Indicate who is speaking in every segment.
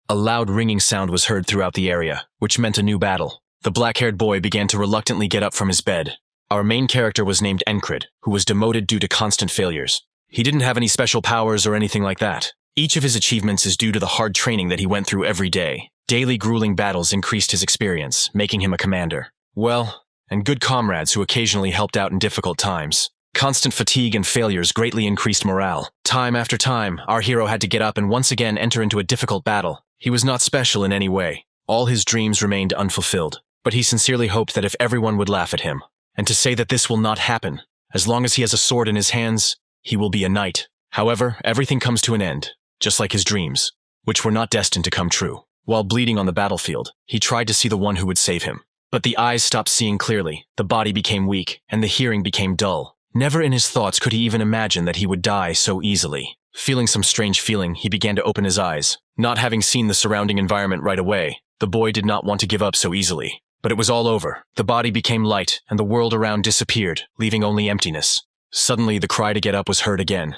Speaker 1: A loud ringing sound was heard throughout the area, which meant a new battle. The black-haired boy began to reluctantly get up from his bed. Our main character was named Encred, who was demoted due to constant failures. He didn't have any special powers or anything like that. Each of his achievements is due to the hard training that he went through every day. Daily grueling battles increased his experience, making him a commander. Well, and good comrades who occasionally helped out in difficult times. Constant fatigue and failures greatly increased morale. Time after time, our hero had to get up and once again enter into a difficult battle. He was not special in any way. All his dreams remained unfulfilled, but he sincerely hoped that if everyone would laugh at him, and to say that this will not happen. As long as he has a sword in his hands, he will be a knight. However, everything comes to an end, just like his dreams, which were not destined to come true. While bleeding on the battlefield, he tried to see the one who would save him. But the eyes stopped seeing clearly, the body became weak, and the hearing became dull. Never in his thoughts could he even imagine that he would die so easily. Feeling some strange feeling, he began to open his eyes. Not having seen the surrounding environment right away, the boy did not want to give up so easily. But it was all over. The body became light, and the world around disappeared, leaving only emptiness. Suddenly, the cry to get up was heard again.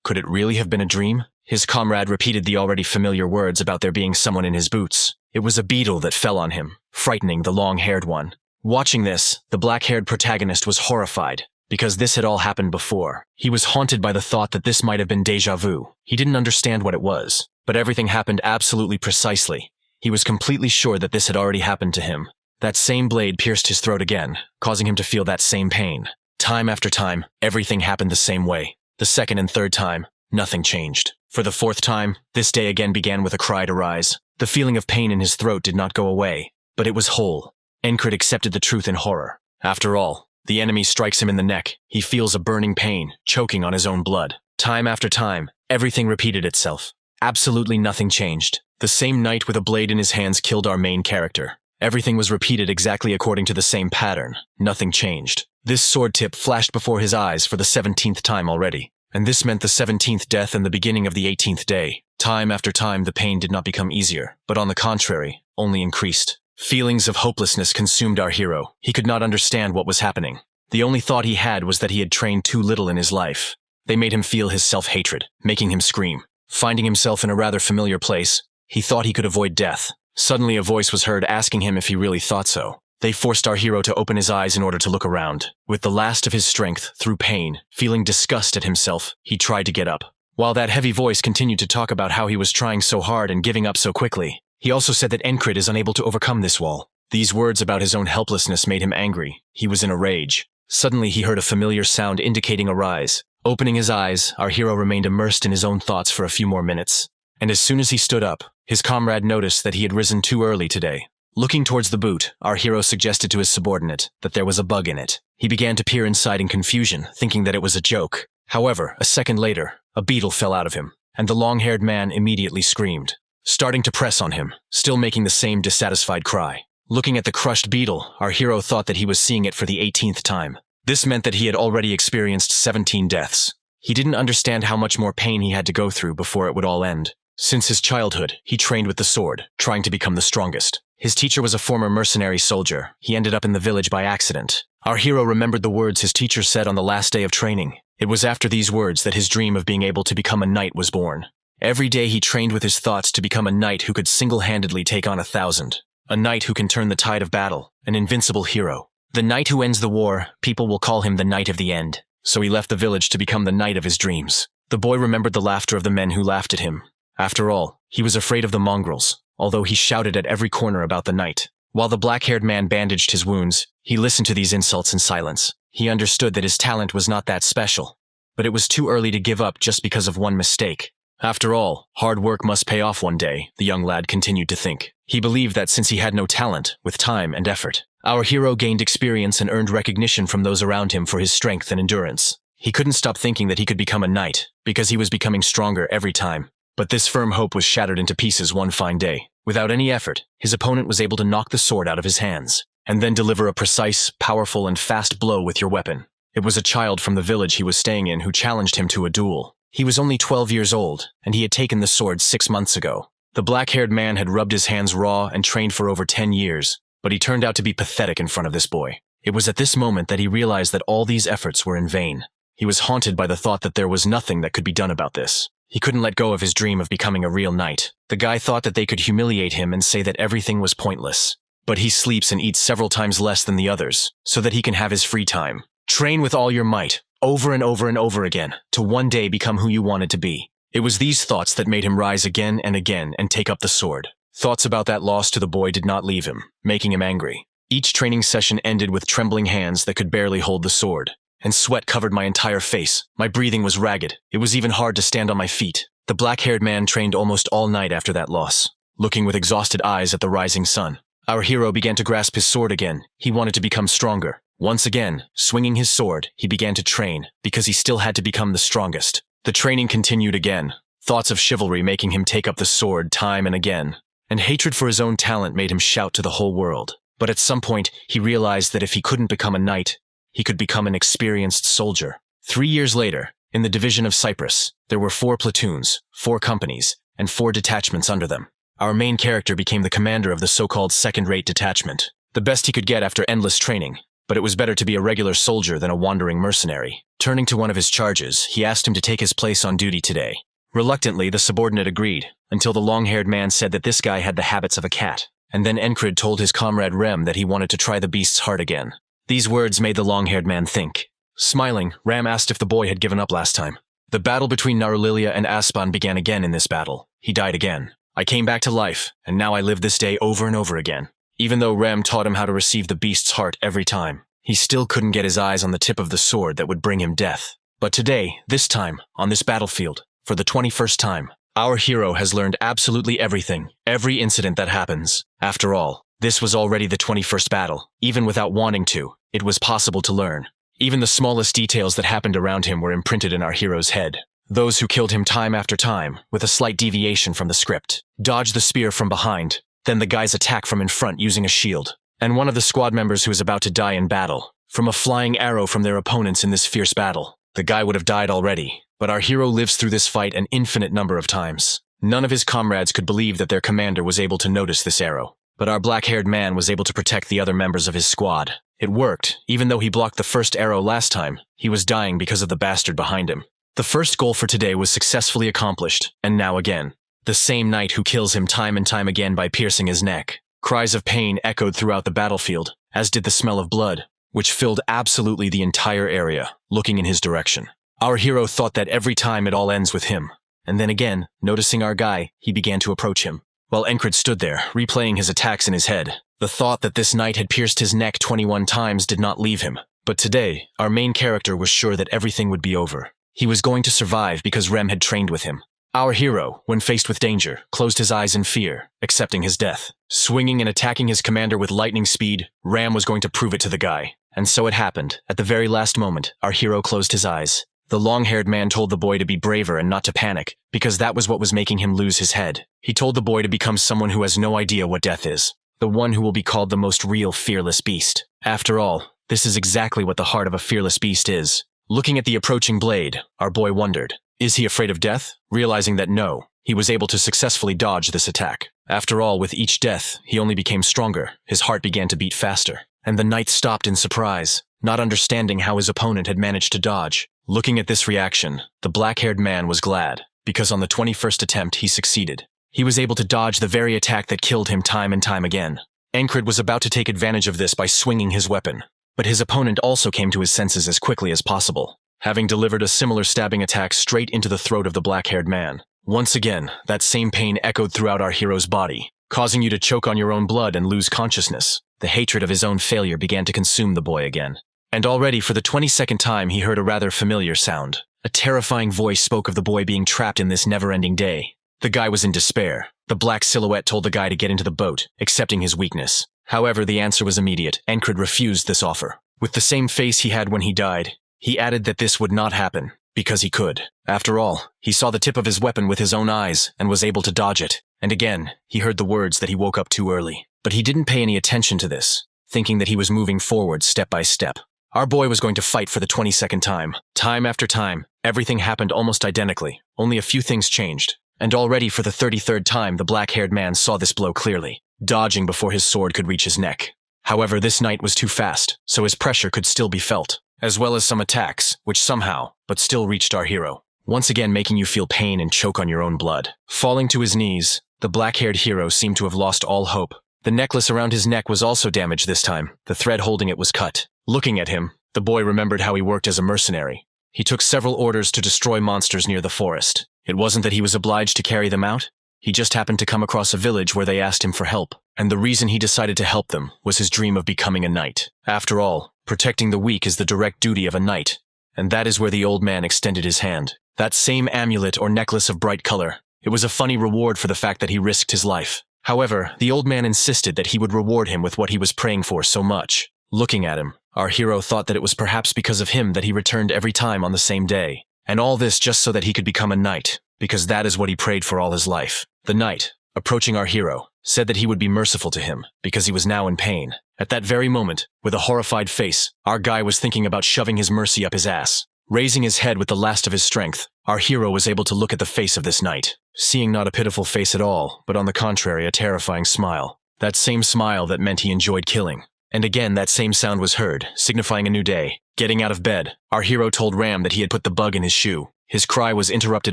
Speaker 1: Could it really have been a dream? His comrade repeated the already familiar words about there being someone in his boots. It was a beetle that fell on him, frightening the long-haired one. Watching this, the black-haired protagonist was horrified, because this had all happened before. He was haunted by the thought that this might have been déjà vu. He didn't understand what it was, but everything happened absolutely precisely. He was completely sure that this had already happened to him. That same blade pierced his throat again, causing him to feel that same pain. Time after time, everything happened the same way. The second and third time, nothing changed. For the fourth time, this day again began with a cry to rise. The feeling of pain in his throat did not go away, but it was whole. Encred accepted the truth in horror. After all, the enemy strikes him in the neck. He feels a burning pain, choking on his own blood. Time after time, everything repeated itself. Absolutely nothing changed. The same knight with a blade in his hands killed our main character. Everything was repeated exactly according to the same pattern. Nothing changed. This sword tip flashed before his eyes for the 17th time already. And this meant the 17th death and the beginning of the 18th day. Time after time, the pain did not become easier, but on the contrary, only increased. Feelings of hopelessness consumed our hero. He could not understand what was happening. The only thought he had was that he had trained too little in his life. They made him feel his self-hatred, making him scream. Finding himself in a rather familiar place, he thought he could avoid death. Suddenly a voice was heard asking him if he really thought so. They forced our hero to open his eyes in order to look around. With the last of his strength, through pain, feeling disgust at himself, he tried to get up. While that heavy voice continued to talk about how he was trying so hard and giving up so quickly, he also said that Encred is unable to overcome this wall. These words about his own helplessness made him angry. He was in a rage. Suddenly he heard a familiar sound indicating a rise. Opening his eyes, our hero remained immersed in his own thoughts for a few more minutes. And as soon as he stood up, his comrade noticed that he had risen too early today. Looking towards the boot, our hero suggested to his subordinate that there was a bug in it. He began to peer inside in confusion, thinking that it was a joke. However, a second later, a beetle fell out of him, and the long-haired man immediately screamed, starting to press on him, still making the same dissatisfied cry. Looking at the crushed beetle, our hero thought that he was seeing it for the 18th time. This meant that he had already experienced 17 deaths. He didn't understand how much more pain he had to go through before it would all end. Since his childhood, he trained with the sword, trying to become the strongest. His teacher was a former mercenary soldier. He ended up in the village by accident. Our hero remembered the words his teacher said on the last day of training. It was after these words that his dream of being able to become a knight was born. Every day he trained with his thoughts to become a knight who could single-handedly take on 1,000. A knight who can turn the tide of battle, an invincible hero. The knight who ends the war, people will call him the Knight of the End. So he left the village to become the knight of his dreams. The boy remembered the laughter of the men who laughed at him. After all, he was afraid of the mongrels, although he shouted at every corner about the knight. While the black-haired man bandaged his wounds, he listened to these insults in silence. He understood that his talent was not that special, but it was too early to give up just because of one mistake. After all, hard work must pay off one day, the young lad continued to think. He believed that since he had no talent, with time and effort, our hero gained experience and earned recognition from those around him for his strength and endurance. He couldn't stop thinking that he could become a knight, because he was becoming stronger every time. But this firm hope was shattered into pieces one fine day. Without any effort, his opponent was able to knock the sword out of his hands, and then deliver a precise, powerful, and fast blow with your weapon. It was a child from the village he was staying in who challenged him to a duel. He was only 12 years old, and he had taken the sword 6 months ago. The black-haired man had rubbed his hands raw and trained for over 10 years, but he turned out to be pathetic in front of this boy. It was at this moment that he realized that all these efforts were in vain. He was haunted by the thought that there was nothing that could be done about this. He couldn't let go of his dream of becoming a real knight. The guy thought that they could humiliate him and say that everything was pointless. But he sleeps and eats several times less than the others, so that he can have his free time. Train with all your might, over and over and over again, to one day become who you wanted to be. It was these thoughts that made him rise again and again and take up the sword. Thoughts about that loss to the boy did not leave him, making him angry. Each training session ended with trembling hands that could barely hold the sword, and sweat covered my entire face. My breathing was ragged. It was even hard to stand on my feet. The black-haired man trained almost all night after that loss, looking with exhausted eyes at the rising sun. Our hero began to grasp his sword again. He wanted to become stronger. Once again, swinging his sword, he began to train, because he still had to become the strongest. The training continued again, thoughts of chivalry making him take up the sword time and again, and hatred for his own talent made him shout to the whole world. But at some point, he realized that if he couldn't become a knight, he could become an experienced soldier. 3 years later, in the division of Cyprus, there were 4 platoons, 4 companies, and 4 detachments under them. Our main character became the commander of the so-called second-rate detachment, the best he could get after endless training, but it was better to be a regular soldier than a wandering mercenary. Turning to one of his charges, he asked him to take his place on duty today. Reluctantly, the subordinate agreed, until the long-haired man said that this guy had the habits of a cat, and then Incurable told his comrade Rem that he wanted to try the beast's heart again. These words made the long-haired man think. Smiling, Ram asked if the boy had given up last time. The battle between Narulilia and Aspan began again in this battle. He died again. I came back to life, and now I live this day over and over again. Even though Rem taught him how to receive the beast's heart every time, he still couldn't get his eyes on the tip of the sword that would bring him death. But today, this time, on this battlefield, for the 21st time, our hero has learned absolutely everything, every incident that happens. After all, this was already the 21st battle. Even without wanting to, it was possible to learn. Even the smallest details that happened around him were imprinted in our hero's head. Those who killed him time after time, with a slight deviation from the script, dodged the spear from behind, then the guy's attack from in front using a shield, and one of the squad members who was about to die in battle, from a flying arrow from their opponents in this fierce battle. The guy would have died already, but our hero lives through this fight an infinite number of times. None of his comrades could believe that their commander was able to notice this arrow, but our black-haired man was able to protect the other members of his squad. It worked, even though he blocked the first arrow last time. He was dying because of the bastard behind him. The first goal for today was successfully accomplished, and now again. The same knight who kills him time and time again by piercing his neck. Cries of pain echoed throughout the battlefield, as did the smell of blood, which filled absolutely the entire area, looking in his direction. Our hero thought that every time it all ends with him. And then again, noticing our guy, he began to approach him. While Incurable stood there, replaying his attacks in his head, the thought that this knight had pierced his neck 21 times did not leave him. But today, our main character was sure that everything would be over. He was going to survive because Rem had trained with him. Our hero, when faced with danger, closed his eyes in fear, accepting his death. Swinging and attacking his commander with lightning speed, Ram was going to prove it to the guy. And so it happened. At the very last moment, our hero closed his eyes. The long-haired man told the boy to be braver and not to panic, because that was what was making him lose his head. He told the boy to become someone who has no idea what death is. The one who will be called the most real fearless beast. After all, this is exactly what the heart of a fearless beast is. Looking at the approaching blade, our boy wondered, is he afraid of death? Realizing that no, he was able to successfully dodge this attack. After all, with each death, he only became stronger. His heart began to beat faster. And the knight stopped in surprise, not understanding how his opponent had managed to dodge. Looking at this reaction, the black-haired man was glad, because on the 21st attempt he succeeded. He was able to dodge the very attack that killed him time and time again. Incurable was about to take advantage of this by swinging his weapon, but his opponent also came to his senses as quickly as possible, having delivered a similar stabbing attack straight into the throat of the black-haired man. Once again, that same pain echoed throughout our hero's body, causing you to choke on your own blood and lose consciousness. The hatred of his own failure began to consume the boy again. And already for the 22nd time he heard a rather familiar sound. A terrifying voice spoke of the boy being trapped in this never-ending day. The guy was in despair. The black silhouette told the guy to get into the boat, accepting his weakness. However, the answer was immediate. Incurable refused this offer. With the same face he had when he died, he added that this would not happen, because he could. After all, he saw the tip of his weapon with his own eyes and was able to dodge it. And again, he heard the words that he woke up too early. But he didn't pay any attention to this, thinking that he was moving forward step by step. Our boy was going to fight for the 22nd time. Time after time, everything happened almost identically. Only a few things changed. And already for the 33rd time, the black-haired man saw this blow clearly, dodging before his sword could reach his neck. However, this knight was too fast, so his pressure could still be felt, as well as some attacks, which somehow, but still reached our hero. once again making you feel pain and choke on your own blood. Falling to his knees, the black-haired hero seemed to have lost all hope. The necklace around his neck was also damaged this time. The thread holding it was cut. Looking at him, the boy remembered how he worked as a mercenary. He took several orders to destroy monsters near the forest. It wasn't that he was obliged to carry them out. He just happened to come across a village where they asked him for help, and the reason he decided to help them was his dream of becoming a knight. After all, protecting the weak is the direct duty of a knight, and that is where the old man extended his hand. That same amulet or necklace of bright color. It was a funny reward for the fact that he risked his life. However, the old man insisted that he would reward him with what he was praying for so much. Looking at him, our hero thought that it was perhaps because of him that he returned every time on the same day. And all this just so that he could become a knight, because that is what he prayed for all his life. The knight, approaching our hero, said that he would be merciful to him, because he was now in pain. At that very moment, with a horrified face, our guy was thinking about shoving his mercy up his ass. Raising his head with the last of his strength, our hero was able to look at the face of this knight, seeing not a pitiful face at all, but on the contrary a terrifying smile. That same smile that meant he enjoyed killing. And again that same sound was heard, signifying a new day. Getting out of bed, our hero told Ram that he had put the bug in his shoe. His cry was interrupted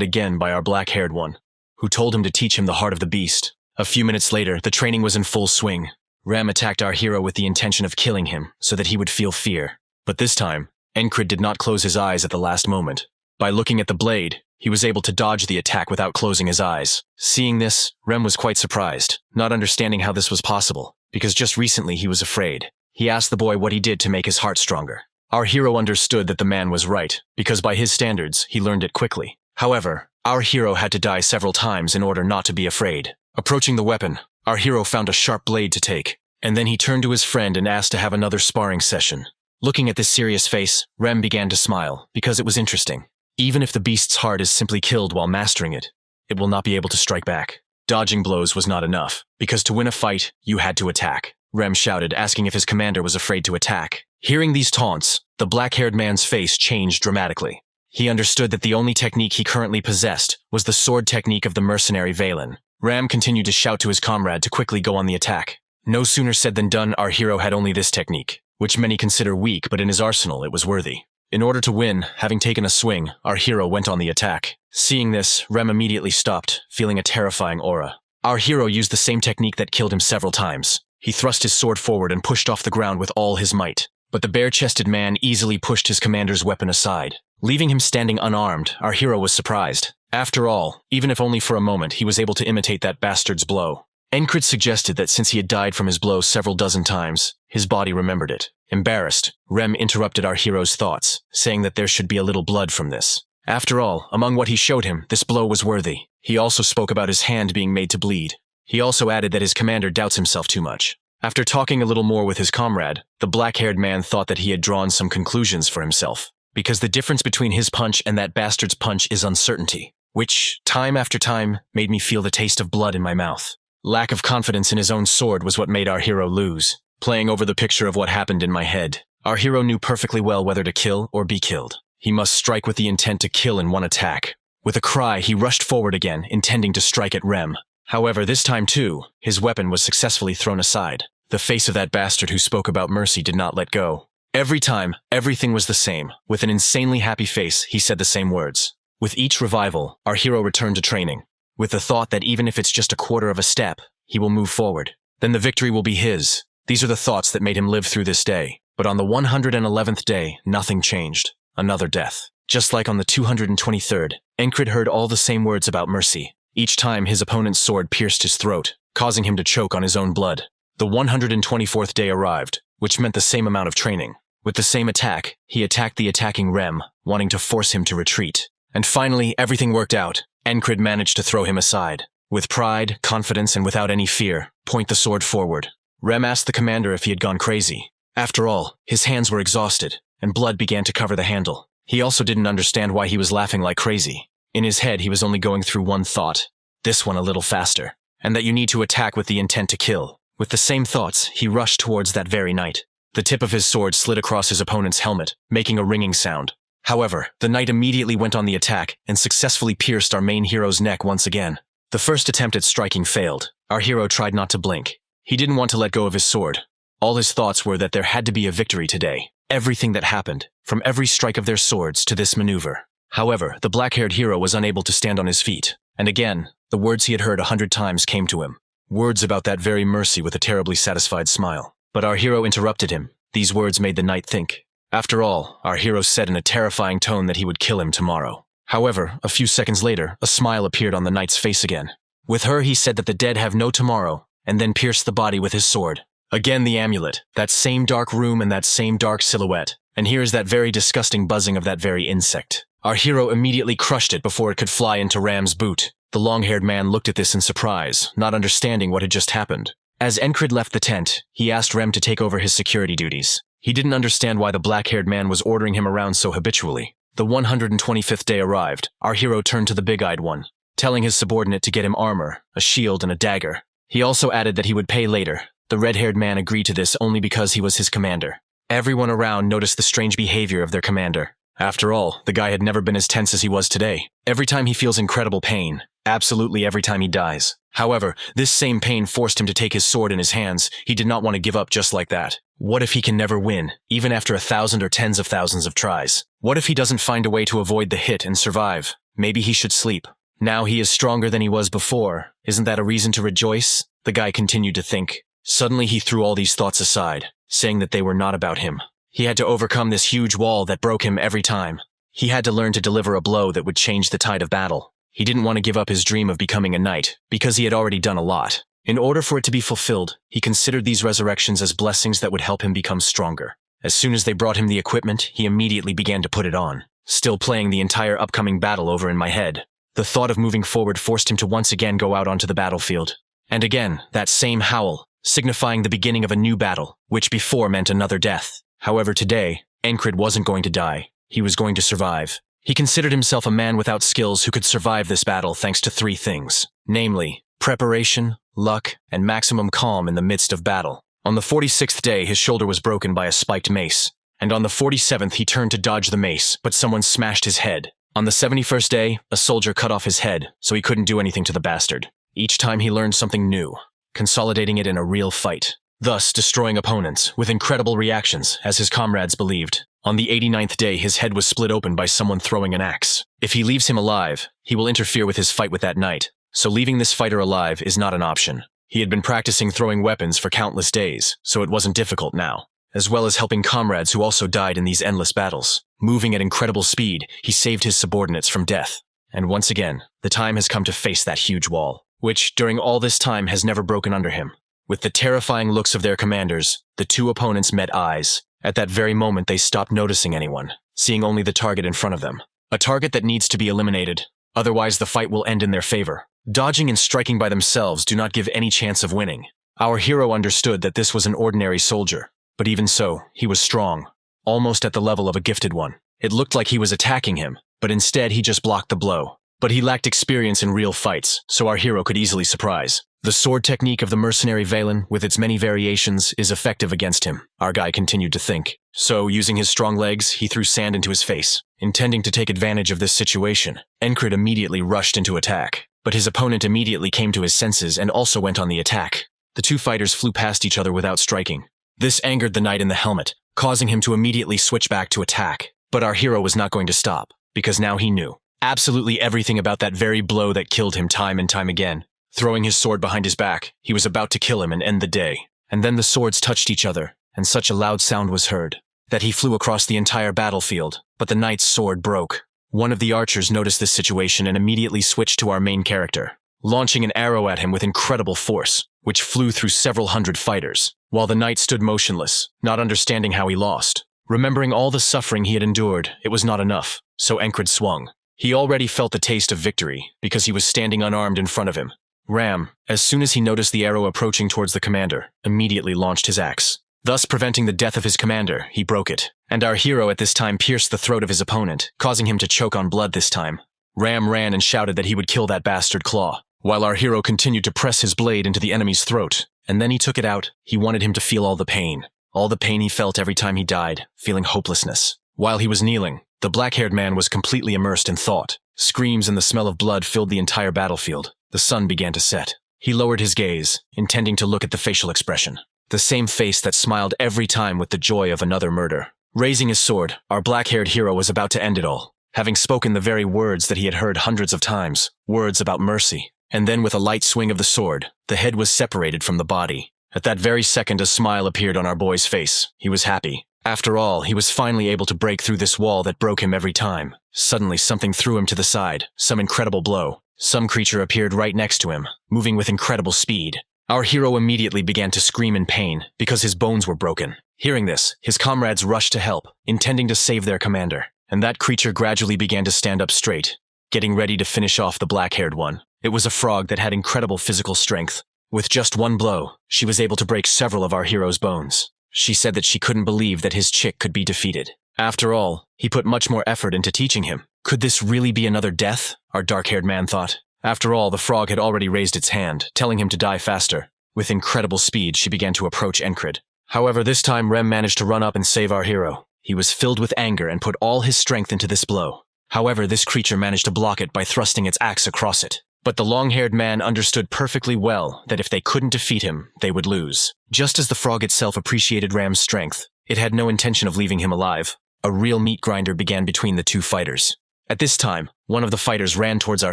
Speaker 1: again by our black-haired one, who told him to teach him the heart of the beast. A few minutes later, the training was in full swing. Ram attacked our hero with the intention of killing him, so that he would feel fear. But this time, Incurable did not close his eyes at the last moment. By looking at the blade, he was able to dodge the attack without closing his eyes. Seeing this, Rem was quite surprised, not understanding how this was possible, because just recently he was afraid. He asked the boy what he did to make his heart stronger. Our hero understood that the man was right, because by his standards, he learned it quickly. However, our hero had to die several times in order not to be afraid. Approaching the weapon, our hero found a sharp blade to take, and then he turned to his friend and asked to have another sparring session. Looking at this serious face, Rem began to smile, because it was interesting. Even if the beast's heart is simply killed while mastering it, it will not be able to strike back. Dodging blows was not enough, because to win a fight, you had to attack. Rem shouted, asking if his commander was afraid to attack. Hearing these taunts, the black-haired man's face changed dramatically. He understood that the only technique he currently possessed was the sword technique of the mercenary Valen. Ram continued to shout to his comrade to quickly go on the attack. No sooner said than done, our hero had only this technique, which many consider weak, but in his arsenal it was worthy. In order to win, having taken a swing, our hero went on the attack. Seeing this, Rem immediately stopped, feeling a terrifying aura. Our hero used the same technique that killed him several times. He thrust his sword forward and pushed off the ground with all his might. But the bare-chested man easily pushed his commander's weapon aside. Leaving him standing unarmed, our hero was surprised. After all, even if only for a moment, he was able to imitate that bastard's blow. Incurable suggested that since he had died from his blow several dozen times, his body remembered it. Embarrassed, Rem interrupted our hero's thoughts, saying that there should be a little blood from this. After all, among what he showed him, this blow was worthy. He also spoke about his hand being made to bleed. He also added that his commander doubts himself too much. After talking a little more with his comrade, the black-haired man thought that he had drawn some conclusions for himself. Because the difference between his punch and that bastard's punch is uncertainty, which, time after time, made me feel the taste of blood in my mouth. Lack of confidence in his own sword was what made our hero lose. Playing over the picture of what happened in my head, our hero knew perfectly well whether to kill or be killed. He must strike with the intent to kill in one attack. With a cry, he rushed forward again, intending to strike at Rem. However, this time too, his weapon was successfully thrown aside. The face of that bastard who spoke about mercy did not let go. Every time, everything was the same. With an insanely happy face, he said the same words. With each revival, our hero returned to training, with the thought that even if it's just a quarter of a step, he will move forward. Then the victory will be his. These are the thoughts that made him live through this day. But on the 111th day, nothing changed. Another death. Just like on the 223rd, Incurable heard all the same words about mercy. Each time his opponent's sword pierced his throat, causing him to choke on his own blood. The 124th day arrived, which meant the same amount of training. With the same attack, he attacked the attacking Rem, wanting to force him to retreat. And finally, everything worked out. Incurable managed to throw him aside. With pride, confidence, and without any fear, point the sword forward. Rem asked the commander if he had gone crazy. After all, his hands were exhausted, and blood began to cover the handle. He also didn't understand why he was laughing like crazy. In his head, he was only going through one thought. This one a little faster. And that you need to attack with the intent to kill. With the same thoughts, he rushed towards that very knight. The tip of his sword slid across his opponent's helmet, making a ringing sound. However, the knight immediately went on the attack and successfully pierced our main hero's neck once again. The first attempt at striking failed. Our hero tried not to blink. He didn't want to let go of his sword. All his thoughts were that there had to be a victory today. Everything that happened, from every strike of their swords to this maneuver. However, the black-haired hero was unable to stand on his feet. And again, the words he had heard 100 times came to him. Words about that very mercy with a terribly satisfied smile. But our hero interrupted him. These words made the knight think. After all, our hero said in a terrifying tone that he would kill him tomorrow. However, a few seconds later, a smile appeared on the knight's face again. With her, he said that the dead have no tomorrow, and then pierced the body with his sword. Again the amulet, that same dark room and that same dark silhouette. And here is that very disgusting buzzing of that very insect. Our hero immediately crushed it before it could fly into Ram's boot. The long-haired man looked at this in surprise, not understanding what had just happened. As Encred left the tent, he asked Rem to take over his security duties. He didn't understand why the black-haired man was ordering him around so habitually. The 125th day arrived. Our hero turned to the big-eyed one, telling his subordinate to get him armor, a shield, and a dagger. He also added that he would pay later. The red-haired man agreed to this only because he was his commander. Everyone around noticed the strange behavior of their commander. After all, the guy had never been as tense as he was today. Every time he feels incredible pain. Absolutely every time he dies. However, this same pain forced him to take his sword in his hands. He did not want to give up just like that. What if he can never win, even after 1,000 or tens of thousands of tries? What if he doesn't find a way to avoid the hit and survive? Maybe he should sleep. Now he is stronger than he was before. Isn't that a reason to rejoice? The guy continued to think. Suddenly he threw all these thoughts aside, saying that they were not about him. He had to overcome this huge wall that broke him every time. He had to learn to deliver a blow that would change the tide of battle. He didn't want to give up his dream of becoming a knight, because he had already done a lot. In order for it to be fulfilled, he considered these resurrections as blessings that would help him become stronger. As soon as they brought him the equipment, he immediately began to put it on, still playing the entire upcoming battle over in my head. The thought of moving forward forced him to once again go out onto the battlefield. And again, that same howl, signifying the beginning of a new battle, which before meant another death. However, today, Encred wasn't going to die. He was going to survive. He considered himself a man without skills who could survive this battle thanks to 3 things, namely, preparation, luck, and maximum calm in the midst of battle. On the 46th day, his shoulder was broken by a spiked mace, and on the 47th he turned to dodge the mace, but someone smashed his head. On the 71st day, a soldier cut off his head, so he couldn't do anything to the bastard. Each time he learned something new, consolidating it in a real fight, thus destroying opponents with incredible reactions, as his comrades believed. On the 89th day, his head was split open by someone throwing an axe. If he leaves him alive, he will interfere with his fight with that knight, so leaving this fighter alive is not an option. He had been practicing throwing weapons for countless days, so it wasn't difficult now, as well as helping comrades who also died in these endless battles. Moving at incredible speed, he saved his subordinates from death. And once again, the time has come to face that huge wall, which, during all this time, has never broken under him. With the terrifying looks of their commanders, the 2 opponents met eyes. At that very moment, they stopped noticing anyone, seeing only the target in front of them. A target that needs to be eliminated, otherwise the fight will end in their favor. Dodging and striking by themselves do not give any chance of winning. Our hero understood that this was an ordinary soldier, but even so, he was strong, almost at the level of a gifted one. It looked like he was attacking him, but instead he just blocked the blow. But he lacked experience in real fights, so our hero could easily surprise. The sword technique of the mercenary Valen, with its many variations, is effective against him, our guy continued to think. So, using his strong legs, he threw sand into his face. Intending to take advantage of this situation, Encred immediately rushed into attack. But his opponent immediately came to his senses and also went on the attack. The 2 fighters flew past each other without striking. This angered the knight in the helmet, causing him to immediately switch back to attack. But our hero was not going to stop, because now he knew absolutely everything about that very blow that killed him time and time again. Throwing his sword behind his back, he was about to kill him and end the day. And then the swords touched each other, and such a loud sound was heard that he flew across the entire battlefield, but the knight's sword broke. One of the archers noticed this situation and immediately switched to our main character, launching an arrow at him with incredible force, which flew through several hundred fighters, while the knight stood motionless, not understanding how he lost. Remembering all the suffering he had endured, it was not enough, so Encred swung. He already felt the taste of victory, because he was standing unarmed in front of him. Ram, as soon as he noticed the arrow approaching towards the commander, immediately launched his axe. Thus preventing the death of his commander, he broke it. And our hero at this time pierced the throat of his opponent, causing him to choke on blood this time. Ram ran and shouted that he would kill that bastard Claw, while our hero continued to press his blade into the enemy's throat. And then he took it out. He wanted him to feel all the pain he felt every time he died, feeling hopelessness. While he was kneeling, the black-haired man was completely immersed in thought. Screams and the smell of blood filled the entire battlefield. The sun began to set. He lowered his gaze, intending to look at the facial expression. The same face that smiled every time with the joy of another murder. Raising his sword, our black-haired hero was about to end it all. having spoken the very words that he had heard hundreds of times, words about mercy. And then with a light swing of the sword, the head was separated from the body. At that very second, a smile appeared on our boy's face. He was happy. After all, he was finally able to break through this wall that broke him every time. Suddenly, something threw him to the side, some incredible blow. Some creature appeared right next to him, moving with incredible speed. Our hero immediately began to scream in pain because his bones were broken. Hearing this, his comrades rushed to help, intending to save their commander. And that creature gradually began to stand up straight, getting ready to finish off the black-haired one. It was a frog that had incredible physical strength. With just one blow, she was able to break several of our hero's bones. She said that she couldn't believe that his chick could be defeated. After all, he put much more effort into teaching him. Could this really be another death? Our dark-haired man thought. After all, the frog had already raised its hand, telling him to die faster. With incredible speed, she began to approach Encred. However, this time Rem managed to run up and save our hero. He was filled with anger and put all his strength into this blow. However, this creature managed to block it by thrusting its axe across it. But the long-haired man understood perfectly well that if they couldn't defeat him, they would lose. Just as the frog itself appreciated Ram's strength, it had no intention of leaving him alive. A real meat grinder began between the two fighters. At this time, one of the fighters ran towards our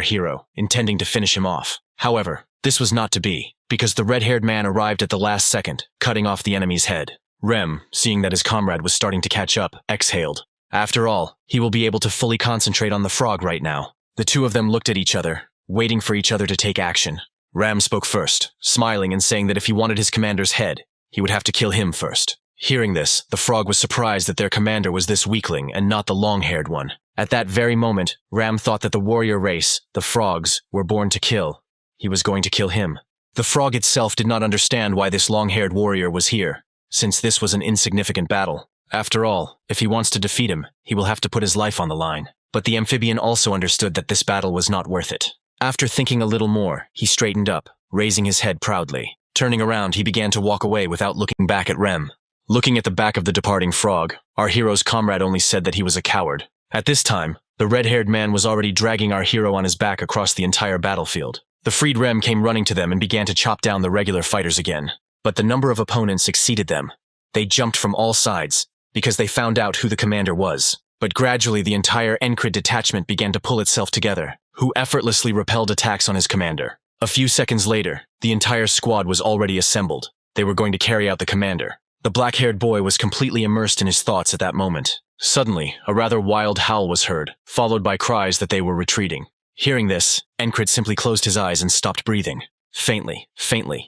Speaker 1: hero, intending to finish him off. However, this was not to be, because the red-haired man arrived at the last second, cutting off the enemy's head. Rem, seeing that his comrade was starting to catch up, exhaled. After all, he will be able to fully concentrate on the frog right now. The two of them looked at each other, waiting for each other to take action. Ram spoke first, smiling and saying that if he wanted his commander's head, he would have to kill him first. Hearing this, the frog was surprised that their commander was this weakling and not the long-haired one. At that very moment, Ram thought that the warrior race, the frogs, were born to kill. He was going to kill him. The frog itself did not understand why this long-haired warrior was here, since this was an insignificant battle. After all, if he wants to defeat him, he will have to put his life on the line. But the amphibian also understood that this battle was not worth it. After thinking a little more, he straightened up, raising his head proudly. Turning around, he began to walk away without looking back at Rem. Looking at the back of the departing frog, our hero's comrade only said that he was a coward. At this time, the red-haired man was already dragging our hero on his back across the entire battlefield. The freed Rem came running to them and began to chop down the regular fighters again. But the number of opponents exceeded them. They jumped from all sides, because they found out who the commander was. But gradually the entire Encred detachment began to pull itself together, who effortlessly repelled attacks on his commander. A few seconds later, the entire squad was already assembled. They were going to carry out the commander. The black-haired boy was completely immersed in his thoughts at that moment. Suddenly, a rather wild howl was heard, followed by cries that they were retreating. Hearing this, Encred simply closed his eyes and stopped breathing. Faintly,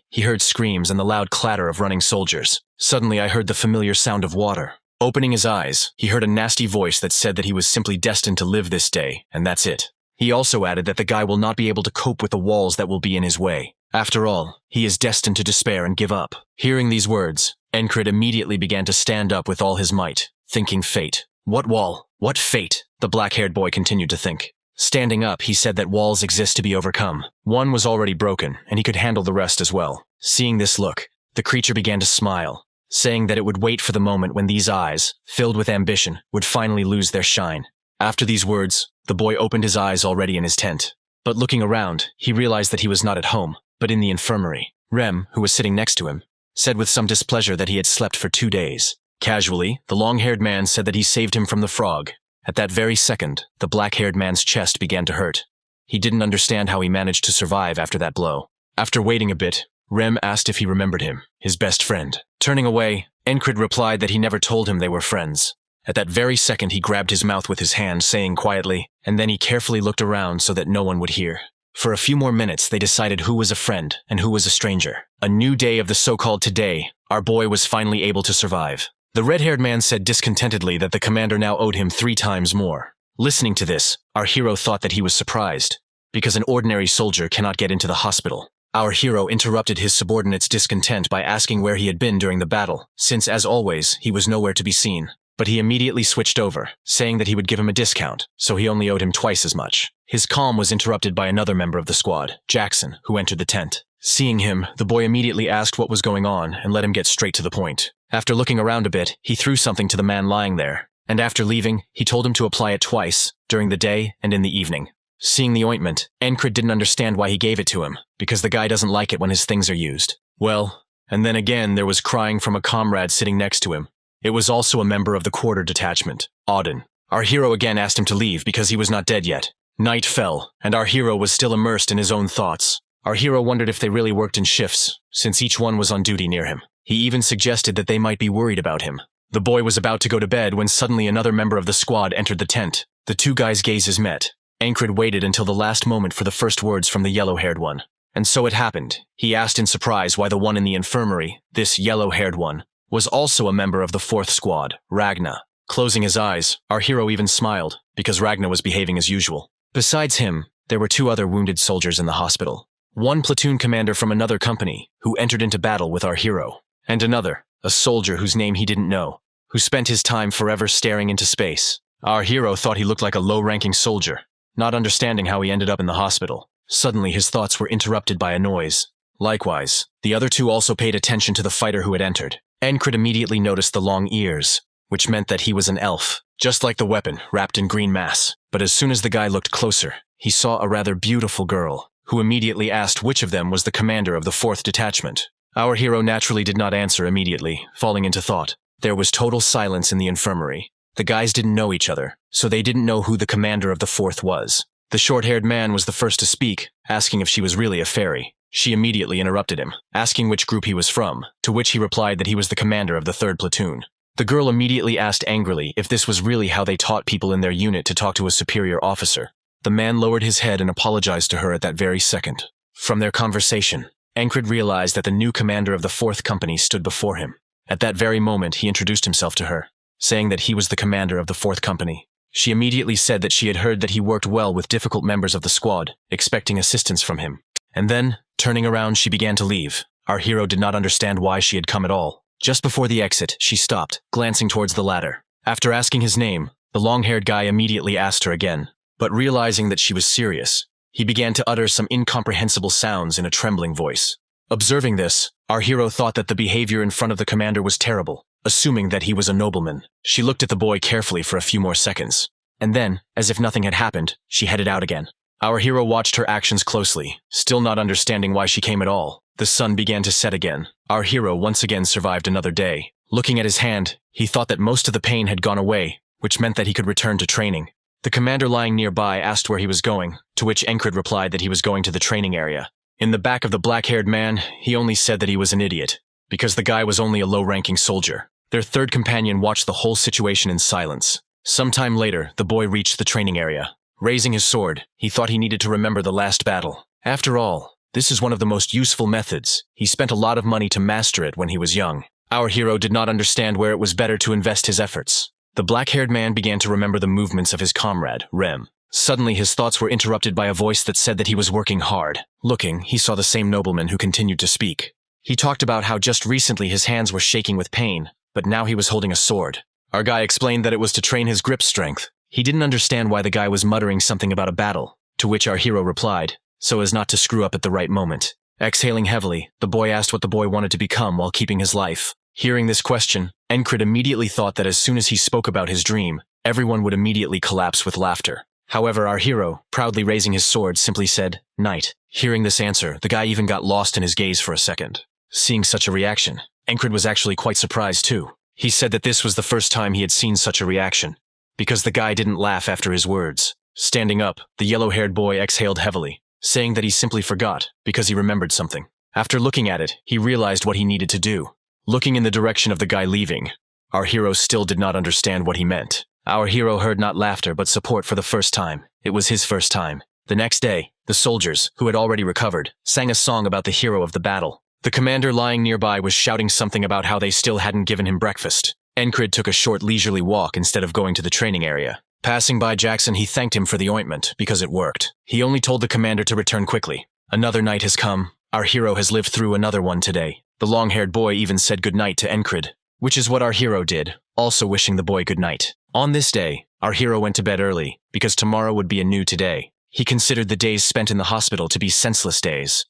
Speaker 1: he heard screams and the loud clatter of running soldiers. Suddenly I heard the familiar sound of water. Opening his eyes, he heard a nasty voice that said that he was simply destined to live this day, and that's it. He also added that the guy will not be able to cope with the walls that will be in his way. After all, he is destined to despair and give up. Hearing these words, Encred immediately began to stand up with all his might, thinking fate. What wall? What fate? The black-haired boy continued to think. Standing up, he said that walls exist to be overcome. One was already broken, and he could handle the rest as well. Seeing this look, the creature began to smile, saying that it would wait for the moment when these eyes, filled with ambition, would finally lose their shine. After these words, the boy opened his eyes already in his tent. But looking around, he realized that he was not at home, but in the infirmary. Rem, who was sitting next to him, said with some displeasure that he had slept for 2 days. Casually, the long-haired man said that he saved him from the frog. At that very second, the black-haired man's chest began to hurt. He didn't understand how he managed to survive after that blow. After waiting a bit, Rem asked if he remembered him, his best friend. Turning away, Encred replied that he never told him they were friends. At that very second, he grabbed his mouth with his hand, saying quietly, and then he carefully looked around so that no one would hear. For a few more minutes, they decided who was a friend and who was a stranger. A new day of the so-called today, our boy was finally able to survive. The red-haired man said discontentedly that the commander now owed him 3 times more. Listening to this, our hero thought that he was surprised, because an ordinary soldier cannot get into the hospital. Our hero interrupted his subordinate's discontent by asking where he had been during the battle, since, as always, he was nowhere to be seen. But he immediately switched over, saying that he would give him a discount, so he only owed him twice as much. His calm was interrupted by another member of the squad, Jackson, who entered the tent. Seeing him, the boy immediately asked what was going on and let him get straight to the point. After looking around a bit, he threw something to the man lying there, and after leaving, he told him to apply it twice, during the day and in the evening. Seeing the ointment, Encred didn't understand why he gave it to him, because the guy doesn't like it when his things are used. Well, and then again there was crying from a comrade sitting next to him. It was also a member of the quarter detachment, Auden. Our hero again asked him to leave because he was not dead yet. Night fell, and our hero was still immersed in his own thoughts. Our hero wondered if they really worked in shifts, since each one was on duty near him. He even suggested that they might be worried about him. The boy was about to go to bed when suddenly another member of the squad entered the tent. The two guys' gazes met. Incurable waited until the last moment for the first words from the yellow-haired one. And so it happened. He asked in surprise why the one in the infirmary, this yellow-haired one, was also a member of the fourth squad, Ragna. Closing his eyes, our hero even smiled, because Ragna was behaving as usual. Besides him, there were two other wounded soldiers in the hospital. One platoon commander from another company, who entered into battle with our hero. And another, a soldier whose name he didn't know, who spent his time forever staring into space. Our hero thought he looked like a low-ranking soldier, not understanding how he ended up in the hospital. Suddenly his thoughts were interrupted by a noise. Likewise, the other two also paid attention to the fighter who had entered. Incurable immediately noticed the long ears, which meant that he was an elf, just like the weapon, wrapped in green mass. But as soon as the guy looked closer, he saw a rather beautiful girl, who immediately asked which of them was the commander of the 4th detachment. Our hero naturally did not answer immediately, falling into thought. There was total silence in the infirmary. The guys didn't know each other, so they didn't know who the commander of the 4th was. The short-haired man was the first to speak, asking if she was really a fairy. She immediately interrupted him, asking which group he was from, to which he replied that he was the commander of the 3rd platoon. The girl immediately asked angrily if this was really how they taught people in their unit to talk to a superior officer. The man lowered his head and apologized to her at that very second. From their conversation, Incurable realized that the new commander of the 4th company stood before him. At that very moment, he introduced himself to her, saying that he was the commander of the 4th company. She immediately said that she had heard that he worked well with difficult members of the squad, expecting assistance from him. And then, turning around, she began to leave. Our hero did not understand why she had come at all. Just before the exit, she stopped, glancing towards the ladder. After asking his name, the long-haired guy immediately asked her again. But realizing that she was serious, he began to utter some incomprehensible sounds in a trembling voice. Observing this, our hero thought that the behavior in front of the commander was terrible. Assuming that he was a nobleman, she looked at the boy carefully for a few more seconds. And then, as if nothing had happened, she headed out again. Our hero watched her actions closely, still not understanding why she came at all. The sun began to set again. Our hero once again survived another day. Looking at his hand, he thought that most of the pain had gone away, which meant that he could return to training. The commander lying nearby asked where he was going, to which Incurable replied that he was going to the training area. In the back of the black-haired man, he only said that he was an idiot, because the guy was only a low-ranking soldier. Their third companion watched the whole situation in silence. Sometime later, the boy reached the training area. Raising his sword, he thought he needed to remember the last battle. After all, this is one of the most useful methods. He spent a lot of money to master it when he was young. Our hero did not understand where it was better to invest his efforts. The black-haired man began to remember the movements of his comrade, Rem. Suddenly, his thoughts were interrupted by a voice that said that he was working hard. Looking, he saw the same nobleman who continued to speak. He talked about how just recently his hands were shaking with pain, but now he was holding a sword. Our guy explained that it was to train his grip strength. He didn't understand why the guy was muttering something about a battle, to which our hero replied, so as not to screw up at the right moment. Exhaling heavily, the boy asked what the boy wanted to become while keeping his life. Hearing this question, Incurable immediately thought that as soon as he spoke about his dream, everyone would immediately collapse with laughter. However, our hero, proudly raising his sword, simply said, "Knight." Hearing this answer, the guy even got lost in his gaze for a second. Seeing such a reaction, Incurable was actually quite surprised too. He said that this was the first time he had seen such a reaction, because the guy didn't laugh after his words. Standing up, the yellow-haired boy exhaled heavily, saying that he simply forgot, because he remembered something. After looking at it, he realized what he needed to do. Looking in the direction of the guy leaving, our hero still did not understand what he meant. Our hero heard not laughter but support for the first time. It was his first time. The next day, the soldiers, who had already recovered, sang a song about the hero of the battle. The commander lying nearby was shouting something about how they still hadn't given him breakfast. Incurable took a short leisurely walk instead of going to the training area. Passing by Jackson, he thanked him for the ointment, because it worked. He only told the commander to return quickly. Another night has come. Our hero has lived through another one today. The long-haired boy even said goodnight to Incurable, which is what our hero did, also wishing the boy good night. On this day, our hero went to bed early, because tomorrow would be a new today. He considered the days spent in the hospital to be senseless days.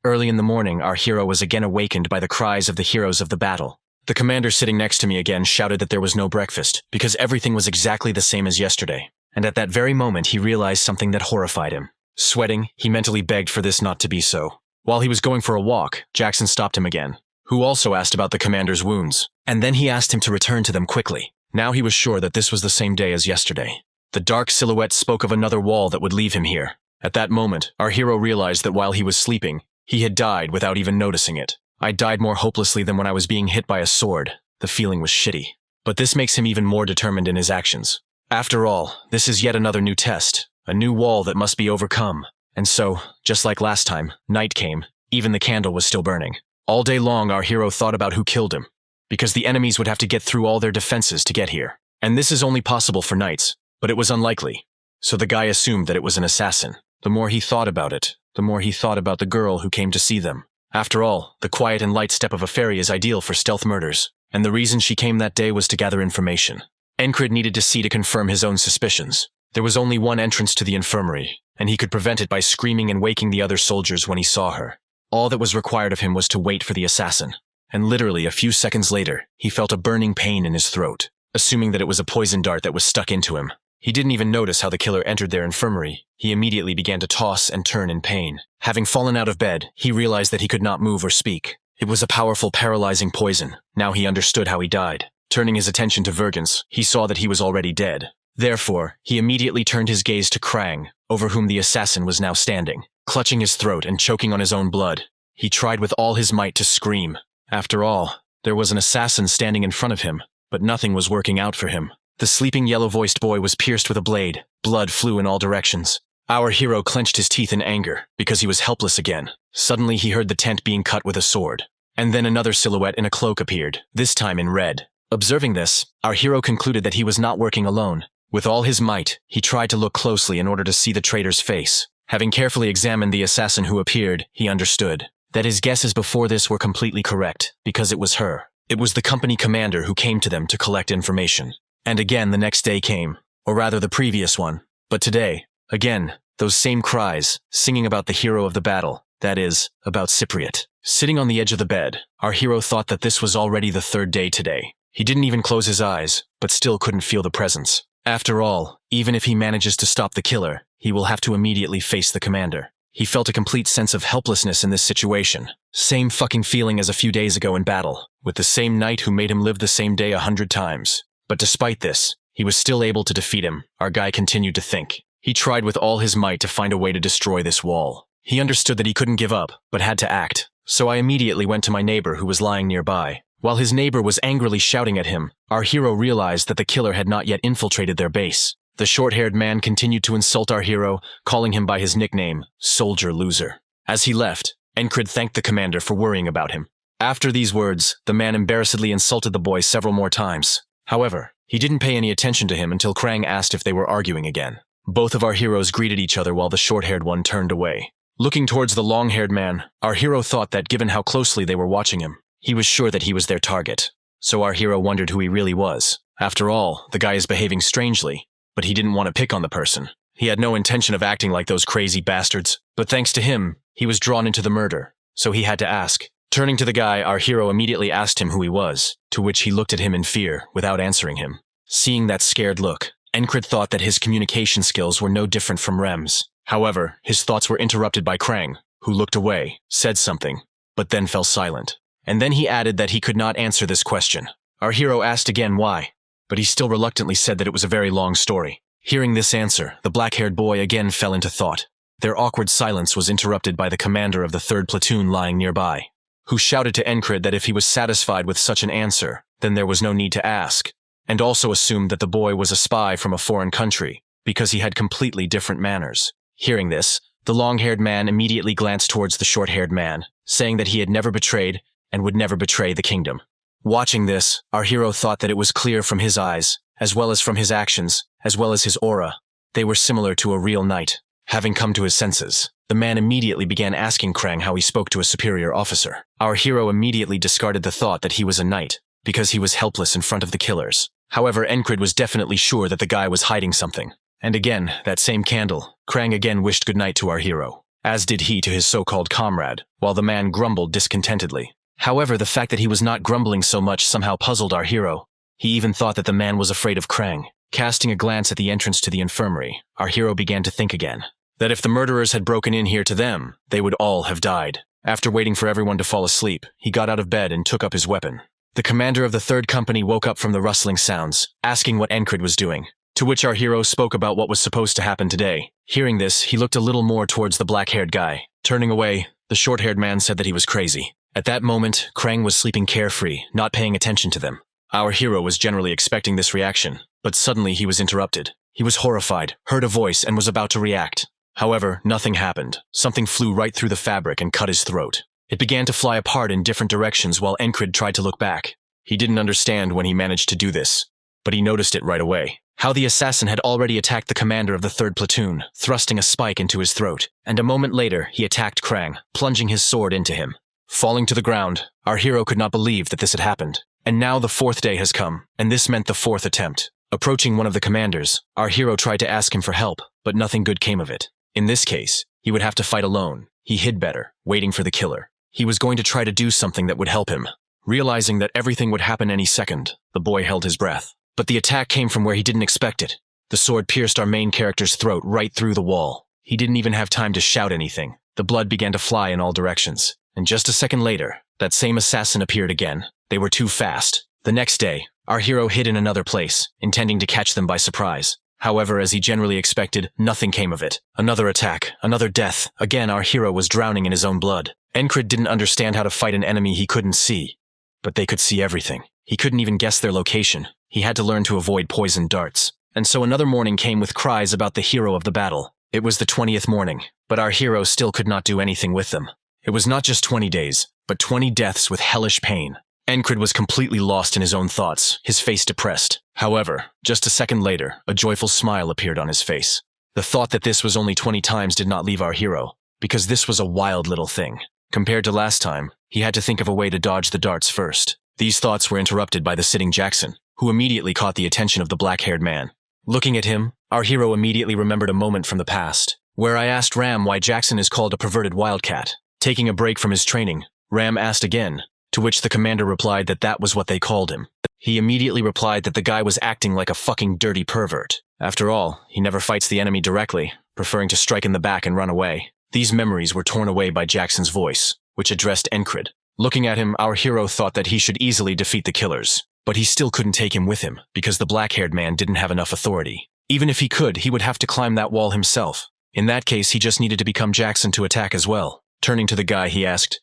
Speaker 1: Early in the morning, our hero was again awakened by the cries of the heroes of the battle. The commander sitting next to me again shouted that there was no breakfast, because everything was exactly the same as yesterday. And at that very moment, he realized something that horrified him. Sweating, he mentally begged for this not to be so. While he was going for a walk, Jackson stopped him again, who also asked about the commander's wounds. And then he asked him to return to them quickly. Now he was sure that this was the same day as yesterday. The dark silhouette spoke of another wall that would leave him here. At that moment, our hero realized that while he was sleeping, he had died without even noticing it. I died more hopelessly than when I was being hit by a sword. The feeling was shitty. But this makes him even more determined in his actions. After all, this is yet another new test, a new wall that must be overcome. And so, just like last time, night came. Even the candle was still burning. All day long, our hero thought about who killed him, because the enemies would have to get through all their defenses to get here. And this is only possible for knights, but it was unlikely. So the guy assumed that it was an assassin. The more he thought about it, the more he thought about the girl who came to see them. After all, the quiet and light step of a fairy is ideal for stealth murders, and the reason she came that day was to gather information. Encred needed to see to confirm his own suspicions. There was only one entrance to the infirmary, and he could prevent it by screaming and waking the other soldiers when he saw her. All that was required of him was to wait for the assassin. And literally a few seconds later, he felt a burning pain in his throat, assuming that it was a poison dart that was stuck into him. He didn't even notice how the killer entered their infirmary. He immediately began to toss and turn in pain. Having fallen out of bed, he realized that he could not move or speak. It was a powerful, paralyzing poison. Now he understood how he died. Turning his attention to Vergens, he saw that he was already dead. Therefore, he immediately turned his gaze to Krang, over whom the assassin was now standing. Clutching his throat and choking on his own blood, he tried with all his might to scream. After all, there was an assassin standing in front of him, but nothing was working out for him. The sleeping yellow-voiced boy was pierced with a blade. Blood flew in all directions. Our hero clenched his teeth in anger, because he was helpless again. Suddenly he heard the tent being cut with a sword. And then another silhouette in a cloak appeared, this time in red. Observing this, our hero concluded that he was not working alone. With all his might, he tried to look closely in order to see the traitor's face. Having carefully examined the assassin who appeared, he understood that his guesses before this were completely correct, because it was her. It was the company commander who came to them to collect information. And again the next day came, or rather the previous one. But today, again, those same cries, singing about the hero of the battle, that is, about Cypriot. Sitting on the edge of the bed, our hero thought that this was already the third day today. He didn't even close his eyes, but still couldn't feel the presence. After all, even if he manages to stop the killer, he will have to immediately face the commander. He felt a complete sense of helplessness in this situation. Same fucking feeling as a few days ago in battle, with the same knight who made him live the same day 100 times. But despite this, he was still able to defeat him. Our guy continued to think. He tried with all his might to find a way to destroy this wall. He understood that he couldn't give up, but had to act. So I immediately went to my neighbor who was lying nearby. While his neighbor was angrily shouting at him, our hero realized that the killer had not yet infiltrated their base. The short-haired man continued to insult our hero, calling him by his nickname, Soldier Loser. As he left, Encred thanked the commander for worrying about him. After these words, the man embarrassedly insulted the boy several more times. However, he didn't pay any attention to him until Krang asked if they were arguing again. Both of our heroes greeted each other while the short-haired one turned away. Looking towards the long-haired man, our hero thought that given how closely they were watching him, he was sure that he was their target. So our hero wondered who he really was. After all, the guy is behaving strangely, but he didn't want to pick on the person. He had no intention of acting like those crazy bastards, but thanks to him, he was drawn into the murder, so he had to ask. Turning to the guy, our hero immediately asked him who he was, to which he looked at him in fear, without answering him. Seeing that scared look, Encred thought that his communication skills were no different from Rem's. However, his thoughts were interrupted by Krang, who looked away, said something, but then fell silent. And then he added that he could not answer this question. Our hero asked again why, but he still reluctantly said that it was a very long story. Hearing this answer, the black-haired boy again fell into thought. Their awkward silence was interrupted by the commander of the 3rd platoon lying nearby, who shouted to Encred that if he was satisfied with such an answer, then there was no need to ask, and also assumed that the boy was a spy from a foreign country, because he had completely different manners. Hearing this, the long-haired man immediately glanced towards the short-haired man, saying that he had never betrayed and would never betray the kingdom. Watching this, our hero thought that it was clear from his eyes, as well as from his actions, as well as his aura. They were similar to a real knight. Having come to his senses, the man immediately began asking Krang how he spoke to a superior officer. Our hero immediately discarded the thought that he was a knight, because he was helpless in front of the killers. However, Encred was definitely sure that the guy was hiding something. And again, that same candle, Krang again wished goodnight to our hero, as did he to his so-called comrade, while the man grumbled discontentedly. However, the fact that he was not grumbling so much somehow puzzled our hero. He even thought that the man was afraid of Krang. Casting a glance at the entrance to the infirmary, our hero began to think again, that if the murderers had broken in here to them, they would all have died. After waiting for everyone to fall asleep, he got out of bed and took up his weapon. The commander of the third company woke up from the rustling sounds, asking what Encred was doing, to which our hero spoke about what was supposed to happen today. Hearing this, he looked a little more towards the black-haired guy. Turning away, the short-haired man said that he was crazy. At that moment, Krang was sleeping carefree, not paying attention to them. Our hero was generally expecting this reaction, but suddenly he was interrupted. He was horrified, heard a voice, and was about to react. However, nothing happened. Something flew right through the fabric and cut his throat. It began to fly apart in different directions while Encred tried to look back. He didn't understand when he managed to do this, but he noticed it right away. How the assassin had already attacked the commander of the third platoon, thrusting a spike into his throat, and a moment later he attacked Krang, plunging his sword into him. Falling to the ground, our hero could not believe that this had happened. And now the fourth day has come, and this meant the fourth attempt. Approaching one of the commanders, our hero tried to ask him for help, but nothing good came of it. In this case, he would have to fight alone. He hid better, waiting for the killer. He was going to try to do something that would help him. Realizing that everything would happen any second, the boy held his breath. But the attack came from where he didn't expect it. The sword pierced our main character's throat right through the wall. He didn't even have time to shout anything. The blood began to fly in all directions. And just a second later, that same assassin appeared again. They were too fast. The next day, our hero hid in another place, intending to catch them by surprise. However, as he generally expected, nothing came of it. Another attack, another death. Again, our hero was drowning in his own blood. Encred didn't understand how to fight an enemy he couldn't see. But they could see everything. He couldn't even guess their location. He had to learn to avoid poisoned darts. And so another morning came with cries about the hero of the battle. It was the 20th morning, but our hero still could not do anything with them. It was not just 20 days, but 20 deaths with hellish pain. Encred was completely lost in his own thoughts, his face depressed. However, just a second later, a joyful smile appeared on his face. The thought that this was only 20 times did not leave our hero, because this was a wild little thing. Compared to last time, he had to think of a way to dodge the darts first. These thoughts were interrupted by the sitting Jackson, who immediately caught the attention of the black-haired man. Looking at him, our hero immediately remembered a moment from the past, where I asked Ram why Jackson is called a perverted wildcat. Taking a break from his training, Ram asked again, to which the commander replied that that was what they called him. He immediately replied that the guy was acting like a fucking dirty pervert. After all, he never fights the enemy directly, preferring to strike in the back and run away. These memories were torn away by Jackson's voice, which addressed Encred. Looking at him, our hero thought that he should easily defeat the killers, but he still couldn't take him with him because the black-haired man didn't have enough authority. Even if he could, he would have to climb that wall himself. In that case, he just needed to become Jackson to attack as well. Turning to the guy, he asked,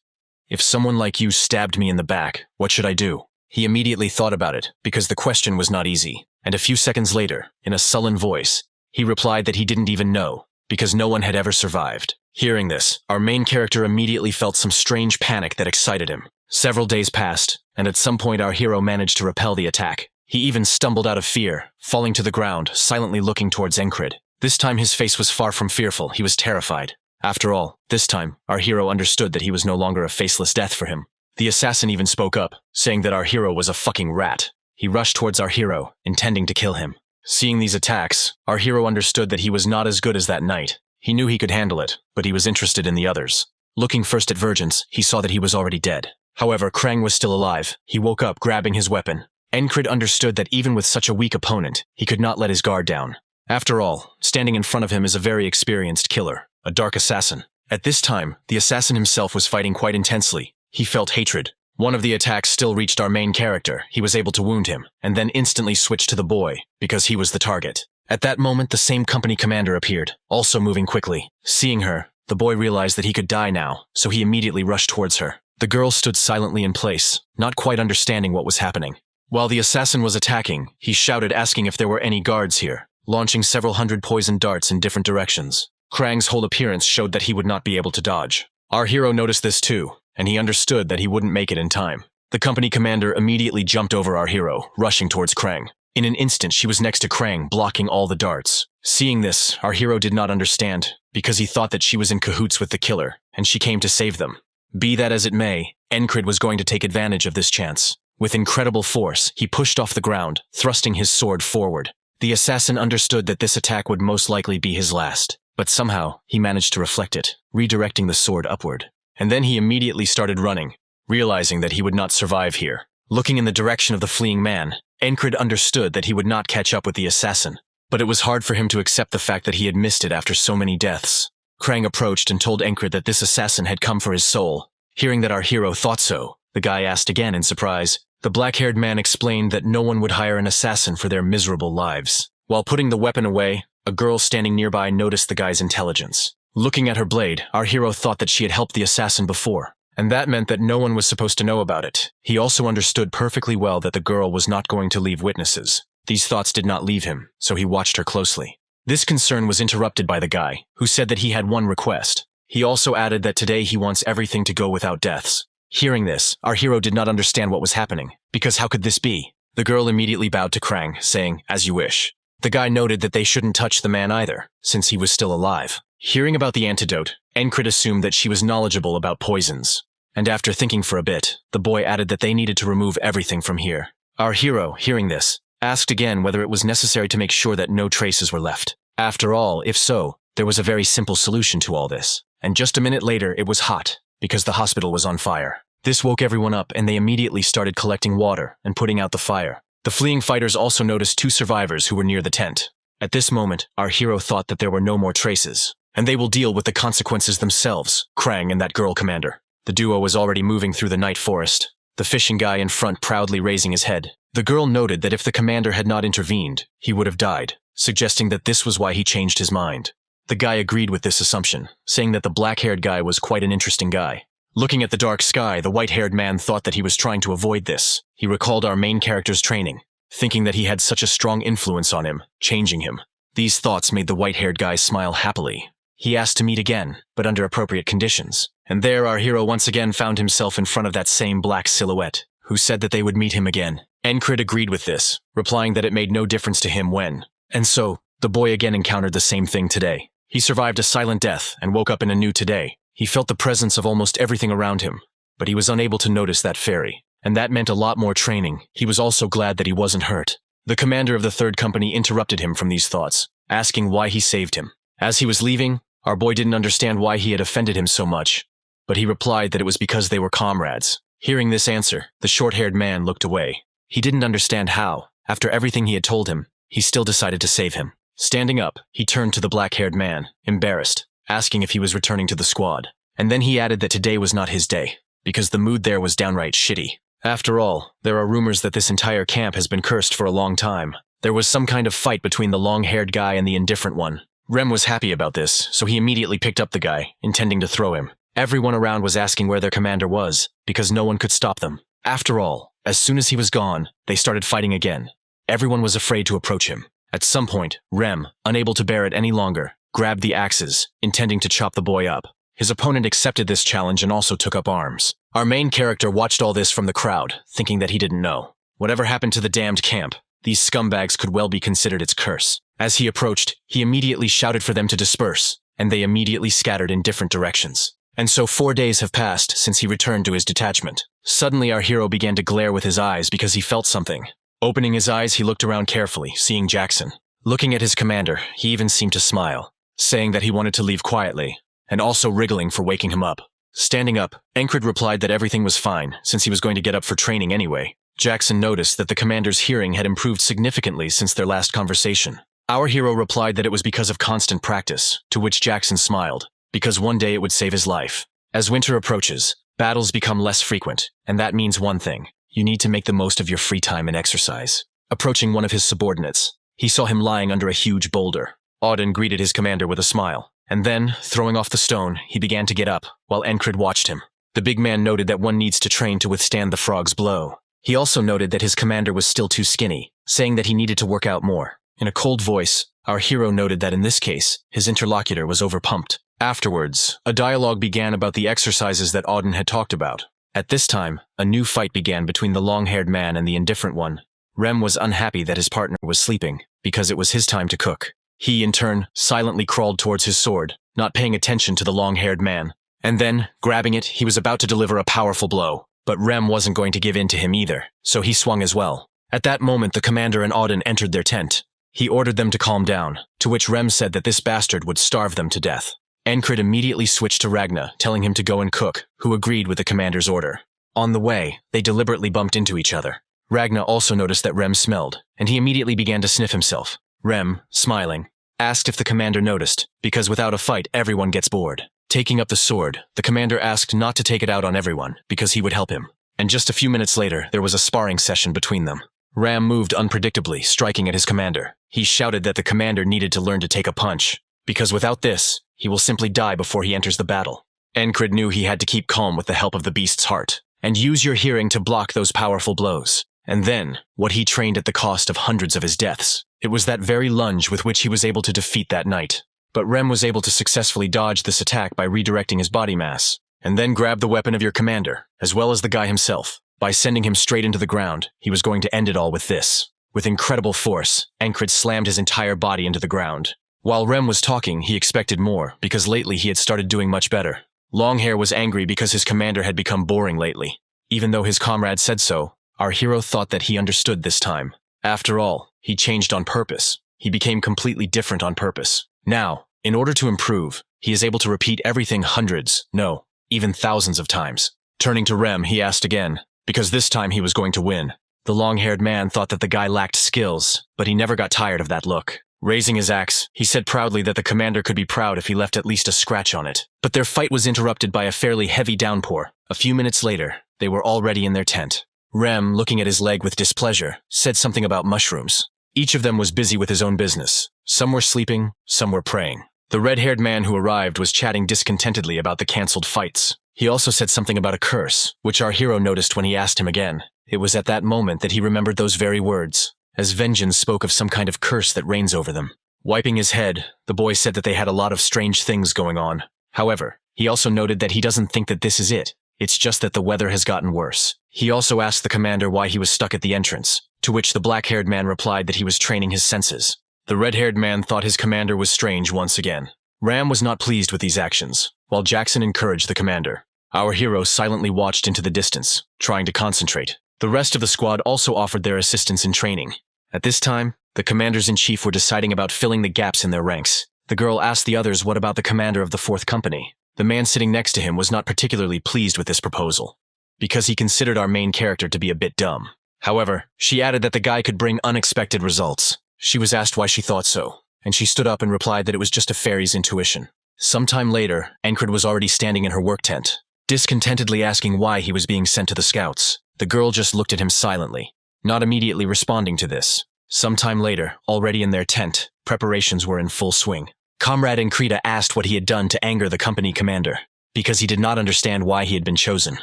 Speaker 1: "If someone like you stabbed me in the back, what should I do?" He immediately thought about it, because the question was not easy, and a few seconds later, in a sullen voice, he replied that he didn't even know, because no one had ever survived. Hearing this, our main character immediately felt some strange panic that excited him. Several days passed, and at some point our hero managed to repel the attack. He even stumbled out of fear, falling to the ground, silently looking towards Encred. This time his face was far from fearful, he was terrified. After all, this time, our hero understood that he was no longer a faceless death for him. The assassin even spoke up, saying that our hero was a fucking rat. He rushed towards our hero, intending to kill him. Seeing these attacks, our hero understood that he was not as good as that knight. He knew he could handle it, but he was interested in the others. Looking first at Virgins, he saw that he was already dead. However, Krang was still alive. He woke up, grabbing his weapon. Encred understood that even with such a weak opponent, he could not let his guard down. After all, standing in front of him is a very experienced killer, a dark assassin. At this time, the assassin himself was fighting quite intensely. He felt hatred. One of the attacks still reached our main character. He was able to wound him, and then instantly switched to the boy, because he was the target. At that moment, the same company commander appeared, also moving quickly. Seeing her, the boy realized that he could die now, so he immediately rushed towards her. The girl stood silently in place, not quite understanding what was happening. While the assassin was attacking, he shouted asking if there were any guards here, launching several hundred poisoned darts in different directions. Krang's whole appearance showed that he would not be able to dodge. Our hero noticed this too, and he understood that he wouldn't make it in time. The company commander immediately jumped over our hero, rushing towards Krang. In an instant, she was next to Krang, blocking all the darts. Seeing this, our hero did not understand, because he thought that she was in cahoots with the killer, and she came to save them. Be that as it may, Encred was going to take advantage of this chance. With incredible force, he pushed off the ground, thrusting his sword forward. The assassin understood that this attack would most likely be his last, but somehow, he managed to reflect it, redirecting the sword upward. And then he immediately started running, realizing that he would not survive here. Looking in the direction of the fleeing man, Encred understood that he would not catch up with the assassin, but it was hard for him to accept the fact that he had missed it after so many deaths. Krang approached and told Encred that this assassin had come for his soul. Hearing that our hero thought so, the guy asked again in surprise, The black-haired man explained that no one would hire an assassin for their miserable lives. While putting the weapon away, a girl standing nearby noticed the guy's intelligence. Looking at her blade, our hero thought that she had helped the assassin before, and that meant that no one was supposed to know about it. He also understood perfectly well that the girl was not going to leave witnesses. These thoughts did not leave him, so he watched her closely. This concern was interrupted by the guy, who said that he had one request. He also added that today he wants everything to go without deaths. Hearing this, our hero did not understand what was happening, because how could this be? The girl immediately bowed to Krang, saying, "As you wish." The guy noted that they shouldn't touch the man either, since he was still alive. Hearing about the antidote, Encrid assumed that she was knowledgeable about poisons. And after thinking for a bit, the boy added that they needed to remove everything from here. Our hero, hearing this, asked again whether it was necessary to make sure that no traces were left. After all, if so, there was a very simple solution to all this. And just a minute later, it was hot, because the hospital was on fire. This woke everyone up, and they immediately started collecting water and putting out the fire. The fleeing fighters also noticed 2 survivors who were near the tent. At this moment, our hero thought that there were no more traces, and they will deal with the consequences themselves, Krang and that girl commander. The duo was already moving through the night forest, the fishing guy in front proudly raising his head. The girl noted that if the commander had not intervened, he would have died, suggesting that this was why he changed his mind. The guy agreed with this assumption, saying that the black-haired guy was quite an interesting guy. Looking at the dark sky, the white-haired man thought that he was trying to avoid this. He recalled our main character's training, thinking that he had such a strong influence on him, changing him. These thoughts made the white-haired guy smile happily. He asked to meet again, but under appropriate conditions. And there our hero once again found himself in front of that same black silhouette, who said that they would meet him again. Encrid agreed with this, replying that it made no difference to him when. And so, the boy again encountered the same thing today. He survived a silent death and woke up in a new today. He felt the presence of almost everything around him, but he was unable to notice that fairy. And that meant a lot more training. He was also glad that he wasn't hurt. The commander of the 3rd Company interrupted him from these thoughts, asking why he saved him. As he was leaving, our boy didn't understand why he had offended him so much, but he replied that it was because they were comrades. Hearing this answer, the short-haired man looked away. He didn't understand how, after everything he had told him, he still decided to save him. Standing up, he turned to the black-haired man, embarrassed, asking if he was returning to the squad. And then he added that today was not his day, because the mood there was downright shitty. After all, there are rumors that this entire camp has been cursed for a long time. There was some kind of fight between the long-haired guy and the indifferent one. Rem was happy about this, so he immediately picked up the guy, intending to throw him. Everyone around was asking where their commander was, because no one could stop them. After all, as soon as he was gone, they started fighting again. Everyone was afraid to approach him. At some point, Rem, unable to bear it any longer, grabbed the axes, intending to chop the boy up. His opponent accepted this challenge and also took up arms. Our main character watched all this from the crowd, thinking that he didn't know. Whatever happened to the damned camp, these scumbags could well be considered its curse. As he approached, he immediately shouted for them to disperse, and they immediately scattered in different directions. And so 4 days have passed since he returned to his detachment. Suddenly our hero began to glare with his eyes because he felt something. Opening his eyes, he looked around carefully, seeing Jackson. Looking at his commander, he even seemed to smile, saying that he wanted to leave quietly, and also wriggling for waking him up. Standing up, Encrid replied that everything was fine, since he was going to get up for training anyway. Jackson noticed that the commander's hearing had improved significantly since their last conversation. Our hero replied that it was because of constant practice, to which Jackson smiled, because one day it would save his life. As winter approaches, battles become less frequent, and that means one thing. You need to make the most of your free time and exercise. Approaching one of his subordinates, he saw him lying under a huge boulder. Auden greeted his commander with a smile, and then, throwing off the stone, he began to get up, while Encrid watched him. The big man noted that one needs to train to withstand the frog's blow. He also noted that his commander was still too skinny, saying that he needed to work out more. In a cold voice, our hero noted that in this case, his interlocutor was overpumped. Afterwards, a dialogue began about the exercises that Auden had talked about. At this time, a new fight began between the long-haired man and the indifferent one. Rem was unhappy that his partner was sleeping, because it was his time to cook. He, in turn, silently crawled towards his sword, not paying attention to the long-haired man. And then, grabbing it, he was about to deliver a powerful blow. But Rem wasn't going to give in to him either, so he swung as well. At that moment, the commander and Auden entered their tent. He ordered them to calm down, to which Rem said that this bastard would starve them to death. Encrid immediately switched to Ragna, telling him to go and cook, who agreed with the commander's order. On the way, they deliberately bumped into each other. Ragna also noticed that Rem smelled, and he immediately began to sniff himself. Rem, smiling, asked if the commander noticed, because without a fight, everyone gets bored. Taking up the sword, the commander asked not to take it out on everyone, because he would help him. and just a few minutes later, there was a sparring session between them. Ram moved unpredictably, striking at his commander. He shouted that the commander needed to learn to take a punch, because without this, he will simply die before he enters the battle. Encred knew he had to keep calm with the help of the beast's heart, and use your hearing to block those powerful blows. And then, what he trained at the cost of hundreds of his deaths. It was that very lunge with which he was able to defeat that knight. But Rem was able to successfully dodge this attack by redirecting his body mass, and then grab the weapon of your commander, as well as the guy himself. By sending him straight into the ground, he was going to end it all with this. With incredible force, Encred slammed his entire body into the ground. While Rem was talking, he expected more, because lately he had started doing much better. Longhair was angry because his commander had become boring lately. Even though his comrade said so, our hero thought that he understood this time. After all, he changed on purpose. He became completely different on purpose. Now, in order to improve, he is able to repeat everything hundreds, no, even thousands of times. Turning to Rem, he asked again, because this time he was going to win. The long-haired man thought that the guy lacked skills, but he never got tired of that look. Raising his axe, he said proudly that the commander could be proud if he left at least a scratch on it. But their fight was interrupted by a fairly heavy downpour. A few minutes later, they were already in their tent. Rem, looking at his leg with displeasure, said something about mushrooms. Each of them was busy with his own business. Some were sleeping, some were praying. The red-haired man who arrived was chatting discontentedly about the cancelled fights. He also said something about a curse, which our hero noticed when he asked him again. It was at that moment that he remembered those very words, as Vengeance spoke of some kind of curse that reigns over them. Wiping his head, the boy said that they had a lot of strange things going on. However, he also noted that he doesn't think that this is it. It's just that the weather has gotten worse. He also asked the commander why he was stuck at the entrance, to which the black-haired man replied that he was training his senses. The red-haired man thought his commander was strange once again. Ram was not pleased with these actions, while Jackson encouraged the commander. Our hero silently watched into the distance, trying to concentrate. The rest of the squad also offered their assistance in training. At this time, the commanders-in-chief were deciding about filling the gaps in their ranks. The girl asked the others what about the commander of the 4th Company. The man sitting next to him was not particularly pleased with this proposal, because he considered our main character to be a bit dumb. However, she added that the guy could bring unexpected results. She was asked why she thought so, and she stood up and replied that it was just a fairy's intuition. Sometime later, Encred was already standing in her work tent, discontentedly asking why he was being sent to the scouts. The girl just looked at him silently, not immediately responding to this. Sometime later, already in their tent, preparations were in full swing. Comrade Encreda asked what he had done to anger the company commander, because he did not understand why he had been chosen.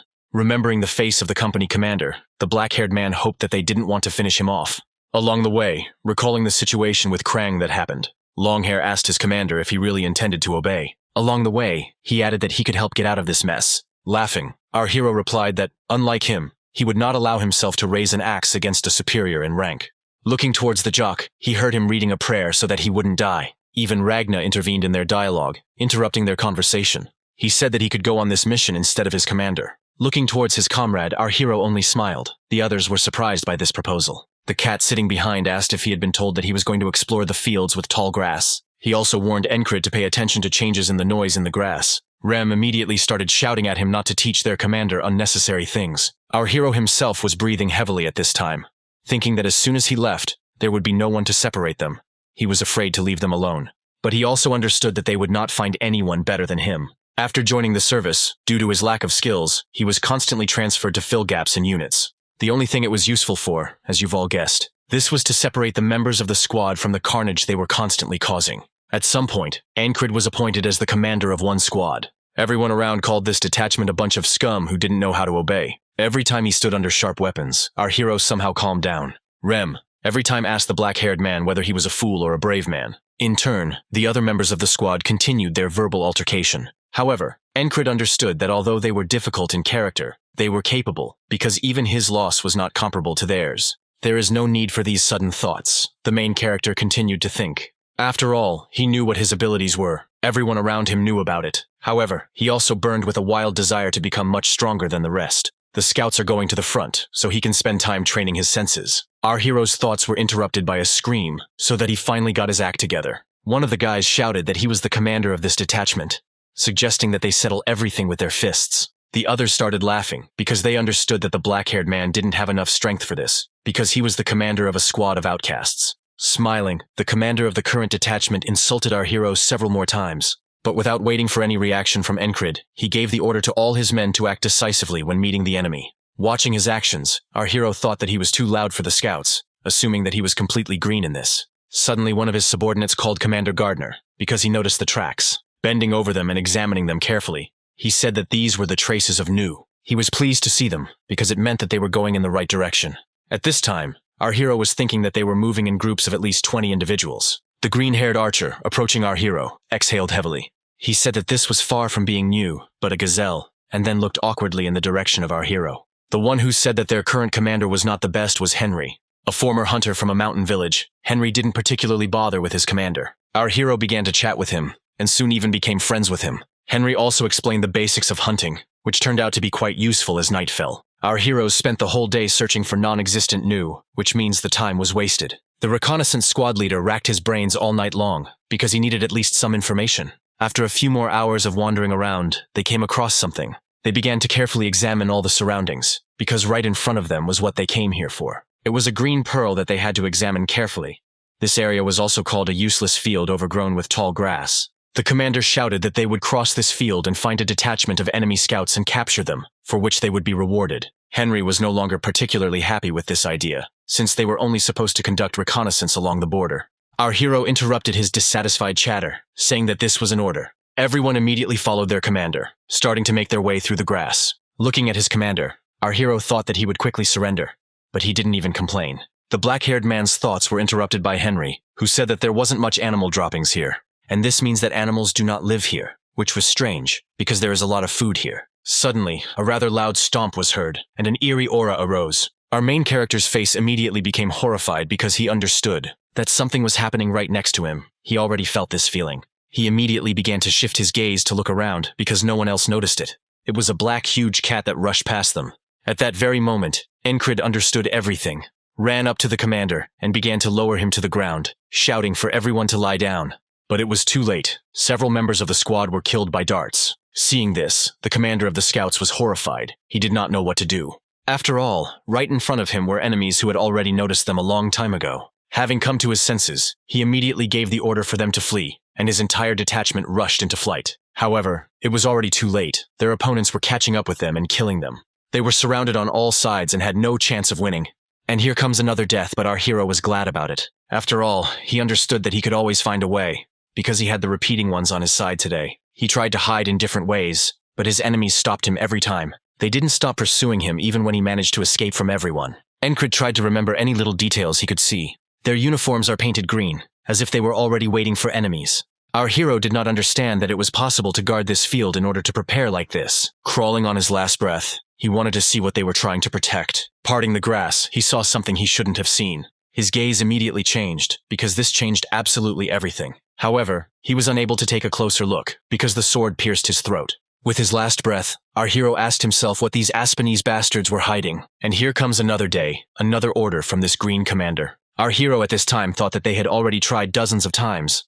Speaker 1: Remembering the face of the company commander, the black-haired man hoped that they didn't want to finish him off. Along the way, recalling the situation with Krang that happened, Longhair asked his commander if he really intended to obey. Along the way, he added that he could help get out of this mess. Laughing, our hero replied that, unlike him, he would not allow himself to raise an axe against a superior in rank. Looking towards the jock, he heard him reading a prayer so that he wouldn't die. Even Ragna intervened in their dialogue, interrupting their conversation. He said that he could go on this mission instead of his commander. Looking towards his comrade, our hero only smiled. The others were surprised by this proposal. The cat sitting behind asked if he had been told that he was going to explore the fields with tall grass. He also warned Encred to pay attention to changes in the noise in the grass. Rem immediately started shouting at him not to teach their commander unnecessary things. Our hero himself was breathing heavily at this time, thinking that as soon as he left, there would be no one to separate them. He was afraid to leave them alone. But he also understood that they would not find anyone better than him. After joining the service, due to his lack of skills, he was constantly transferred to fill gaps in units. The only thing it was useful for, as you've all guessed, this was to separate the members of the squad from the carnage they were constantly causing. At some point, Encred was appointed as the commander of one squad. Everyone around called this detachment a bunch of scum who didn't know how to obey. Every time he stood under sharp weapons, our hero somehow calmed down. Rem, every time asked the black-haired man whether he was a fool or a brave man. In turn, the other members of the squad continued their verbal altercation. However, Encred understood that although they were difficult in character, they were capable, because even his loss was not comparable to theirs. There is no need for these sudden thoughts, the main character continued to think. After all, he knew what his abilities were. Everyone around him knew about it. However, he also burned with a wild desire to become much stronger than the rest. The scouts are going to the front, so he can spend time training his senses. Our hero's thoughts were interrupted by a scream, so that he finally got his act together. One of the guys shouted that he was the commander of this detachment, suggesting that they settle everything with their fists. The others started laughing, because they understood that the black-haired man didn't have enough strength for this, because he was the commander of a squad of outcasts. Smiling, the commander of the current detachment insulted our hero several more times. But without waiting for any reaction from Encred, he gave the order to all his men to act decisively when meeting the enemy. Watching his actions, our hero thought that he was too loud for the scouts, assuming that he was completely green in this. Suddenly, one of his subordinates called Commander Gardner, because he noticed the tracks. Bending over them and examining them carefully, he said that these were the traces of Nu. He was pleased to see them, because it meant that they were going in the right direction. At this time, our hero was thinking that they were moving in groups of at least 20 individuals. The green-haired archer, approaching our hero, exhaled heavily. He said that this was far from being Nu, but a gazelle, and then looked awkwardly in the direction of our hero. The one who said that their current commander was not the best was Henry. A former hunter from a mountain village, Henry didn't particularly bother with his commander. Our hero began to chat with him, and soon even became friends with him. Henry also explained the basics of hunting, which turned out to be quite useful as night fell. Our heroes spent the whole day searching for non-existent Nu, which means the time was wasted. The reconnaissance squad leader racked his brains all night long, because he needed at least some information. After a few more hours of wandering around, they came across something. They began to carefully examine all the surroundings, because right in front of them was what they came here for. It was a green pearl that they had to examine carefully. This area was also called a useless field overgrown with tall grass. The commander shouted that they would cross this field and find a detachment of enemy scouts and capture them, for which they would be rewarded. Henry was no longer particularly happy with this idea, since they were only supposed to conduct reconnaissance along the border. Our hero interrupted his dissatisfied chatter, saying that this was an order. Everyone immediately followed their commander, starting to make their way through the grass. Looking at his commander, our hero thought that he would quickly surrender, but he didn't even complain. The black-haired man's thoughts were interrupted by Henry, who said that there wasn't much animal droppings here, and this means that animals do not live here, which was strange, because there is a lot of food here. Suddenly, a rather loud stomp was heard, and an eerie aura arose. Our main character's face immediately became horrified because he understood that something was happening right next to him. He already felt this feeling. He immediately began to shift his gaze to look around because no one else noticed it. It was a black, huge cat that rushed past them. At that very moment, Incurable understood everything, ran up to the commander, and began to lower him to the ground, shouting for everyone to lie down. But it was too late. Several members of the squad were killed by darts. Seeing this, the commander of the scouts was horrified. He did not know what to do. After all, right in front of him were enemies who had already noticed them a long time ago. Having come to his senses, he immediately gave the order for them to flee, and his entire detachment rushed into flight. However, it was already too late. Their opponents were catching up with them and killing them. They were surrounded on all sides and had no chance of winning. And here comes another death, but our hero was glad about it. After all, he understood that he could always find a way, because he had the repeating ones on his side today. He tried to hide in different ways, but his enemies stopped him every time. They didn't stop pursuing him even when he managed to escape from everyone. Incurable tried to remember any little details he could see. Their uniforms are painted green, as if they were already waiting for enemies. Our hero did not understand that it was possible to guard this field in order to prepare like this. Crawling on his last breath, he wanted to see what they were trying to protect. Parting the grass, he saw something he shouldn't have seen. His gaze immediately changed, because this changed absolutely everything. However, he was unable to take a closer look, because the sword pierced his throat. With his last breath, our hero asked himself what these Aspanese bastards were hiding. And here comes another day, another order from this green commander. Our hero at this time thought that they had already tried dozens of times,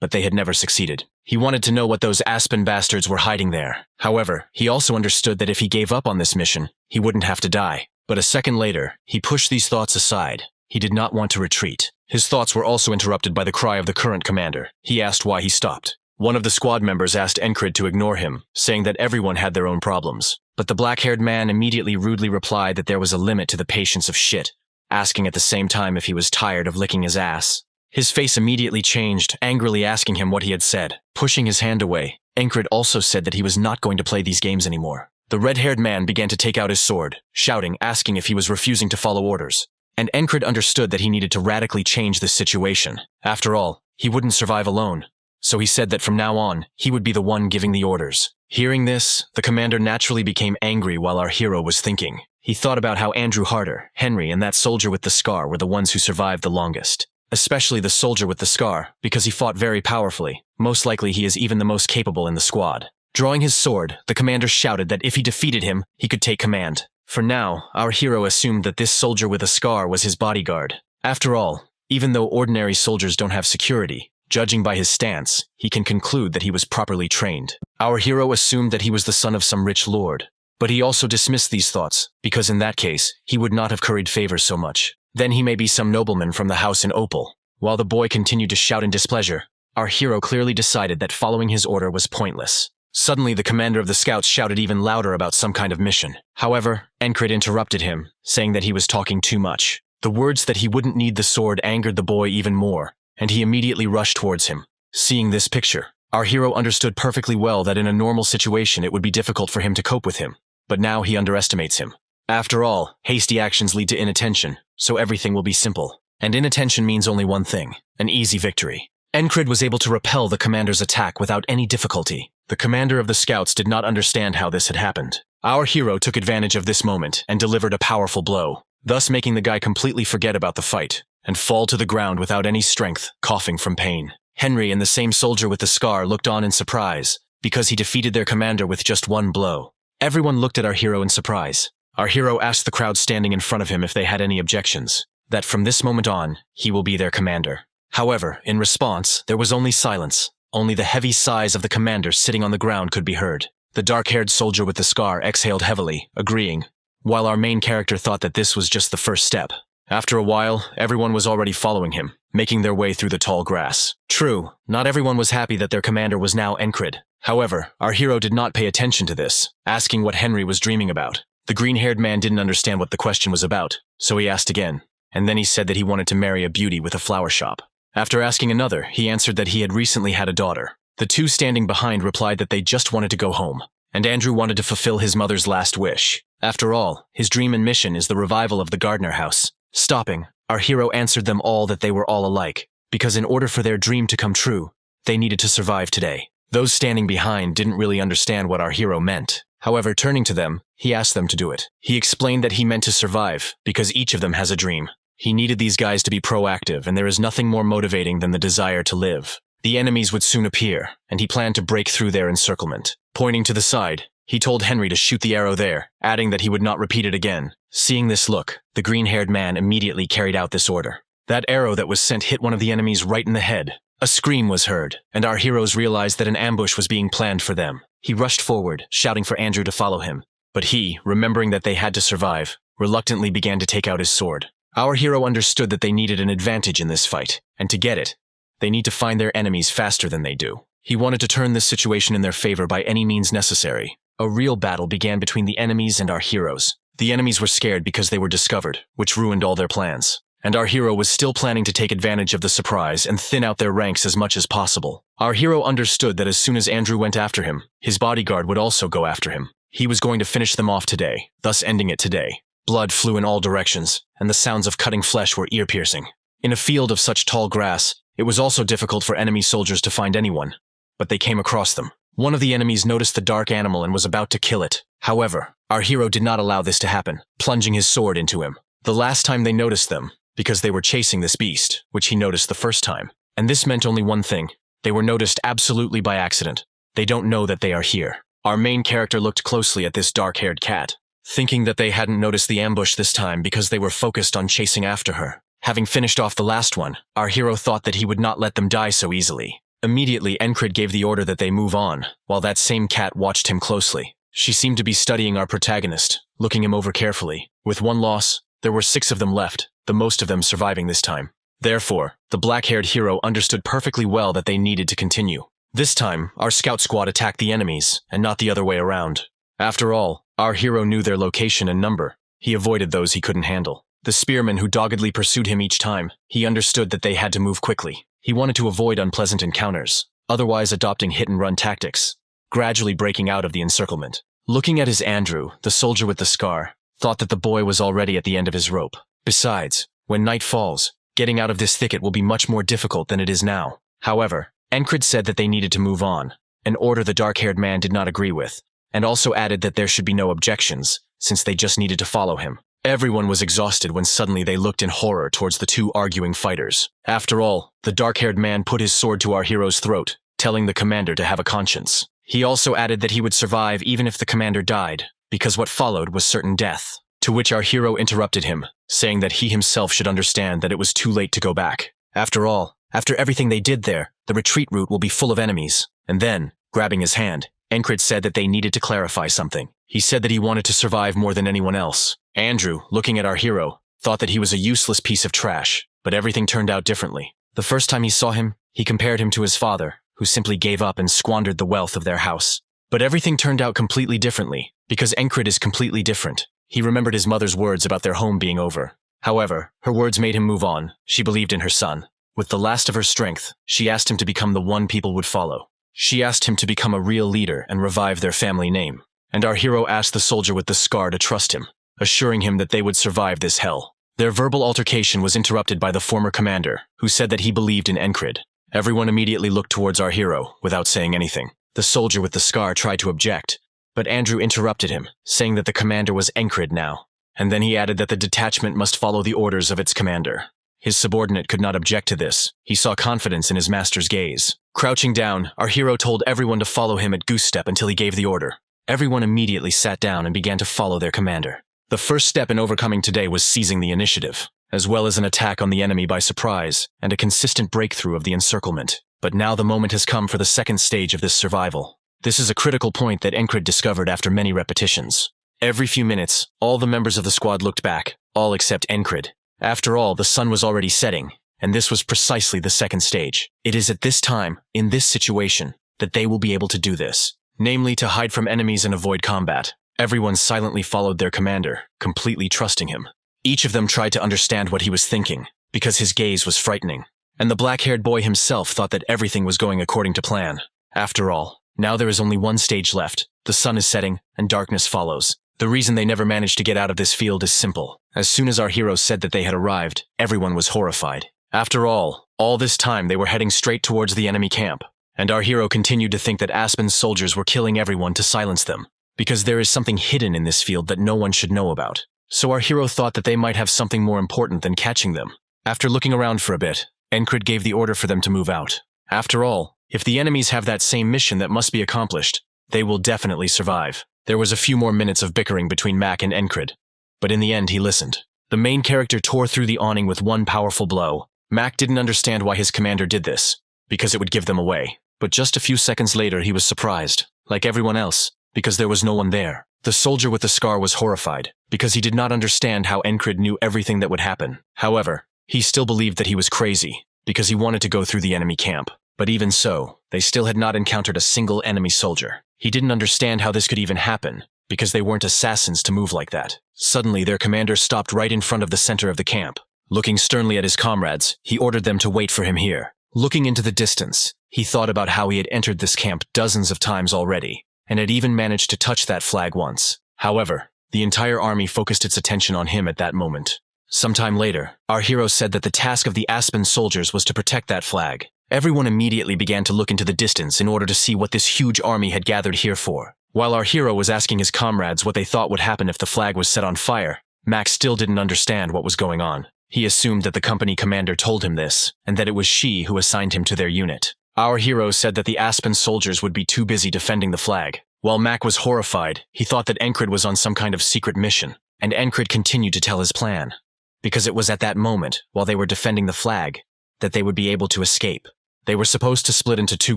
Speaker 1: but they had never succeeded. He wanted to know what those Aspen bastards were hiding there. However, he also understood that if he gave up on this mission, he wouldn't have to die. But a second later, he pushed these thoughts aside. He did not want to retreat. His thoughts were also interrupted by the cry of the current commander. He asked why he stopped. One of the squad members asked Incurable to ignore him, saying that everyone had their own problems. But the black-haired man immediately rudely replied that there was a limit to the patience of shit, asking at the same time if he was tired of licking his ass. His face immediately changed, angrily asking him what he had said. Pushing his hand away, Incurable also said that he was not going to play these games anymore. The red-haired man began to take out his sword, shouting, asking if he was refusing to follow orders. And Incurable understood that he needed to radically change this situation. After all, he wouldn't survive alone. So he said that from now on, he would be the one giving the orders. Hearing this, the commander naturally became angry while our hero was thinking. He thought about how Andrew Harder, Henry, and that soldier with the scar were the ones who survived the longest. Especially the soldier with the scar, because he fought very powerfully. Most likely he is even the most capable in the squad. Drawing his sword, the commander shouted that if he defeated him, he could take command. For now, our hero assumed that this soldier with a scar was his bodyguard. After all, even though ordinary soldiers don't have security, judging by his stance, he can conclude that he was properly trained. Our hero assumed that he was the son of some rich lord. But he also dismissed these thoughts, because in that case, he would not have curried favor so much. Then he may be some nobleman from the house in Opal. While the boy continued to shout in displeasure, our hero clearly decided that following his order was pointless. Suddenly, the commander of the scouts shouted even louder about some kind of mission. However, Encred interrupted him, saying that he was talking too much. The words that he wouldn't need the sword angered the boy even more, and he immediately rushed towards him. Seeing this picture, our hero understood perfectly well that in a normal situation it would be difficult for him to cope with him, but now he underestimates him. After all, hasty actions lead to inattention, so everything will be simple. And inattention means only one thing: an easy victory. Encred was able to repel the commander's attack without any difficulty. The commander of the scouts did not understand how this had happened. Our hero took advantage of this moment and delivered a powerful blow, thus making the guy completely forget about the fight and fall to the ground without any strength, coughing from pain. Henry and the same soldier with the scar looked on in surprise, because he defeated their commander with just one blow. Everyone looked at our hero in surprise. Our hero asked the crowd standing in front of him if they had any objections, that from this moment on, he will be their commander. However, in response, there was only silence. Only the heavy sighs of the commander sitting on the ground could be heard. The dark-haired soldier with the scar exhaled heavily, agreeing, while our main character thought that this was just the first step. After a while, everyone was already following him, making their way through the tall grass. True, not everyone was happy that their commander was now Encred. However, our hero did not pay attention to this, asking what Henry was dreaming about. The green-haired man didn't understand what the question was about, so he asked again, and then he said that he wanted to marry a beauty with a flower shop. After asking another, he answered that he had recently had a daughter. The two standing behind replied that they just wanted to go home, and Andrew wanted to fulfill his mother's last wish. After all, his dream and mission is the revival of the Gardner house. Stopping, our hero answered them all that they were all alike, because in order for their dream to come true, they needed to survive today. Those standing behind didn't really understand what our hero meant. However, turning to them, he asked them to do it. He explained that he meant to survive, because each of them has a dream. He needed these guys to be proactive, and there is nothing more motivating than the desire to live. The enemies would soon appear, and he planned to break through their encirclement. Pointing to the side, he told Henry to shoot the arrow there, adding that he would not repeat it again. Seeing this look, the green-haired man immediately carried out this order. That arrow that was sent hit one of the enemies right in the head. A scream was heard, and our heroes realized that an ambush was being planned for them. He rushed forward, shouting for Andrew to follow him. But he, remembering that they had to survive, reluctantly began to take out his sword. Our hero understood that they needed an advantage in this fight, and to get it, they need to find their enemies faster than they do. He wanted to turn this situation in their favor by any means necessary. A real battle began between the enemies and our heroes. The enemies were scared because they were discovered, which ruined all their plans. And our hero was still planning to take advantage of the surprise and thin out their ranks as much as possible. Our hero understood that as soon as Andrew went after him, his bodyguard would also go after him. He was going to finish them off today, thus ending it today. Blood flew in all directions, and the sounds of cutting flesh were ear-piercing. In a field of such tall grass, it was also difficult for enemy soldiers to find anyone, but they came across them. One of the enemies noticed the dark animal and was about to kill it. However, our hero did not allow this to happen, plunging his sword into him. The last time they noticed them, because they were chasing this beast, which he noticed the first time. And this meant only one thing: they were noticed absolutely by accident. They don't know that they are here. Our main character looked closely at this dark-haired cat, thinking that they hadn't noticed the ambush this time because they were focused on chasing after her. Having finished off the last one, our hero thought that he would not let them die so easily. Immediately, Encred gave the order that they move on, while that same cat watched him closely. She seemed to be studying our protagonist, looking him over carefully. With one loss, there were 6 of them left, the most of them surviving this time. Therefore, the black-haired hero understood perfectly well that they needed to continue. This time, our scout squad attacked the enemies, and not the other way around. After all, our hero knew their location and number. He avoided those he couldn't handle. The spearmen who doggedly pursued him each time, he understood that they had to move quickly. He wanted to avoid unpleasant encounters, otherwise adopting hit-and-run tactics, gradually breaking out of the encirclement. Looking at his Andrew, the soldier with the scar, thought that the boy was already at the end of his rope. Besides, when night falls, getting out of this thicket will be much more difficult than it is now. However, Encred said that they needed to move on, an order the dark-haired man did not agree with, and also added that there should be no objections, since they just needed to follow him. Everyone was exhausted when suddenly they looked in horror towards the 2 arguing fighters. After all, the dark-haired man put his sword to our hero's throat, telling the commander to have a conscience. He also added that he would survive even if the commander died, because what followed was certain death. To which our hero interrupted him, saying that he himself should understand that it was too late to go back. After all, after everything they did there, the retreat route will be full of enemies. And then, grabbing his hand, Encred said that they needed to clarify something. He said that he wanted to survive more than anyone else. Andrew, looking at our hero, thought that he was a useless piece of trash, but everything turned out differently. The first time he saw him, he compared him to his father, who simply gave up and squandered the wealth of their house. But everything turned out completely differently, because Encred is completely different. He remembered his mother's words about their home being over. However, her words made him move on. She believed in her son. With the last of her strength, she asked him to become the one people would follow. She asked him to become a real leader and revive their family name. And our hero asked the soldier with the scar to trust him, assuring him that they would survive this hell. Their verbal altercation was interrupted by the former commander, who said that he believed in Encred. Everyone immediately looked towards our hero, without saying anything. The soldier with the scar tried to object, but Andrew interrupted him, saying that the commander was Encred now. And then he added that the detachment must follow the orders of its commander. His subordinate could not object to this. He saw confidence in his master's gaze. Crouching down, our hero told everyone to follow him at goose step until he gave the order. Everyone immediately sat down and began to follow their commander. The first step in overcoming today was seizing the initiative, as well as an attack on the enemy by surprise and a consistent breakthrough of the encirclement. But now the moment has come for the second stage of this survival. This is a critical point that Encred discovered after many repetitions. Every few minutes, all the members of the squad looked back, all except Encred. After all, the sun was already setting, and this was precisely the second stage. It is at this time, in this situation, that they will be able to do this, namely to hide from enemies and avoid combat. Everyone silently followed their commander, completely trusting him. Each of them tried to understand what he was thinking, because his gaze was frightening, and the black-haired boy himself thought that everything was going according to plan. After all, now there is only one stage left. The sun is setting, and darkness follows. The reason they never managed to get out of this field is simple. As soon as our heroes said that they had arrived, everyone was horrified. After all this time they were heading straight towards the enemy camp, and our hero continued to think that Aspen's soldiers were killing everyone to silence them, because there is something hidden in this field that no one should know about. So our hero thought that they might have something more important than catching them. After looking around for a bit, Encred gave the order for them to move out. After all, if the enemies have that same mission that must be accomplished, they will definitely survive. There was a few more minutes of bickering between Mac and Encred, but in the end he listened. The main character tore through the awning with one powerful blow. Mac didn't understand why his commander did this, because it would give them away. But just a few seconds later he was surprised, like everyone else, because there was no one there. The soldier with the scar was horrified, because he did not understand how Encred knew everything that would happen. However, he still believed that he was crazy, because he wanted to go through the enemy camp. But even so, they still had not encountered a single enemy soldier. He didn't understand how this could even happen, because they weren't assassins to move like that. Suddenly, their commander stopped right in front of the center of the camp. Looking sternly at his comrades, he ordered them to wait for him here. Looking into the distance, he thought about how he had entered this camp dozens of times already, and had even managed to touch that flag once. However, the entire army focused its attention on him at that moment. Sometime later, our hero said that the task of the Aspen soldiers was to protect that flag. Everyone immediately began to look into the distance in order to see what this huge army had gathered here for. While our hero was asking his comrades what they thought would happen if the flag was set on fire, Max still didn't understand what was going on. He assumed that the company commander told him this, and that it was she who assigned him to their unit. Our hero said that the Aspen soldiers would be too busy defending the flag. While Mac was horrified, he thought that Encred was on some kind of secret mission, and Encred continued to tell his plan. Because it was at that moment, while they were defending the flag, that they would be able to escape. They were supposed to split into two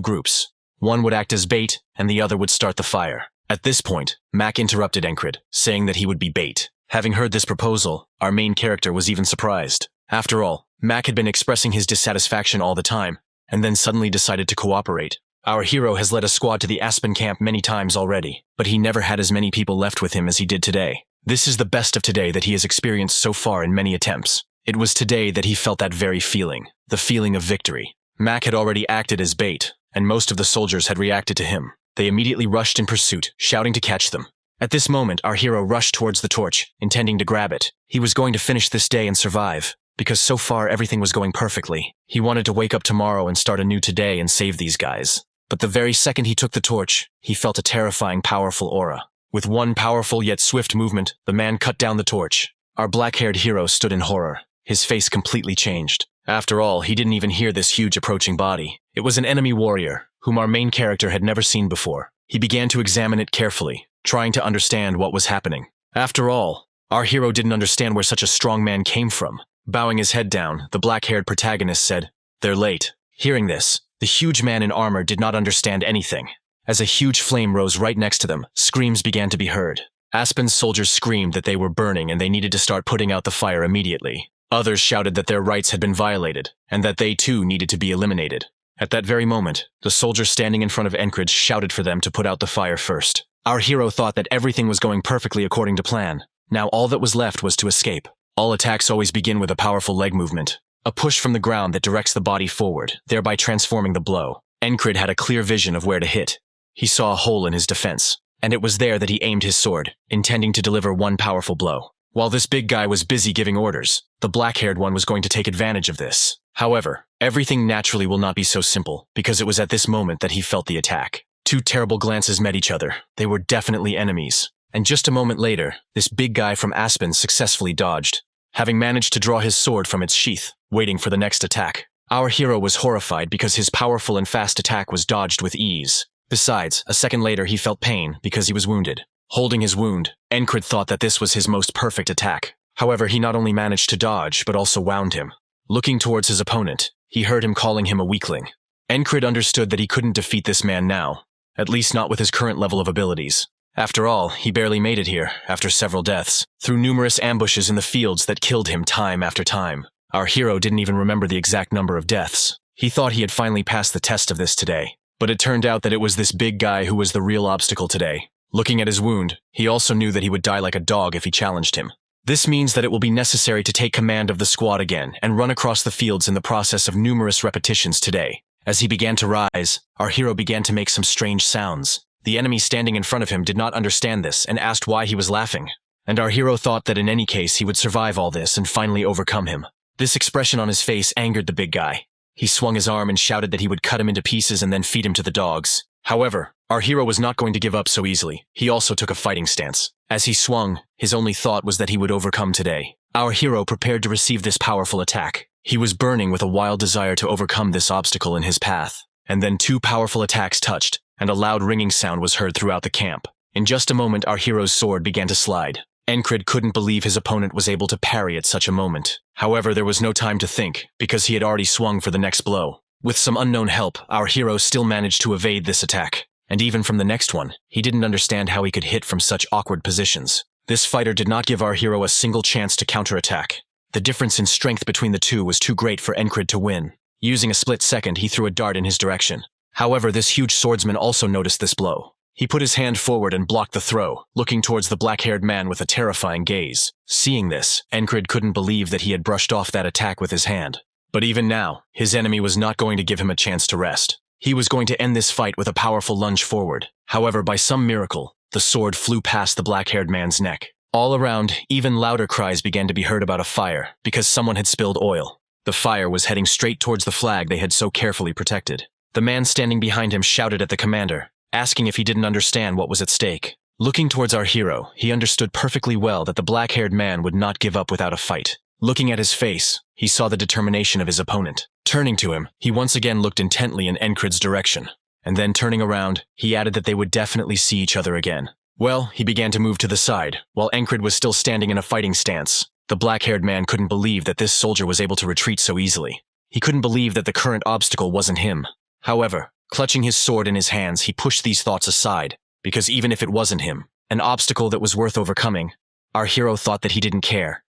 Speaker 1: groups. One would act as bait, and the other would start the fire. At this point, Mac interrupted Encred, saying that he would be bait. Having heard this proposal, our main character was even surprised. After all, Mac had been expressing his dissatisfaction all the time, and then suddenly decided to cooperate. Our hero has led a squad to the Aspen camp many times already, but he never had as many people left with him as he did today. This is the best of today that he has experienced so far in many attempts. It was today that he felt that very feeling, the feeling of victory. Mac had already acted as bait, and most of the soldiers had reacted to him. They immediately rushed in pursuit, shouting to catch them. At this moment, our hero rushed towards the torch, intending to grab it. He was going to finish this day and survive, because so far everything was going perfectly. He wanted to wake up tomorrow and start a new today and save these guys. But the very second he took the torch, he felt a terrifying, powerful aura. With one powerful yet swift movement, the man cut down the torch. Our black-haired hero stood in horror. His face completely changed. After all, he didn't even hear this huge approaching body. It was an enemy warrior, whom our main character had never seen before. He began to examine it carefully, trying to understand what was happening. After all, our hero didn't understand where such a strong man came from. Bowing his head down, the black-haired protagonist said, "They're late." Hearing this, the huge man in armor did not understand anything. As a huge flame rose right next to them, screams began to be heard. Aspen's soldiers screamed that they were burning and they needed to start putting out the fire immediately. Others shouted that their rights had been violated, and that they too needed to be eliminated. At that very moment, the soldier standing in front of Encrid shouted for them to put out the fire first. Our hero thought that everything was going perfectly according to plan. Now all that was left was to escape. All attacks always begin with a powerful leg movement, a push from the ground that directs the body forward, thereby transforming the blow. Encrid had a clear vision of where to hit. He saw a hole in his defense, and it was there that he aimed his sword, intending to deliver one powerful blow. While this big guy was busy giving orders, the black-haired one was going to take advantage of this. However, everything naturally will not be so simple, because it was at this moment that he felt the attack. Two terrible glances met each other. They were definitely enemies. And just a moment later, this big guy from Aspen successfully dodged, having managed to draw his sword from its sheath, waiting for the next attack. Our hero was horrified because his powerful and fast attack was dodged with ease. Besides, a second later he felt pain because he was wounded. Holding his wound, Encrid thought that this was his most perfect attack. However, he not only managed to dodge, but also wound him. Looking towards his opponent, he heard him calling him a weakling. Encrid understood that he couldn't defeat this man now, at least not with his current level of abilities. After all, he barely made it here, after several deaths, through numerous ambushes in the fields that killed him time after time. Our hero didn't even remember the exact number of deaths. He thought he had finally passed the test of this today, but it turned out that it was this big guy who was the real obstacle today. Looking at his wound, he also knew that he would die like a dog if he challenged him. This means that it will be necessary to take command of the squad again and run across the fields in the process of numerous repetitions today. As he began to rise, our hero began to make some strange sounds. The enemy standing in front of him did not understand this and asked why he was laughing. And our hero thought that in any case he would survive all this and finally overcome him. This expression on his face angered the big guy. He swung his arm and shouted that he would cut him into pieces and then feed him to the dogs. However, our hero was not going to give up so easily. He also took a fighting stance. As he swung, his only thought was that he would overcome today. Our hero prepared to receive this powerful attack. He was burning with a wild desire to overcome this obstacle in his path. And then two powerful attacks touched, and a loud ringing sound was heard throughout the camp. In just a moment, our hero's sword began to slide. Encrid couldn't believe his opponent was able to parry at such a moment. However, there was no time to think, because he had already swung for the next blow. With some unknown help, our hero still managed to evade this attack. And even from the next one, he didn't understand how he could hit from such awkward positions. This fighter did not give our hero a single chance to counterattack. The difference in strength between the two was too great for Encrid to win. Using a split second, he threw a dart in his direction. However, this huge swordsman also noticed this blow. He put his hand forward and blocked the throw, looking towards the black-haired man with a terrifying gaze. Seeing this, Encrid couldn't believe that he had brushed off that attack with his hand. But even now, his enemy was not going to give him a chance to rest. He was going to end this fight with a powerful lunge forward. However, by some miracle, the sword flew past the black-haired man's neck. All around, even louder cries began to be heard about a fire, because someone had spilled oil. The fire was heading straight towards the flag they had so carefully protected. The man standing behind him shouted at the commander, asking if he didn't understand what was at stake. Looking towards our hero, he understood perfectly well that the black-haired man would not give up without a fight. Looking at his face, he saw the determination of his opponent. Turning to him, he once again looked intently in Encrid's direction. And then turning around, he added that they would definitely see each other again. Well, he began to move to the side, while Encrid was still standing in a fighting stance. The black-haired man couldn't believe that this soldier was able to retreat so easily. He couldn't believe that the current obstacle wasn't him. However, clutching his sword in his hands, he pushed these thoughts aside, because even if it wasn't him, an obstacle that was worth overcoming, our hero thought that he didn't care.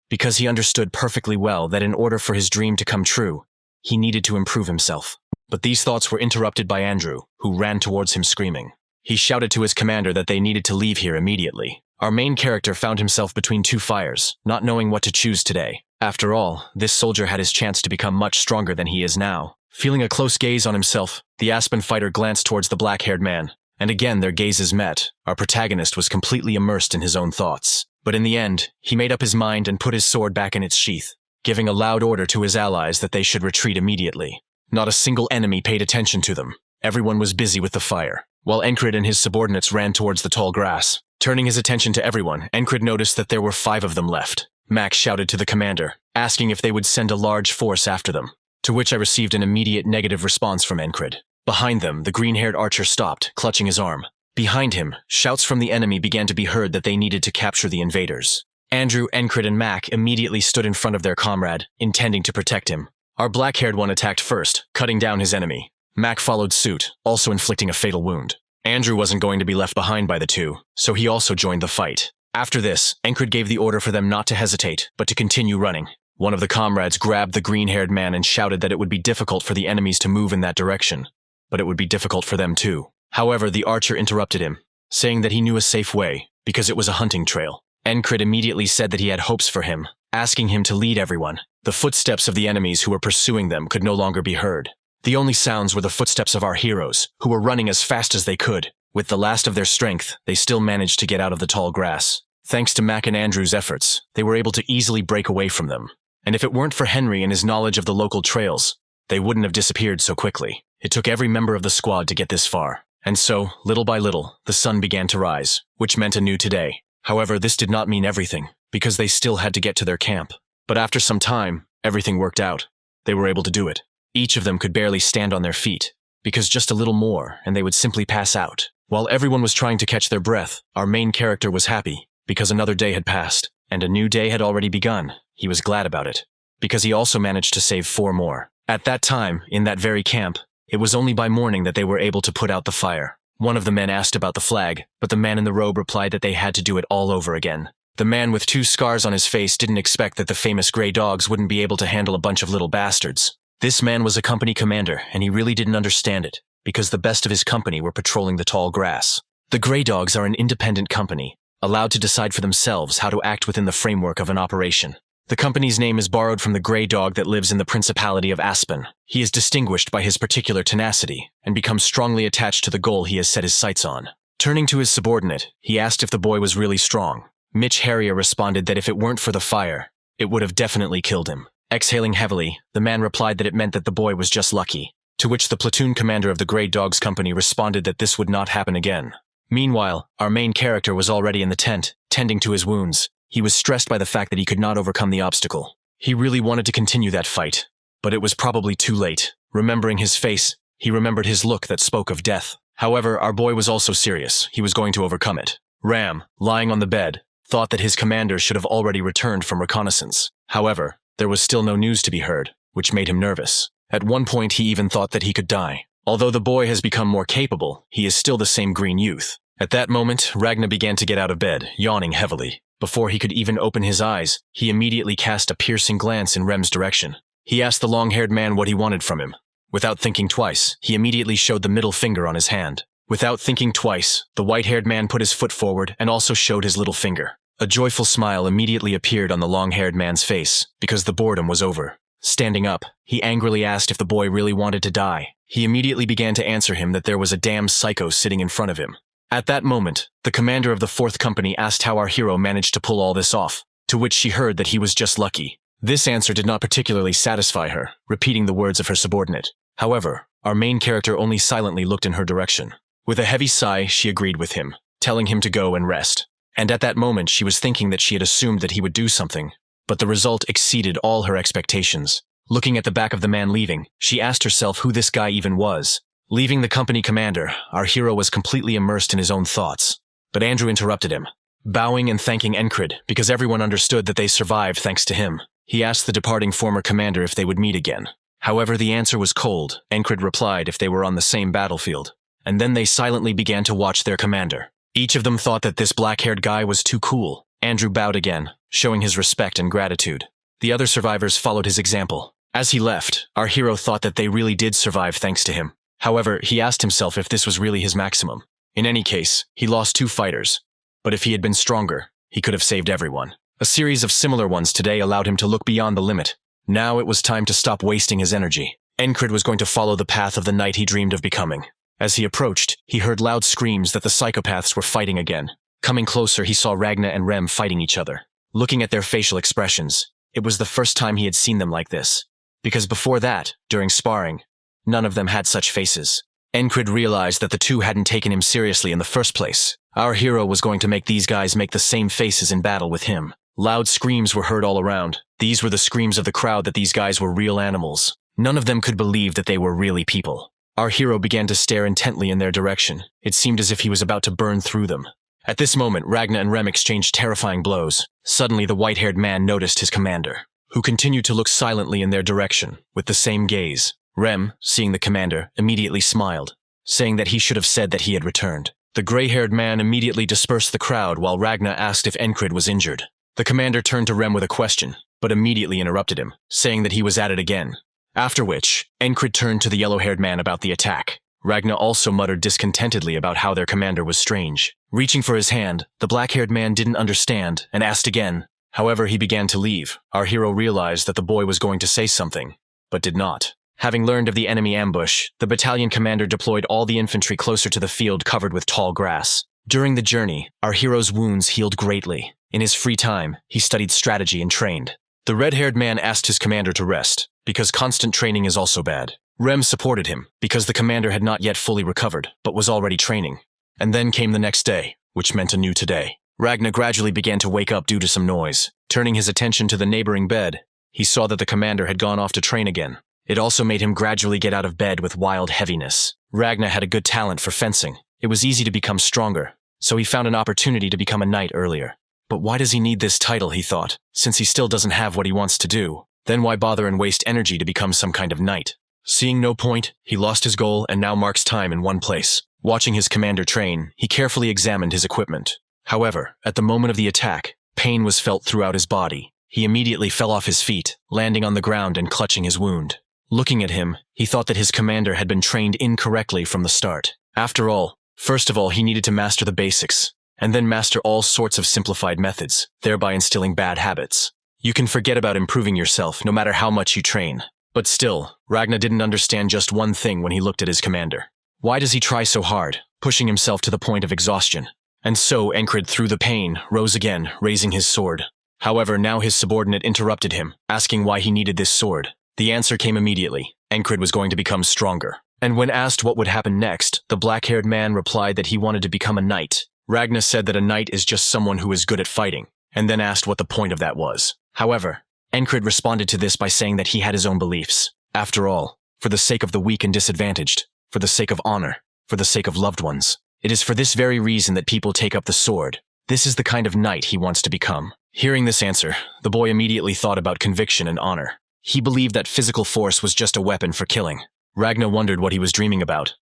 Speaker 1: Because he understood perfectly well that in order for his dream to come true, he needed to improve himself. But these thoughts were interrupted by Andrew, who ran towards him screaming. He shouted to his commander that they needed to leave here immediately. Our main character found himself between two fires, not knowing what to choose today. After all, this soldier had his chance to become much stronger than he is now. Feeling a close gaze on himself, the Aspen fighter glanced towards the black-haired man, and again their gazes met. Our protagonist was completely immersed in his own thoughts. But in the end, he made up his mind and put his sword back in its sheath, giving a loud order to his allies that they should retreat immediately. Not a single enemy paid attention to them. Everyone was busy with the fire, while Encrid and his subordinates ran towards the tall grass. Turning his attention to everyone, Encrid noticed that there were 5 of them left. Max shouted to the commander, asking if they would send a large force after them, to which I received an immediate negative response from Encrid. Behind them, the green-haired archer stopped, clutching his arm. Behind him, shouts from the enemy began to be heard that they needed to capture the invaders. Andrew, Encrid, and Mac immediately stood in front of their comrade, intending to protect him. Our black-haired one attacked first, cutting down his enemy. Mac followed suit, also inflicting a fatal wound. Andrew wasn't going to be left behind by the two, so he also joined the fight. After this, Encrid gave the order for them not to hesitate, but to continue running. One of the comrades grabbed the green-haired man and shouted that it would be difficult for the enemies to move in that direction, but it would be difficult for them too. However, the archer interrupted him, saying that he knew a safe way, because it was a hunting trail. Incurable immediately said that he had hopes for him, asking him to lead everyone. The footsteps of the enemies who were pursuing them could no longer be heard. The only sounds were the footsteps of our heroes, who were running as fast as they could. With the last of their strength, they still managed to get out of the tall grass. Thanks to Mac and Andrew's efforts, they were able to easily break away from them. And if it weren't for Henry and his knowledge of the local trails, they wouldn't have disappeared so quickly. It took every member of the squad to get this far. And so, little by little, the sun began to rise, which meant a new today. However, this did not mean everything, because they still had to get to their camp. But after some time, everything worked out. They were able to do it. Each of them could barely stand on their feet, because just a little more and they would simply pass out. While everyone was trying to catch their breath, our main character was happy, because another day had passed, and a new day had already begun. He was glad about it, because he also managed to save 4 more. At that time, in that very camp, it was only by morning that they were able to put out the fire. One of the men asked about the flag, but the man in the robe replied that they had to do it all over again. The man with 2 scars on his face didn't expect that the famous gray dogs wouldn't be able to handle a bunch of little bastards. This man was a company commander, and he really didn't understand it, because the best of his company were patrolling the tall grass. The gray dogs are an independent company, allowed to decide for themselves how to act within the framework of an operation. The company's name is borrowed from the gray dog that lives in the Principality of Aspen. He is distinguished by his particular tenacity, and becomes strongly attached to the goal he has set his sights on. Turning to his subordinate, he asked if the boy was really strong. Mitch Harrier responded that if it weren't for the fire, it would have definitely killed him. Exhaling heavily, the man replied that it meant that the boy was just lucky, to which the platoon commander of the Gray Dogs Company responded that this would not happen again. Meanwhile, our main character was already in the tent, tending to his wounds. He was stressed by the fact that he could not overcome the obstacle. He really wanted to continue that fight, but it was probably too late. Remembering his face, he remembered his look that spoke of death. However, our boy was also serious. He was going to overcome it. Ram, lying on the bed, thought that his commander should have already returned from reconnaissance. However, there was still no news to be heard, which made him nervous. At one point, he even thought that he could die. Although the boy has become more capable, he is still the same green youth. At that moment, Ragnar began to get out of bed, yawning heavily. Before he could even open his eyes, he immediately cast a piercing glance in Rem's direction. He asked the long-haired man what he wanted from him. Without thinking twice, he immediately showed the middle finger on his hand. Without thinking twice, the white-haired man put his foot forward and also showed his little finger. A joyful smile immediately appeared on the long-haired man's face, because the boredom was over. Standing up, he angrily asked if the boy really wanted to die. He immediately began to answer him that there was a damn psycho sitting in front of him. At that moment, the commander of the 4th Company asked how our hero managed to pull all this off, to which she heard that he was just lucky. This answer did not particularly satisfy her, repeating the words of her subordinate. However, our main character only silently looked in her direction. With a heavy sigh, she agreed with him, telling him to go and rest. And at that moment, she was thinking that she had assumed that he would do something, but the result exceeded all her expectations. Looking at the back of the man leaving, she asked herself who this guy even was. Leaving the company commander, our hero was completely immersed in his own thoughts. But Andrew interrupted him, bowing and thanking Incurable because everyone understood that they survived thanks to him. He asked the departing former commander if they would meet again. However, the answer was cold. Incurable replied if they were on the same battlefield. And then they silently began to watch their commander. Each of them thought that this black-haired guy was too cool. Andrew bowed again, showing his respect and gratitude. The other survivors followed his example. As he left, our hero thought that they really did survive thanks to him. However, he asked himself if this was really his maximum. In any case, he lost 2 fighters. But if he had been stronger, he could have saved everyone. A series of similar ones today allowed him to look beyond the limit. Now it was time to stop wasting his energy. Incurable was going to follow the path of the knight he dreamed of becoming. As he approached, he heard loud screams that the psychopaths were fighting again. Coming closer, he saw Ragnar and Rem fighting each other. Looking at their facial expressions, it was the first time he had seen them like this. Because before that, during sparring, none of them had such faces. Incurable realized that the two hadn't taken him seriously in the first place. Our hero was going to make these guys make the same faces in battle with him. Loud screams were heard all around. These were the screams of the crowd that these guys were real animals. None of them could believe that they were really people. Our hero began to stare intently in their direction. It seemed as if he was about to burn through them. At this moment, Ragnar and Rem exchanged terrifying blows. Suddenly, the white-haired man noticed his commander, who continued to look silently in their direction, with the same gaze. Rem, seeing the commander, immediately smiled, saying that he should have said that he had returned. The gray-haired man immediately dispersed the crowd while Ragnar asked if Incurable was injured. The commander turned to Rem with a question. but immediately interrupted him, saying that he was at it again. After which, Encred turned to the yellow-haired man about the attack. Ragna also muttered discontentedly about how their commander was strange. Reaching for his hand, the black-haired man didn't understand and asked again. However, he began to leave. Our hero realized that the boy was going to say something, but did not. Having learned of the enemy ambush, the battalion commander deployed all the infantry closer to the field covered with tall grass. During the journey, our hero's wounds healed greatly. In his free time, he studied strategy and trained. The red-haired man asked his commander to rest, because constant training is also bad. Rem supported him, because the commander had not yet fully recovered, but was already training. And then came the next day, which meant a new today. Ragna gradually began to wake up due to some noise. Turning his attention to the neighboring bed, he saw that the commander had gone off to train again. It also made him gradually get out of bed with wild heaviness. Ragna had a good talent for fencing. It was easy to become stronger, so he found an opportunity to become a knight earlier. But why does he need this title, he thought, since he still doesn't have what he wants to do? Then why bother and waste energy to become some kind of knight? Seeing no point, he lost his goal and now marks time in one place. Watching his commander train, he carefully examined his equipment. However, at the moment of the attack, pain was felt throughout his body. He immediately fell off his feet, landing on the ground and clutching his wound. Looking at him, he thought that his commander had been trained incorrectly from the start. After all, first of all, he needed to master the basics, and then master all sorts of simplified methods, thereby instilling bad habits. You can forget about improving yourself no matter how much you train. But still, Ragna didn't understand just one thing when he looked at his commander. Why does he try so hard, pushing himself to the point of exhaustion? And so Encred, through the pain, rose again, raising his sword. However, now his subordinate interrupted him, asking why he needed this sword. The answer came immediately. Encred was going to become stronger. And when asked what would happen next, the black-haired man replied that he wanted to become a knight. Ragna said that a knight is just someone who is good at fighting, and then asked what the point of that was. However, Encred responded to this by saying that he had his own beliefs. After all, for the sake of the weak and disadvantaged, for the sake of honor, for the sake of loved ones, it is for this very reason that people take up the sword. This is the kind of knight he wants to become. Hearing this answer, the boy immediately thought about conviction and honor. He believed that physical force was just a weapon for killing. Ragna wondered what he was dreaming about,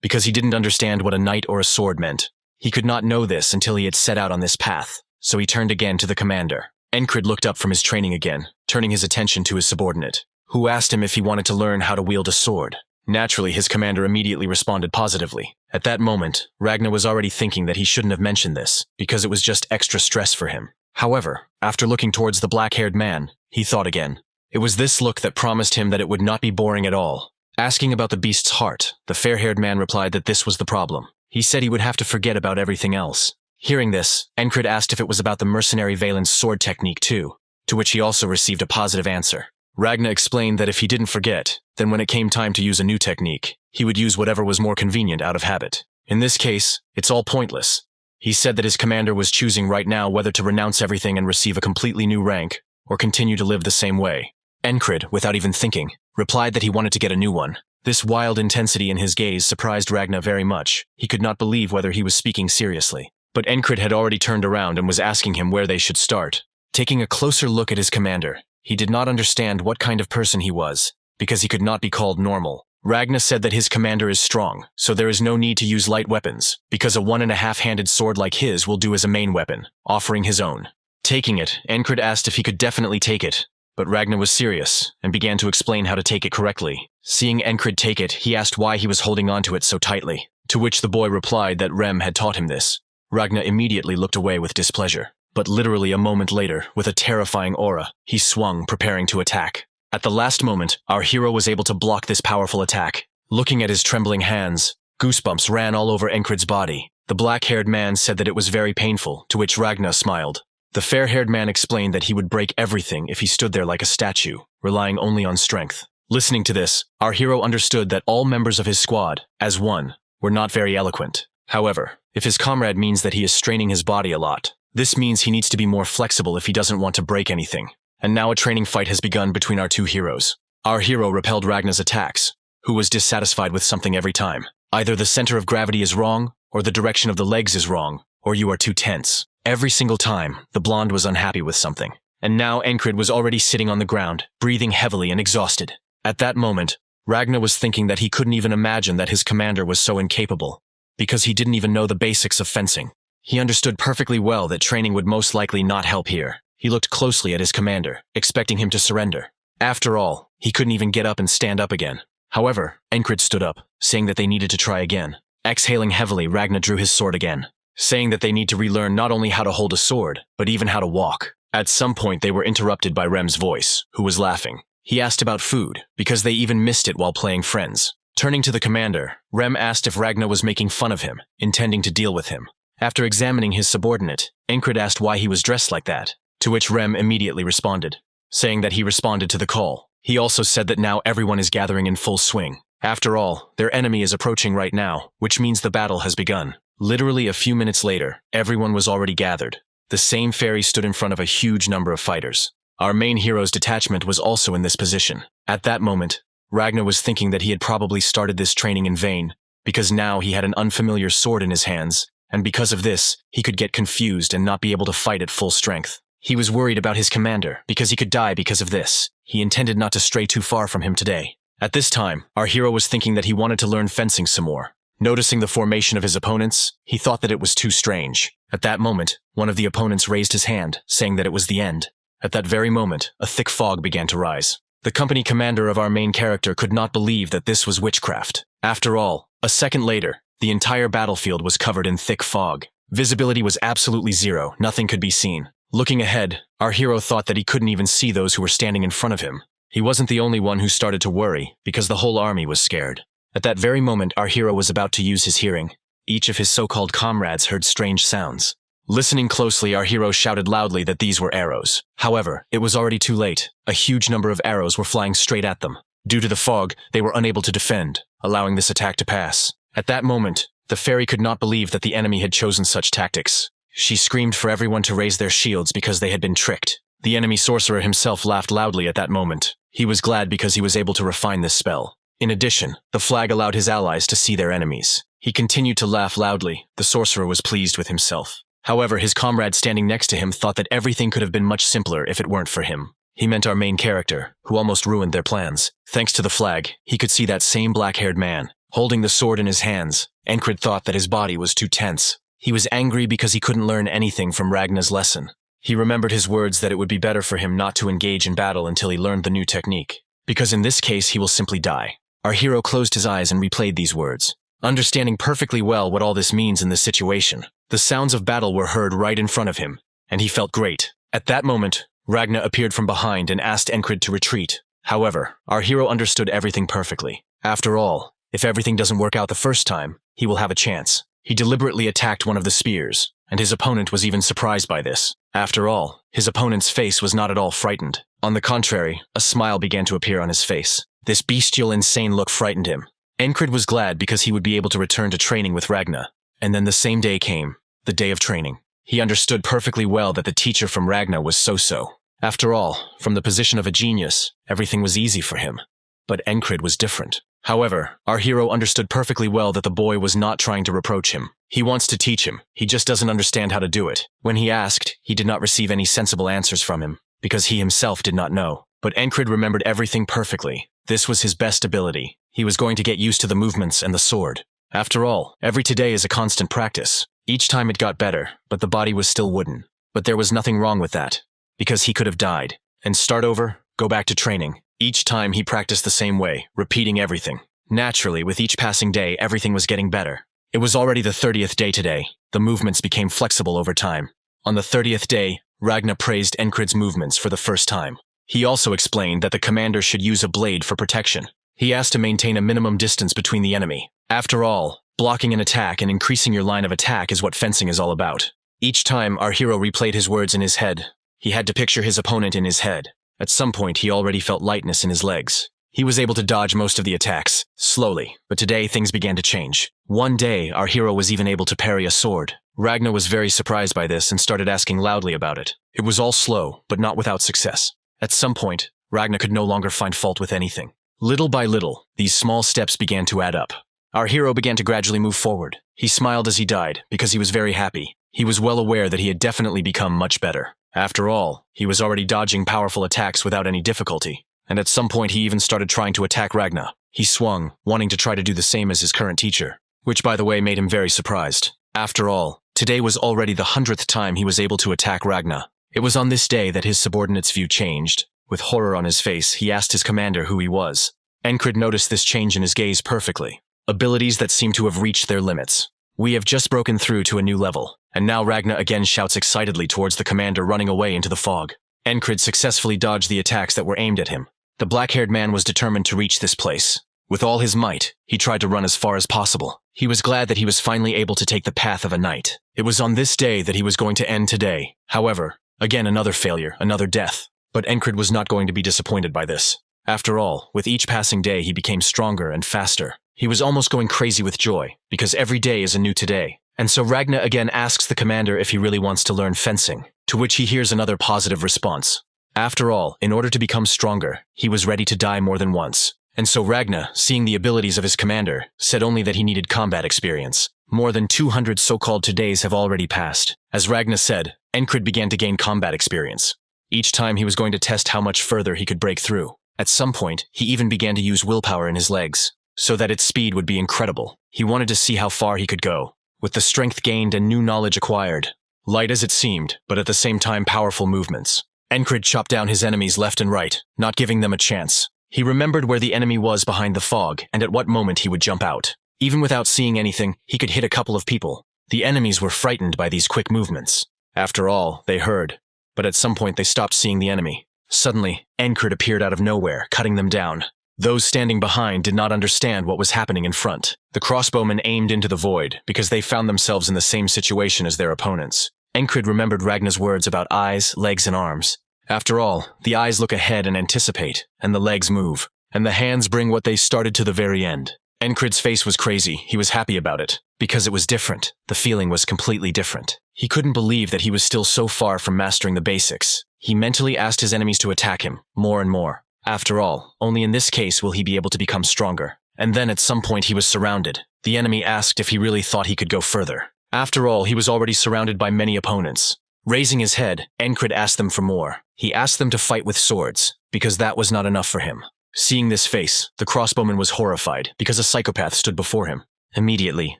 Speaker 1: because he didn't understand what a knight or a sword meant. He could not know this until he had set out on this path, so he turned again to the commander. Encred looked up from his training again, turning his attention to his subordinate, who asked him if he wanted to learn how to wield a sword. Naturally, his commander immediately responded positively. At that moment, Ragna was already thinking that he shouldn't have mentioned this, because it was just extra stress for him. However, after looking towards the black-haired man, he thought again. It was this look that promised him that it would not be boring at all. Asking about the beast's heart, the fair-haired man replied that this was the problem. He said he would have to forget about everything else. Hearing this, Encred asked if it was about the mercenary Valen's sword technique too, to which he also received a positive answer. Ragna explained that if he didn't forget, then when it came time to use a new technique, he would use whatever was more convenient out of habit. In this case, it's all pointless. He said that his commander was choosing right now whether to renounce everything and receive a completely new rank, or continue to live the same way. Encred, without even thinking, replied that he wanted to get a new one. This wild intensity in his gaze surprised Ragna very much. He could not believe whether he was speaking seriously. But Encred had already turned around and was asking him where they should start. Taking a closer look at his commander, he did not understand what kind of person he was, because he could not be called normal. Ragna said that his commander is strong, so there is no need to use light weapons, because a 1.5-handed sword like his will do as a main weapon, offering his own. Taking it, Encred asked if he could definitely take it, but Ragna was serious, and began to explain how to take it correctly. Seeing Encred take it, he asked why he was holding onto it so tightly, to which the boy replied that Rem had taught him this. Ragna immediately looked away with displeasure, but literally a moment later, with a terrifying aura, he swung, preparing to attack. At the last moment, our hero was able to block this powerful attack. Looking at his trembling hands, goosebumps ran all over Encred's body. The black-haired man said that it was very painful, to which Ragna smiled. The fair-haired man explained that he would break everything if he stood there like a statue, relying only on strength. Listening to this, our hero understood that all members of his squad, as one, were not very eloquent. However, if his comrade means that he is straining his body a lot, this means he needs to be more flexible if he doesn't want to break anything. And now a training fight has begun between our two heroes. Our hero repelled Ragna's attacks, who was dissatisfied with something every time. Either the center of gravity is wrong, or the direction of the legs is wrong, or you are too tense. Every single time, the blonde was unhappy with something. And now Encred was already sitting on the ground, breathing heavily and exhausted. At that moment, Ragna was thinking that he couldn't even imagine that his commander was so incapable, because he didn't even know the basics of fencing. He understood perfectly well that training would most likely not help here. He looked closely at his commander, expecting him to surrender. After all, he couldn't even get up and stand up again. However, Incurable stood up, saying that they needed to try again. Exhaling heavily, Ragnar drew his sword again, saying that they need to relearn not only how to hold a sword, but even how to walk. At some point, they were interrupted by Rem's voice, who was laughing. He asked about food, because they even missed it while playing friends. Turning to the commander, Rem asked if Ragnar was making fun of him, intending to deal with him. After examining his subordinate, Incurable asked why he was dressed like that, to which Rem immediately responded, saying that he responded to the call. He also said that now everyone is gathering in full swing. After all, their enemy is approaching right now, which means the battle has begun. Literally a few minutes later, everyone was already gathered. The same ferry stood in front of a huge number of fighters. Our main hero's detachment was also in this position. At that moment, Ragnar was thinking that he had probably started this training in vain, because now he had an unfamiliar sword in his hands, and because of this, he could get confused and not be able to fight at full strength. He was worried about his commander, because he could die because of this. He intended not to stray too far from him today. At this time, our hero was thinking that he wanted to learn fencing some more. Noticing the formation of his opponents, he thought that it was too strange. At that moment, one of the opponents raised his hand, saying that it was the end. At that very moment, a thick fog began to rise. The company commander of our main character could not believe that this was witchcraft. After all, a second later, the entire battlefield was covered in thick fog. Visibility was absolutely zero, nothing could be seen. Looking ahead, our hero thought that he couldn't even see those who were standing in front of him. He wasn't the only one who started to worry, because the whole army was scared. At that very moment, our hero was about to use his hearing. Each of his so-called comrades heard strange sounds. Listening closely, our hero shouted loudly that these were arrows. However, it was already too late. A huge number of arrows were flying straight at them. Due to the fog, they were unable to defend, allowing this attack to pass. At that moment, the fairy could not believe that the enemy had chosen such tactics. She screamed for everyone to raise their shields because they had been tricked. The enemy sorcerer himself laughed loudly at that moment. He was glad because he was able to refine this spell. In addition, the flag allowed his allies to see their enemies. He continued to laugh loudly. The sorcerer was pleased with himself. However, his comrade standing next to him thought that everything could have been much simpler if it weren't for him. He meant our main character, who almost ruined their plans. Thanks to the flag, he could see that same black-haired man, holding the sword in his hands. Incurable thought that his body was too tense. He was angry because he couldn't learn anything from Ragnar's lesson. He remembered his words that it would be better for him not to engage in battle until he learned the new technique, because in this case he will simply die. Our hero closed his eyes and replayed these words, understanding perfectly well what all this means in this situation. The sounds of battle were heard right in front of him, and he felt great. At that moment, Ragnar appeared from behind and asked Incurable to retreat. However, our hero understood everything perfectly. After all, if everything doesn't work out the first time, he will have a chance. He deliberately attacked one of the spears, and his opponent was even surprised by this. After all, his opponent's face was not at all frightened. On the contrary, a smile began to appear on his face. This bestial, insane look frightened him. Incurable was glad because he would be able to return to training with Ragnar. And then the same day came, the day of training. He understood perfectly well that the teacher from Ragnar was so-so. After all, from the position of a genius, everything was easy for him. But Incurable was different. However, our hero understood perfectly well that the boy was not trying to reproach him. He wants to teach him, he just doesn't understand how to do it. When he asked, he did not receive any sensible answers from him, because he himself did not know. But Incurable remembered everything perfectly. This was his best ability. He was going to get used to the movements and the sword. After all, every today is a constant practice. Each time it got better, but the body was still wooden. But there was nothing wrong with that, because he could have died. And start over, go back to training. Each time he practiced the same way, repeating everything. Naturally, with each passing day, everything was getting better. It was already the 30th day today. The movements became flexible over time. On the 30th day, Ragnar praised Incurable's movements for the first time. He also explained that the commander should use a blade for protection. He asked to maintain a minimum distance between the enemy. After all, blocking an attack and increasing your line of attack is what fencing is all about. Each time, our hero replayed his words in his head. He had to picture his opponent in his head. At some point, he already felt lightness in his legs. He was able to dodge most of the attacks, slowly, but today things began to change. One day, our hero was even able to parry a sword. Ragnar was very surprised by this and started asking loudly about it. It was all slow, but not without success. At some point, Ragnar could no longer find fault with anything. Little by little, these small steps began to add up. Our hero began to gradually move forward. He smiled as he died, because he was very happy. He was well aware that he had definitely become much better. After all, he was already dodging powerful attacks without any difficulty. And at some point he even started trying to attack Ragnar. He swung, wanting to try to do the same as his current teacher, which by the way made him very surprised. After all, today was already the 100th time he was able to attack Ragnar. It was on this day that his subordinate's view changed. With horror on his face, he asked his commander who he was. Encred noticed this change in his gaze perfectly. Abilities that seemed to have reached their limits. We have just broken through to a new level, and now Ragna again shouts excitedly towards the commander running away into the fog. Encred successfully dodged the attacks that were aimed at him. The black-haired man was determined to reach this place. With all his might, he tried to run as far as possible. He was glad that he was finally able to take the path of a knight. It was on this day that he was going to end today. However, again another failure, another death. But Encred was not going to be disappointed by this. After all, with each passing day he became stronger and faster. He was almost going crazy with joy, because every day is a new today. And so Ragna again asks the commander if he really wants to learn fencing, to which he hears another positive response. After all, in order to become stronger, he was ready to die more than once. And so Ragna, seeing the abilities of his commander, said only that he needed combat experience. More than 200 so-called todays have already passed. As Ragna said, Encred began to gain combat experience. Each time he was going to test how much further he could break through. At some point, he even began to use willpower in his legs, so that its speed would be incredible. He wanted to see how far he could go. With the strength gained and new knowledge acquired, light as it seemed, but at the same time powerful movements, Encred chopped down his enemies left and right, not giving them a chance. He remembered where the enemy was behind the fog and at what moment he would jump out. Even without seeing anything, he could hit a couple of people. The enemies were frightened by these quick movements. After all, they heard, but at some point they stopped seeing the enemy. Suddenly, Encred appeared out of nowhere, cutting them down. Those standing behind did not understand what was happening in front. The crossbowmen aimed into the void because they found themselves in the same situation as their opponents. Encred remembered Ragna's words about eyes, legs, and arms. After all, the eyes look ahead and anticipate, and the legs move, and the hands bring what they started to the very end. Encred's face was crazy. He was happy about it, because it was different. The feeling was completely different. He couldn't believe that he was still so far from mastering the basics. He mentally asked his enemies to attack him, more and more. After all, only in this case will he be able to become stronger. And then at some point he was surrounded. The enemy asked if he really thought he could go further. After all, he was already surrounded by many opponents. Raising his head, Encred asked them for more. He asked them to fight with swords, because that was not enough for him. Seeing this face, the crossbowman was horrified, because a psychopath stood before him. Immediately,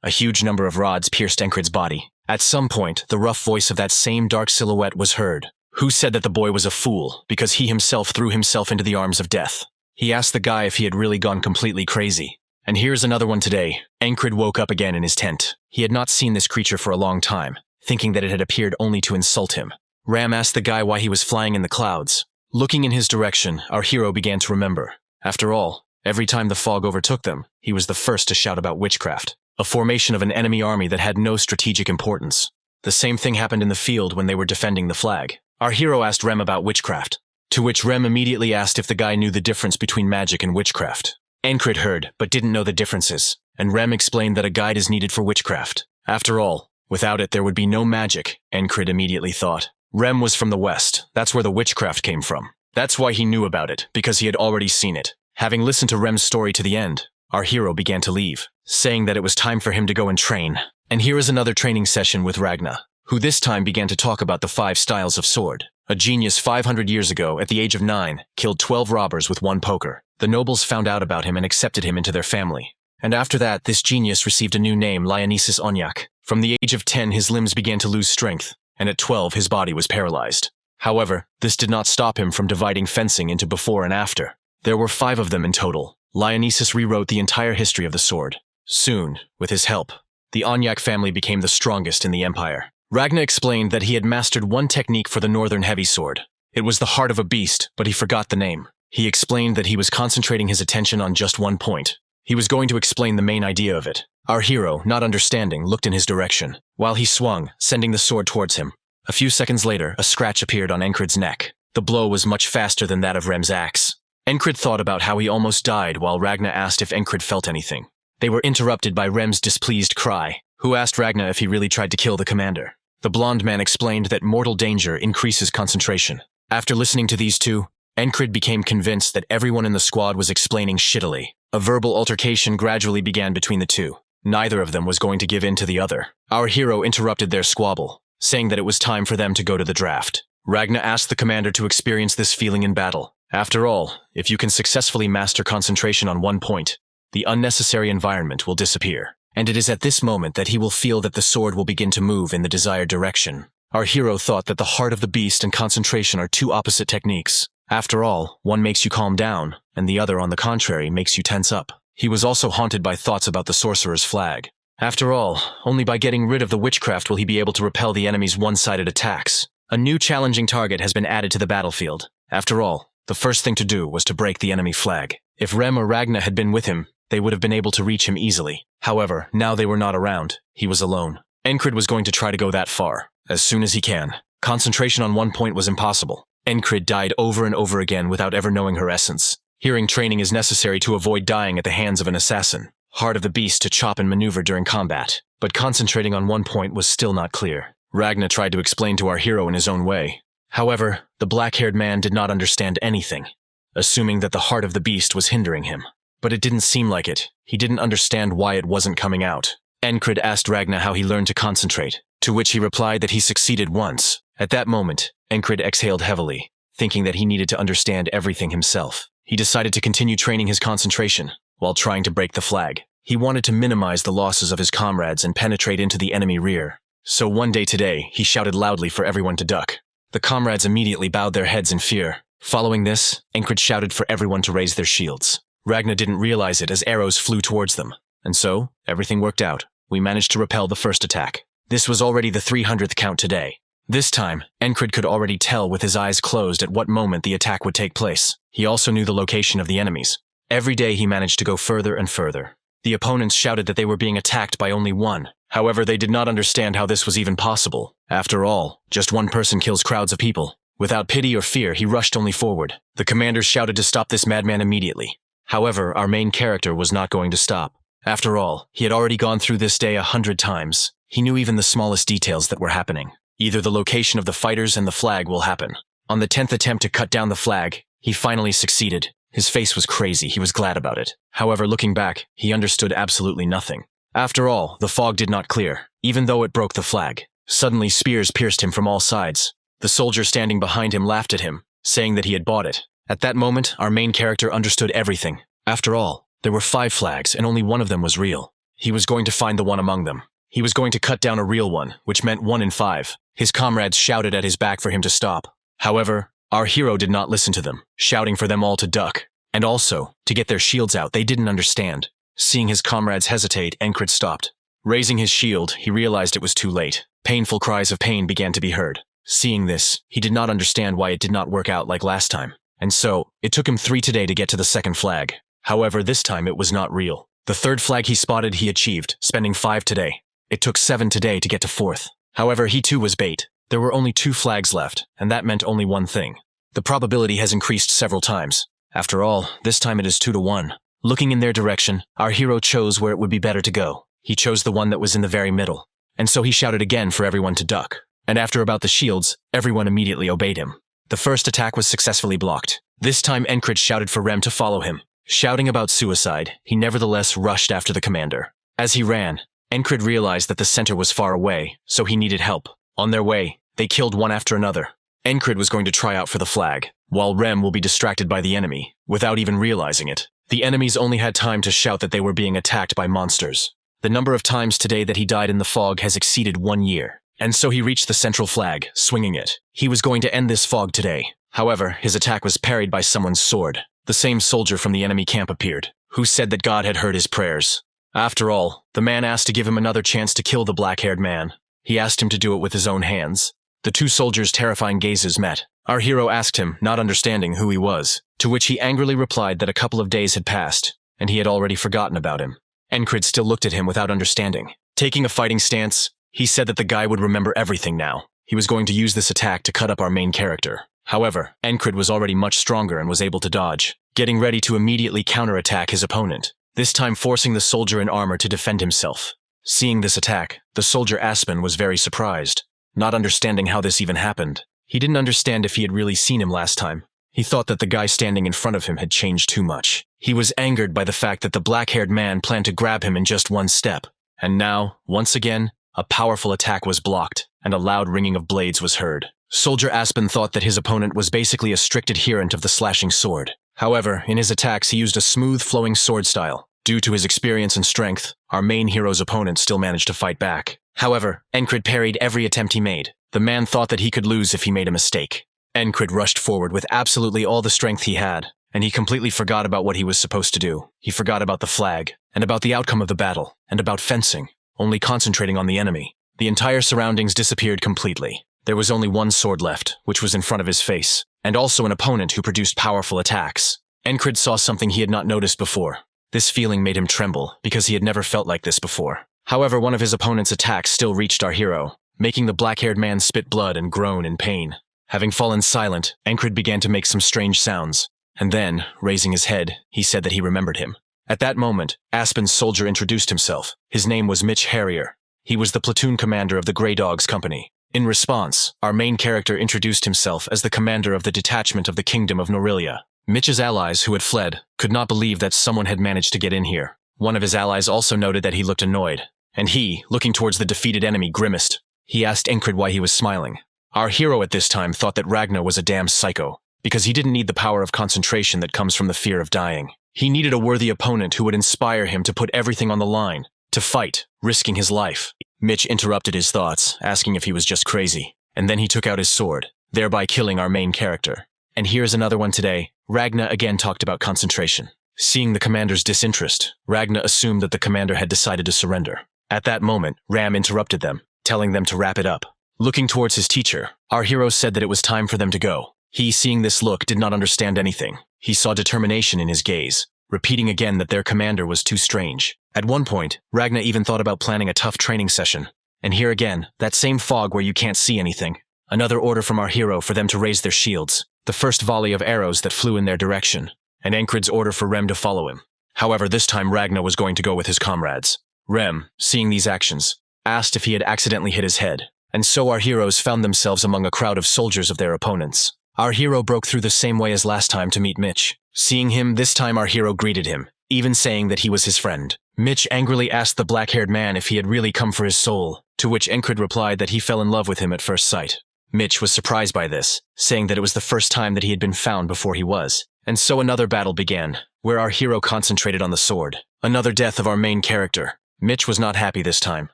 Speaker 1: a huge number of rods pierced Encred's body. At some point, the rough voice of that same dark silhouette was heard. Who said that the boy was a fool, because he himself threw himself into the arms of death? He asked the guy if he had really gone completely crazy. And here's another one today. Encred woke up again in his tent. He had not seen this creature for a long time, thinking that it had appeared only to insult him. Ram asked the guy why he was flying in the clouds. Looking in his direction, our hero began to remember. After all, every time the fog overtook them, he was the first to shout about witchcraft, a formation of an enemy army that had no strategic importance. The same thing happened in the field when they were defending the flag. Our hero asked Rem about witchcraft, to which Rem immediately asked if the guy knew the difference between magic and witchcraft. Encred heard, but didn't know the differences, and Rem explained that a guide is needed for witchcraft. After all, without it there would be no magic, Encred immediately thought. Rem was from the west. That's where the witchcraft came from. That's why he knew about it, because he had already seen it. Having listened to Rem's story to the end, our hero began to leave, saying that it was time for him to go and train. And here is another training session with Ragna, who this time began to talk about the 5 styles of sword. A genius 500 years ago, at the age of 9, killed 12 robbers with 1 poker. The nobles found out about him and accepted him into their family. And after that, this genius received a new name, Dionysus Onyak. From the age of 10, his limbs began to lose strength, and at 12, his body was paralyzed. However, this did not stop him from dividing fencing into before and after. There were 5 of them in total. Dionysus rewrote the entire history of the sword. Soon, with his help, the Onyak family became the strongest in the empire. Ragna explained that he had mastered one technique for the northern heavy sword. It was the heart of a beast, but he forgot the name. He explained that he was concentrating his attention on just one point. He was going to explain the main idea of it. Our hero, not understanding, looked in his direction, while he swung, sending the sword towards him. A few seconds later, a scratch appeared on Encred's neck. The blow was much faster than that of Rem's axe. Encred thought about how he almost died while Ragna asked if Encred felt anything. They were interrupted by Rem's displeased cry, who asked Ragna if he really tried to kill the commander. The blonde man explained that mortal danger increases concentration. After listening to these two, Encred became convinced that everyone in the squad was explaining shittily. A verbal altercation gradually began between the two. Neither of them was going to give in to the other. Our hero interrupted their squabble, saying that it was time for them to go to the draft. Ragna asked the commander to experience this feeling in battle. After all, if you can successfully master concentration on one point, the unnecessary environment will disappear. And it is at this moment that he will feel that the sword will begin to move in the desired direction. Our hero thought that the heart of the beast and concentration are two opposite techniques. After all, one makes you calm down, and the other, on the contrary, makes you tense up. He was also haunted by thoughts about the sorcerer's flag. After all, only by getting rid of the witchcraft will he be able to repel the enemy's one-sided attacks. A new challenging target has been added to the battlefield. After all, the first thing to do was to break the enemy flag. If Rem or Ragna had been with him, they would have been able to reach him easily. However, now they were not around. He was alone. Encrid was going to try to go that far, as soon as he can. Concentration on one point was impossible. Encrid died over and over again without ever knowing her essence. Hearing training is necessary to avoid dying at the hands of an assassin. Heart of the beast to chop and maneuver during combat. But concentrating on one point was still not clear. Ragna tried to explain to our hero in his own way. However, the black-haired man did not understand anything, assuming that the heart of the beast was hindering him. But it didn't seem like it. He didn't understand why it wasn't coming out. Encrid asked Ragna how he learned to concentrate, to which he replied that he succeeded once. At that moment, Encrid exhaled heavily, thinking that he needed to understand everything himself. He decided to continue training his concentration, while trying to break the flag. He wanted to minimize the losses of his comrades and penetrate into the enemy rear. So one day today, he shouted loudly for everyone to duck. The comrades immediately bowed their heads in fear. Following this, Encrid shouted for everyone to raise their shields. Ragna didn't realize it as arrows flew towards them. And so, everything worked out. We managed to repel the first attack. This was already the 300th count today. This time, Encrid could already tell with his eyes closed at what moment the attack would take place. He also knew the location of the enemies. Every day he managed to go further and further. The opponents shouted that they were being attacked by only one. However, they did not understand how this was even possible. After all, just one person kills crowds of people. Without pity or fear, he rushed only forward. The commanders shouted to stop this madman immediately. However, our main character was not going to stop. After all, he had already gone through this day 100 times. He knew even the smallest details that were happening. Either the location of the fighters and the flag will happen. On the 10th attempt to cut down the flag, he finally succeeded. His face was crazy, he was glad about it. However, looking back, he understood absolutely nothing. After all, the fog did not clear, even though it broke the flag. Suddenly, spears pierced him from all sides. The soldier standing behind him laughed at him, saying that he had bought it. At that moment, our main character understood everything. After all, there were 5 flags and only one of them was real. He was going to find the one among them. He was going to cut down a real one, which meant 1 in 5. His comrades shouted at his back for him to stop. However, our hero did not listen to them, shouting for them all to duck. And also, to get their shields out, they didn't understand. Seeing his comrades hesitate, Encrid stopped. Raising his shield, he realized it was too late. Painful cries of pain began to be heard. Seeing this, he did not understand why it did not work out like last time. And so, it took him 3 today to get to the second flag. However, this time it was not real. The 3rd flag he spotted he achieved, spending 5 today. It took 7 today to get to 4th. However, he too was bait. There were only 2 flags left, and that meant only one thing. The probability has increased several times. After all, this time it is 2 to 1. Looking in their direction, our hero chose where it would be better to go. He chose the one that was in the very middle. And so he shouted again for everyone to duck. And after about the shields, everyone immediately obeyed him. The first attack was successfully blocked. This time Encrid shouted for Rem to follow him. Shouting about suicide, he nevertheless rushed after the commander. As he ran, Encrid realized that the center was far away, so he needed help. On their way, they killed one after another. Encrid was going to try out for the flag, while Rem will be distracted by the enemy, without even realizing it. The enemies only had time to shout that they were being attacked by monsters. The number of times today that he died in the fog has exceeded 1 year. And so he reached the central flag, swinging it. He was going to end this fog today. However, his attack was parried by someone's sword. The same soldier from the enemy camp appeared, who said that God had heard his prayers. After all, the man asked to give him another chance to kill the black-haired man. He asked him to do it with his own hands. The 2 soldiers' terrifying gazes met. Our hero asked him, not understanding who he was, to which he angrily replied that a couple of days had passed, and he had already forgotten about him. Encrid still looked at him without understanding. Taking a fighting stance, he said that the guy would remember everything now. He was going to use this attack to cut up our main character. However, Encrid was already much stronger and was able to dodge, getting ready to immediately counterattack his opponent, this time forcing the soldier in armor to defend himself. Seeing this attack, the soldier Aspen was very surprised, not understanding how this even happened. He didn't understand if he had really seen him last time. He thought that the guy standing in front of him had changed too much. He was angered by the fact that the black-haired man planned to grab him in just one step. And now, once again, a powerful attack was blocked, and a loud ringing of blades was heard. Soldier Aspen thought that his opponent was basically a strict adherent of the slashing sword. However, in his attacks he used a smooth flowing sword style. Due to his experience and strength, our main hero's opponent still managed to fight back. However, Encrid parried every attempt he made. The man thought that he could lose if he made a mistake. Encrid rushed forward with absolutely all the strength he had, and he completely forgot about what he was supposed to do. He forgot about the flag, and about the outcome of the battle, and about fencing, only concentrating on the enemy. The entire surroundings disappeared completely. There was only one sword left, which was in front of his face, and also an opponent who produced powerful attacks. Encrid saw something he had not noticed before. This feeling made him tremble, because he had never felt like this before. However, one of his opponent's attacks still reached our hero, making the black-haired man spit blood and groan in pain. Having fallen silent, Encrid began to make some strange sounds, and then, raising his head, he said that he remembered him. At that moment, Aspen's soldier introduced himself. His name was Mitch Harrier. He was the platoon commander of the Grey Dogs Company. In response, our main character introduced himself as the commander of the detachment of the Kingdom of Norilia. Mitch's allies, who had fled, could not believe that someone had managed to get in here. One of his allies also noted that he looked annoyed, and he, looking towards the defeated enemy, grimaced. He asked Encrid why he was smiling. Our hero at this time thought that Ragnar was a damn psycho, because he didn't need the power of concentration that comes from the fear of dying. He needed a worthy opponent who would inspire him to put everything on the line, to fight, risking his life. Mitch interrupted his thoughts, asking if he was just crazy, and then he took out his sword, thereby killing our main character. And here's another one today. Ragnar again talked about concentration. Seeing the commander's disinterest, Ragnar assumed that the commander had decided to surrender. At that moment, Ram interrupted them, telling them to wrap it up. Looking towards his teacher, our hero said that it was time for them to go. He, seeing this look, did not understand anything. He saw determination in his gaze, repeating again that their commander was too strange. At one point, Ragnar even thought about planning a tough training session. And here again, that same fog where you can't see anything. Another order from our hero for them to raise their shields. The first volley of arrows that flew in their direction, and Encrid's order for Rem to follow him. However, this time Ragnar was going to go with his comrades. Rem, seeing these actions, asked if he had accidentally hit his head, and so our heroes found themselves among a crowd of soldiers of their opponents. Our hero broke through the same way as last time to meet Mitch. Seeing him, this time our hero greeted him, even saying that he was his friend. Mitch angrily asked the black-haired man if he had really come for his soul, to which Encrid replied that he fell in love with him at first sight. Mitch was surprised by this, saying that it was the first time that he had been found before he was. And so another battle began, where our hero concentrated on the sword. Another death of our main character. Mitch was not happy this time,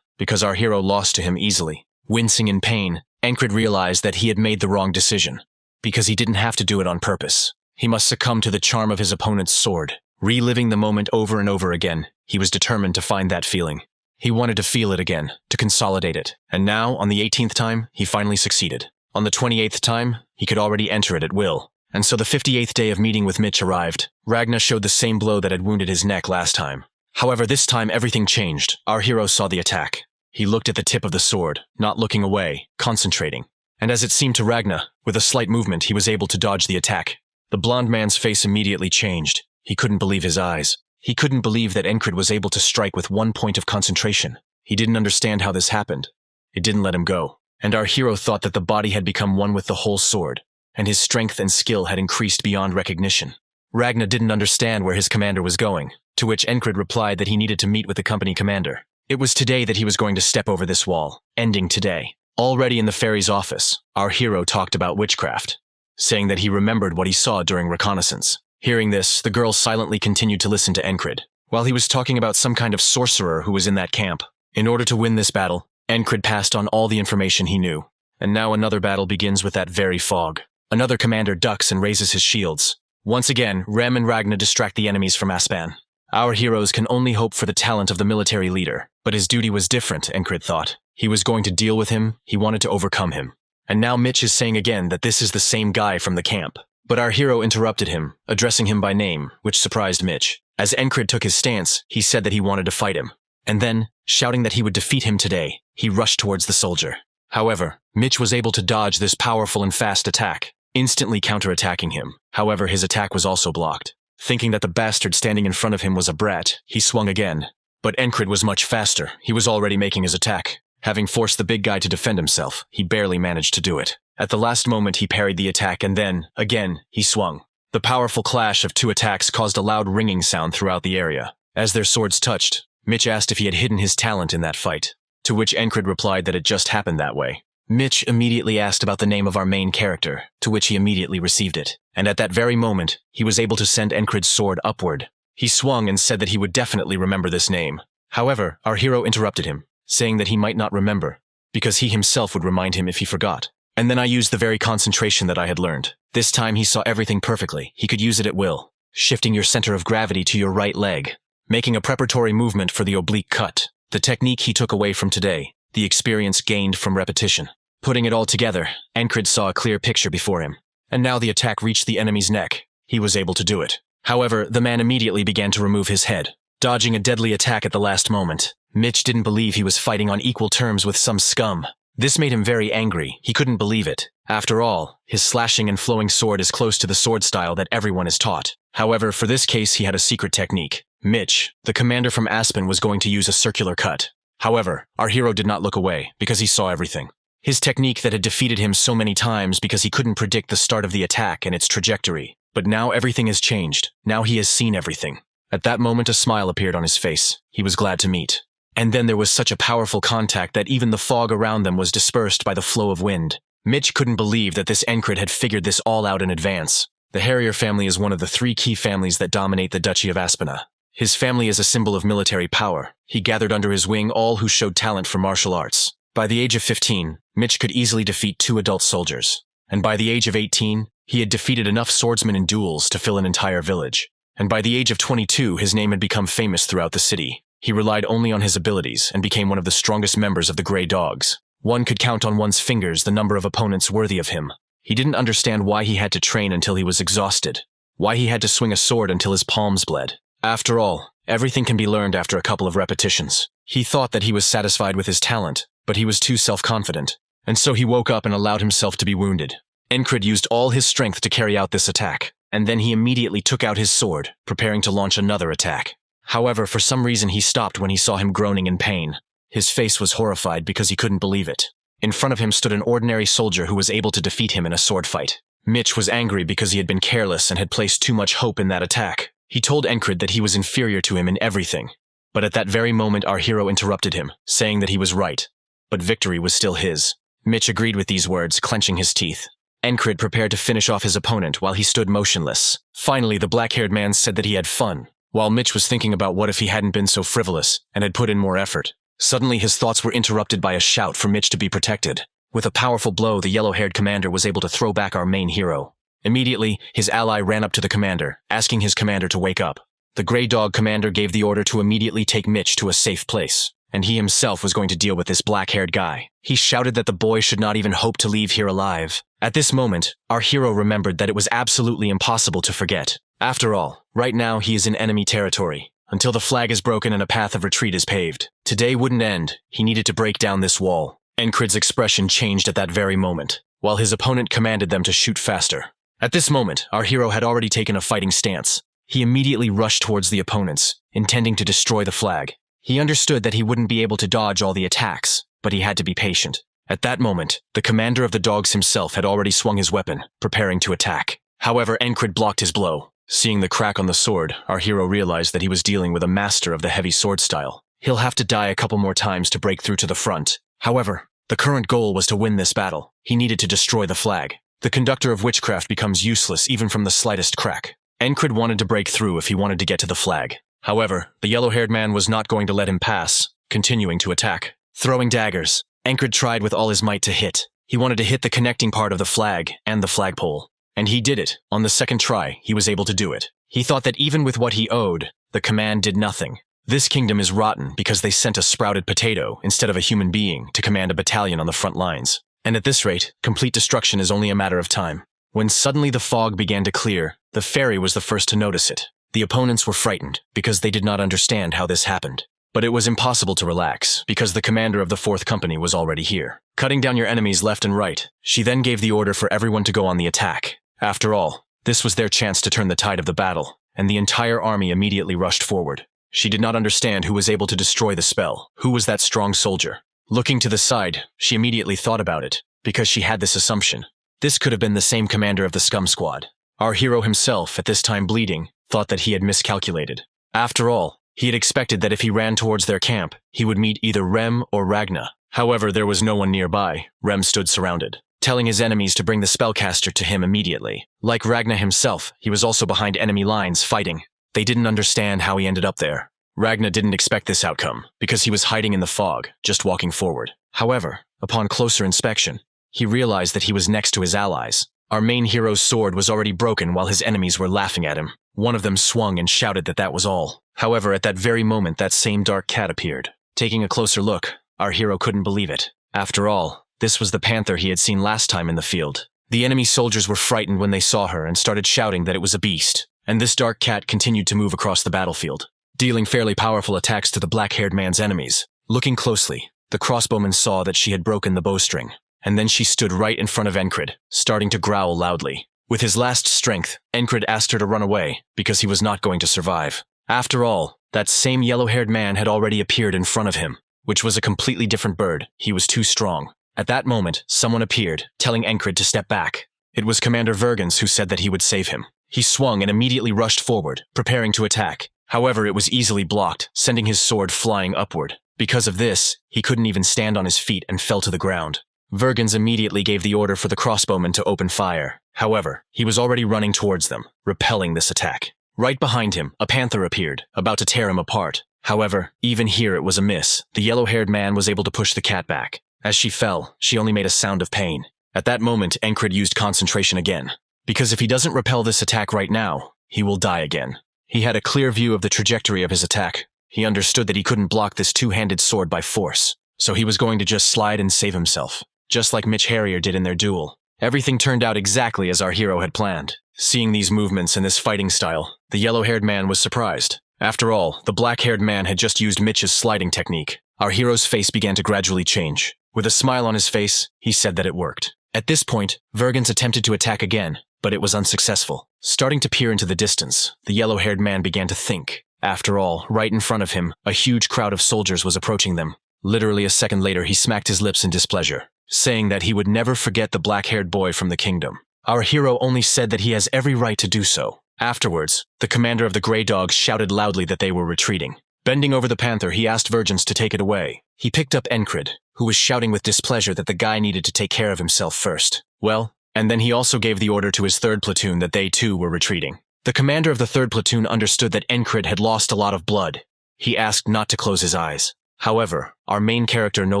Speaker 1: because our hero lost to him easily. Wincing in pain, Encrid realized that he had made the wrong decision, because he didn't have to do it on purpose. He must succumb to the charm of his opponent's sword. Reliving the moment over and over again, he was determined to find that feeling. He wanted to feel it again, to consolidate it, and now, on the 18th time, he finally succeeded. On the 28th time, he could already enter it at will. And so the 58th day of meeting with Mitch arrived. Ragnar showed the same blow that had wounded his neck last time. However, this time everything changed. Our hero saw the attack. He looked at the tip of the sword, not looking away, concentrating. And as it seemed to Ragnar, with a slight movement he was able to dodge the attack. The blond man's face immediately changed. He couldn't believe his eyes. He couldn't believe that Encrid was able to strike with one point of concentration. He didn't understand how this happened. It didn't let him go. And our hero thought that the body had become one with the whole sword, and his strength and skill had increased beyond recognition. Ragnar didn't understand where his commander was going, to which Encrid replied that he needed to meet with the company commander. It was today that he was going to step over this wall, ending today. Already in the fairy's office, our hero talked about witchcraft, saying that he remembered what he saw during reconnaissance. Hearing this, the girl silently continued to listen to Encrid, while he was talking about some kind of sorcerer who was in that camp. In order to win this battle, Encrid passed on all the information he knew. And now another battle begins with that very fog. Another commander ducks and raises his shields. Once again, Rem and Ragnar distract the enemies from Aspan. Our heroes can only hope for the talent of the military leader, but his duty was different, Encrid thought. He was going to deal with him, he wanted to overcome him. And now Mitch is saying again that this is the same guy from the camp. But our hero interrupted him, addressing him by name, which surprised Mitch. As Encrid took his stance, he said that he wanted to fight him. And then, shouting that he would defeat him today, he rushed towards the soldier. However, Mitch was able to dodge this powerful and fast attack, instantly counterattacking him. However, his attack was also blocked. Thinking that the bastard standing in front of him was a brat, he swung again. But Encrid was much faster. He was already making his attack. Having forced the big guy to defend himself, he barely managed to do it. At the last moment, he parried the attack and then, again, he swung. The powerful clash of two attacks caused a loud ringing sound throughout the area. As their swords touched, Mitch asked if he had hidden his talent in that fight, to which Encrid replied that it just happened that way. Mitch immediately asked about the name of our main character, to which he immediately received it. And at that very moment, he was able to send Encrid's sword upward. He swung and said that he would definitely remember this name. However, our hero interrupted him, saying that he might not remember, because he himself would remind him if he forgot. And then I used the very concentration that I had learned. This time he saw everything perfectly. He could use it at will, shifting your center of gravity to your right leg, making a preparatory movement for the oblique cut. The technique he took away from today, the experience gained from repetition. Putting it all together, Encrid saw a clear picture before him. And now the attack reached the enemy's neck. He was able to do it. However, the man immediately began to remove his head, dodging a deadly attack at the last moment. Mitch didn't believe he was fighting on equal terms with some scum. This made him very angry. He couldn't believe it. After all, his slashing and flowing sword is close to the sword style that everyone is taught. However, for this case he had a secret technique. Mitch, the commander from Aspen, was going to use a circular cut. However, our hero did not look away, because he saw everything. His technique that had defeated him so many times because he couldn't predict the start of the attack and its trajectory. But now everything has changed. Now he has seen everything. At that moment a smile appeared on his face. He was glad to meet. And then there was such a powerful contact that even the fog around them was dispersed by the flow of wind. Mitch couldn't believe that this Encrid had figured this all out in advance. The Harrier family is one of the 3 key families that dominate the Duchy of Aspena. His family is a symbol of military power. He gathered under his wing all who showed talent for martial arts. By the age of 15, Mitch could easily defeat 2 adult soldiers. And by the age of 18, he had defeated enough swordsmen in duels to fill an entire village. And by the age of 22, his name had become famous throughout the city. He relied only on his abilities and became one of the strongest members of the Grey Dogs. One could count on one's fingers the number of opponents worthy of him. He didn't understand why he had to train until he was exhausted, why he had to swing a sword until his palms bled. After all, everything can be learned after a couple of repetitions. He thought that he was satisfied with his talent, but he was too self-confident, and so he woke up and allowed himself to be wounded. Encrid used all his strength to carry out this attack, and then he immediately took out his sword, preparing to launch another attack. However, for some reason he stopped when he saw him groaning in pain. His face was horrified because he couldn't believe it. In front of him stood an ordinary soldier who was able to defeat him in a sword fight. Mitch was angry because he had been careless and had placed too much hope in that attack. He told Encrid that he was inferior to him in everything. But at that very moment our hero interrupted him, saying that he was right. But victory was still his. Mitch agreed with these words, clenching his teeth. Encrid prepared to finish off his opponent while he stood motionless. Finally, the black-haired man said that he had fun, while Mitch was thinking about what if he hadn't been so frivolous and had put in more effort. Suddenly his thoughts were interrupted by a shout for Mitch to be protected. With a powerful blow, the yellow-haired commander was able to throw back our main hero. Immediately, his ally ran up to the commander, asking his commander to wake up. The Grey Dog commander gave the order to immediately take Mitch to a safe place, and he himself was going to deal with this black-haired guy. He shouted that the boy should not even hope to leave here alive. At this moment, our hero remembered that it was absolutely impossible to forget. After all, right now he is in enemy territory, until the flag is broken and a path of retreat is paved. Today wouldn't end. He needed to break down this wall. Encrid's expression changed at that very moment, while his opponent commanded them to shoot faster. At this moment, our hero had already taken a fighting stance. He immediately rushed towards the opponents, intending to destroy the flag. He understood that he wouldn't be able to dodge all the attacks, but he had to be patient. At that moment, the commander of the dogs himself had already swung his weapon, preparing to attack. However, Encrid blocked his blow. Seeing the crack on the sword, our hero realized that he was dealing with a master of the heavy sword style. He'll have to die a couple more times to break through to the front. However, the current goal was to win this battle. He needed to destroy the flag. The conductor of witchcraft becomes useless even from the slightest crack. Encrid wanted to break through if he wanted to get to the flag. However, the yellow-haired man was not going to let him pass, continuing to attack. Throwing daggers, Encrid tried with all his might to hit. He wanted to hit the connecting part of the flag and the flagpole. And he did it. On the second try, he was able to do it. He thought that even with what he owed, the command did nothing. This kingdom is rotten because they sent a sprouted potato instead of a human being to command a battalion on the front lines. And at this rate, complete destruction is only a matter of time. When suddenly the fog began to clear, the fairy was the first to notice it. The opponents were frightened because they did not understand how this happened. But it was impossible to relax because the commander of the 4th company was already here, cutting down your enemies left and right. She then gave the order for everyone to go on the attack. After all, this was their chance to turn the tide of the battle, and the entire army immediately rushed forward. She did not understand who was able to destroy the spell. Who was that strong soldier? Looking to the side, she immediately thought about it, because she had this assumption. This could have been the same commander of the scum squad. Our hero himself, at this time bleeding, thought that he had miscalculated. After all, he had expected that if he ran towards their camp, he would meet either Rem or Ragna. However, there was no one nearby. Rem stood surrounded, telling his enemies to bring the spellcaster to him immediately. Like Ragna himself, he was also behind enemy lines fighting. They didn't understand how he ended up there. Ragnar didn't expect this outcome, because he was hiding in the fog, just walking forward. However, upon closer inspection, he realized that he was next to his allies. Our main hero's sword was already broken while his enemies were laughing at him. One of them swung and shouted that that was all. However, at that very moment, that same dark cat appeared. Taking a closer look, our hero couldn't believe it. After all, this was the panther he had seen last time in the field. The enemy soldiers were frightened when they saw her and started shouting that it was a beast. And this dark cat continued to move across the battlefield, dealing fairly powerful attacks to the black-haired man's enemies. Looking closely, the crossbowman saw that she had broken the bowstring, and then she stood right in front of Incurable, starting to growl loudly. With his last strength, Incurable asked her to run away, because he was not going to survive. After all, that same yellow-haired man had already appeared in front of him, which was a completely different bird. He was too strong. At that moment, someone appeared, telling Incurable to step back. It was Commander Vergens who said that he would save him. He swung and immediately rushed forward, preparing to attack. However, it was easily blocked, sending his sword flying upward. Because of this, he couldn't even stand on his feet and fell to the ground. Vergens immediately gave the order for the crossbowman to open fire. However, he was already running towards them, repelling this attack. Right behind him, a panther appeared, about to tear him apart. However, even here it was a miss. The yellow-haired man was able to push the cat back. As she fell, she only made a sound of pain. At that moment, Incurable used concentration again. Because if he doesn't repel this attack right now, he will die again. He had a clear view of the trajectory of his attack. He understood that he couldn't block this two-handed sword by force, so he was going to just slide and save himself, just like Mitch Harrier did in their duel. Everything turned out exactly as our hero had planned. Seeing these movements and this fighting style, the yellow-haired man was surprised. After all, the black-haired man had just used Mitch's sliding technique. Our hero's face began to gradually change. With a smile on his face, he said that it worked. At this point, Vergens attempted to attack again, but it was unsuccessful. Starting to peer into the distance, the yellow-haired man began to think. After all, right in front of him, a huge crowd of soldiers was approaching them. Literally a second later, he smacked his lips in displeasure, saying that he would never forget the black-haired boy from the kingdom. Our hero only said that he has every right to do so. Afterwards, the commander of the Grey Dogs shouted loudly that they were retreating. Bending over the panther, he asked Vergens to take it away. He picked up Incurable, who was shouting with displeasure that the guy needed to take care of himself first. Well, and then he also gave the order to his third platoon that they too were retreating. The commander of the third platoon understood that Incurable had lost a lot of blood. He asked not to close his eyes. However, our main character no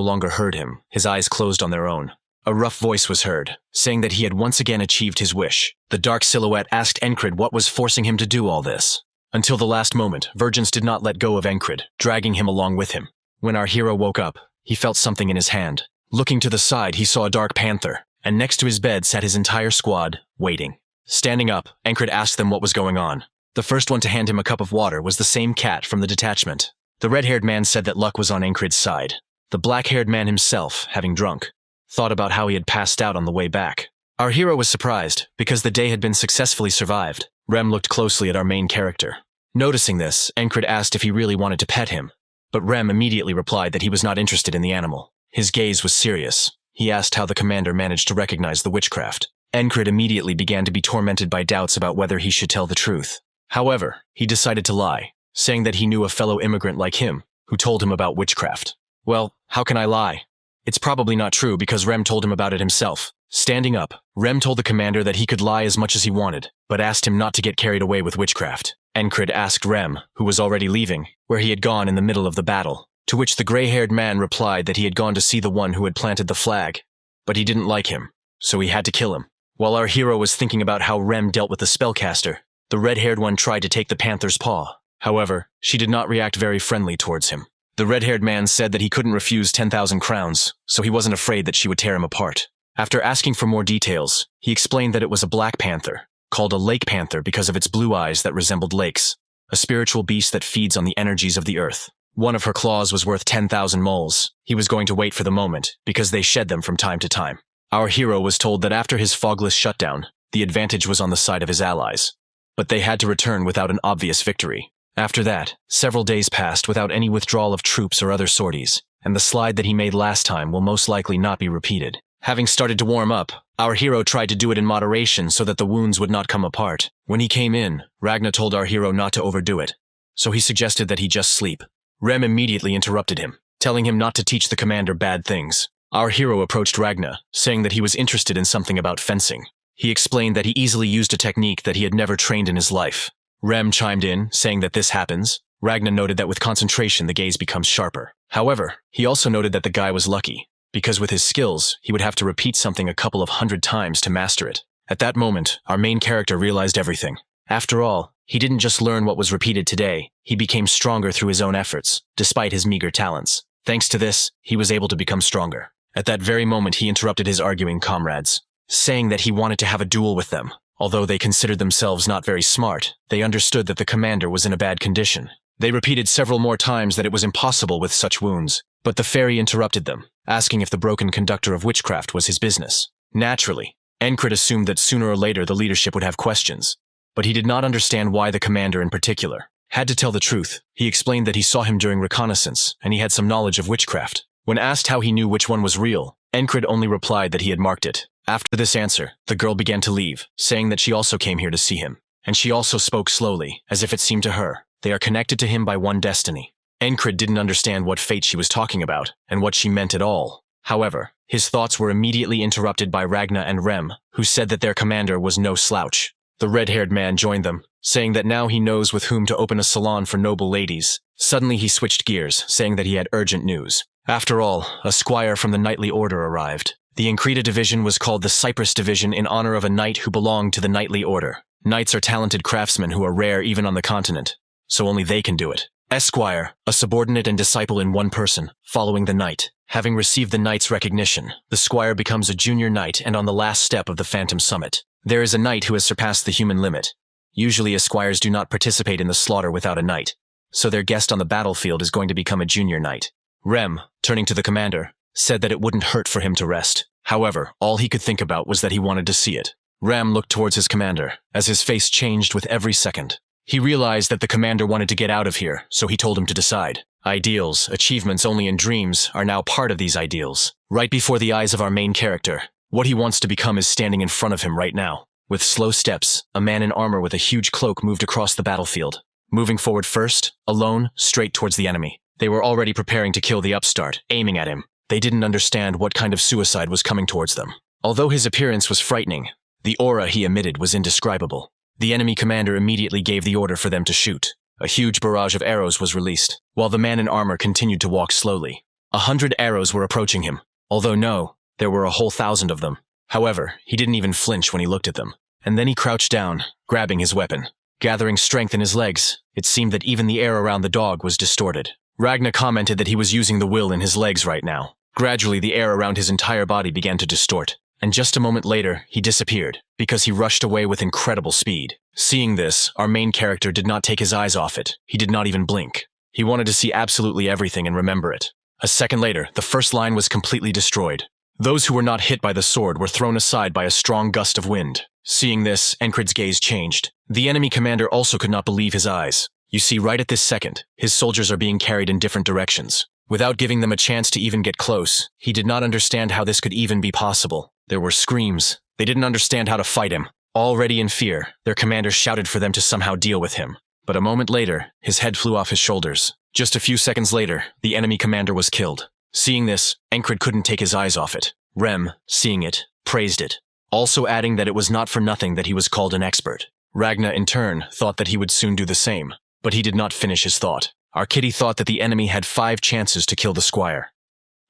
Speaker 1: longer heard him. His eyes closed on their own. A rough voice was heard, saying that he had once again achieved his wish. The dark silhouette asked Incurable what was forcing him to do all this. Until the last moment, Vergens did not let go of Incurable, dragging him along with him. When our hero woke up, he felt something in his hand. Looking to the side, he saw a dark panther, and next to his bed sat his entire squad, waiting. Standing up, Incurable asked them what was going on. The first one to hand him a cup of water was the same cat from the detachment. The red-haired man said that luck was on Incurable's side. The black-haired man himself, having drunk, thought about how he had passed out on the way back. Our hero was surprised, because the day had been successfully survived. Rem looked closely at our main character. Noticing this, Incurable asked if he really wanted to pet him, but Rem immediately replied that he was not interested in the animal. His gaze was serious. He asked how the commander managed to recognize the witchcraft. Incurable immediately began to be tormented by doubts about whether he should tell the truth. However, he decided to lie, saying that he knew a fellow immigrant like him, who told him about witchcraft. Well, how can I lie? It's probably not true because Rem told him about it himself. Standing up, Rem told the commander that he could lie as much as he wanted, but asked him not to get carried away with witchcraft. Incurable asked Rem, who was already leaving, where he had gone in the middle of the battle, to which the gray-haired man replied that he had gone to see the one who had planted the flag, but he didn't like him, so he had to kill him. While our hero was thinking about how Rem dealt with the spellcaster, the red-haired one tried to take the panther's paw. However, she did not react very friendly towards him. The red-haired man said that he couldn't refuse 10,000 crowns, so he wasn't afraid that she would tear him apart. After asking for more details, he explained that it was a black panther, called a lake panther because of its blue eyes that resembled lakes, a spiritual beast that feeds on the energies of the earth. One of her claws was worth 10,000 moles. He was going to wait for the moment, because they shed them from time to time. Our hero was told that after his fogless shutdown, the advantage was on the side of his allies. But they had to return without an obvious victory. After that, several days passed without any withdrawal of troops or other sorties, and the slide that he made last time will most likely not be repeated. Having started to warm up, our hero tried to do it in moderation so that the wounds would not come apart. When he came in, Ragnar told our hero not to overdo it, so he suggested that he just sleep. Rem immediately interrupted him, telling him not to teach the commander bad things. Our hero approached Ragnar, saying that he was interested in something about fencing. He explained that he easily used a technique that he had never trained in his life. Rem chimed in, saying that this happens, Ragnar noted that with concentration the gaze becomes sharper. However, he also noted that the guy was lucky, because with his skills, he would have to repeat something a couple of hundred times to master it. At that moment, our main character realized everything. After all, he didn't just learn what was repeated today, he became stronger through his own efforts, despite his meager talents. Thanks to this, he was able to become stronger. At that very moment he interrupted his arguing comrades, saying that he wanted to have a duel with them. Although they considered themselves not very smart, they understood that the commander was in a bad condition. They repeated several more times that it was impossible with such wounds, but the fairy interrupted them, asking if the broken conductor of witchcraft was his business. Naturally, Incurable assumed that sooner or later the leadership would have questions, but he did not understand why the commander in particular had to tell the truth. He explained that he saw him during reconnaissance, and he had some knowledge of witchcraft. When asked how he knew which one was real, Incurable only replied that he had marked it. After this answer, the girl began to leave, saying that she also came here to see him. And she also spoke slowly, as if it seemed to her, they are connected to him by one destiny. Incurable didn't understand what fate she was talking about, and what she meant at all. However, his thoughts were immediately interrupted by Ragnar and Rem, who said that their commander was no slouch. The red-haired man joined them, saying that now he knows with whom to open a salon for noble ladies. Suddenly he switched gears, saying that he had urgent news. After all, a squire from the knightly order arrived. The incurable division was called the Cypress Division in honor of a knight who belonged to the knightly order. Knights are talented craftsmen who are rare even on the continent, so only they can do it. Esquire, a subordinate and disciple in one person, following the knight. Having received the knight's recognition, the squire becomes a junior knight and on the last step of the Phantom Summit. There is a knight who has surpassed the human limit. Usually esquires do not participate in the slaughter without a knight, so their guest on the battlefield is going to become a junior knight. Rem, turning to the commander, said that it wouldn't hurt for him to rest. However, all he could think about was that he wanted to see it. Rem looked towards his commander, as his face changed with every second. He realized that the commander wanted to get out of here, so he told him to decide. Ideals, achievements only in dreams, are now part of these ideals. Right before the eyes of our main character, what he wants to become is standing in front of him right now. With slow steps, a man in armor with a huge cloak moved across the battlefield, moving forward first, alone, straight towards the enemy. They were already preparing to kill the upstart, aiming at him. They didn't understand what kind of suicide was coming towards them. Although his appearance was frightening, the aura he emitted was indescribable. The enemy commander immediately gave the order for them to shoot. A huge barrage of arrows was released, while the man in armor continued to walk slowly. 100 arrows were approaching him, although no, there were a whole 1,000 of them. However, he didn't even flinch when he looked at them. And then he crouched down, grabbing his weapon. Gathering strength in his legs, it seemed that even the air around the dog was distorted. Ragnar commented that he was using the will in his legs right now. Gradually, the air around his entire body began to distort, and just a moment later, he disappeared, because he rushed away with incredible speed. Seeing this, our main character did not take his eyes off it. He did not even blink. He wanted to see absolutely everything and remember it. A second later, the first line was completely destroyed. Those who were not hit by the sword were thrown aside by a strong gust of wind. Seeing this, Incurable's gaze changed. The enemy commander also could not believe his eyes. You see, right at this second, his soldiers are being carried in different directions. Without giving them a chance to even get close, he did not understand how this could even be possible. There were screams. They didn't understand how to fight him. Already in fear, their commander shouted for them to somehow deal with him. But a moment later, his head flew off his shoulders. Just a few seconds later, the enemy commander was killed. Seeing this, Incurable couldn't take his eyes off it. Rem, seeing it, praised it, also adding that it was not for nothing that he was called an expert. Ragnar, in turn, thought that he would soon do the same, but he did not finish his thought. Our kitty thought that the enemy had 5 chances to kill the squire.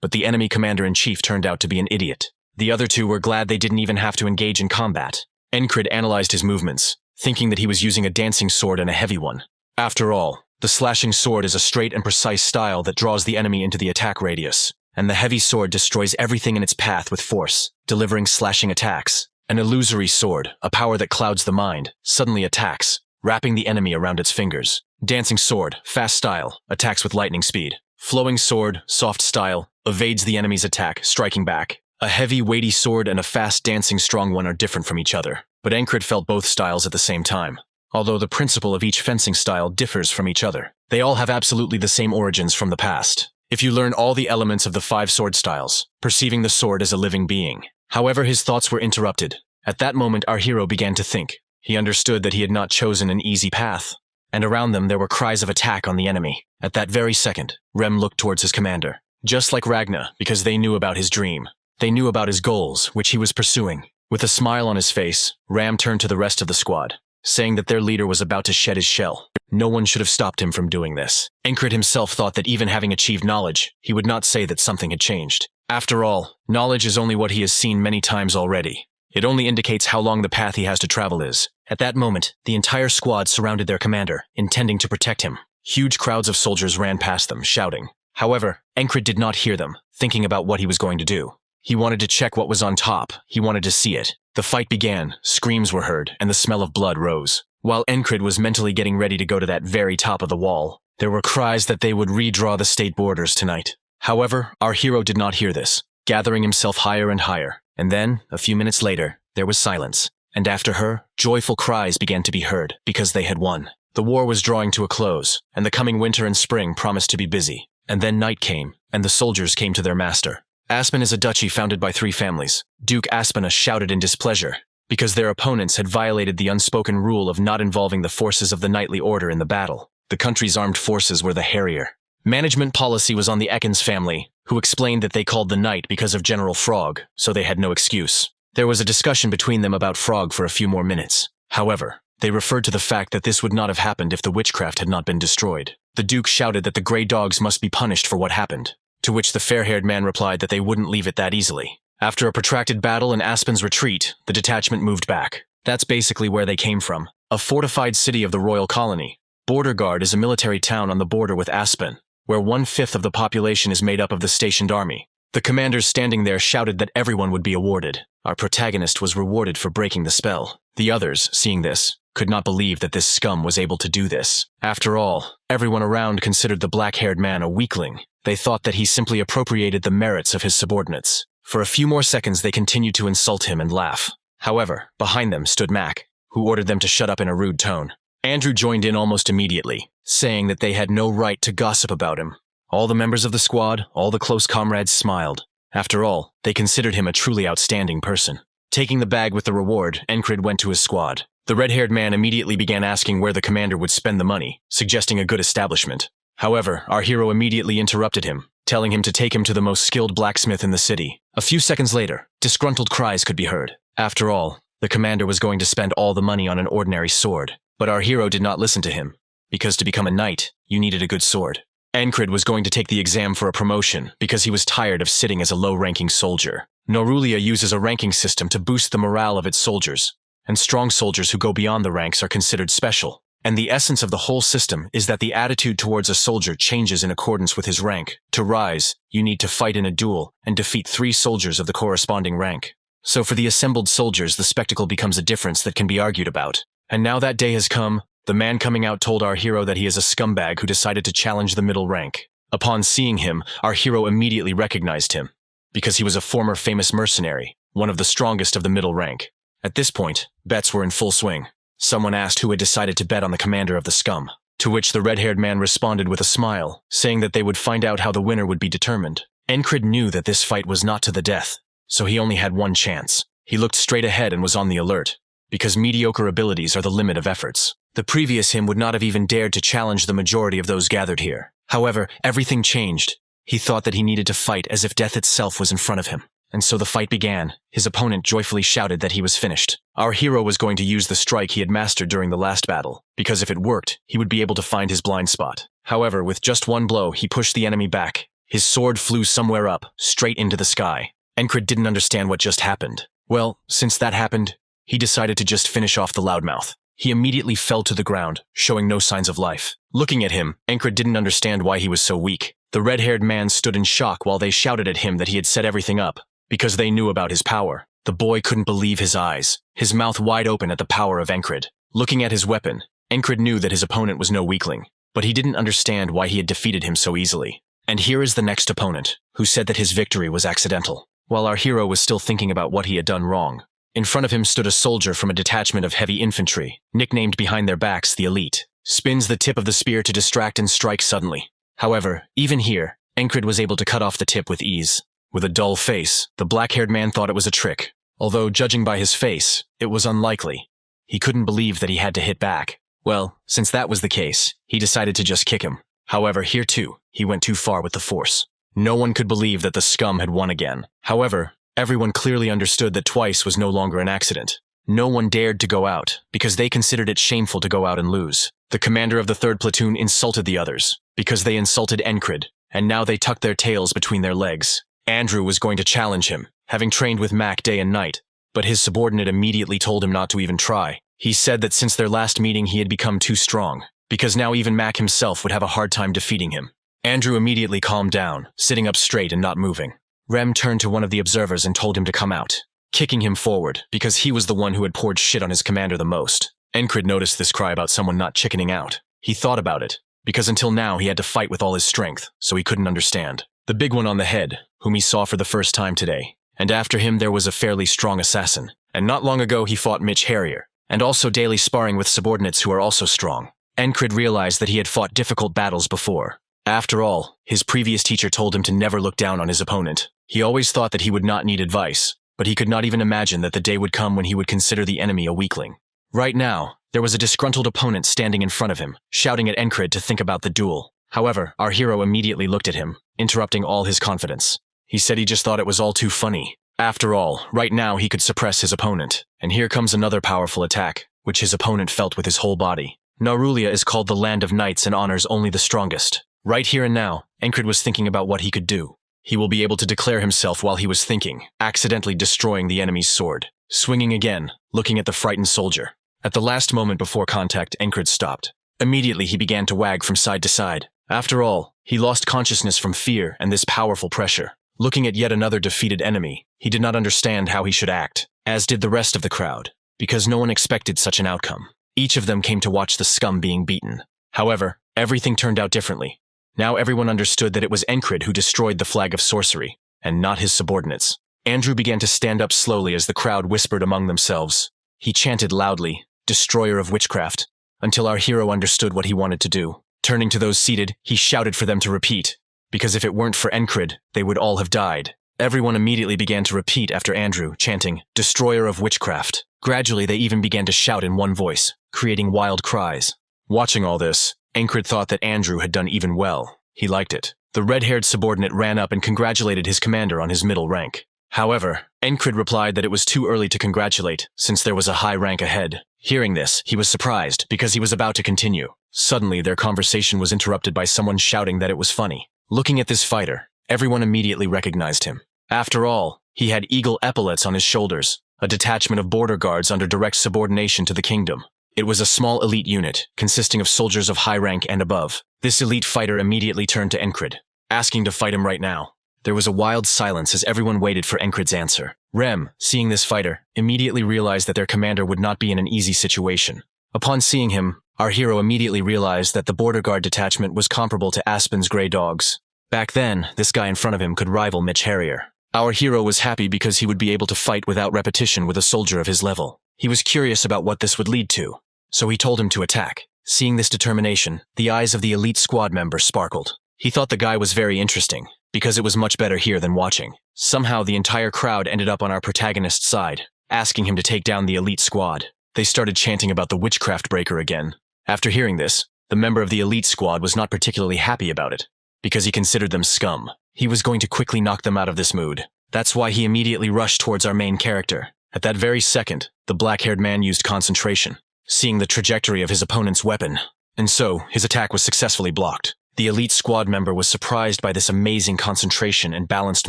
Speaker 1: But the enemy commander-in-chief turned out to be an idiot. The other two were glad they didn't even have to engage in combat. Incurable analyzed his movements, thinking that he was using a dancing sword and a heavy one. After all, the slashing sword is a straight and precise style that draws the enemy into the attack radius, and the heavy sword destroys everything in its path with force, delivering slashing attacks. An illusory sword, a power that clouds the mind, suddenly attacks, wrapping the enemy around its fingers. Dancing sword, fast style, attacks with lightning speed. Flowing sword, soft style, evades the enemy's attack, striking back. A heavy, weighty sword and a fast, dancing, strong one are different from each other, but Incurable felt both styles at the same time. Although the principle of each fencing style differs from each other, they all have absolutely the same origins from the past. If you learn all the elements of the 5 sword styles, perceiving the sword as a living being. However, his thoughts were interrupted. At that moment, our hero began to think. He understood that he had not chosen an easy path, and around them there were cries of attack on the enemy. At that very second, Rem looked towards his commander. Just like Ragnar, because they knew about his dream. They knew about his goals, which he was pursuing. With a smile on his face, Ram turned to the rest of the squad, saying that their leader was about to shed his shell. No one should have stopped him from doing this. Incurable himself thought that even having achieved knowledge, he would not say that something had changed. After all, knowledge is only what he has seen many times already. It only indicates how long the path he has to travel is. At that moment, the entire squad surrounded their commander, intending to protect him. Huge crowds of soldiers ran past them, shouting. However, Incurable did not hear them, thinking about what he was going to do. He wanted to check what was on top. He wanted to see it. The fight began, screams were heard, and the smell of blood rose. While Incurable was mentally getting ready to go to that very top of the wall, there were cries that they would redraw the state borders tonight. However, our hero did not hear this, gathering himself higher and higher. And then, a few minutes later, there was silence. And after her, joyful cries began to be heard, because they had won. The war was drawing to a close, and the coming winter and spring promised to be busy. And then night came, and the soldiers came to their master. Aspen is a duchy founded by 3 families. Duke Aspena shouted in displeasure, because their opponents had violated the unspoken rule of not involving the forces of the knightly order in the battle. The country's armed forces were the Harrier. Management policy was on the Ekins family, who explained that they called the knight because of General Frog, so they had no excuse. There was a discussion between them about Frog for a few more minutes. However, they referred to the fact that this would not have happened if the witchcraft had not been destroyed. The Duke shouted that the Grey Dogs must be punished for what happened, to which the fair-haired man replied that they wouldn't leave it that easily. After a protracted battle and Aspen's retreat, the detachment moved back. That's basically where they came from, a fortified city of the royal colony. Border Guard is a military town on the border with Aspen, where 1/5 of the population is made up of the stationed army. The commanders standing there shouted that everyone would be awarded. Our protagonist was rewarded for breaking the spell. The others, seeing this, could not believe that this scum was able to do this. After all, everyone around considered the black-haired man a weakling. They thought that he simply appropriated the merits of his subordinates. For a few more seconds they continued to insult him and laugh. However, behind them stood Mac, who ordered them to shut up in a rude tone. Andrew joined in almost immediately, saying that they had no right to gossip about him. All the members of the squad, all the close comrades smiled. After all, they considered him a truly outstanding person. Taking the bag with the reward, Incurable went to his squad. The red-haired man immediately began asking where the commander would spend the money, suggesting a good establishment. However, our hero immediately interrupted him, telling him to take him to the most skilled blacksmith in the city. A few seconds later, disgruntled cries could be heard. After all, the commander was going to spend all the money on an ordinary sword. But our hero did not listen to him, because to become a knight, you needed a good sword. Incurable was going to take the exam for a promotion because he was tired of sitting as a low-ranking soldier. Norulia uses a ranking system to boost the morale of its soldiers, and strong soldiers who go beyond the ranks are considered special. And the essence of the whole system is that the attitude towards a soldier changes in accordance with his rank. To rise, you need to fight in a duel and defeat 3 soldiers of the corresponding rank. So for the assembled soldiers, the spectacle becomes a difference that can be argued about. And now that day has come. The man coming out told our hero that he is a scumbag who decided to challenge the middle rank. Upon seeing him, our hero immediately recognized him, because he was a former famous mercenary, one of the strongest of the middle rank. At this point, bets were in full swing. Someone asked who had decided to bet on the commander of the scum, to which the red-haired man responded with a smile, saying that they would find out how the winner would be determined. Incurable knew that this fight was not to the death, so he only had one chance. He looked straight ahead and was on the alert, because mediocre abilities are the limit of efforts. The previous him would not have even dared to challenge the majority of those gathered here. However, everything changed. He thought that he needed to fight as if death itself was in front of him. And so the fight began. His opponent joyfully shouted that he was finished. Our hero was going to use the strike he had mastered during the last battle, because if it worked, he would be able to find his blind spot. However, with just one blow, he pushed the enemy back. His sword flew somewhere up, straight into the sky. Incurable didn't understand what just happened. Well, since that happened, he decided to just finish off the loudmouth. He immediately fell to the ground, showing no signs of life. Looking at him, Incurable didn't understand why he was so weak. The red-haired man stood in shock while they shouted at him that he had set everything up, because they knew about his power. The boy couldn't believe his eyes, his mouth wide open at the power of Incurable. Looking at his weapon, Incurable knew that his opponent was no weakling, but he didn't understand why he had defeated him so easily. And here is the next opponent, who said that his victory was accidental, while our hero was still thinking about what he had done wrong. In front of him stood a soldier from a detachment of heavy infantry, nicknamed behind their backs the Elite. Spins the tip of the spear to distract and strike suddenly. However, even here, Incurable was able to cut off the tip with ease. With a dull face, the black-haired man thought it was a trick. Although, judging by his face, it was unlikely. He couldn't believe that he had to hit back. Well, since that was the case, he decided to just kick him. However, here too, he went too far with the force. No one could believe that the scum had won again. However, everyone clearly understood that twice was no longer an accident. No one dared to go out, because they considered it shameful to go out and lose. The commander of the 3rd platoon insulted the others, because they insulted Encred, and now they tucked their tails between their legs. Andrew was going to challenge him, having trained with Mac day and night, but his subordinate immediately told him not to even try. He said that since their last meeting he had become too strong, because now even Mac himself would have a hard time defeating him. Andrew immediately calmed down, sitting up straight and not moving. Rem turned to one of the observers and told him to come out, kicking him forward, because he was the one who had poured shit on his commander the most. Encred noticed this cry about someone not chickening out. He thought about it, because until now he had to fight with all his strength, so he couldn't understand. The big one on the head, whom he saw for the first time today, and after him there was a fairly strong assassin, and not long ago he fought Mitch Harrier, and also daily sparring with subordinates who are also strong. Encred realized that he had fought difficult battles before. After all, his previous teacher told him to never look down on his opponent. He always thought that he would not need advice, but he could not even imagine that the day would come when he would consider the enemy a weakling. Right now, there was a disgruntled opponent standing in front of him, shouting at Encred to think about the duel. However, our hero immediately looked at him, interrupting all his confidence. He said he just thought it was all too funny. After all, right now he could suppress his opponent. And here comes another powerful attack, which his opponent felt with his whole body. Narulia is called the Land of Knights and honors only the strongest. Right here and now, Encred was thinking about what he could do. He will be able to declare himself while he was thinking, accidentally destroying the enemy's sword. Swinging again, looking at the frightened soldier. At the last moment before contact, Encred stopped. Immediately he began to wag from side to side. After all, he lost consciousness from fear and this powerful pressure. Looking at yet another defeated enemy, he did not understand how he should act, as did the rest of the crowd, because no one expected such an outcome. Each of them came to watch the scum being beaten. However, everything turned out differently. Now everyone understood that it was Encred who destroyed the flag of sorcery, and not his subordinates. Andrew began to stand up slowly as the crowd whispered among themselves. He chanted loudly, "Destroyer of witchcraft," until our hero understood what he wanted to do. Turning to those seated, he shouted for them to repeat, because if it weren't for Encred, they would all have died. Everyone immediately began to repeat after Andrew, chanting, "Destroyer of witchcraft." Gradually, they even began to shout in one voice, creating wild cries. Watching all this, Encred thought that Andrew had done even well. He liked it. The red-haired subordinate ran up and congratulated his commander on his middle rank. However, Encred replied that it was too early to congratulate, since there was a high rank ahead. Hearing this, he was surprised, because he was about to continue. Suddenly, their conversation was interrupted by someone shouting that it was funny. Looking at this fighter, everyone immediately recognized him. After all, he had eagle epaulets on his shoulders, a detachment of border guards under direct subordination to the kingdom. It was a small elite unit, consisting of soldiers of high rank and above. This elite fighter immediately turned to Encred, asking to fight him right now. There was a wild silence as everyone waited for Encred's answer. Rem, seeing this fighter, immediately realized that their commander would not be in an easy situation. Upon seeing him, our hero immediately realized that the border guard detachment was comparable to Aspen's Grey Dogs. Back then, this guy in front of him could rival Mitch Harrier. Our hero was happy because he would be able to fight without repetition with a soldier of his level. He was curious about what this would lead to, so he told him to attack. Seeing this determination, the eyes of the elite squad member sparkled. He thought the guy was very interesting, because it was much better here than watching. Somehow the entire crowd ended up on our protagonist's side, asking him to take down the elite squad. They started chanting about the witchcraft breaker again. After hearing this, the member of the elite squad was not particularly happy about it, because he considered them scum. He was going to quickly knock them out of this mood. That's why he immediately rushed towards our main character. At that very second, the black-haired man used concentration, seeing the trajectory of his opponent's weapon, and so his attack was successfully blocked. The elite squad member was surprised by this amazing concentration and balanced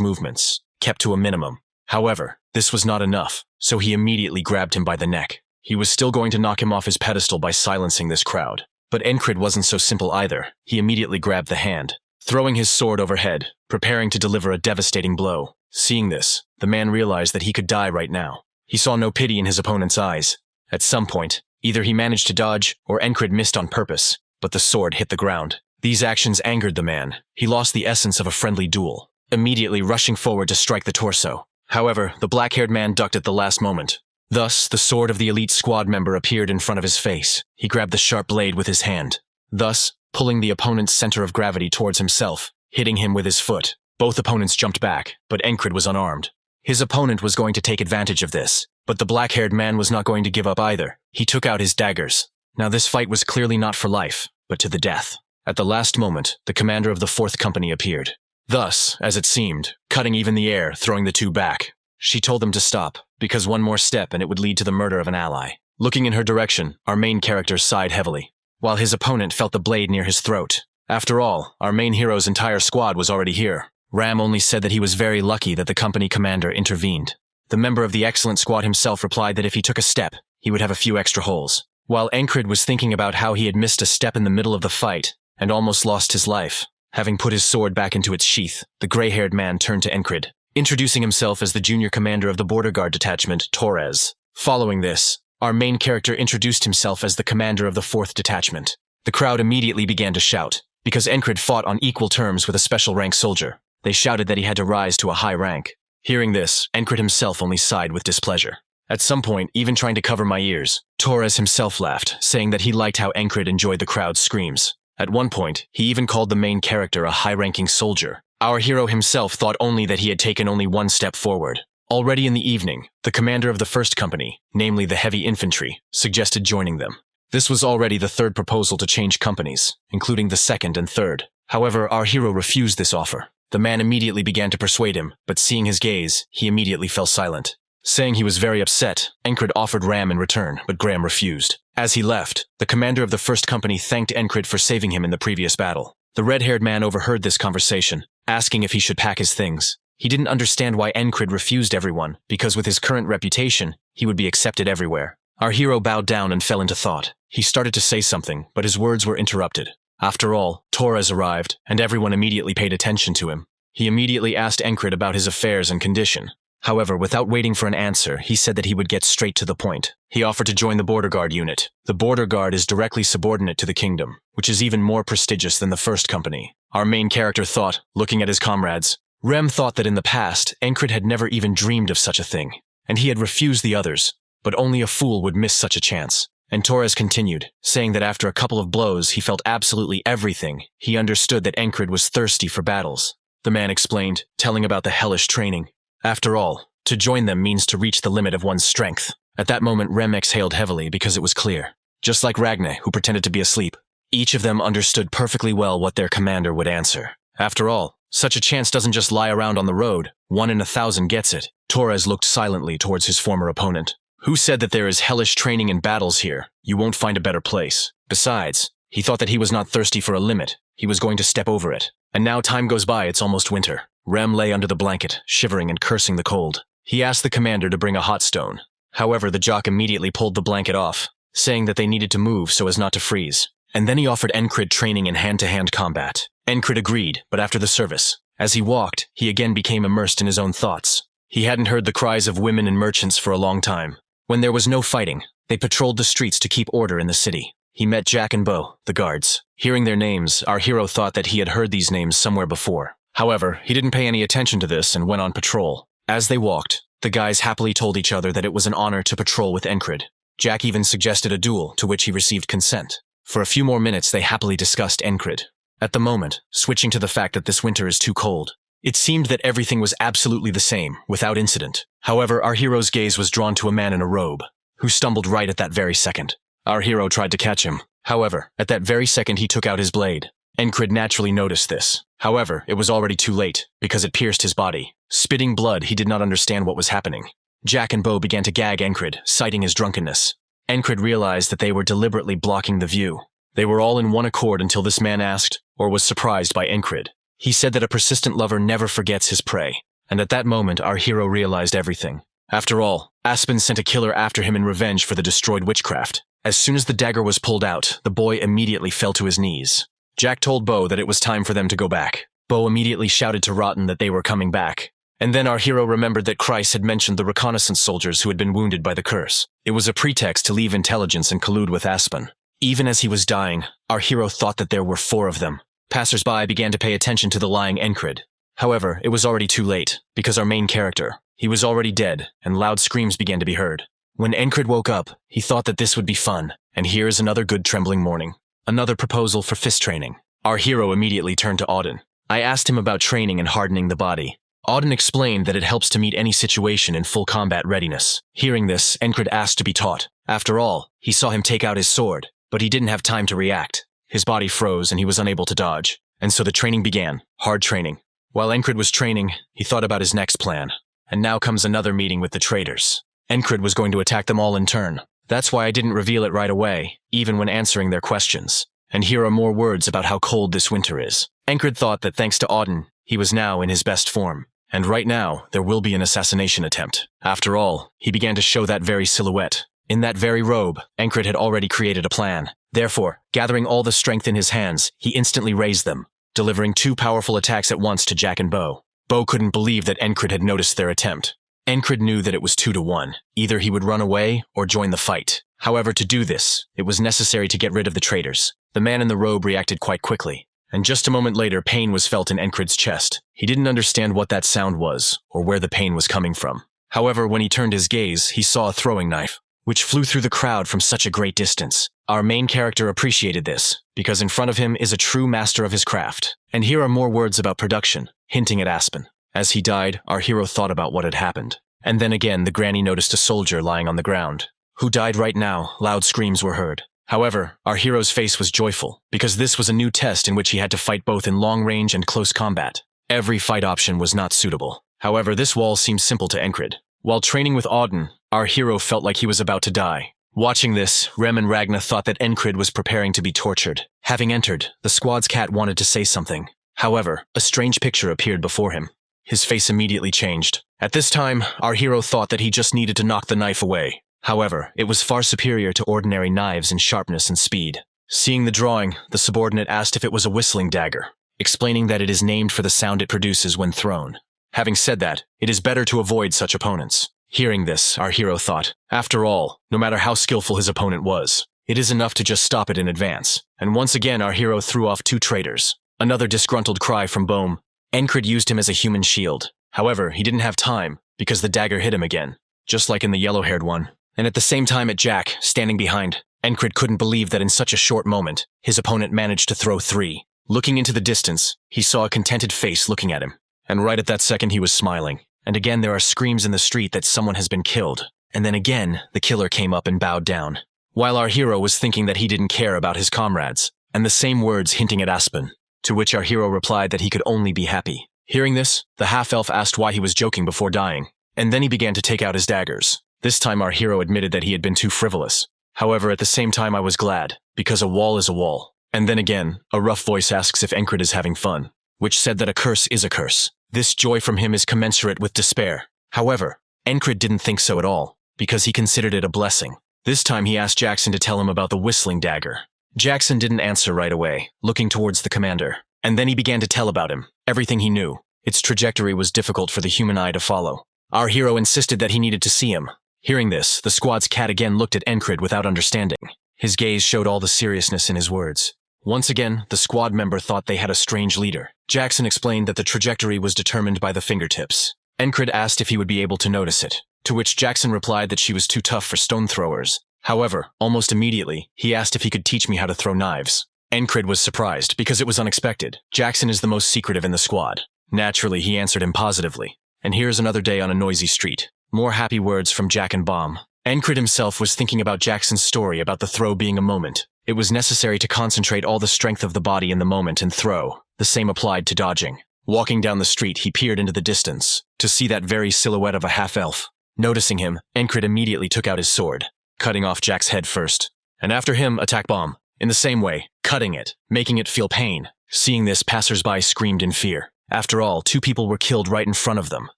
Speaker 1: movements, kept to a minimum. However, this was not enough, so he immediately grabbed him by the neck. He was still going to knock him off his pedestal by silencing this crowd. But Encred wasn't so simple either. He immediately grabbed the hand, throwing his sword overhead, preparing to deliver a devastating blow. Seeing this, the man realized that he could die right now. He saw no pity in his opponent's eyes. At some point, either he managed to dodge, or Encred missed on purpose, but the sword hit the ground. These actions angered the man. He lost the essence of a friendly duel, immediately rushing forward to strike the torso. However, the black-haired man ducked at the last moment. Thus, the sword of the elite squad member appeared in front of his face. He grabbed the sharp blade with his hand, thus pulling the opponent's center of gravity towards himself, hitting him with his foot. Both opponents jumped back, but Encred was unarmed. His opponent was going to take advantage of this, but the black-haired man was not going to give up either. He took out his daggers. Now this fight was clearly not for life, but to the death. At the last moment, the commander of the 4th Company appeared. Thus, as it seemed, cutting even the air, throwing the two back. She told them to stop, because one more step and it would lead to the murder of an ally. Looking in her direction, our main character sighed heavily. while his opponent felt the blade near his throat. After all, our main hero's entire squad was already here. Ram only said that he was very lucky that the company commander intervened. The member of the excellent squad himself replied that if he took a step, he would have a few extra holes. While Encred was thinking about how he had missed a step in the middle of the fight and almost lost his life, having put his sword back into its sheath, the gray-haired man turned to Encred, introducing himself as the junior commander of the border guard detachment, Torres. Following this, our main character introduced himself as the commander of the 4th detachment. The crowd immediately began to shout, because Encred fought on equal terms with a special rank soldier. They shouted that he had to rise to a high rank. Hearing this, Encred himself only sighed with displeasure. At some point, even trying to cover my ears, Torres himself laughed, saying that he liked how Encred enjoyed the crowd's screams. At one point, he even called the main character a high-ranking soldier. Our hero himself thought only that he had taken only one step forward. Already in the evening, the commander of the 1st company, namely the heavy infantry, suggested joining them. This was already the 3rd proposal to change companies, including the 2nd and 3rd. However, our hero refused this offer. The man immediately began to persuade him, but seeing his gaze, he immediately fell silent. Saying he was very upset, Encred offered Ram in return, but Graham refused. As he left, the commander of the 1st company thanked Encred for saving him in the previous battle. The red-haired man overheard this conversation, asking if he should pack his things. He didn't understand why Encred refused everyone, because with his current reputation, he would be accepted everywhere. Our hero bowed down and fell into thought. He started to say something, but his words were interrupted. After all, Torres arrived, and everyone immediately paid attention to him. He immediately asked Encred about his affairs and condition. However, without waiting for an answer, he said that he would get straight to the point. He offered to join the border guard unit. The border guard is directly subordinate to the kingdom, which is even more prestigious than the 1st company. Our main character thought, looking at his comrades, Rem thought that in the past, Encred had never even dreamed of such a thing, and he had refused the others, but only a fool would miss such a chance. And Torres continued, saying that after a couple of blows he felt absolutely everything. He understood that Encred was thirsty for battles. The man explained, telling about the hellish training. After all, to join them means to reach the limit of one's strength. At that moment, Rem exhaled heavily because it was clear. Just like Ragne, who pretended to be asleep, each of them understood perfectly well what their commander would answer. After all, such a chance doesn't just lie around on the road. 1 in 1,000 gets it. Torres looked silently towards his former opponent. Who said that there is hellish training and battles here? You won't find a better place. Besides, he thought that he was not thirsty for a limit. He was going to step over it. And now time goes by, it's almost winter. Rem lay under the blanket, shivering and cursing the cold. He asked the commander to bring a hot stone. However, the jock immediately pulled the blanket off, saying that they needed to move so as not to freeze. And then he offered Encred training in hand-to-hand combat. Encred agreed, but after the service, as he walked, he again became immersed in his own thoughts. He hadn't heard the cries of women and merchants for a long time. When there was no fighting, they patrolled the streets to keep order in the city. He met Jack and Bo, the guards. Hearing their names, our hero thought that he had heard these names somewhere before. However, he didn't pay any attention to this and went on patrol. As they walked, the guys happily told each other that it was an honor to patrol with Encred. Jack even suggested a duel, to which he received consent. For a few more minutes, they happily discussed Encred. At the moment, switching to the fact that this winter is too cold, it seemed that everything was absolutely the same, without incident. However, our hero's gaze was drawn to a man in a robe, who stumbled right at that very second. Our hero tried to catch him. However, at that very second he took out his blade. Encred naturally noticed this. However, it was already too late, because it pierced his body. Spitting blood, he did not understand what was happening. Jack and Bo began to gag Encred, citing his drunkenness. Encred realized that they were deliberately blocking the view. They were all in one accord until this man asked, or was surprised by Encred. He said that a persistent lover never forgets his prey, and at that moment our hero realized everything. After all, Aspen sent a killer after him in revenge for the destroyed witchcraft. As soon as the dagger was pulled out, the boy immediately fell to his knees. Jack told Bo that it was time for them to go back. Bo immediately shouted to Rotten that they were coming back. And then our hero remembered that Christ had mentioned the reconnaissance soldiers who had been wounded by the curse. It was a pretext to leave intelligence and collude with Aspen. Even as he was dying, our hero thought that there were 4 of them. Passers-by began to pay attention to the lying Encred. However, it was already too late, because our main character, he was already dead, and loud screams began to be heard. When Encred woke up, he thought that this would be fun, and here is another good trembling morning. Another proposal for fist training. Our hero immediately turned to Auden. I asked him about training and hardening the body. Auden explained that it helps to meet any situation in full combat readiness. Hearing this, Encred asked to be taught. After all, he saw him take out his sword, but he didn't have time to react. His body froze and he was unable to dodge. And so the training began. Hard training. While Encred was training, he thought about his next plan. And now comes another meeting with the traitors. Encred was going to attack them all in turn. That's why I didn't reveal it right away, even when answering their questions. And here are more words about how cold this winter is. Encred thought that thanks to Auden, he was now in his best form. And right now, there will be an assassination attempt. After all, he began to show that very silhouette. In that very robe, Encred had already created a plan. Therefore, gathering all the strength in his hands, he instantly raised them, delivering 2 powerful attacks at once to Jack and Bo. Bo couldn't believe that Encred had noticed their attempt. Encred knew that it was 2 to 1. Either he would run away or join the fight. However, to do this, it was necessary to get rid of the traitors. The man in the robe reacted quite quickly, and just a moment later pain was felt in Encred's chest. He didn't understand what that sound was, or where the pain was coming from. However, when he turned his gaze, he saw a throwing knife, which flew through the crowd from such a great distance. Our main character appreciated this, because in front of him is a true master of his craft. And here are more words about production, hinting at Aspen. As he died, our hero thought about what had happened. And then again, the granny noticed a soldier lying on the ground. Who died right now? Loud screams were heard. However, our hero's face was joyful, because this was a new test in which he had to fight both in long range and close combat. Every fight option was not suitable. However, this wall seemed simple to Encred. While training with Auden, our hero felt like he was about to die. Watching this, Rem and Ragna thought that Encred was preparing to be tortured. Having entered, the squad's cat wanted to say something. However, a strange picture appeared before him. His face immediately changed. At this time, our hero thought that he just needed to knock the knife away. However, it was far superior to ordinary knives in sharpness and speed. Seeing the drawing, the subordinate asked if it was a whistling dagger, explaining that it is named for the sound it produces when thrown. Having said that, it is better to avoid such opponents. Hearing this, our hero thought, after all, no matter how skillful his opponent was, it is enough to just stop it in advance. And once again our hero threw off 2 traitors. Another disgruntled cry from Bohm. Encred used him as a human shield. However, he didn't have time, because the dagger hit him again, just like in the yellow-haired one. And at the same time at Jack, standing behind, Encred couldn't believe that in such a short moment, his opponent managed to throw 3. Looking into the distance, he saw a contented face looking at him. And right at that second he was smiling. And again there are screams in the street that someone has been killed. And then again, the killer came up and bowed down. While our hero was thinking that he didn't care about his comrades, and the same words hinting at Aspen, to which our hero replied that he could only be happy. Hearing this, the half-elf asked why he was joking before dying, and then he began to take out his daggers. This time our hero admitted that he had been too frivolous. However, at the same time I was glad, because a wall is a wall. And then again, a rough voice asks if Encred is having fun, which said that a curse is a curse. This joy from him is commensurate with despair. However, Encred didn't think so at all, because he considered it a blessing. This time he asked Jackson to tell him about the whistling dagger. Jackson didn't answer right away, looking towards the commander. And then he began to tell about him, everything he knew. Its trajectory was difficult for the human eye to follow. Our hero insisted that he needed to see him. Hearing this, the squad's cat again looked at Encred without understanding. His gaze showed all the seriousness in his words. Once again, the squad member thought they had a strange leader. Jackson explained that the trajectory was determined by the fingertips. Encred asked if he would be able to notice it, to which Jackson replied that she was too tough for stone throwers. However, almost immediately, he asked if he could teach me how to throw knives. Encred was surprised, because it was unexpected. Jackson is the most secretive in the squad. Naturally, he answered him positively. And here's another day on a noisy street. More happy words from Jack and Baum. Encred himself was thinking about Jackson's story about the throw being a moment. It was necessary to concentrate all the strength of the body in the moment and throw. The same applied to dodging. Walking down the street, he peered into the distance, to see that very silhouette of a half-elf. Noticing him, Encred immediately took out his sword, cutting off Jack's head first. And after him, attack Baum. In the same way, cutting it, making it feel pain. Seeing this, passers-by screamed in fear. After all, 2 people were killed right in front of them.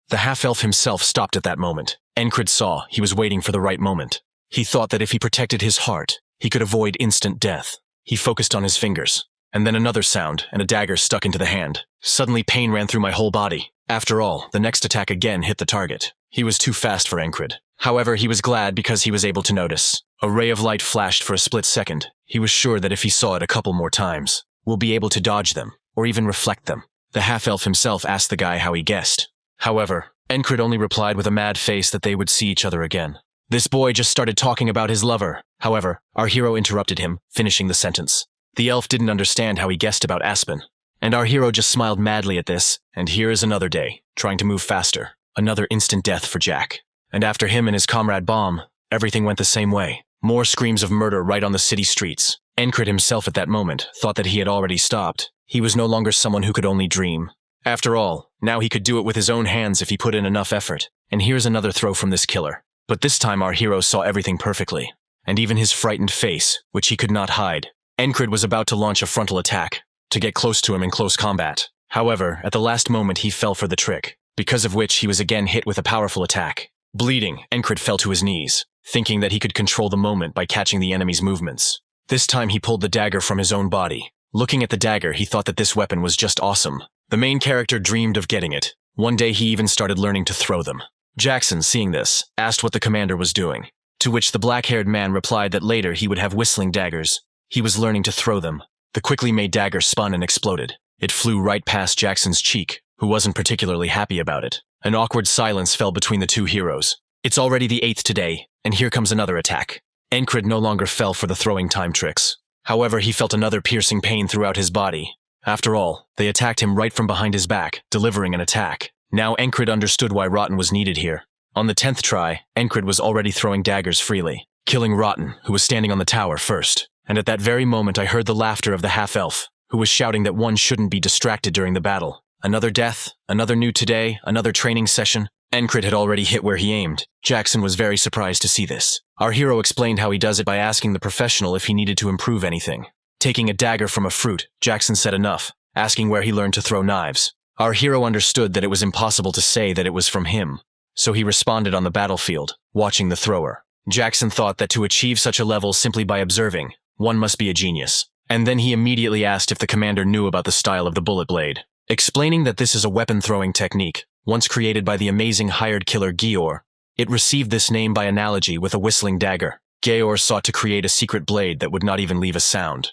Speaker 1: The half-elf himself stopped at that moment. Encred saw he was waiting for the right moment. He thought that if he protected his heart, he could avoid instant death. He focused on his fingers, and then another sound, and a dagger stuck into the hand. Suddenly pain ran through my whole body. After all, the next attack again hit the target. He was too fast for Encred. However, he was glad because he was able to notice. A ray of light flashed for a split second. He was sure that if he saw it a couple more times, we'll be able to dodge them, or even reflect them. The half-elf himself asked the guy how he guessed. However, Encred only replied with a mad face that they would see each other again. This boy just started talking about his lover. However, our hero interrupted him, finishing the sentence. The elf didn't understand how he guessed about Aspen. And our hero just smiled madly at this, and here is another day, trying to move faster. Another instant death for Jack. And after him and his comrade Baum, everything went the same way. More screams of murder right on the city streets. Encred himself at that moment thought that he had already stopped. He was no longer someone who could only dream. After all, now he could do it with his own hands if he put in enough effort. And here's another throw from this killer. But this time our hero saw everything perfectly. and even his frightened face, which he could not hide. Incurable was about to launch a frontal attack, to get close to him in close combat. However, at the last moment he fell for the trick, because of which he was again hit with a powerful attack. Bleeding, Incurable fell to his knees, thinking that he could control the moment by catching the enemy's movements. This time he pulled the dagger from his own body. Looking at the dagger, he thought that this weapon was just awesome. The main character dreamed of getting it. One day he even started learning to throw them. Jackson, seeing this, asked what the commander was doing, to which the black-haired man replied that later he would have whistling daggers. He was learning to throw them. The quickly made dagger spun and exploded. It flew right past Jackson's cheek, who wasn't particularly happy about it. An awkward silence fell between the two heroes. It's already the 8th today, and here comes another attack. Incurable no longer fell for the throwing time tricks. However, he felt another piercing pain throughout his body. After all, they attacked him right from behind his back, delivering an attack. Now Incurable understood why Rotten was needed here. On the 10th try, Incurable was already throwing daggers freely, killing Rotten, who was standing on the tower first. And at that very moment I heard the laughter of the half-elf, who was shouting that one shouldn't be distracted during the battle. Another death, another new today, another training session. Incurable had already hit where he aimed. Jackson was very surprised to see this. Our hero explained how he does it by asking the professional if he needed to improve anything. Taking a dagger from a fruit, Jackson said enough, asking where he learned to throw knives. Our hero understood that it was impossible to say that it was from him, so he responded on the battlefield, watching the thrower. Jackson thought that to achieve such a level simply by observing, one must be a genius. And then he immediately asked if the commander knew about the style of the bullet blade, explaining that this is a weapon-throwing technique, once created by the amazing hired killer Georg. It received this name by analogy with a whistling dagger. Georg sought to create a secret blade that would not even leave a sound.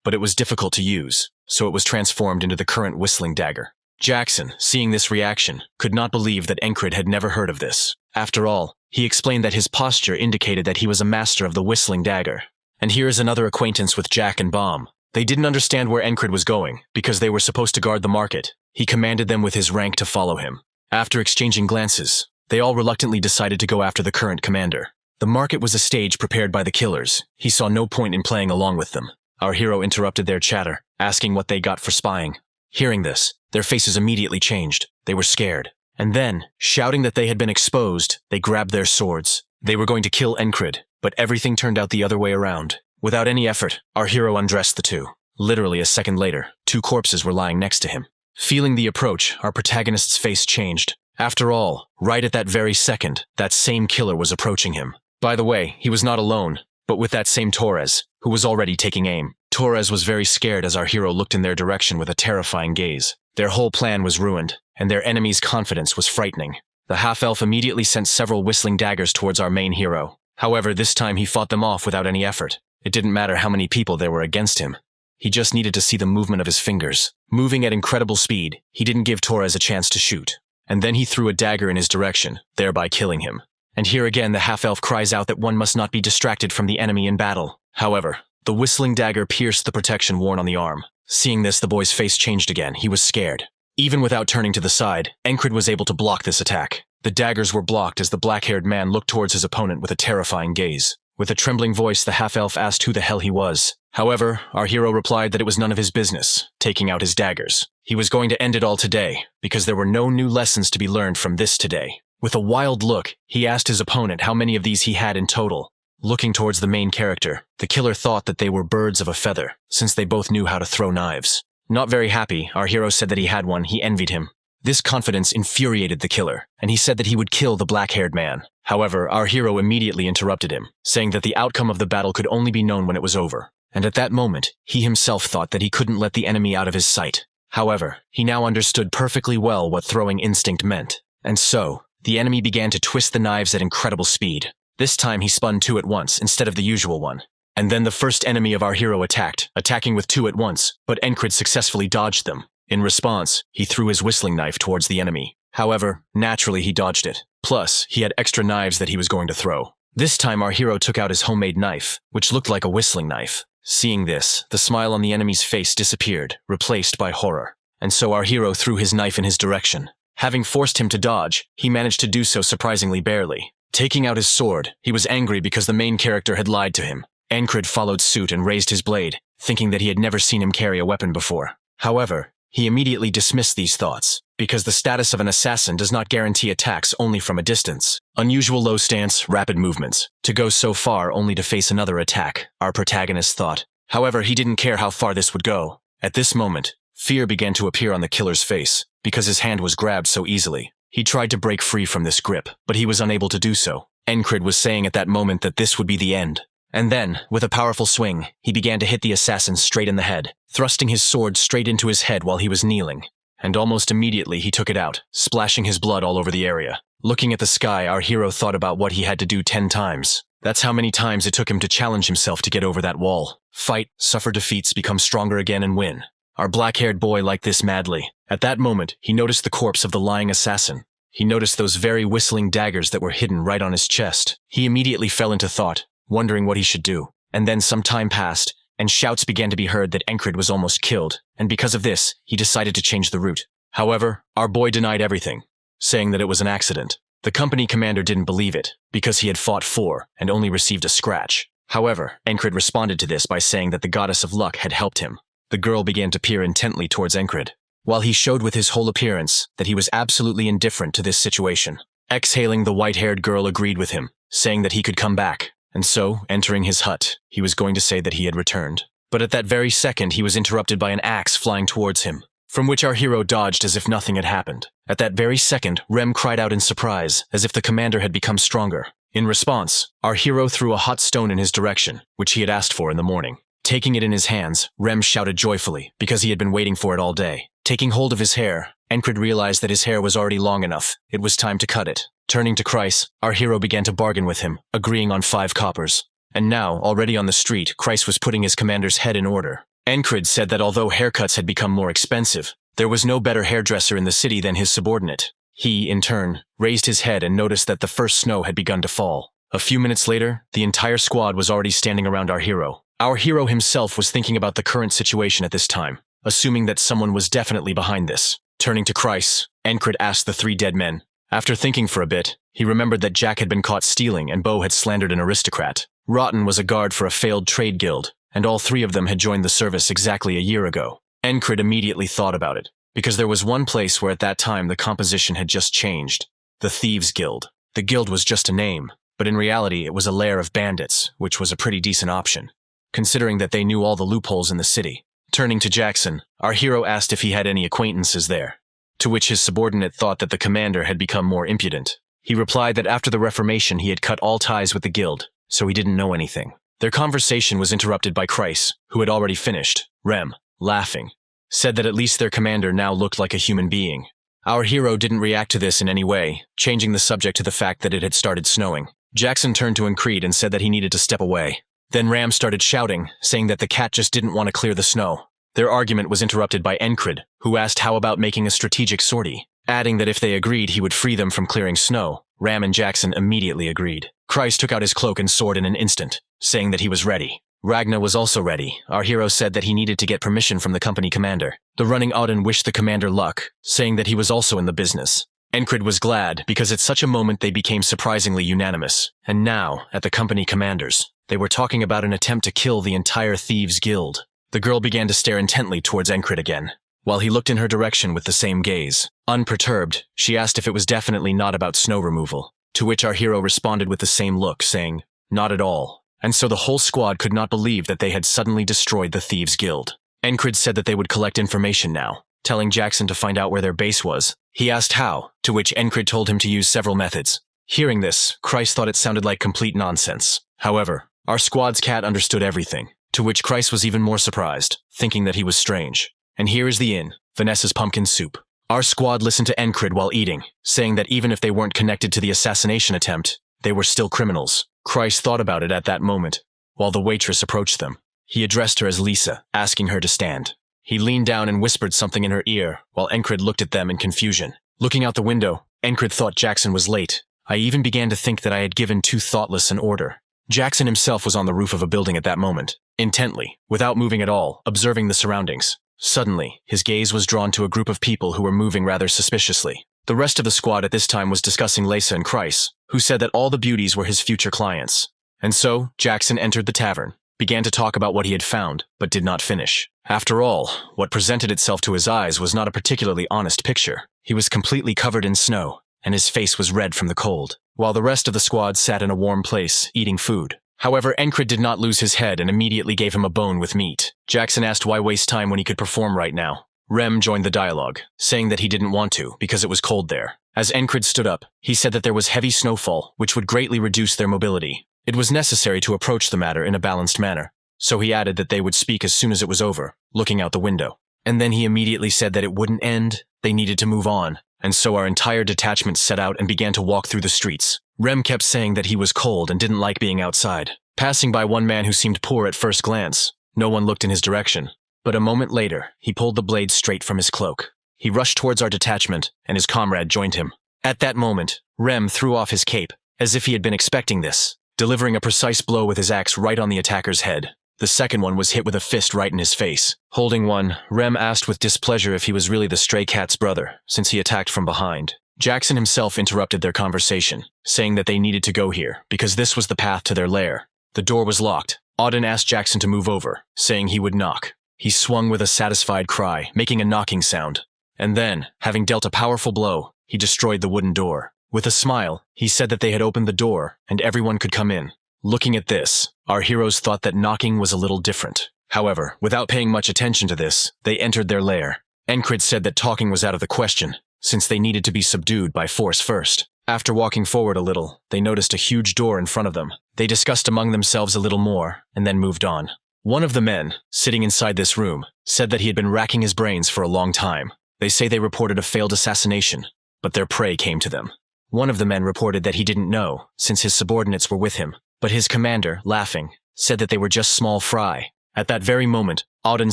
Speaker 1: But it was difficult to use, so it was transformed into the current whistling dagger. Jackson, seeing this reaction, could not believe that Incurable had never heard of this. After all, he explained that his posture indicated that he was a master of the whistling dagger. And here is another acquaintance with Jack and Bomb. They didn't understand where Incurable was going, because they were supposed to guard the market. He commanded them with his rank to follow him. After exchanging glances, they all reluctantly decided to go after the current commander. The market was a stage prepared by the killers. He saw no point in playing along with them. Our hero interrupted their chatter, asking what they got for spying. Hearing this, their faces immediately changed. They were scared. And then, shouting that they had been exposed, they grabbed their swords. They were going to kill Incurable, but everything turned out the other way around. Without any effort, our hero undressed the two. Literally a second later, 2 corpses were lying next to him. Feeling the approach, our protagonist's face changed. After all, right at that very second, that same killer was approaching him. By the way, he was not alone, but with that same Torres, who was already taking aim. Torres was very scared as our hero looked in their direction with a terrifying gaze. Their whole plan was ruined, and their enemy's confidence was frightening. The half-elf immediately sent several whistling daggers towards our main hero. However, this time he fought them off without any effort. It didn't matter how many people there were against him. He just needed to see the movement of his fingers. Moving at incredible speed, he didn't give Torres a chance to shoot. And then he threw a dagger in his direction, thereby killing him. And here again the half-elf cries out that one must not be distracted from the enemy in battle. However, the whistling dagger pierced the protection worn on the arm. Seeing this, the boy's face changed again. He was scared. Even without turning to the side, Incurable was able to block this attack. The daggers were blocked as the black-haired man looked towards his opponent with a terrifying gaze. With a trembling voice, the half-elf asked who the hell he was. However, our hero replied that it was none of his business, taking out his daggers. He was going to end it all today, because there were no new lessons to be learned from this today. With a wild look, he asked his opponent how many of these he had in total. Looking towards the main character, the killer thought that they were birds of a feather, since they both knew how to throw knives. Not very happy, our hero said that he had one. He envied him. This confidence infuriated the killer, and he said that he would kill the black-haired man. However, our hero immediately interrupted him, saying that the outcome of the battle could only be known when it was over. And at that moment, he himself thought that he couldn't let the enemy out of his sight. However, he now understood perfectly well what throwing instinct meant. And so, the enemy began to twist the knives at incredible speed. This time he spun 2 at once instead of the usual one. And then the first enemy of our hero attacked, attacking with 2 at once, but Incurable successfully dodged them. In response, he threw his whistling knife towards the enemy. However, naturally he dodged it. Plus, he had extra knives that he was going to throw. This time our hero took out his homemade knife, which looked like a whistling knife. Seeing this, the smile on the enemy's face disappeared, replaced by horror. And so our hero threw his knife in his direction. Having forced him to dodge, he managed to do so surprisingly barely. Taking out his sword, he was angry because the main character had lied to him. Incurable followed suit and raised his blade, thinking that he had never seen him carry a weapon before. However, he immediately dismissed these thoughts, because the status of an assassin does not guarantee attacks only from a distance. Unusual low stance, rapid movements. To go so far only to face another attack, our protagonist thought. However, he didn't care how far this would go. At this moment, fear began to appear on the killer's face, because his hand was grabbed so easily. He tried to break free from this grip, but he was unable to do so. Incurable was saying at that moment that this would be the end. And then, with a powerful swing, he began to hit the assassin straight in the head, thrusting his sword straight into his head while he was kneeling. And almost immediately he took it out, splashing his blood all over the area. Looking at the sky, our hero thought about what he had to do 10 times. That's how many times it took him to challenge himself to get over that wall. Fight, suffer defeats, become stronger again and win. Our black-haired boy liked this madly. At that moment, he noticed the corpse of the lying assassin. He noticed those very whistling daggers that were hidden right on his chest. He immediately fell into thought, wondering what he should do. And then some time passed, and shouts began to be heard that Incurable was almost killed, and because of this, he decided to change the route. However, our boy denied everything, saying that it was an accident. The company commander didn't believe it, because he had fought 4 and only received a scratch. However, Incurable responded to this by saying that the goddess of luck had helped him. The girl began to peer intently towards Incurable, while he showed with his whole appearance that he was absolutely indifferent to this situation. Exhaling, the white-haired girl agreed with him, saying that he could come back. And so, entering his hut, he was going to say that he had returned. But at that very second, he was interrupted by an axe flying towards him, from which our hero dodged as if nothing had happened. At that very second, Rem cried out in surprise, as if the commander had become stronger. In response, our hero threw a hot stone in his direction, which he had asked for in the morning. Taking it in his hands, Rem shouted joyfully, because he had been waiting for it all day. Taking hold of his hair, Incurable realized that his hair was already long enough. It was time to cut it. Turning to Kreis, our hero began to bargain with him, agreeing on 5 coppers. And now, already on the street, Kreis was putting his commander's head in order. Incurable said that although haircuts had become more expensive, there was no better hairdresser in the city than his subordinate. He, in turn, raised his head and noticed that the first snow had begun to fall. A few minutes later, the entire squad was already standing around our hero. Our hero himself was thinking about the current situation at this time, assuming that someone was definitely behind this. Turning to Kreis, Incurable asked the 3 dead men. After thinking for a bit, he remembered that Jack had been caught stealing and Bo had slandered an aristocrat. Rotten was a guard for a failed trade guild, and all 3 of them had joined the service exactly a year ago. Incurable immediately thought about it, because there was one place where at that time the composition had just changed. The Thieves' Guild. The guild was just a name, but in reality it was a lair of bandits, which was a pretty decent option, considering that they knew all the loopholes in the city. Turning to Jackson, our hero asked if he had any acquaintances there, to which his subordinate thought that the commander had become more impudent. He replied that after the Reformation he had cut all ties with the guild, so he didn't know anything. Their conversation was interrupted by Kreis, who had already finished. Rem, laughing, said that at least their commander now looked like a human being. Our hero didn't react to this in any way, changing the subject to the fact that it had started snowing. Jackson turned to Incurable and said that he needed to step away. Then Ram started shouting, saying that the cat just didn't want to clear the snow. Their argument was interrupted by Incurable, who asked how about making a strategic sortie, adding that if they agreed he would free them from clearing snow. Ram and Jackson immediately agreed. Kreis took out his cloak and sword in an instant, saying that he was ready. Ragna was also ready. Our hero said that he needed to get permission from the company commander. The running Auden wished the commander luck, saying that he was also in the business. Incurable was glad, because at such a moment they became surprisingly unanimous. And now, at the company commander's, they were talking about an attempt to kill the entire Thieves' Guild. The girl began to stare intently towards Incurable again, while he looked in her direction with the same gaze. Unperturbed, she asked if it was definitely not about snow removal, to which our hero responded with the same look, saying, "Not at all." And so the whole squad could not believe that they had suddenly destroyed the Thieves' Guild. Incurable said that they would collect information now, telling Jackson to find out where their base was. He asked how, to which Incurable told him to use several methods. Hearing this, Kreis thought it sounded like complete nonsense. However, our squad's cat understood everything, to which Kreis was even more surprised, thinking that he was strange. And here is the inn, Vanessa's pumpkin soup. Our squad listened to Incurable while eating, saying that even if they weren't connected to the assassination attempt, they were still criminals. Kreis thought about it at that moment, while the waitress approached them. He addressed her as Lisa, asking her to stand. He leaned down and whispered something in her ear, while Incurable looked at them in confusion. Looking out the window, Incurable thought Jackson was late. I even began to think that I had given too thoughtless an order. Jackson himself was on the roof of a building at that moment, intently, without moving at all, observing the surroundings. Suddenly, his gaze was drawn to a group of people who were moving rather suspiciously. The rest of the squad at this time was discussing Lisa and Kreis, who said that all the beauties were his future clients. And so, Jackson entered the tavern, began to talk about what he had found, but did not finish. After all, what presented itself to his eyes was not a particularly honest picture. He was completely covered in snow, and his face was red from the cold, while the rest of the squad sat in a warm place, eating food. However, Encred did not lose his head and immediately gave him a bone with meat. Jackson asked why waste time when he could perform right now. Rem joined the dialogue, saying that he didn't want to because it was cold there. As Encred stood up, he said that there was heavy snowfall, which would greatly reduce their mobility. It was necessary to approach the matter in a balanced manner, so he added that they would speak as soon as it was over, looking out the window. And then he immediately said that it wouldn't end, they needed to move on, and so our entire detachment set out and began to walk through the streets. Rem kept saying that he was cold and didn't like being outside. Passing by one man who seemed poor at first glance, no one looked in his direction. But a moment later, he pulled the blade straight from his cloak. He rushed towards our detachment, and his comrade joined him. At that moment, Rem threw off his cape, as if he had been expecting this, delivering a precise blow with his axe right on the attacker's head. The second one was hit with a fist right in his face. Holding one, Rem asked with displeasure if he was really the stray cat's brother, since he attacked from behind. Jackson himself interrupted their conversation, saying that they needed to go here, because this was the path to their lair. The door was locked. Auden asked Jackson to move over, saying he would knock. He swung with a satisfied cry, making a knocking sound. And then, having dealt a powerful blow, he destroyed the wooden door. With a smile, he said that they had opened the door, and everyone could come in. Looking at this, our heroes thought that knocking was a little different. However, without paying much attention to this, they entered their lair. Encred said that talking was out of the question, since they needed to be subdued by force first. After walking forward a little, they noticed a huge door in front of them. They discussed among themselves a little more, and then moved on. One of the men, sitting inside this room, said that he had been racking his brains for a long time. They say they reported a failed assassination, but their prey came to them. One of the men reported that he didn't know, since his subordinates were with him, but his commander, laughing, said that they were just small fry. At that very moment, Auden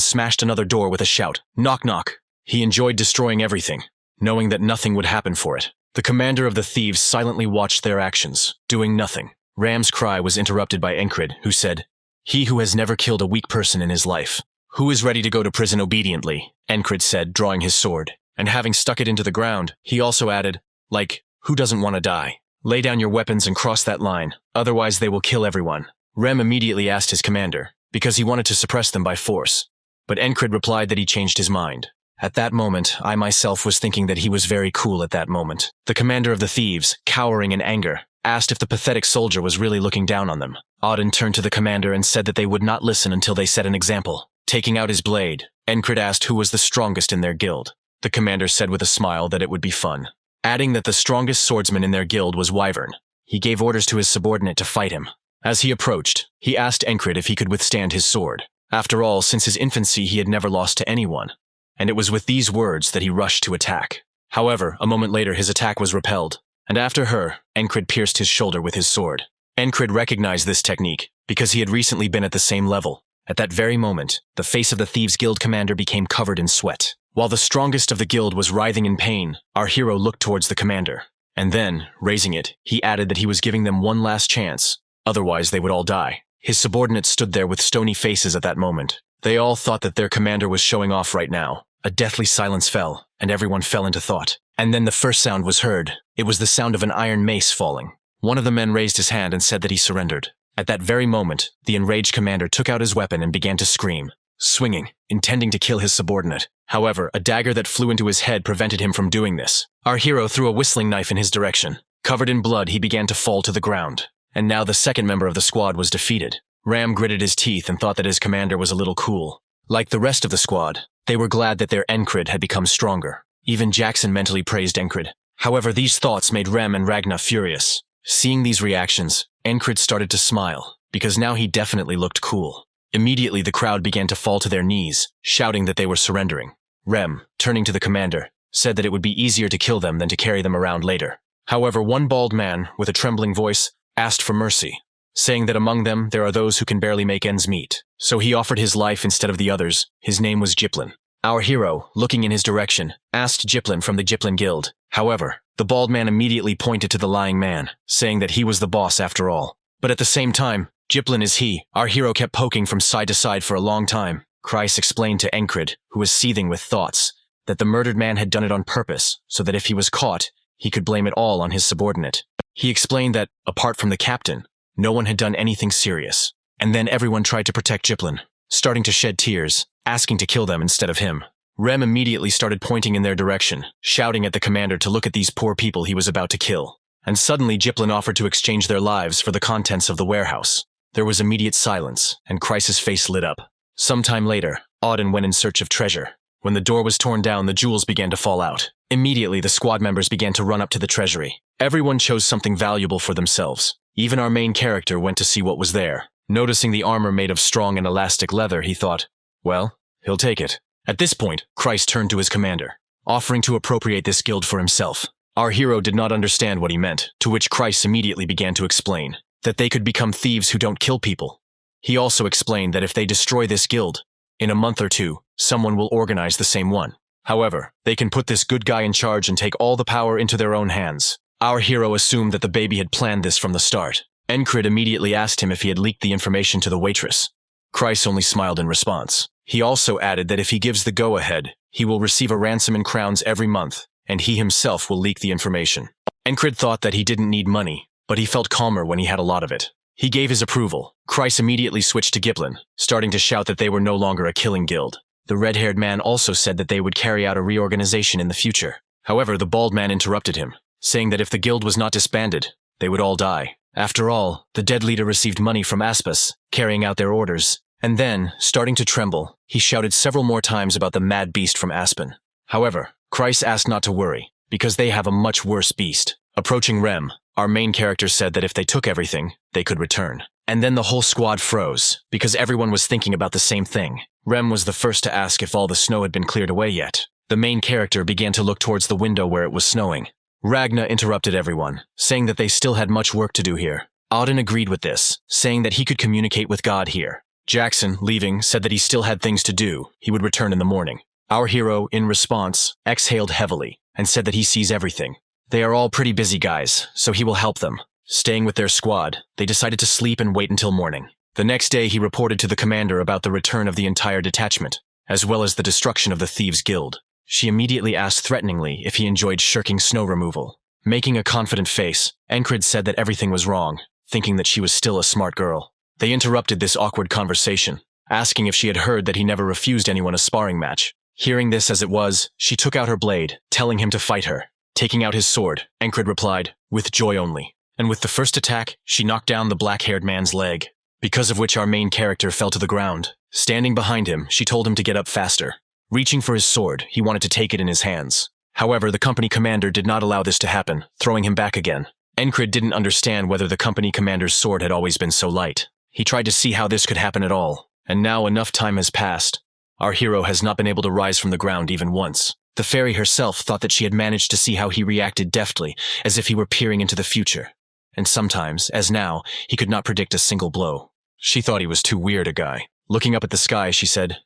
Speaker 1: smashed another door with a shout, "Knock knock!" He enjoyed destroying everything, knowing that nothing would happen for it. The commander of the thieves silently watched their actions, doing nothing. Ram's cry was interrupted by Encred, who said, "He who has never killed a weak person in his life. Who is ready to go to prison obediently?" Encred said, drawing his sword. And having stuck it into the ground, he also added, like, "Who doesn't want to die? Lay down your weapons and cross that line, otherwise they will kill everyone." Rem immediately asked his commander, because he wanted to suppress them by force. But Encred replied that he changed his mind. At that moment, I myself was thinking that he was very cool at that moment. The commander of the thieves, cowering in anger, asked if the pathetic soldier was really looking down on them. Auden turned to the commander and said that they would not listen until they set an example. Taking out his blade, Encred asked who was the strongest in their guild. The commander said with a smile that it would be fun, adding that the strongest swordsman in their guild was Wyvern. He gave orders to his subordinate to fight him. As he approached, he asked Encred if he could withstand his sword. After all, since his infancy he had never lost to anyone, and it was with these words that he rushed to attack. However, a moment later his attack was repelled, and after her, Encred pierced his shoulder with his sword. Encred recognized this technique, because he had recently been at the same level. At that very moment, the face of the Thieves' Guild commander became covered in sweat. While the strongest of the guild was writhing in pain, our hero looked towards the commander. And then, raising it, he added that he was giving them one last chance, otherwise they would all die. His subordinates stood there with stony faces at that moment. They all thought that their commander was showing off right now. A deathly silence fell, and everyone fell into thought. And then the first sound was heard. It was the sound of an iron mace falling. One of the men raised his hand and said that he surrendered. At that very moment, the enraged commander took out his weapon and began to scream, swinging, intending to kill his subordinate. However, a dagger that flew into his head prevented him from doing this. Our hero threw a whistling knife in his direction. Covered in blood, he began to fall to the ground. And now the second member of the squad was defeated. Ram gritted his teeth and thought that his commander was a little cool. Like the rest of the squad, they were glad that their Encred had become stronger. Even Jackson mentally praised Encred. However, these thoughts made Rem and Ragna furious. Seeing these reactions, Encred started to smile, because now he definitely looked cool. Immediately the crowd began to fall to their knees, shouting that they were surrendering. Rem, turning to the commander, said that it would be easier to kill them than to carry them around later. However, one bald man, with a trembling voice, asked for mercy, saying that among them there are those who can barely make ends meet. So he offered his life instead of the others. His name was Jiplin. Our hero, looking in his direction, asked Jiplin from the Jiplin Guild. However, the bald man immediately pointed to the lying man, saying that he was the boss after all. But at the same time, Jiplin is he. Our hero kept poking from side to side for a long time. Kreis explained to Encred, who was seething with thoughts, that the murdered man had done it on purpose, so that if he was caught, he could blame it all on his subordinate. He explained that, apart from the captain, no one had done anything serious. And then everyone tried to protect Jiplin, starting to shed tears, asking to kill them instead of him. Rem immediately started pointing in their direction, shouting at the commander to look at these poor people he was about to kill. And suddenly Jiplin offered to exchange their lives for the contents of the warehouse. There was immediate silence, and Kreis's face lit up. Sometime later, Auden went in search of treasure. When the door was torn down, the jewels began to fall out. Immediately, the squad members began to run up to the treasury. Everyone chose something valuable for themselves. Even our main character went to see what was there. Noticing the armor made of strong and elastic leather, he thought, well, he'll take it. At this point, Kreis turned to his commander, offering to appropriate this guild for himself. Our hero did not understand what he meant, to which Kreis immediately began to explain that they could become thieves who don't kill people. He also explained that if they destroy this guild, in a month or two, someone will organize the same one. However, they can put this good guy in charge and take all the power into their own hands. Our hero assumed that the baby had planned this from the start. Encrid immediately asked him if he had leaked the information to the waitress. Kreis only smiled in response. He also added that if he gives the go-ahead, he will receive a ransom in crowns every month, and he himself will leak the information. Encrid thought that he didn't need money, but he felt calmer when he had a lot of it. He gave his approval. Kreis immediately switched to Giplin, starting to shout that they were no longer a killing guild. The red-haired man also said that they would carry out a reorganization in the future. However, the bald man interrupted him, saying that if the guild was not disbanded, they would all die. After all, the dead leader received money from Aspas, carrying out their orders. And then, starting to tremble, he shouted several more times about the mad beast from Aspen. However, Kreis asked not to worry, because they have a much worse beast. Approaching Rem, our main character said that if they took everything, they could return. And then the whole squad froze, because everyone was thinking about the same thing. Rem was the first to ask if all the snow had been cleared away yet. The main character began to look towards the window where it was snowing. Ragna interrupted everyone, saying that they still had much work to do here. Auden agreed with this, saying that he could communicate with God here. Jackson, leaving, said that he still had things to do. He would return in the morning. Our hero, in response, exhaled heavily and said that he sees everything. They are all pretty busy guys, so he will help them. Staying with their squad, they decided to sleep and wait until morning. The next day, he reported to the commander about the return of the entire detachment, as well as the destruction of the Thieves' Guild. She immediately asked threateningly if he enjoyed shirking snow removal. Making a confident face, Encrid said that everything was wrong, thinking that she was still a smart girl. They interrupted this awkward conversation, asking if she had heard that he never refused anyone a sparring match. Hearing this as it was, she took out her blade, telling him to fight her. Taking out his sword, Encrid replied, with joy only. And with the first attack, she knocked down the black-haired man's leg, because of which our main character fell to the ground. Standing behind him, she told him to get up faster. Reaching for his sword, he wanted to take it in his hands. However, the company commander did not allow this to happen, throwing him back again. Encrid didn't understand whether the company commander's sword had always been so light. He tried to see how this could happen at all, and now enough time has passed. Our hero has not been able to rise from the ground even once. The fairy herself thought that she had managed to see how he reacted deftly, as if he were peering into the future. And sometimes, as now, he could not predict a single blow. She thought he was too weird a guy. Looking up at the sky, she said,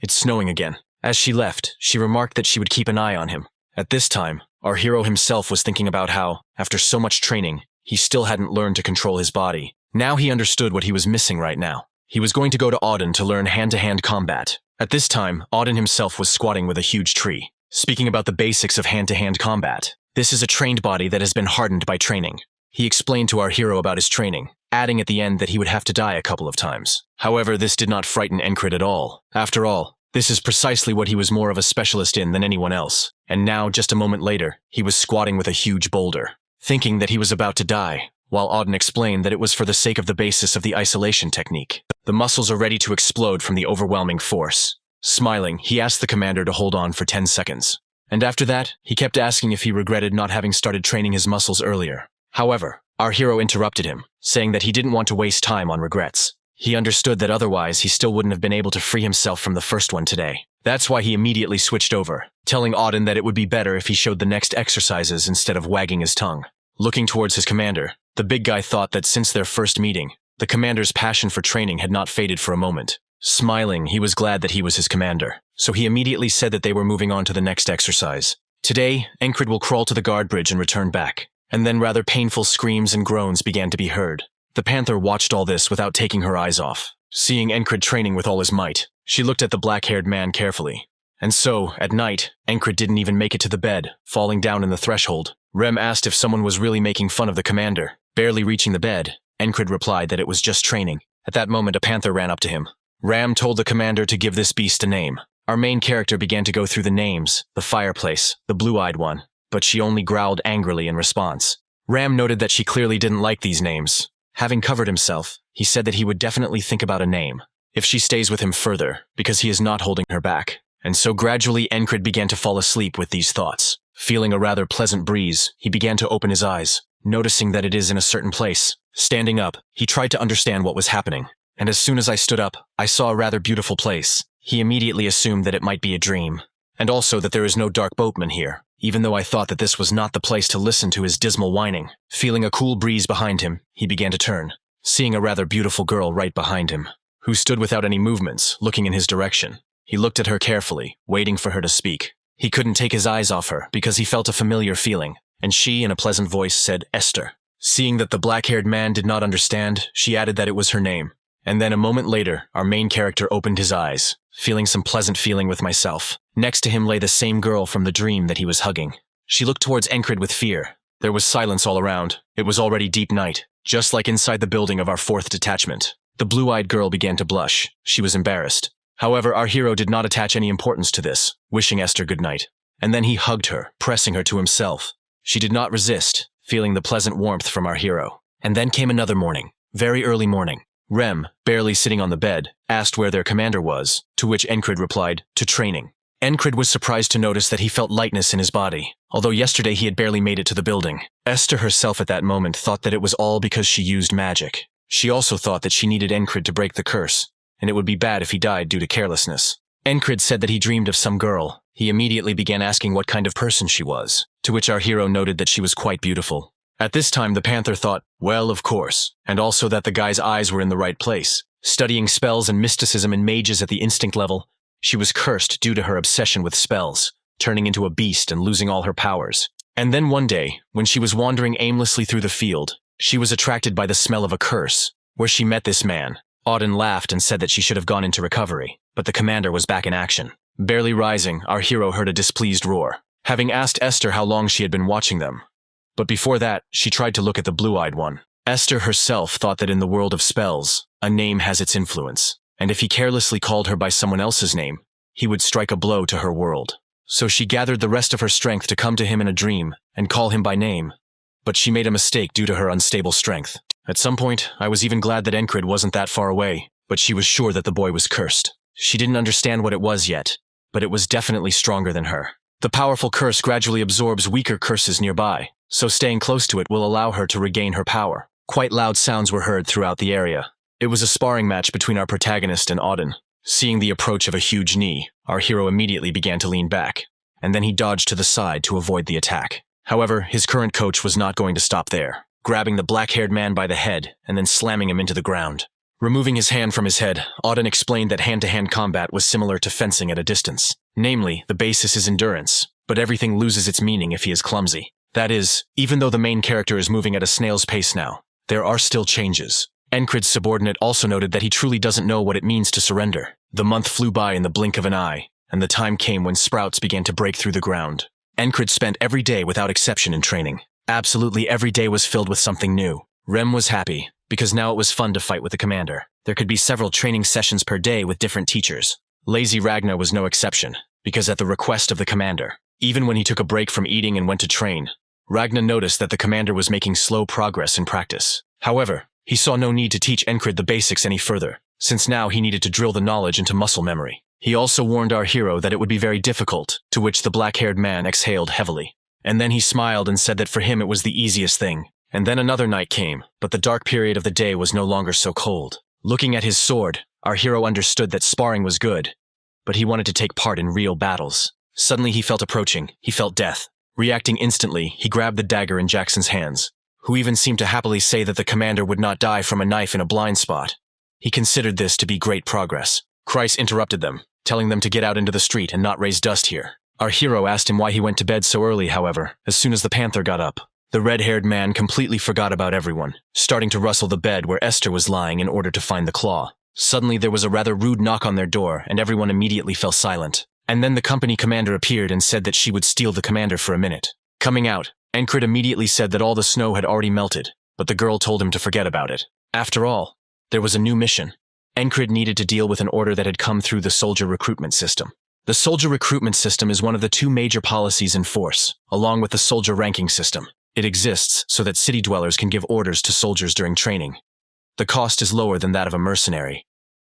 Speaker 1: "It's snowing again." As she left, she remarked that she would keep an eye on him. At this time, our hero himself was thinking about how, after so much training, he still hadn't learned to control his body. Now he understood what he was missing right now. He was going to go to Auden to learn hand-to-hand combat. At this time, Auden himself was squatting with a huge tree. Speaking about the basics of hand-to-hand combat, this is a trained body that has been hardened by training. He explained to our hero about his training, adding at the end that he would have to die a couple of times. However, this did not frighten Encrid at all. After all, this is precisely what he was more of a specialist in than anyone else. And now, just a moment later, he was squatting with a huge boulder, thinking that he was about to die, while Auden explained that it was for the sake of the basis of the isolation technique. The muscles are ready to explode from the overwhelming force. Smiling, he asked the commander to hold on for 10 seconds. And after that, he kept asking if he regretted not having started training his muscles earlier. However, our hero interrupted him, saying that he didn't want to waste time on regrets. He understood that otherwise he still wouldn't have been able to free himself from the first one today. That's why he immediately switched over, telling Auden that it would be better if he showed the next exercises instead of wagging his tongue. Looking towards his commander, the big guy thought that since their first meeting, the commander's passion for training had not faded for a moment. Smiling, he was glad that he was his commander, so he immediately said that they were moving on to the next exercise. Today, Encrid will crawl to the guard bridge and return back. And then rather painful screams and groans began to be heard. The panther watched all this without taking her eyes off. Seeing Encrid training with all his might, she looked at the black-haired man carefully. And so, at night, Encrid didn't even make it to the bed, falling down in the threshold. Rem asked if someone was really making fun of the commander. Barely reaching the bed, Encrid replied that it was just training. At that moment, a panther ran up to him. Ram told the commander to give this beast a name. Our main character began to go through the names, the fireplace, the blue-eyed one, but she only growled angrily in response. Ram noted that she clearly didn't like these names. Having covered himself, he said that he would definitely think about a name, if she stays with him further, because he is not holding her back. And so gradually Encred began to fall asleep with these thoughts. Feeling a rather pleasant breeze, he began to open his eyes, noticing that it is in a certain place. Standing up, he tried to understand what was happening. And as soon as I stood up, I saw a rather beautiful place. He immediately assumed that it might be a dream. And also that there is no dark boatman here, even though I thought that this was not the place to listen to his dismal whining. Feeling a cool breeze behind him, he began to turn, seeing a rather beautiful girl right behind him, who stood without any movements, looking in his direction. He looked at her carefully, waiting for her to speak. He couldn't take his eyes off her because he felt a familiar feeling, and she, in a pleasant voice, said, "Esther." Seeing that the black-haired man did not understand, she added that it was her name. And then a moment later, our main character opened his eyes, feeling some pleasant feeling with myself. Next to him lay the same girl from the dream that he was hugging. She looked towards Encred with fear. There was silence all around. It was already deep night, just like inside the building of our 4th detachment. The blue-eyed girl began to blush. She was embarrassed. However, our hero did not attach any importance to this, wishing Esther good night. And then he hugged her, pressing her to himself. She did not resist, feeling the pleasant warmth from our hero. And then came another morning, very early morning. Rem, barely sitting on the bed, asked where their commander was, to which Encred replied, "To training." Encred was surprised to notice that he felt lightness in his body, although yesterday he had barely made it to the building. Esther herself at that moment thought that it was all because she used magic. She also thought that she needed Encred to break the curse, and it would be bad if he died due to carelessness. Encred said that he dreamed of some girl. He immediately began asking what kind of person she was, to which our hero noted that she was quite beautiful. At this time, the Panther thought, well, of course, and also that the guy's eyes were in the right place. Studying spells and mysticism and mages at the instinct level, she was cursed due to her obsession with spells, turning into a beast and losing all her powers. And then one day, when she was wandering aimlessly through the field, she was attracted by the smell of a curse, where she met this man. Auden laughed and said that she should have gone into recovery, but the commander was back in action. Barely rising, our hero heard a displeased roar, having asked Esther how long she had been watching them. But before that, she tried to look at the blue-eyed one. Esther herself thought that in the world of spells, a name has its influence, and if he carelessly called her by someone else's name, he would strike a blow to her world. So she gathered the rest of her strength to come to him in a dream and call him by name. But she made a mistake due to her unstable strength. At some point, I was even glad that Encred wasn't that far away, but she was sure that the boy was cursed. She didn't understand what it was yet, but it was definitely stronger than her. The powerful curse gradually absorbs weaker curses nearby, so staying close to it will allow her to regain her power. Quite loud sounds were heard throughout the area. It was a sparring match between our protagonist and Auden. Seeing the approach of a huge knee, our hero immediately began to lean back, and then he dodged to the side to avoid the attack. However, his current coach was not going to stop there, grabbing the black-haired man by the head and then slamming him into the ground. Removing his hand from his head, Auden explained that hand-to-hand combat was similar to fencing at a distance. Namely, the basis is endurance, but everything loses its meaning if he is clumsy. That is, even though the main character is moving at a snail's pace now, there are still changes. Encred's subordinate also noted that he truly doesn't know what it means to surrender. The month flew by in the blink of an eye, and the time came when sprouts began to break through the ground. Encred spent every day without exception in training. Absolutely every day was filled with something new. Rem was happy, because now it was fun to fight with the commander. There could be several training sessions per day with different teachers. Lazy Ragnar was no exception, because at the request of the commander, even when he took a break from eating and went to train, Ragnar noticed that the commander was making slow progress in practice. However, he saw no need to teach Encred the basics any further, since now he needed to drill the knowledge into muscle memory. He also warned our hero that it would be very difficult, to which the black-haired man exhaled heavily. And then he smiled and said that for him it was the easiest thing. And then another night came, but the dark period of the day was no longer so cold. Looking at his sword, our hero understood that sparring was good, but he wanted to take part in real battles. Suddenly he felt approaching. He felt death. Reacting instantly, he grabbed the dagger in Jackson's hands, who even seemed to happily say that the commander would not die from a knife in a blind spot. He considered this to be great progress. Kreis interrupted them, telling them to get out into the street and not raise dust here. Our hero asked him why he went to bed so early, however, as soon as the Panther got up. The red-haired man completely forgot about everyone, starting to rustle the bed where Esther was lying in order to find the claw. Suddenly there was a rather rude knock on their door, and everyone immediately fell silent. And then the company commander appeared and said that she would steal the commander for a minute. Coming out, Encred immediately said that all the snow had already melted, but the girl told him to forget about it. After all, there was a new mission. Encred needed to deal with an order that had come through the soldier recruitment system. The soldier recruitment system is one of the two major policies in force, along with the soldier ranking system. It exists so that city dwellers can give orders to soldiers during training. The cost is lower than that of a mercenary,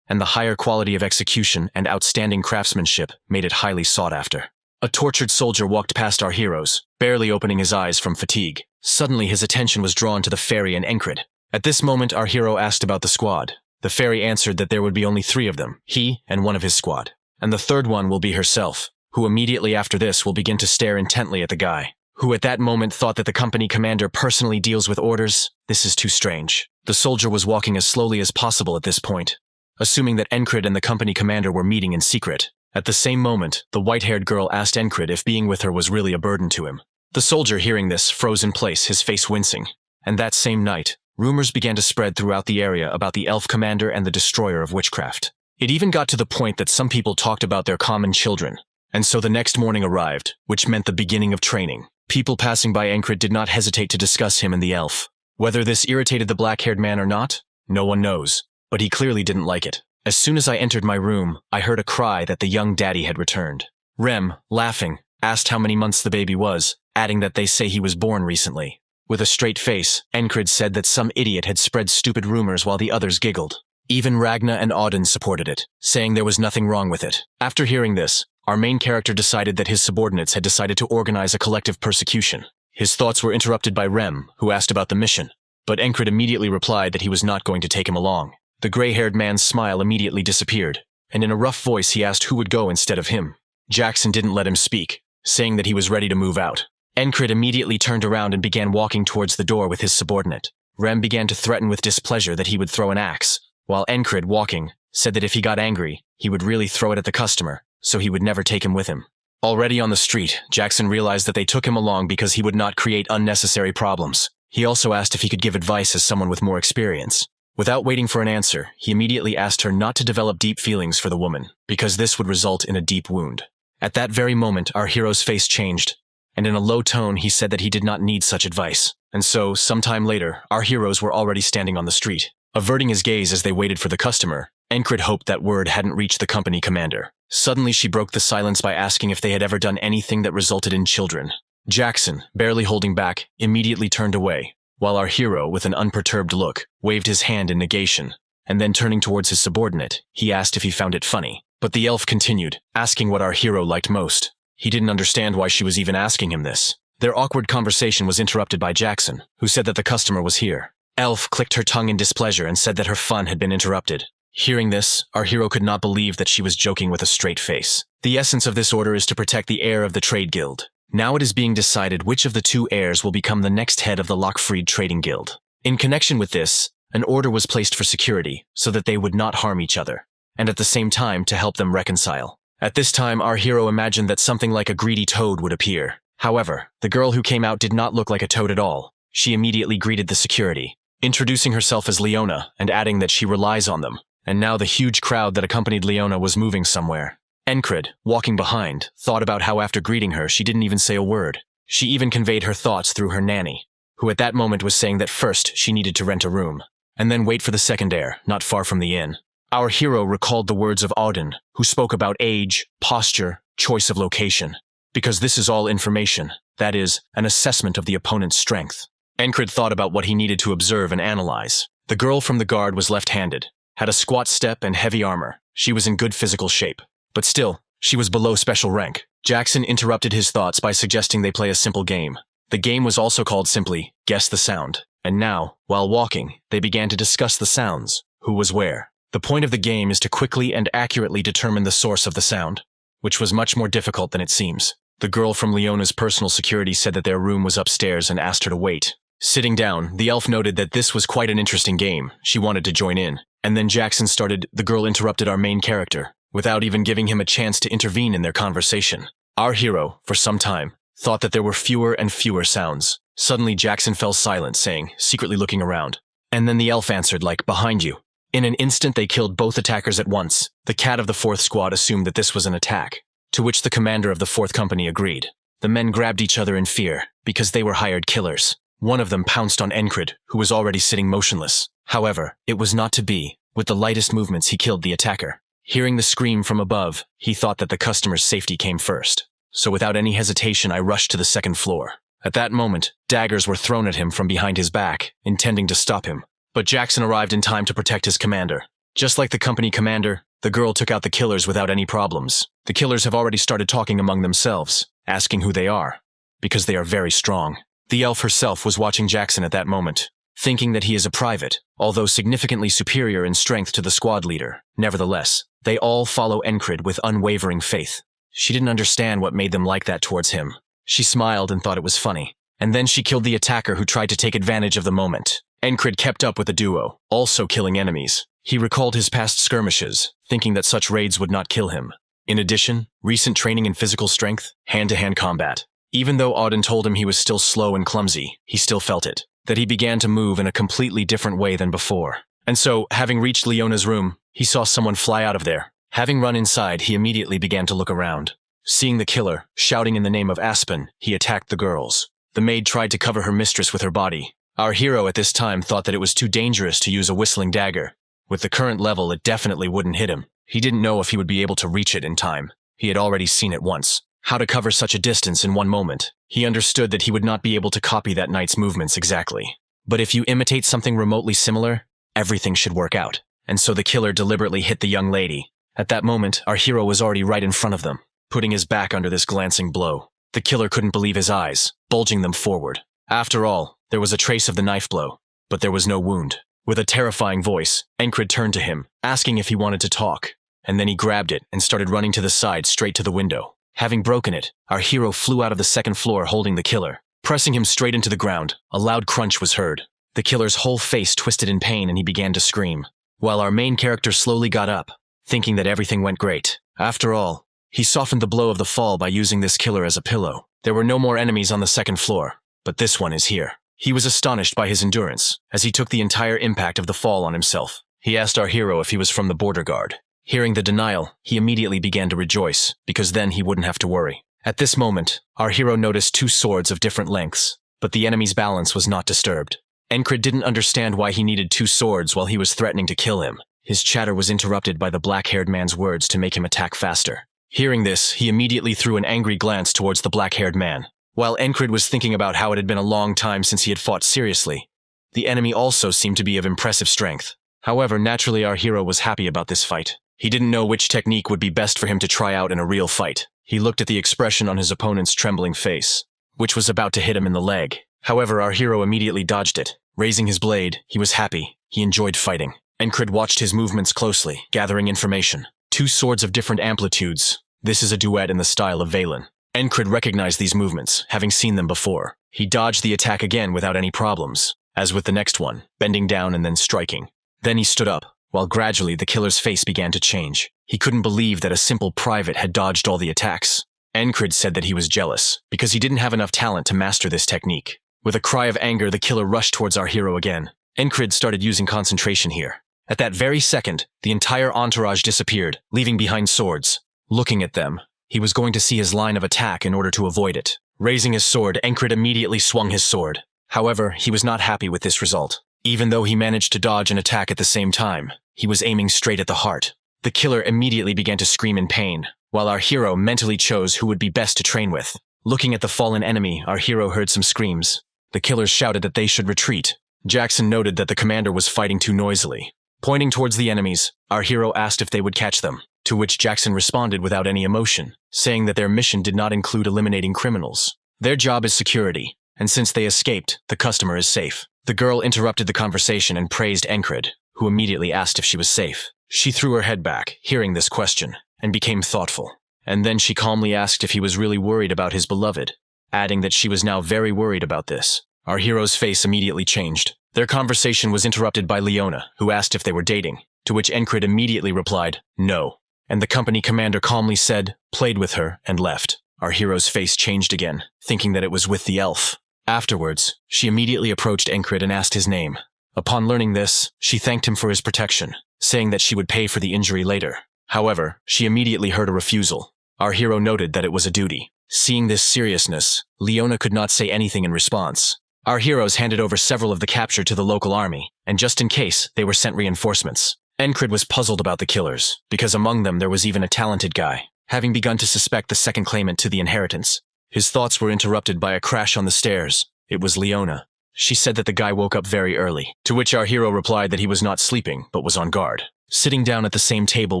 Speaker 1: and the higher quality of execution and outstanding craftsmanship made it highly sought after. A tortured soldier walked past our heroes, barely opening his eyes from fatigue. Suddenly his attention was drawn to the fairy and Encred. At this moment our hero asked about the squad. The fairy answered that there would be only 3 of them, he and one of his squad. And the third one will be herself, who immediately after this will begin to stare intently at the guy, who at that moment thought that the company commander personally deals with orders. This is too strange. The soldier was walking as slowly as possible at this point, assuming that Encred and the company commander were meeting in secret. At the same moment, the white-haired girl asked Encred if being with her was really a burden to him. The soldier, hearing this, froze in place, his face wincing. And that same night, rumors began to spread throughout the area about the elf commander and the destroyer of witchcraft. It even got to the point that some people talked about their common children. And so the next morning arrived, which meant the beginning of training. People passing by Encred did not hesitate to discuss him and the elf. Whether this irritated the black-haired man or not, no one knows, but he clearly didn't like it. As soon as I entered my room, I heard a cry that the young daddy had returned. Rem, laughing, asked how many months the baby was, adding that they say he was born recently. With a straight face, Encred said that some idiot had spread stupid rumors while the others giggled. Even Ragna and Auden supported it, saying there was nothing wrong with it. After hearing this, our main character decided that his subordinates had decided to organize a collective persecution. His thoughts were interrupted by Rem, who asked about the mission, but Encred immediately replied that he was not going to take him along. The gray-haired man's smile immediately disappeared, and in a rough voice he asked who would go instead of him. Jackson didn't let him speak, saying that he was ready to move out. Encred immediately turned around and began walking towards the door with his subordinate. Rem began to threaten with displeasure that he would throw an axe, while Encred, walking, said that if he got angry, he would really throw it at the customer, so he would never take him with him. Already on the street, Jackson realized that they took him along because he would not create unnecessary problems. He also asked if he could give advice as someone with more experience. Without waiting for an answer, he immediately asked her not to develop deep feelings for the woman, because this would result in a deep wound. At that very moment, our hero's face changed, and in a low tone he said that he did not need such advice. And so, sometime later, our heroes were already standing on the street. Averting his gaze as they waited for the customer, Encred hoped that word hadn't reached the company commander. Suddenly she broke the silence by asking if they had ever done anything that resulted in children. Jackson, barely holding back, immediately turned away, while our hero, with an unperturbed look, waved his hand in negation, and then turning towards his subordinate, he asked if he found it funny. But the elf continued, asking what our hero liked most. He didn't understand why she was even asking him this. Their awkward conversation was interrupted by Jackson, who said that the customer was here. Elf clicked her tongue in displeasure and said that her fun had been interrupted. Hearing this, our hero could not believe that she was joking with a straight face. The essence of this order is to protect the heir of the trade guild. Now it is being decided which of the 2 heirs will become the next head of the Lockfried Trading Guild. In connection with this, an order was placed for security, so that they would not harm each other, and at the same time to help them reconcile. At this time, our hero imagined that something like a greedy toad would appear. However, the girl who came out did not look like a toad at all. She immediately greeted the security, introducing herself as Leona and adding that she relies on them. And now the huge crowd that accompanied Leona was moving somewhere. Encred, walking behind, thought about how after greeting her she didn't even say a word. She even conveyed her thoughts through her nanny, who at that moment was saying that first she needed to rent a room, and then wait for the second heir, not far from the inn. Our hero recalled the words of Auden, who spoke about age, posture, choice of location, because this is all information, that is, an assessment of the opponent's strength. Encred thought about what he needed to observe and analyze. The girl from the guard was left-handed, had a squat step and heavy armor. She was in good physical shape. But still, she was below special rank. Jackson interrupted his thoughts by suggesting they play a simple game. The game was also called simply, Guess the Sound. And now, while walking, they began to discuss the sounds, who was where. The point of the game is to quickly and accurately determine the source of the sound, which was much more difficult than it seems. The girl from Leona's personal security said that their room was upstairs and asked her to wait. Sitting down, the elf noted that this was quite an interesting game. She wanted to join in. And then Jackson started. The girl interrupted our main character, without even giving him a chance to intervene in their conversation. Our hero, for some time, thought that there were fewer and fewer sounds. Suddenly Jackson fell silent, saying, secretly looking around. And then the elf answered, like, behind you. In an instant they killed both attackers at once. The cat of the 4th squad assumed that this was an attack, to which the commander of the 4th company agreed. The men grabbed each other in fear, because they were hired killers. One of them pounced on Encred, who was already sitting motionless. However, it was not to be. With the lightest movements he killed the attacker. Hearing the scream from above, he thought that the customer's safety came first. So without any hesitation, I rushed to the second floor. At that moment, daggers were thrown at him from behind his back, intending to stop him. But Jackson arrived in time to protect his commander. Just like the company commander, the girl took out the killers without any problems. The killers have already started talking among themselves, asking who they are, because they are very strong. The elf herself was watching Jackson at that moment, thinking that he is a private, although significantly superior in strength to the squad leader. Nevertheless, they all follow Incurable with unwavering faith. She didn't understand what made them like that towards him. She smiled and thought it was funny. And then she killed the attacker who tried to take advantage of the moment. Incurable kept up with the duo, also killing enemies. He recalled his past skirmishes, thinking that such raids would not kill him. In addition, recent training in physical strength, hand-to-hand combat. Even though Auden told him he was still slow and clumsy, he still felt it, that he began to move in a completely different way than before. And so, having reached Leona's room, he saw someone fly out of there. Having run inside, he immediately began to look around. Seeing the killer, shouting in the name of Aspen, he attacked the girls. The maid tried to cover her mistress with her body. Our hero at this time thought that it was too dangerous to use a whistling dagger. With the current level, it definitely wouldn't hit him. He didn't know if he would be able to reach it in time. He had already seen it once. How to cover such a distance in one moment. He understood that he would not be able to copy that knight's movements exactly. But if you imitate something remotely similar, everything should work out. And so the killer deliberately hit the young lady. At that moment, our hero was already right in front of them, putting his back under this glancing blow. The killer couldn't believe his eyes, bulging them forward. After all, there was a trace of the knife blow, but there was no wound. With a terrifying voice, Incurable turned to him, asking if he wanted to talk. And then he grabbed it and started running to the side straight to the window. Having broken it, our hero flew out of the second floor holding the killer. Pressing him straight into the ground, a loud crunch was heard. The killer's whole face twisted in pain and he began to scream, while our main character slowly got up, thinking that everything went great. After all, he softened the blow of the fall by using this killer as a pillow. There were no more enemies on the second floor, but this one is here. He was astonished by his endurance, as he took the entire impact of the fall on himself. He asked our hero if he was from the border guard. Hearing the denial, he immediately began to rejoice, because then he wouldn't have to worry. At this moment, our hero noticed two swords of different lengths, but the enemy's balance was not disturbed. Incurable didn't understand why he needed two swords while he was threatening to kill him. His chatter was interrupted by the black-haired man's words to make him attack faster. Hearing this, he immediately threw an angry glance towards the black-haired man. While Incurable was thinking about how it had been a long time since he had fought seriously, the enemy also seemed to be of impressive strength. However, naturally our hero was happy about this fight. He didn't know which technique would be best for him to try out in a real fight. He looked at the expression on his opponent's trembling face, which was about to hit him in the leg. However, our hero immediately dodged it. Raising his blade, he was happy. He enjoyed fighting. Incurable watched his movements closely, gathering information. Two swords of different amplitudes. This is a duet in the style of Valen. Incurable recognized these movements, having seen them before. He dodged the attack again without any problems, as with the next one, bending down and then striking. Then he stood up, while gradually the killer's face began to change. He couldn't believe that a simple private had dodged all the attacks. Incurable said that he was jealous, because he didn't have enough talent to master this technique. With a cry of anger, the killer rushed towards our hero again. Incurable started using concentration here. At that very second, the entire entourage disappeared, leaving behind swords. Looking at them, he was going to see his line of attack in order to avoid it. Raising his sword, Incurable immediately swung his sword. However, he was not happy with this result. Even though he managed to dodge and attack at the same time, he was aiming straight at the heart. The killer immediately began to scream in pain, while our hero mentally chose who would be best to train with. Looking at the fallen enemy, our hero heard some screams. The killers shouted that they should retreat. Jackson noted that the commander was fighting too noisily. Pointing towards the enemies, our hero asked if they would catch them, to which Jackson responded without any emotion, saying that their mission did not include eliminating criminals. Their job is security, and since they escaped, the customer is safe. The girl interrupted the conversation and praised Incurable, who immediately asked if she was safe. She threw her head back, hearing this question, and became thoughtful. And then she calmly asked if he was really worried about his beloved, adding that she was now very worried about this. Our hero's face immediately changed. Their conversation was interrupted by Leona, who asked if they were dating, to which Incurable immediately replied, no. And the company commander calmly said, played with her, and left. Our hero's face changed again, thinking that it was with the elf. Afterwards, she immediately approached Incurable and asked his name. Upon learning this, she thanked him for his protection, saying that she would pay for the injury later. However, she immediately heard a refusal. Our hero noted that it was a duty. Seeing this seriousness, Leona could not say anything in response. Our heroes handed over several of the captured to the local army, and just in case, they were sent reinforcements. Encrid was puzzled about the killers, because among them there was even a talented guy, having begun to suspect the second claimant to the inheritance. His thoughts were interrupted by a crash on the stairs. It was Leona. She said that the guy woke up very early, to which our hero replied that he was not sleeping, but was on guard. Sitting down at the same table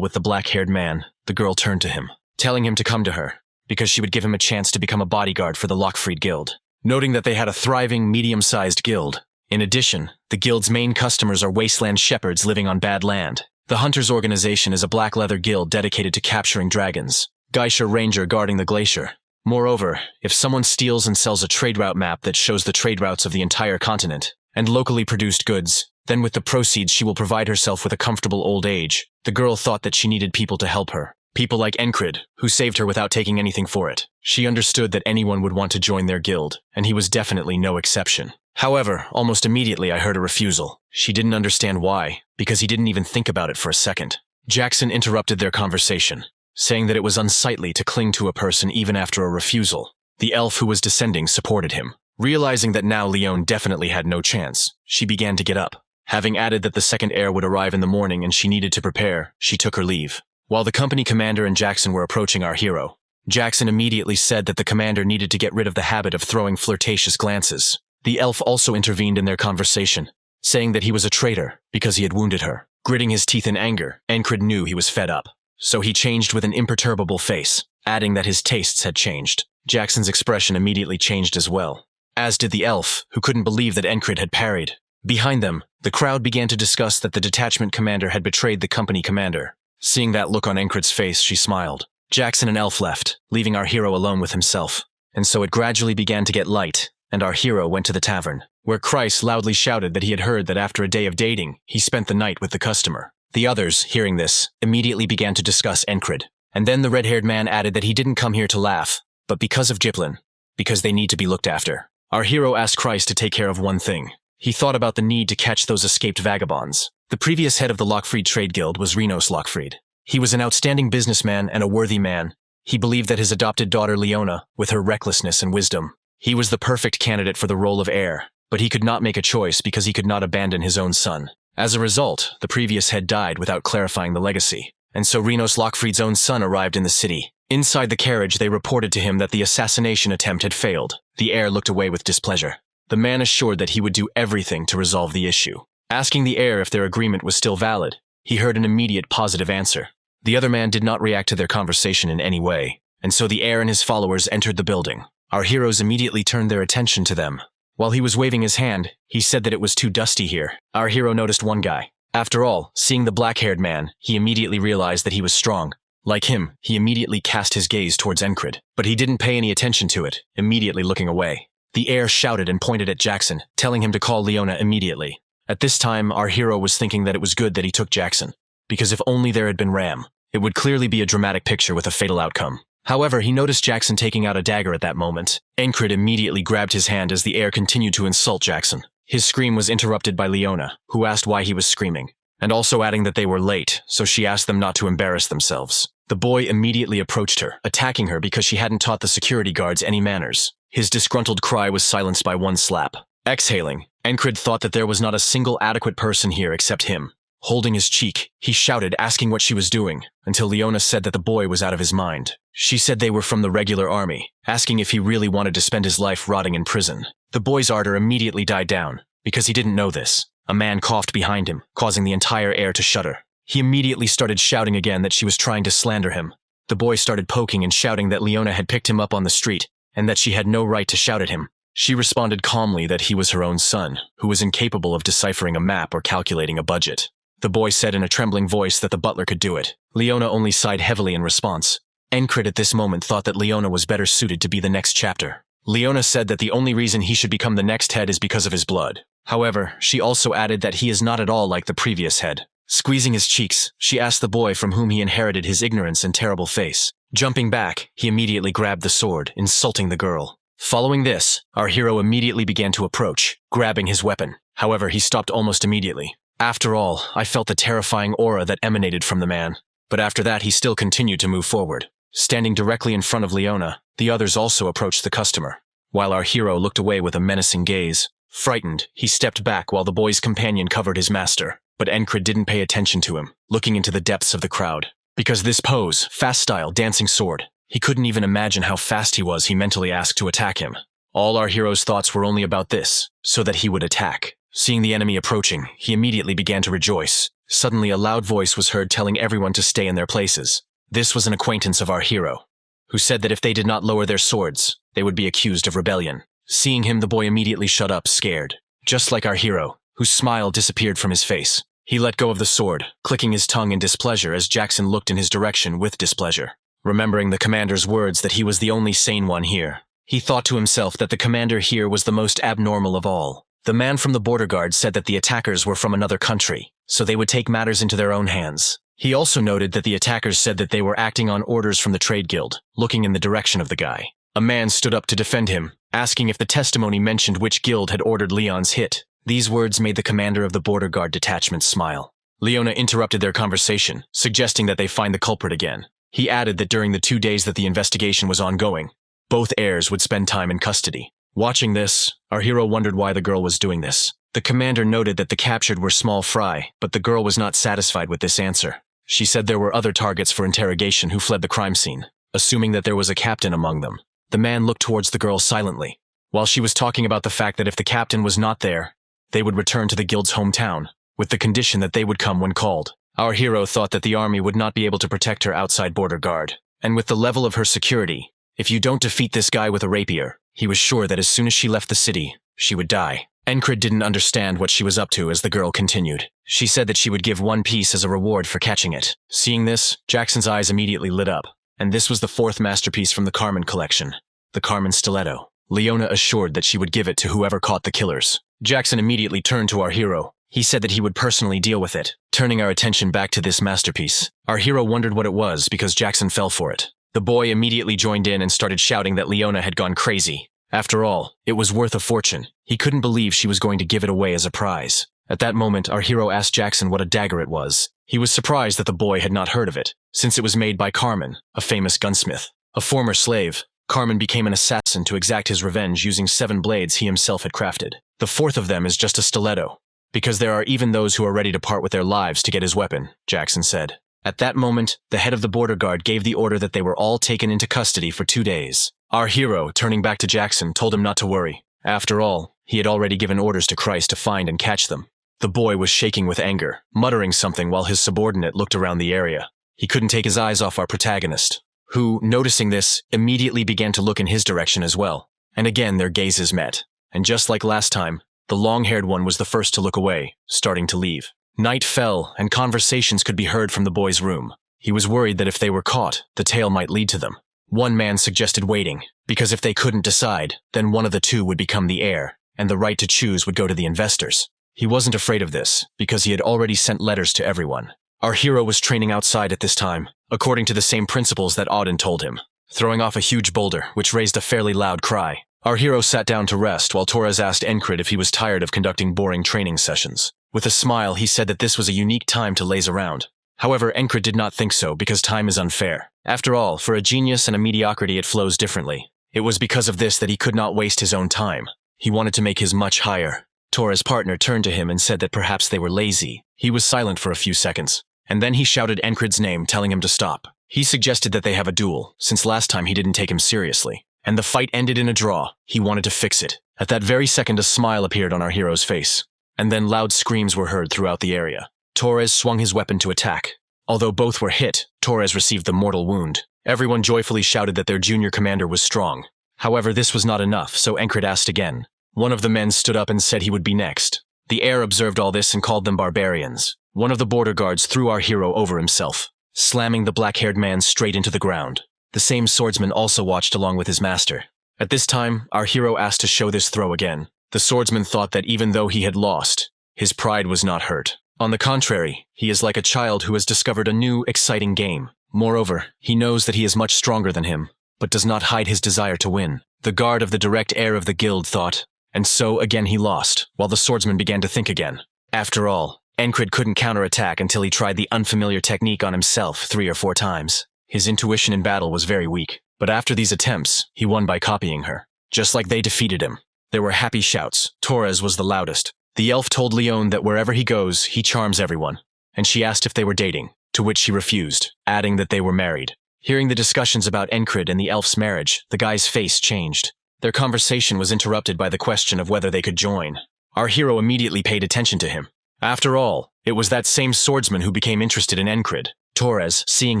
Speaker 1: with the black-haired man, the girl turned to him, telling him to come to her, because she would give him a chance to become a bodyguard for the Lockfried Guild, noting that they had a thriving, medium-sized guild. In addition, the guild's main customers are wasteland shepherds living on bad land. The Hunters organization is a black leather guild dedicated to capturing dragons. Geisha Ranger guarding the glacier. Moreover, if someone steals and sells a trade route map that shows the trade routes of the entire continent, and locally produced goods, then with the proceeds she will provide herself with a comfortable old age. The girl thought that she needed people to help her. People like Encrid, who saved her without taking anything for it. She understood that anyone would want to join their guild, and he was definitely no exception. However, almost immediately I heard a refusal. She didn't understand why, because he didn't even think about it for a second. Jackson interrupted their conversation, saying that it was unsightly to cling to a person even after a refusal. The elf who was descending supported him. Realizing that now Leone definitely had no chance, she began to get up. Having added that the second heir would arrive in the morning and she needed to prepare, she took her leave. While the company commander and Jackson were approaching our hero, Jackson immediately said that the commander needed to get rid of the habit of throwing flirtatious glances. The elf also intervened in their conversation, saying that he was a traitor because he had wounded her. Gritting his teeth in anger, Encrid knew he was fed up. So he changed with an imperturbable face, adding that his tastes had changed. Jackson's expression immediately changed as well, as did the elf, who couldn't believe that Encrid had parried. Behind them, the crowd began to discuss that the detachment commander had betrayed the company commander. Seeing that look on Encrid's face, she smiled. Jackson and Elf left, leaving our hero alone with himself. And so it gradually began to get light, and our hero went to the tavern, where Kreis loudly shouted that he had heard that after a day of dating, he spent the night with the customer. The others, hearing this, immediately began to discuss Encrid. And then the red-haired man added that he didn't come here to laugh, but because of Giplin, because they need to be looked after. Our hero asked Kreis to take care of one thing. He thought about the need to catch those escaped vagabonds. The previous head of the Lockfried Trade Guild was Renos Lockfried. He was an outstanding businessman and a worthy man. He believed that his adopted daughter Leona, with her recklessness and wisdom, he was the perfect candidate for the role of heir, but he could not make a choice because he could not abandon his own son. As a result, the previous head died without clarifying the legacy, and so Renos Lockfried's own son arrived in the city. Inside the carriage, they reported to him that the assassination attempt had failed. The heir looked away with displeasure. The man assured that he would do everything to resolve the issue. Asking the heir if their agreement was still valid, he heard an immediate positive answer. The other man did not react to their conversation in any way, and so the heir and his followers entered the building. Our heroes immediately turned their attention to them. While he was waving his hand, he said that it was too dusty here. Our hero noticed one guy. After all, seeing the black-haired man, he immediately realized that he was strong. Like him, he immediately cast his gaze towards Encrid, but he didn't pay any attention to it, immediately looking away. The heir shouted and pointed at Jackson, telling him to call Leona immediately. At this time, our hero was thinking that it was good that he took Jackson, because if only there had been Ram, it would clearly be a dramatic picture with a fatal outcome. However, he noticed Jackson taking out a dagger at that moment. Encrid immediately grabbed his hand as the heir continued to insult Jackson. His scream was interrupted by Leona, who asked why he was screaming, and also adding that they were late, so she asked them not to embarrass themselves. The boy immediately approached her, attacking her because she hadn't taught the security guards any manners. His disgruntled cry was silenced by one slap. Exhaling, Encrid thought that there was not a single adequate person here except him. Holding his cheek, he shouted, asking what she was doing, until Leona said that the boy was out of his mind. She said they were from the regular army, asking if he really wanted to spend his life rotting in prison. The boy's ardor immediately died down, because he didn't know this. A man coughed behind him, causing the entire air to shudder. He immediately started shouting again that she was trying to slander him. The boy started poking and shouting that Leona had picked him up on the street, and that she had no right to shout at him. She responded calmly that he was her own son, who was incapable of deciphering a map or calculating a budget. The boy said in a trembling voice that the butler could do it. Leona only sighed heavily in response. Encrid at this moment thought that Leona was better suited to be the next chapter. Leona said that the only reason he should become the next head is because of his blood. However, she also added that he is not at all like the previous head. Squeezing his cheeks, she asked the boy from whom he inherited his ignorance and terrible face. Jumping back, he immediately grabbed the sword, insulting the girl. Following this, our hero immediately began to approach, grabbing his weapon. However, he stopped almost immediately. After all, I felt the terrifying aura that emanated from the man. But after that, he still continued to move forward. Standing directly in front of Leona, the others also approached the customer, while our hero looked away with a menacing gaze. Frightened, he stepped back while the boy's companion covered his master. but Encred didn't pay attention to him, looking into the depths of the crowd. Because this pose, fast style, dancing sword, he couldn't even imagine how fast he was. He mentally asked to attack him. All our hero's thoughts were only about this, so that he would attack. Seeing the enemy approaching, he immediately began to rejoice. Suddenly a loud voice was heard telling everyone to stay in their places. This was an acquaintance of our hero, who said that if they did not lower their swords, they would be accused of rebellion. Seeing him, the boy immediately shut up, scared. Just like our hero, whose smile disappeared from his face. He let go of the sword, clicking his tongue in displeasure as Jackson looked in his direction with displeasure. Remembering the commander's words that he was the only sane one here, he thought to himself that the commander here was the most abnormal of all. The man from the border guard said that the attackers were from another country, so they would take matters into their own hands. He also noted that the attackers said that they were acting on orders from the trade guild, looking in the direction of the guy. A man stood up to defend him, asking if the testimony mentioned which guild had ordered Leon's hit. These words made the commander of the border guard detachment smile. Leona interrupted their conversation, suggesting that they find the culprit again. He added that during the 2 days that the investigation was ongoing, both heirs would spend time in custody. Watching this, our hero wondered why the girl was doing this. The commander noted that the captured were small fry, but the girl was not satisfied with this answer. She said there were other targets for interrogation who fled the crime scene, assuming that there was a captain among them. The man looked towards the girl silently, while she was talking about the fact that if the captain was not there, they would return to the guild's hometown, with the condition that they would come when called. Our hero thought that the army would not be able to protect her outside border guard, and with the level of her security, if you don't defeat this guy with a rapier, he was sure that as soon as she left the city, she would die. Encred didn't understand what she was up to as the girl continued. She said that she would give 1 piece as a reward for catching it. Seeing this, Jackson's eyes immediately lit up, and this was the 4th masterpiece from the Carmen collection, the Carmen Stiletto. Leona assured that she would give it to whoever caught the killers. Jackson immediately turned to our hero. He said that he would personally deal with it. Turning our attention back to this masterpiece, our hero wondered what it was because Jackson fell for it. The boy immediately joined in and started shouting that Leona had gone crazy. After all, it was worth a fortune. He couldn't believe she was going to give it away as a prize. At that moment, our hero asked Jackson what a dagger it was. He was surprised that the boy had not heard of it, since it was made by Carmen, a famous gunsmith. A former slave, Carmen became an assassin to exact his revenge using 7 blades he himself had crafted. The 4th of them is just a stiletto, because there are even those who are ready to part with their lives to get his weapon, Jackson said. At that moment, the head of the border guard gave the order that they were all taken into custody for 2 days. Our hero, turning back to Jackson, told him not to worry. After all, he had already given orders to Christ to find and catch them. The boy was shaking with anger, muttering something while his subordinate looked around the area. He couldn't take his eyes off our protagonist, who, noticing this, immediately began to look in his direction as well. And again their gazes met. And just like last time, the long-haired one was the first to look away, starting to leave. Night fell, and conversations could be heard from the boy's room. He was worried that if they were caught, the tale might lead to them. One man suggested waiting, because if they couldn't decide, then one of the two would become the heir, and the right to choose would go to the investors. He wasn't afraid of this, because he had already sent letters to everyone. Our hero was training outside at this time, according to the same principles that Auden told him, throwing off a huge boulder, which raised a fairly loud cry. Our hero sat down to rest while Torres asked Encred if he was tired of conducting boring training sessions. With a smile, he said that this was a unique time to laze around. However, Encred did not think so because time is unfair. After all, for a genius and a mediocrity it flows differently. It was because of this that he could not waste his own time. He wanted to make his much higher. Torres' partner turned to him and said that perhaps they were lazy. He was silent for a few seconds, and then he shouted Encred's name, telling him to stop. He suggested that they have a duel, since last time he didn't take him seriously. And the fight ended in a draw. He wanted to fix it. At that very second, a smile appeared on our hero's face, and then loud screams were heard throughout the area. Torres swung his weapon to attack. Although both were hit, Torres received the mortal wound. Everyone joyfully shouted that their junior commander was strong. However, this was not enough, so Encred asked again. One of the men stood up and said he would be next. The heir observed all this and called them barbarians. One of the border guards threw our hero over himself, slamming the black-haired man straight into the ground. The same swordsman also watched along with his master. At this time, our hero asked to show this throw again. The swordsman thought that even though he had lost, his pride was not hurt. On the contrary, he is like a child who has discovered a new, exciting game. Moreover, he knows that he is much stronger than him, but does not hide his desire to win. The guard of the direct heir of the guild thought, and so again he lost, while the swordsman began to think again. After all, Encred couldn't counterattack until he tried the unfamiliar technique on himself 3 or 4 times. His intuition in battle was very weak, but after these attempts, he won by copying her. Just like they defeated him. There were happy shouts. Torres was the loudest. The elf told Leon that wherever he goes, he charms everyone, and she asked if they were dating, to which she refused, adding that they were married. Hearing the discussions about Encred and the elf's marriage, the guy's face changed. Their conversation was interrupted by the question of whether they could join. Our hero immediately paid attention to him. After all, it was that same swordsman who became interested in Encred. Torres, seeing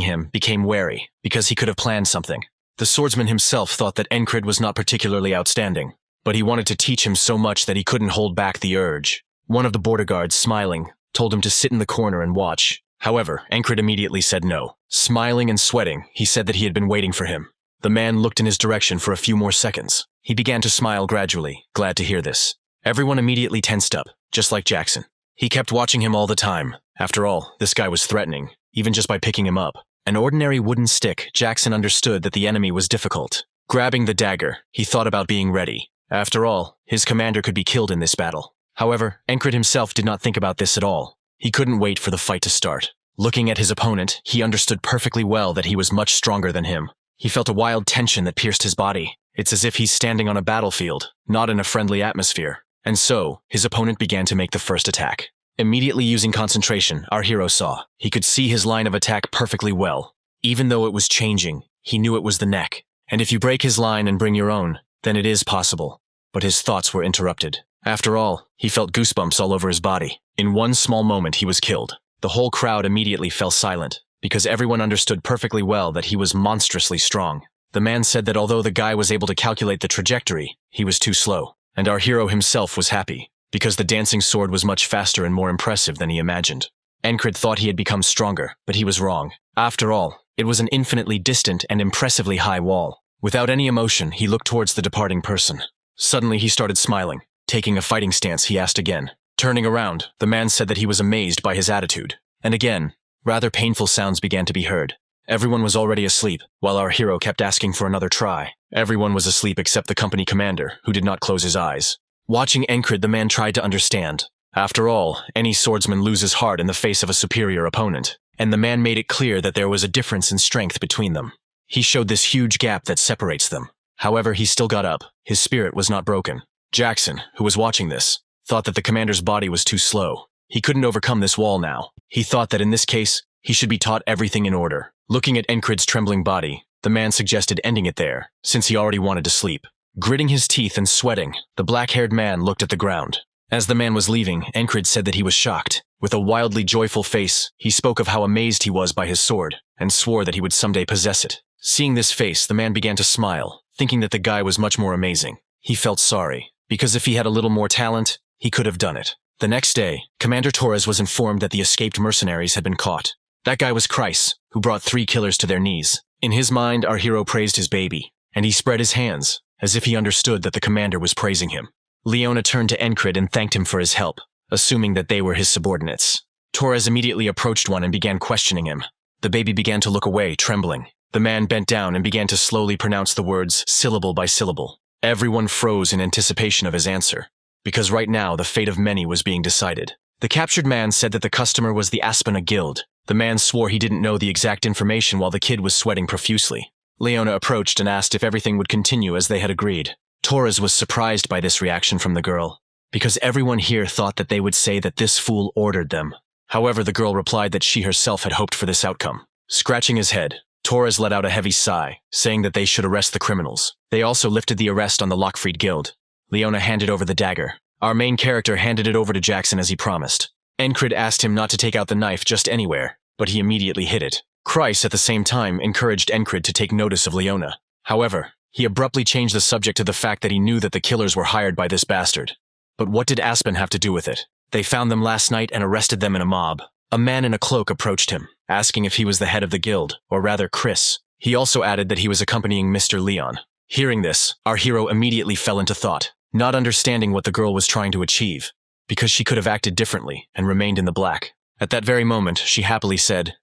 Speaker 1: him, became wary, because he could have planned something. The swordsman himself thought that Encred was not particularly outstanding, but he wanted to teach him so much that he couldn't hold back the urge. One of the border guards, smiling, told him to sit in the corner and watch. However, Encred immediately said no. Smiling and sweating, he said that he had been waiting for him. The man looked in his direction for a few more seconds. He began to smile gradually, glad to hear this. Everyone immediately tensed up, just like Jackson. He kept watching him all the time. After all, this guy was threatening, even just by picking him up. An ordinary wooden stick, Jackson understood that the enemy was difficult. Grabbing the dagger, he thought about being ready. After all, his commander could be killed in this battle. However, Encred himself did not think about this at all. He couldn't wait for the fight to start. Looking at his opponent, he understood perfectly well that he was much stronger than him. He felt a wild tension that pierced his body. It's as if he's standing on a battlefield, not in a friendly atmosphere. And so, his opponent began to make the first attack. Immediately using concentration, our hero saw. He could see his line of attack perfectly well. Even though it was changing, he knew it was the neck. And if you break his line and bring your own, then it is possible. But his thoughts were interrupted. After all, he felt goosebumps all over his body. In one small moment, he was killed. The whole crowd immediately fell silent, because everyone understood perfectly well that he was monstrously strong. The man said that although the guy was able to calculate the trajectory, he was too slow. And our hero himself was happy, because the dancing sword was much faster and more impressive than he imagined. Encred thought he had become stronger, but he was wrong. After all, it was an infinitely distant and impressively high wall. Without any emotion, he looked towards the departing person. Suddenly he started smiling. Taking a fighting stance, he asked again. Turning around, the man said that he was amazed by his attitude. And again, rather painful sounds began to be heard. Everyone was already asleep, while our hero kept asking for another try. Everyone was asleep except the company commander, who did not close his eyes. Watching Encred, the man tried to understand. After all, any swordsman loses heart in the face of a superior opponent, and the man made it clear that there was a difference in strength between them. He showed this huge gap that separates them. However, he still got up. His spirit was not broken. Jackson, who was watching this, thought that the commander's body was too slow. He couldn't overcome this wall now. He thought that in this case, he should be taught everything in order. Looking at Encred's trembling body, the man suggested ending it there, since he already wanted to sleep. Gritting his teeth and sweating, the black-haired man looked at the ground. As the man was leaving, Encred said that he was shocked. With a wildly joyful face, he spoke of how amazed he was by his sword, and swore that he would someday possess it. Seeing this face, the man began to smile, thinking that the guy was much more amazing. He felt sorry, because if he had a little more talent, he could have done it. The next day, Commander Torres was informed that the escaped mercenaries had been caught. That guy was Kreis, who brought 3 killers to their knees. In his mind, our hero praised his baby, and he spread his hands, as if he understood that the commander was praising him. Leona turned to Encred and thanked him for his help, assuming that they were his subordinates. Torres immediately approached one and began questioning him. The baby began to look away, trembling. The man bent down and began to slowly pronounce the words syllable by syllable. Everyone froze in anticipation of his answer, because right now the fate of many was being decided. The captured man said that the customer was the Aspena Guild. The man swore he didn't know the exact information while the kid was sweating profusely. Leona approached and asked if everything would continue as they had agreed. Torres was surprised by this reaction from the girl, because everyone here thought that they would say that this fool ordered them. However, the girl replied that she herself had hoped for this outcome. Scratching his head, Torres let out a heavy sigh, saying that they should arrest the criminals. They also lifted the arrest on the Lockfried Guild. Leona handed over the dagger. Our main character handed it over to Jackson as he promised. Encred asked him not to take out the knife just anywhere, but he immediately hid it. Kreis, at the same time, encouraged Encred to take notice of Leona. However, he abruptly changed the subject to the fact that he knew that the killers were hired by this bastard. But what did Aspen have to do with it? They found them last night and arrested them in a mob. A man in a cloak approached him, asking if he was the head of the guild, or rather Chris. He also added that he was accompanying Mr. Leon. Hearing this, our hero immediately fell into thought, not understanding what the girl was trying to achieve, because she could have acted differently and remained in the black. At that very moment, she happily said,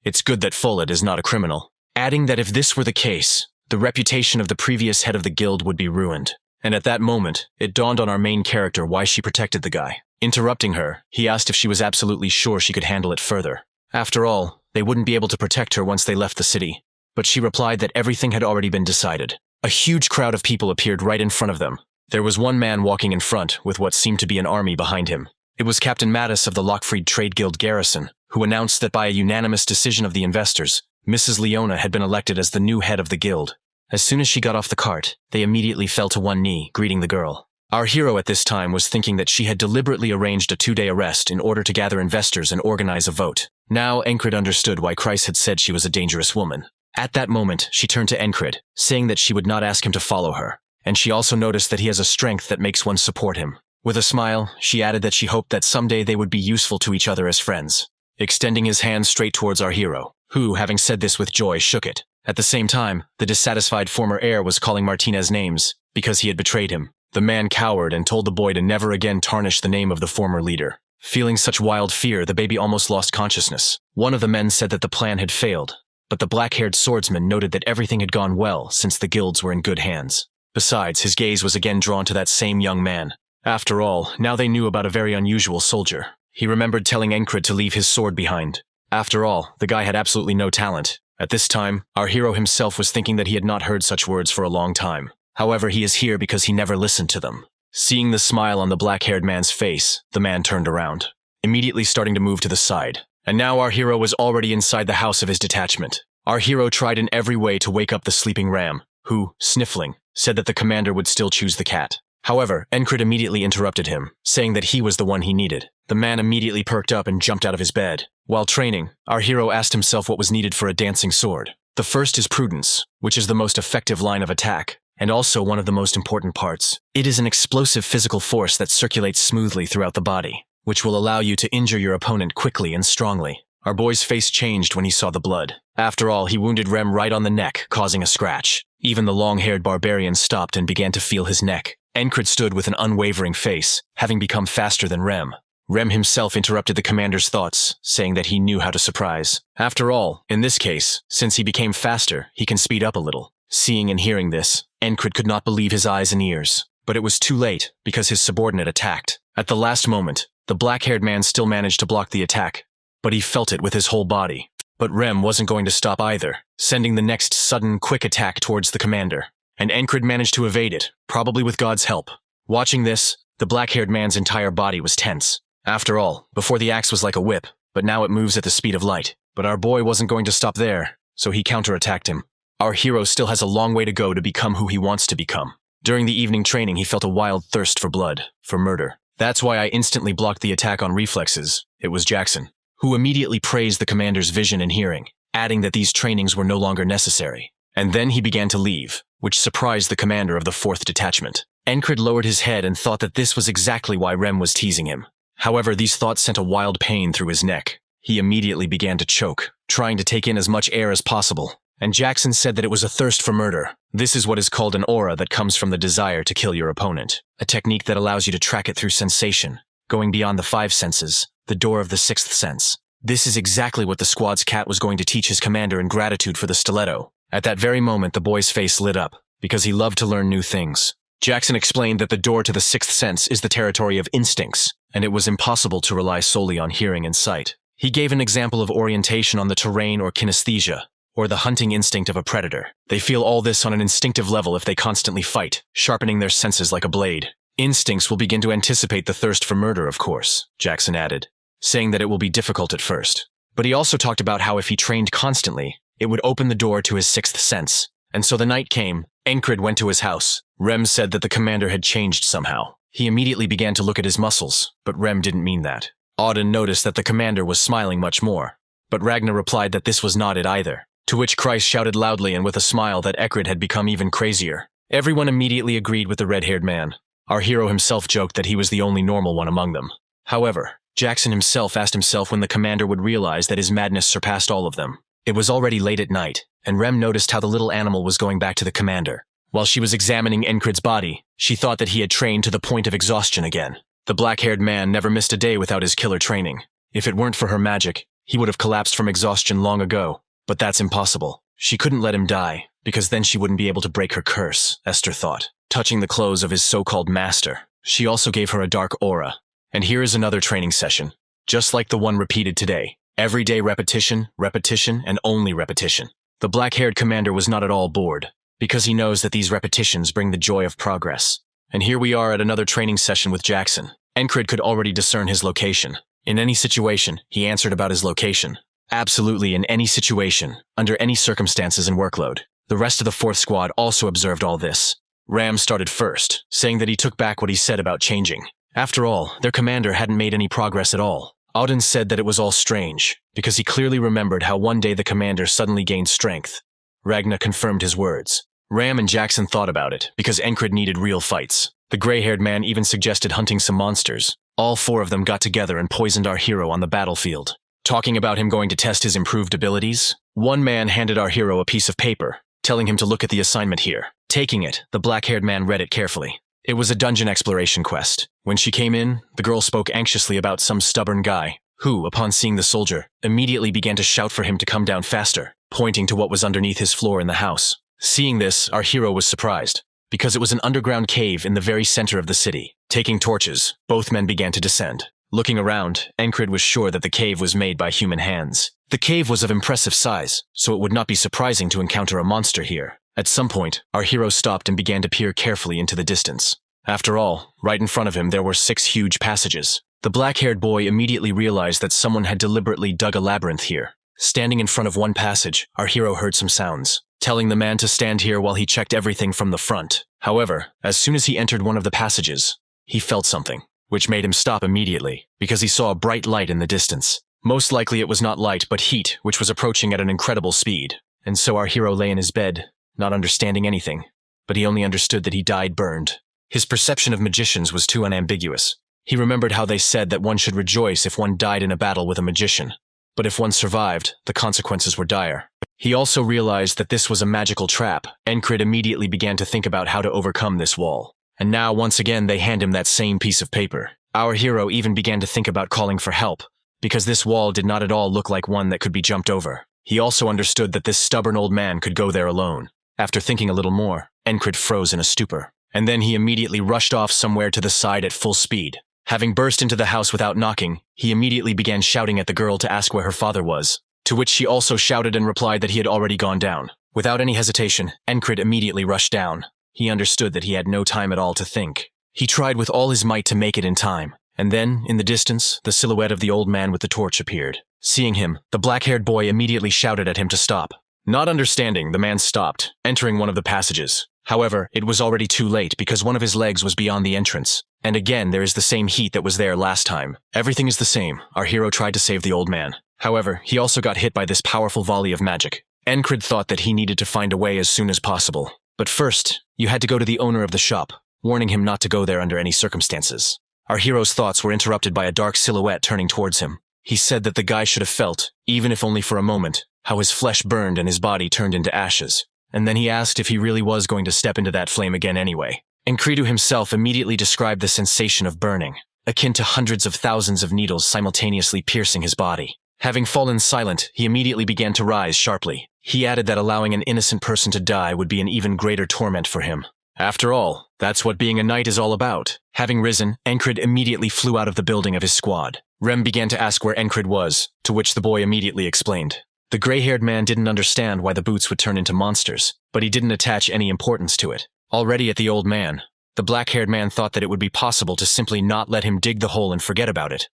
Speaker 1: "It's good that Follett is not a criminal," adding that if this were the case, the reputation of the previous head of the guild would be ruined. And at that moment, it dawned on our main character why she protected the guy. Interrupting her, he asked if she was absolutely sure she could handle it further. After all, they wouldn't be able to protect her once they left the city. But she replied that everything had already been decided. A huge crowd of people appeared right in front of them. There was one man walking in front with what seemed to be an army behind him. It was Captain Mattis of the Lockfried Trade Guild garrison, who announced that by a unanimous decision of the investors, Mrs. Leona had been elected as the new head of the guild. As soon as she got off the cart, they immediately fell to one knee, greeting the girl. Our hero at this time was thinking that she had deliberately arranged a 2-day arrest in order to gather investors and organize a vote. Now Encred understood why Kreis had said she was a dangerous woman. At that moment, she turned to Encred, saying that she would not ask him to follow her, and she also noticed that he has a strength that makes one support him. With a smile, she added that she hoped that someday they would be useful to each other as friends, extending his hand straight towards our hero, who, having said this with joy, shook it. At the same time, the dissatisfied former heir was calling Martinez names because he had betrayed him. The man cowered and told the boy to never again tarnish the name of the former leader. Feeling such wild fear, the baby almost lost consciousness. One of the men said that the plan had failed, but the black-haired swordsman noted that everything had gone well since the guilds were in good hands. Besides, his gaze was again drawn to that same young man. After all, now they knew about a very unusual soldier. He remembered telling Encred to leave his sword behind. After all, the guy had absolutely no talent. At this time, our hero himself was thinking that he had not heard such words for a long time. However, he is here because he never listened to them. Seeing the smile on the black-haired man's face, the man turned around, immediately starting to move to the side. And now our hero was already inside the house of his detachment. Our hero tried in every way to wake up the sleeping ram, who, sniffling, said that the commander would still choose the cat. However, Encred immediately interrupted him, saying that he was the one he needed. The man immediately perked up and jumped out of his bed. While training, our hero asked himself what was needed for a dancing sword. The first is prudence, which is the most effective line of attack, and also one of the most important parts. It is an explosive physical force that circulates smoothly throughout the body, which will allow you to injure your opponent quickly and strongly. Our boy's face changed when he saw the blood. After all, he wounded Rem right on the neck, causing a scratch. Even the long-haired barbarian stopped and began to feel his neck. Encred stood with an unwavering face, having become faster than Rem. Rem himself interrupted the commander's thoughts, saying that he knew how to surprise. After all, in this case, since he became faster, he can speed up a little. Seeing and hearing this, Encred could not believe his eyes and ears. But it was too late, because his subordinate attacked. At the last moment, the black-haired man still managed to block the attack, but he felt it with his whole body. But Rem wasn't going to stop either, sending the next sudden, quick attack towards the commander. And Encred managed to evade it, probably with God's help. Watching this, the black-haired man's entire body was tense. After all, before the axe was like a whip, but now it moves at the speed of light. But our boy wasn't going to stop there, so he counterattacked him. Our hero still has a long way to go to become who he wants to become. During the evening training, he felt a wild thirst for blood, for murder. That's why I instantly blocked the attack on reflexes. It was Jackson, who immediately praised the commander's vision and hearing, adding that these trainings were no longer necessary. And then he began to leave, which surprised the commander of the 4th detachment. Encred lowered his head and thought that this was exactly why Rem was teasing him. However, these thoughts sent a wild pain through his neck. He immediately began to choke, trying to take in as much air as possible. And Jackson said that it was a thirst for murder. This is what is called an aura that comes from the desire to kill your opponent. A technique that allows you to track it through sensation, going beyond the 5 senses, the door of the 6th sense. This is exactly what the squad's cat was going to teach his commander in gratitude for the stiletto. At that very moment, the boy's face lit up, because he loved to learn new things. Jackson explained that the door to the 6th sense is the territory of instincts, and it was impossible to rely solely on hearing and sight. He gave an example of orientation on the terrain or kinesthesia, or the hunting instinct of a predator. They feel all this on an instinctive level if they constantly fight, sharpening their senses like a blade. Instincts will begin to anticipate the thirst for murder, of course, Jackson added, saying that it will be difficult at first. But he also talked about how if he trained constantly, it would open the door to his 6th sense. And so the night came. Encred went to his house. Rem said that the commander had changed somehow. He immediately began to look at his muscles, but Rem didn't mean that. Auden noticed that the commander was smiling much more, but Ragnar replied that this was not it either. To which Kreis shouted loudly and with a smile that Encred had become even crazier. Everyone immediately agreed with the red-haired man. Our hero himself joked that he was the only normal one among them. However, Jackson himself asked himself when the commander would realize that his madness surpassed all of them. It was already late at night, and Rem noticed how the little animal was going back to the commander. While she was examining Encred's body, she thought that he had trained to the point of exhaustion again. The black-haired man never missed a day without his killer training. If it weren't for her magic, he would have collapsed from exhaustion long ago. But that's impossible. She couldn't let him die, because then she wouldn't be able to break her curse, Esther thought. Touching the clothes of his so-called master, she also gave her a dark aura. And here is another training session, just like the one repeated today. Everyday repetition, repetition, and only repetition. The black-haired commander was not at all bored, because he knows that these repetitions bring the joy of progress. And here we are at another training session with Jackson. Incurable could already discern his location. In any situation, he answered about his location. Absolutely in any situation, under any circumstances and workload. The rest of the 4th squad also observed all this. Ram started first, saying that he took back what he said about changing. After all, their commander hadn't made any progress at all. Auden said that it was all strange, because he clearly remembered how one day the commander suddenly gained strength. Ragna confirmed his words. Ram and Jackson thought about it, because Incurable needed real fights. The gray-haired man even suggested hunting some monsters. All 4 of them got together and poisoned our hero on the battlefield. Talking about him going to test his improved abilities, one man handed our hero a piece of paper, telling him to look at the assignment here. Taking it, the black-haired man read it carefully. It was a dungeon exploration quest. When she came in, the girl spoke anxiously about some stubborn guy, who, upon seeing the soldier, immediately began to shout for him to come down faster, pointing to what was underneath his floor in the house. Seeing this, our hero was surprised, because it was an underground cave in the very center of the city. Taking torches, both men began to descend. Looking around, Incurable was sure that the cave was made by human hands. The cave was of impressive size, so it would not be surprising to encounter a monster here. At some point, our hero stopped and began to peer carefully into the distance. After all, right in front of him there were 6 huge passages. The black-haired boy immediately realized that someone had deliberately dug a labyrinth here. Standing in front of one passage, our hero heard some sounds, telling the man to stand here while he checked everything from the front. However, as soon as he entered one of the passages, he felt something, which made him stop immediately, because he saw a bright light in the distance. Most likely it was not light but heat, which was approaching at an incredible speed. And so our hero lay in his bed, not understanding anything, but he only understood that he died burned. His perception of magicians was too unambiguous. He remembered how they said that one should rejoice if one died in a battle with a magician, but if one survived, the consequences were dire. He also realized that this was a magical trap. Incurable immediately began to think about how to overcome this wall. And now, once again, they hand him that same piece of paper. Our hero even began to think about calling for help, because this wall did not at all look like one that could be jumped over. He also understood that this stubborn old man could go there alone. After thinking a little more, Incurable froze in a stupor. And then he immediately rushed off somewhere to the side at full speed. Having burst into the house without knocking, he immediately began shouting at the girl to ask where her father was, to which she also shouted and replied that he had already gone down. Without any hesitation, Incurable immediately rushed down. He understood that he had no time at all to think. He tried with all his might to make it in time, and then, in the distance, the silhouette of the old man with the torch appeared. Seeing him, the black-haired boy immediately shouted at him to stop. Not understanding, the man stopped, entering one of the passages. However, it was already too late because one of his legs was beyond the entrance. And again, there is the same heat that was there last time. Everything is the same. Our hero tried to save the old man. However, he also got hit by this powerful volley of magic. Incurable thought that he needed to find a way as soon as possible. But first, you had to go to the owner of the shop, warning him not to go there under any circumstances. Our hero's thoughts were interrupted by a dark silhouette turning towards him. He said that the guy should have felt, even if only for a moment, how his flesh burned and his body turned into ashes. And then he asked if he really was going to step into that flame again anyway. Incurable himself immediately described the sensation of burning, akin to hundreds of thousands of needles simultaneously piercing his body. Having fallen silent, he immediately began to rise sharply. He added that allowing an innocent person to die would be an even greater torment for him. After all, that's what being a knight is all about. Having risen, Incurable immediately flew out of the building of his squad. Rem began to ask where Incurable was, to which the boy immediately explained. The gray-haired man didn't understand why the boots would turn into monsters, but he didn't attach any importance to it. Already at the old man, the black-haired man thought that it would be possible to simply not let him dig the hole and forget about it.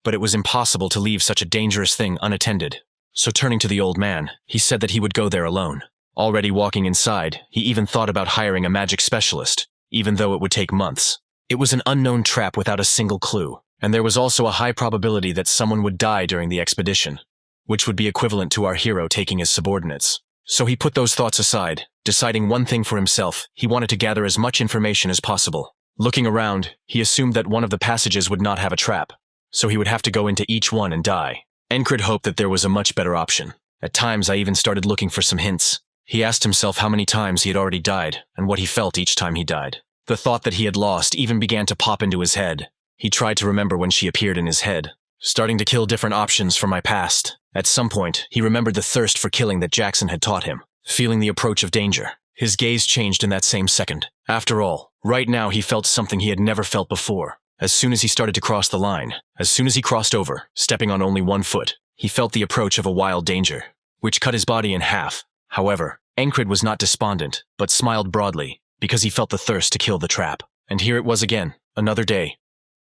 Speaker 1: But it was impossible to leave such a dangerous thing unattended. So turning to the old man, he said that he would go there alone. Already walking inside, he even thought about hiring a magic specialist, even though it would take months. It was an unknown trap without a single clue, and there was also a high probability that someone would die during the expedition, which would be equivalent to our hero taking his subordinates. So he put those thoughts aside, deciding one thing for himself: he wanted to gather as much information as possible. Looking around, he assumed that one of the passages would not have a trap, so he would have to go into each one and die. Incurable hoped that there was a much better option. At times I even started looking for some hints. He asked himself how many times he had already died, and what he felt each time he died. The thought that he had lost even began to pop into his head. He tried to remember when she appeared in his head, starting to kill different options from my past. At some point, he remembered the thirst for killing that Jackson had taught him, feeling the approach of danger. His gaze changed in that same second. After all, right now he felt something he had never felt before. As soon as he started to cross the line, as soon as he crossed over, stepping on only one foot, he felt the approach of a wild danger, which cut his body in half. However, Incurable was not despondent, but smiled broadly, because he felt the thirst to kill the trap. And here it was again, another day.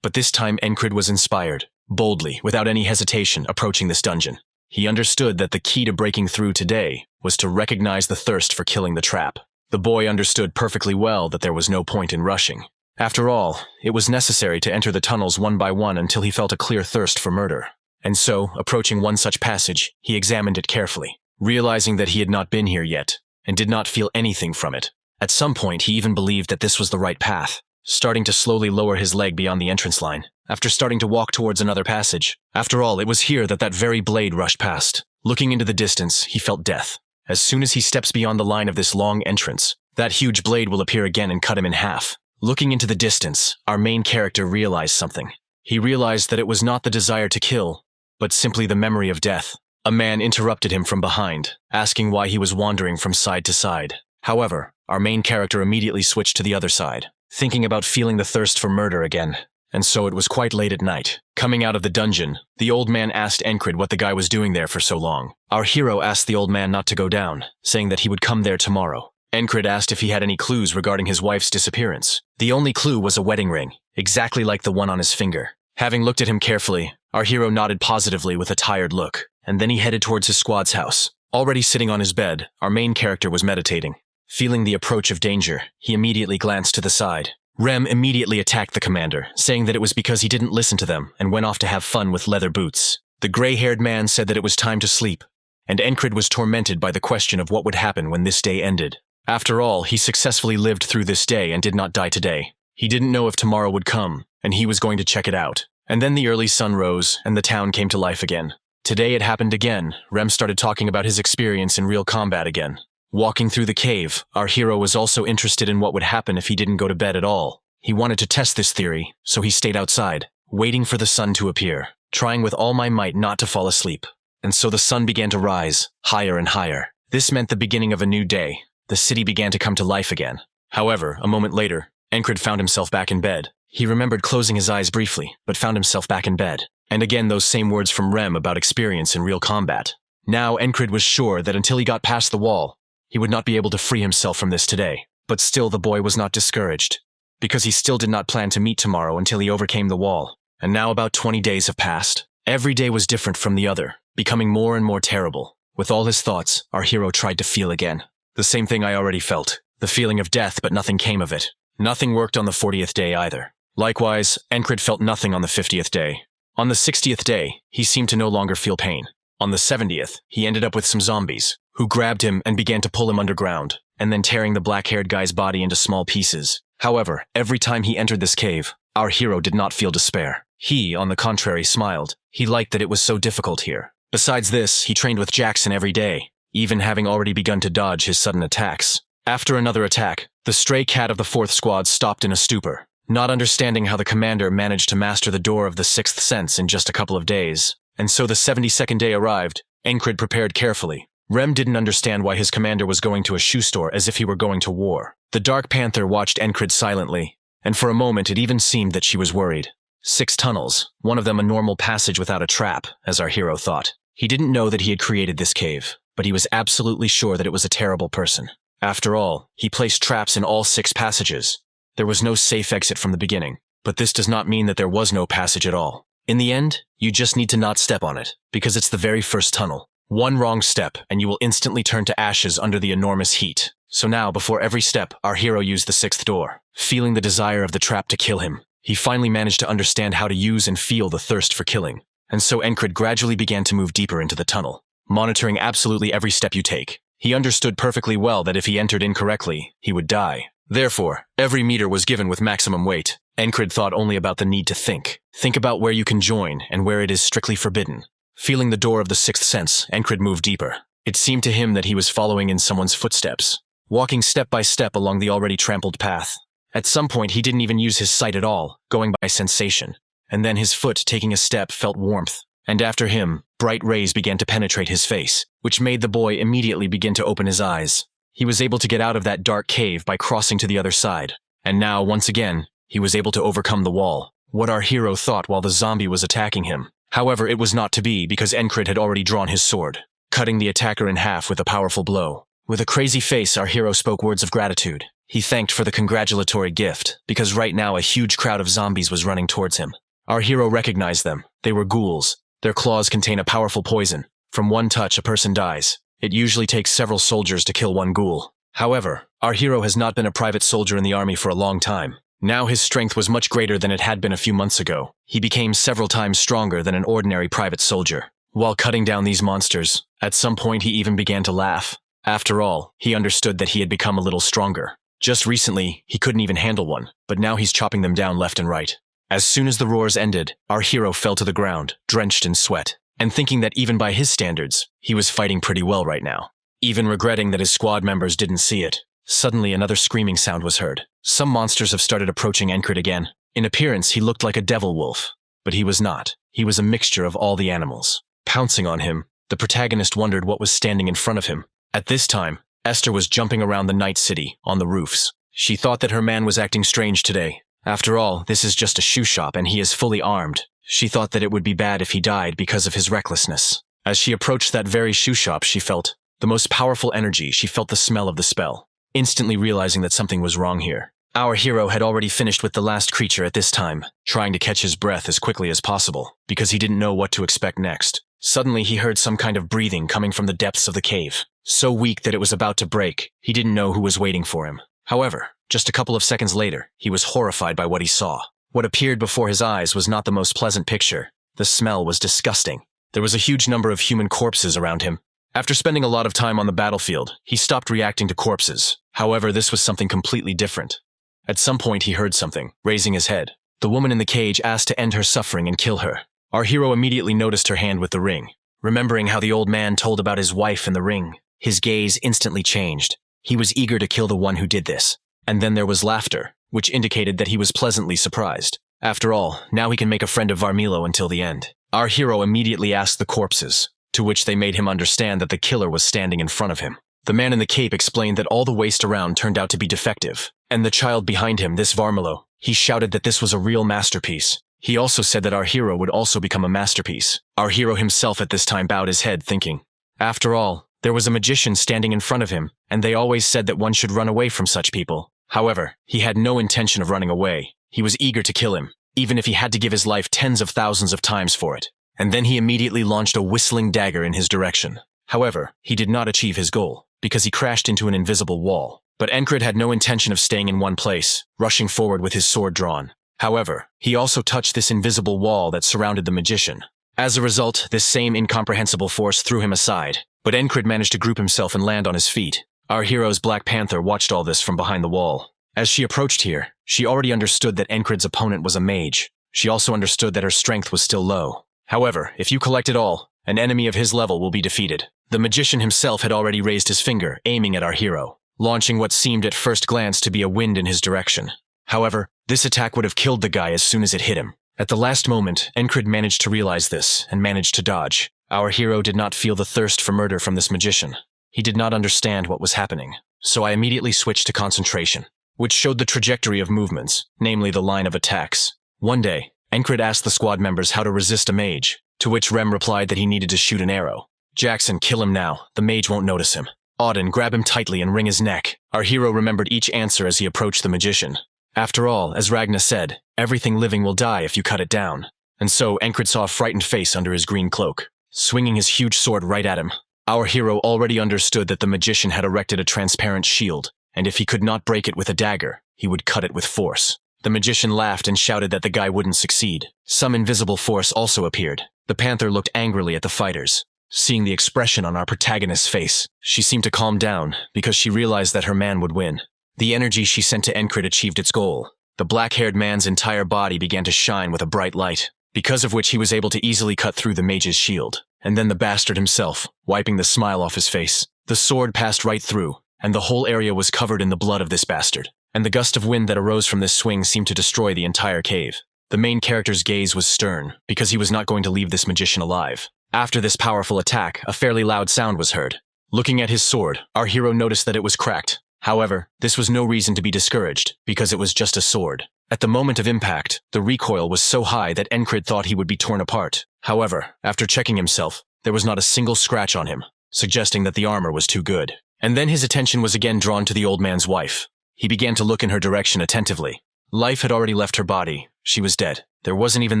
Speaker 1: But this time Encrid was inspired, boldly, without any hesitation, approaching this dungeon. He understood that the key to breaking through today was to recognize the thirst for killing the trap. The boy understood perfectly well that there was no point in rushing. After all, it was necessary to enter the tunnels one by one until he felt a clear thirst for murder. And so, approaching one such passage, he examined it carefully, realizing that he had not been here yet, and did not feel anything from it. At some point, he even believed that this was the right path, starting to slowly lower his leg beyond the entrance line, after starting to walk towards another passage. After all, it was here that that very blade rushed past. Looking into the distance, he felt death. As soon as he steps beyond the line of this long entrance, that huge blade will appear again and cut him in half. Looking into the distance, our main character realized something. He realized that it was not the desire to kill, but simply the memory of death. A man interrupted him from behind, asking why he was wandering from side to side. However, our main character immediately switched to the other side, thinking about feeling the thirst for murder again. And so it was quite late at night. Coming out of the dungeon, the old man asked Encrid what the guy was doing there for so long. Our hero asked the old man not to go down, saying that he would come there tomorrow. Encrid asked if he had any clues regarding his wife's disappearance. The only clue was a wedding ring, exactly like the one on his finger. Having looked at him carefully, our hero nodded positively with a tired look, and then he headed towards his squad's house. Already sitting on his bed, our main character was meditating. Feeling the approach of danger, he immediately glanced to the side. Rem immediately attacked the commander, saying that it was because he didn't listen to them and went off to have fun with leather boots. The gray-haired man said that it was time to sleep, and Encrid was tormented by the question of what would happen when this day ended. After all, he successfully lived through this day and did not die today. He didn't know if tomorrow would come, and he was going to check it out. And then the early sun rose, and the town came to life again. Today it happened again. Rem started talking about his experience in real combat again. Walking through the cave, our hero was also interested in what would happen if he didn't go to bed at all. He wanted to test this theory, so he stayed outside, waiting for the sun to appear, trying with all my might not to fall asleep. And so the sun began to rise, higher and higher. This meant the beginning of a new day. The city began to come to life again. However, a moment later, Encrid found himself back in bed. He remembered closing his eyes briefly, but found himself back in bed. And again those same words from Rem about experience in real combat. Now Encrid was sure that until he got past the wall, he would not be able to free himself from this today. But still the boy was not discouraged, because he still did not plan to meet tomorrow until he overcame the wall. And now about 20 days have passed. Every day was different from the other, becoming more and more terrible. With all his thoughts, our hero tried to feel again. The same thing I already felt. The feeling of death, but nothing came of it. Nothing worked on the 40th day either. Likewise, Encrid felt nothing on the 50th day. On the 60th day, he seemed to no longer feel pain. On the 70th, he ended up with some zombies, who grabbed him and began to pull him underground, and then tearing the black-haired guy's body into small pieces. However, every time he entered this cave, our hero did not feel despair. He, on the contrary, smiled. He liked that it was so difficult here. Besides this, he trained with Jackson every day, even having already begun to dodge his sudden attacks. After another attack, the stray cat of the 4th squad stopped in a stupor, not understanding how the commander managed to master the door of the 6th sense in just a couple of days. And so the 72nd day arrived. Encrid prepared carefully. Rem didn't understand why his commander was going to a shoe store as if he were going to war. The Dark Panther watched Encrid silently, and for a moment it even seemed that she was worried. 6 tunnels, one of them a normal passage without a trap, as our hero thought. He didn't know that he had created this cave, but he was absolutely sure that it was a terrible person. After all, he placed traps in all 6 passages. There was no safe exit from the beginning, but this does not mean that there was no passage at all. In the end, you just need to not step on it, because it's the very first tunnel. One wrong step, and you will instantly turn to ashes under the enormous heat. So now, before every step, our hero used the 6th door, feeling the desire of the trap to kill him. He finally managed to understand how to use and feel the thirst for killing. And so Encrid gradually began to move deeper into the tunnel, monitoring absolutely every step you take. He understood perfectly well that if he entered incorrectly, he would die. Therefore, every meter was given with maximum weight. Encrid thought only about the need to think. Think about where you can join and where it is strictly forbidden. Feeling the door of the 6th sense, Encrid moved deeper. It seemed to him that he was following in someone's footsteps, walking step by step along the already trampled path. At some point, he didn't even use his sight at all, going by sensation. And then his foot, taking a step, felt warmth. And after him, bright rays began to penetrate his face, which made the boy immediately begin to open his eyes. He was able to get out of that dark cave by crossing to the other side. And now, once again, he was able to overcome the wall. What our hero thought while the zombie was attacking him. However, it was not to be because Encrid had already drawn his sword, cutting the attacker in half with a powerful blow. With a crazy face, our hero spoke words of gratitude. He thanked for the congratulatory gift, because right now a huge crowd of zombies was running towards him. Our hero recognized them. They were ghouls. Their claws contain a powerful poison. From one touch, a person dies. It usually takes several soldiers to kill one ghoul. However, our hero has not been a private soldier in the army for a long time. Now his strength was much greater than it had been a few months ago. He became several times stronger than an ordinary private soldier. While cutting down these monsters, at some point he even began to laugh. After all, he understood that he had become a little stronger. Just recently, he couldn't even handle one, but now he's chopping them down left and right. As soon as the roars ended, our hero fell to the ground, drenched in sweat, and thinking that even by his standards, he was fighting pretty well right now. Even regretting that his squad members didn't see it. Suddenly another screaming sound was heard. Some monsters have started approaching Encred again. In appearance, he looked like a devil wolf, but he was not. He was a mixture of all the animals. Pouncing on him, the protagonist wondered what was standing in front of him. At this time, Esther was jumping around the night city, on the roofs. She thought that her man was acting strange today. After all, this is just a shoe shop and he is fully armed. She thought that it would be bad if he died because of his recklessness. As she approached that very shoe shop, she felt the most powerful energy. She felt the smell of the spell, instantly realizing that something was wrong here. Our hero had already finished with the last creature at this time, trying to catch his breath as quickly as possible, because he didn't know what to expect next. Suddenly he heard some kind of breathing coming from the depths of the cave. So weak that it was about to break, he didn't know who was waiting for him. However, just a couple of seconds later, he was horrified by what he saw. What appeared before his eyes was not the most pleasant picture. The smell was disgusting. There was a huge number of human corpses around him. After spending a lot of time on the battlefield, he stopped reacting to corpses. However, this was something completely different. At some point he heard something, raising his head. The woman in the cage asked to end her suffering and kill her. Our hero immediately noticed her hand with the ring. Remembering how the old man told about his wife and the ring, his gaze instantly changed. He was eager to kill the one who did this. And then there was laughter, which indicated that he was pleasantly surprised. After all, now he can make a friend of Varmilo until the end. Our hero immediately asked the corpses, to which they made him understand that the killer was standing in front of him. The man in the cape explained that all the waste around turned out to be defective, and the child behind him, this Varmilo, he shouted that this was a real masterpiece. He also said that our hero would also become a masterpiece. Our hero himself at this time bowed his head, thinking, after all, there was a magician standing in front of him, and they always said that one should run away from such people. However, he had no intention of running away. He was eager to kill him, even if he had to give his life tens of thousands of times for it. And then he immediately launched a whistling dagger in his direction. However, he did not achieve his goal, because he crashed into an invisible wall. But Encred had no intention of staying in one place, rushing forward with his sword drawn. However, he also touched this invisible wall that surrounded the magician. As a result, this same incomprehensible force threw him aside, but Encred managed to group himself and land on his feet. Our hero's Black Panther watched all this from behind the wall. As she approached here, she already understood that Encred's opponent was a mage. She also understood that her strength was still low. However, if you collect it all, an enemy of his level will be defeated. The magician himself had already raised his finger, aiming at our hero, launching what seemed at first glance to be a wind in his direction. However, this attack would have killed the guy as soon as it hit him. At the last moment, Encred managed to realize this and managed to dodge. Our hero did not feel the thirst for murder from this magician. He did not understand what was happening, so I immediately switched to concentration, which showed the trajectory of movements, namely the line of attacks. One day, Encred asked the squad members how to resist a mage, to which Rem replied that he needed to shoot an arrow. Jackson, kill him now. The mage won't notice him. Auden, grab him tightly and wring his neck. Our hero remembered each answer as he approached the magician. After all, as Ragna said, everything living will die if you cut it down. And so Encred saw a frightened face under his green cloak, swinging his huge sword right at him. Our hero already understood that the magician had erected a transparent shield, and if he could not break it with a dagger, he would cut it with force. The magician laughed and shouted that the guy wouldn't succeed. Some invisible force also appeared. The panther looked angrily at the fighters. Seeing the expression on our protagonist's face, she seemed to calm down because she realized that her man would win. The energy she sent to Encred achieved its goal. The black-haired man's entire body began to shine with a bright light, because of which he was able to easily cut through the mage's shield. And then the bastard himself, wiping the smile off his face. The sword passed right through, and the whole area was covered in the blood of this bastard. And the gust of wind that arose from this swing seemed to destroy the entire cave. The main character's gaze was stern, because he was not going to leave this magician alive. After this powerful attack, a fairly loud sound was heard. Looking at his sword, our hero noticed that it was cracked. However, this was no reason to be discouraged, because it was just a sword. At the moment of impact, the recoil was so high that Encred thought he would be torn apart. However, after checking himself, there was not a single scratch on him, suggesting that the armor was too good. And then his attention was again drawn to the old man's wife. He began to look in her direction attentively. Life had already left her body. She was dead. There wasn't even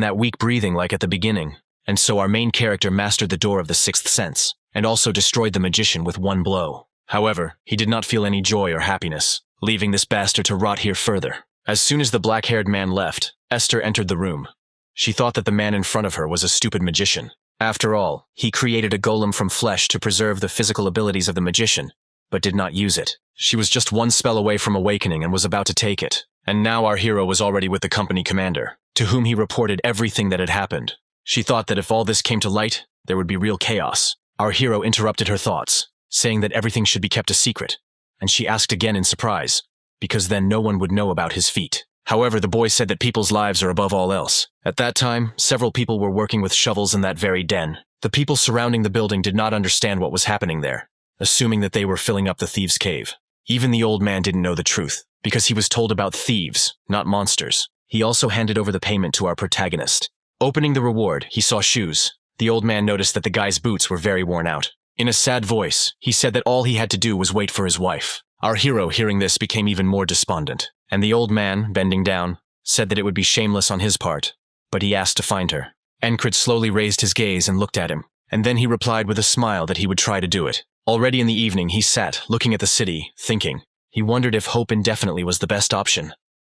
Speaker 1: that weak breathing like at the beginning. And so our main character mastered the door of the sixth sense, and also destroyed the magician with one blow. However, he did not feel any joy or happiness, leaving this bastard to rot here further. As soon as the black-haired man left, Esther entered the room. She thought that the man in front of her was a stupid magician. After all, he created a golem from flesh to preserve the physical abilities of the magician, but did not use it. She was just one spell away from awakening and was about to take it. And now our hero was already with the company commander, to whom he reported everything that had happened. She thought that if all this came to light, there would be real chaos. Our hero interrupted her thoughts, saying that everything should be kept a secret, and she asked again in surprise, because then no one would know about his feat. However, the boy said that people's lives are above all else. At that time, several people were working with shovels in that very den. The people surrounding the building did not understand what was happening there, assuming that they were filling up the thieves' cave. Even the old man didn't know the truth, because he was told about thieves, not monsters. He also handed over the payment to our protagonist. Opening the reward, he saw shoes. The old man noticed that the guy's boots were very worn out. In a sad voice, he said that all he had to do was wait for his wife. Our hero, hearing this, became even more despondent, and the old man, bending down, said that it would be shameless on his part, but he asked to find her. Incurable slowly raised his gaze and looked at him, and then he replied with a smile that he would try to do it. Already in the evening, he sat, looking at the city, thinking. He wondered if hope indefinitely was the best option,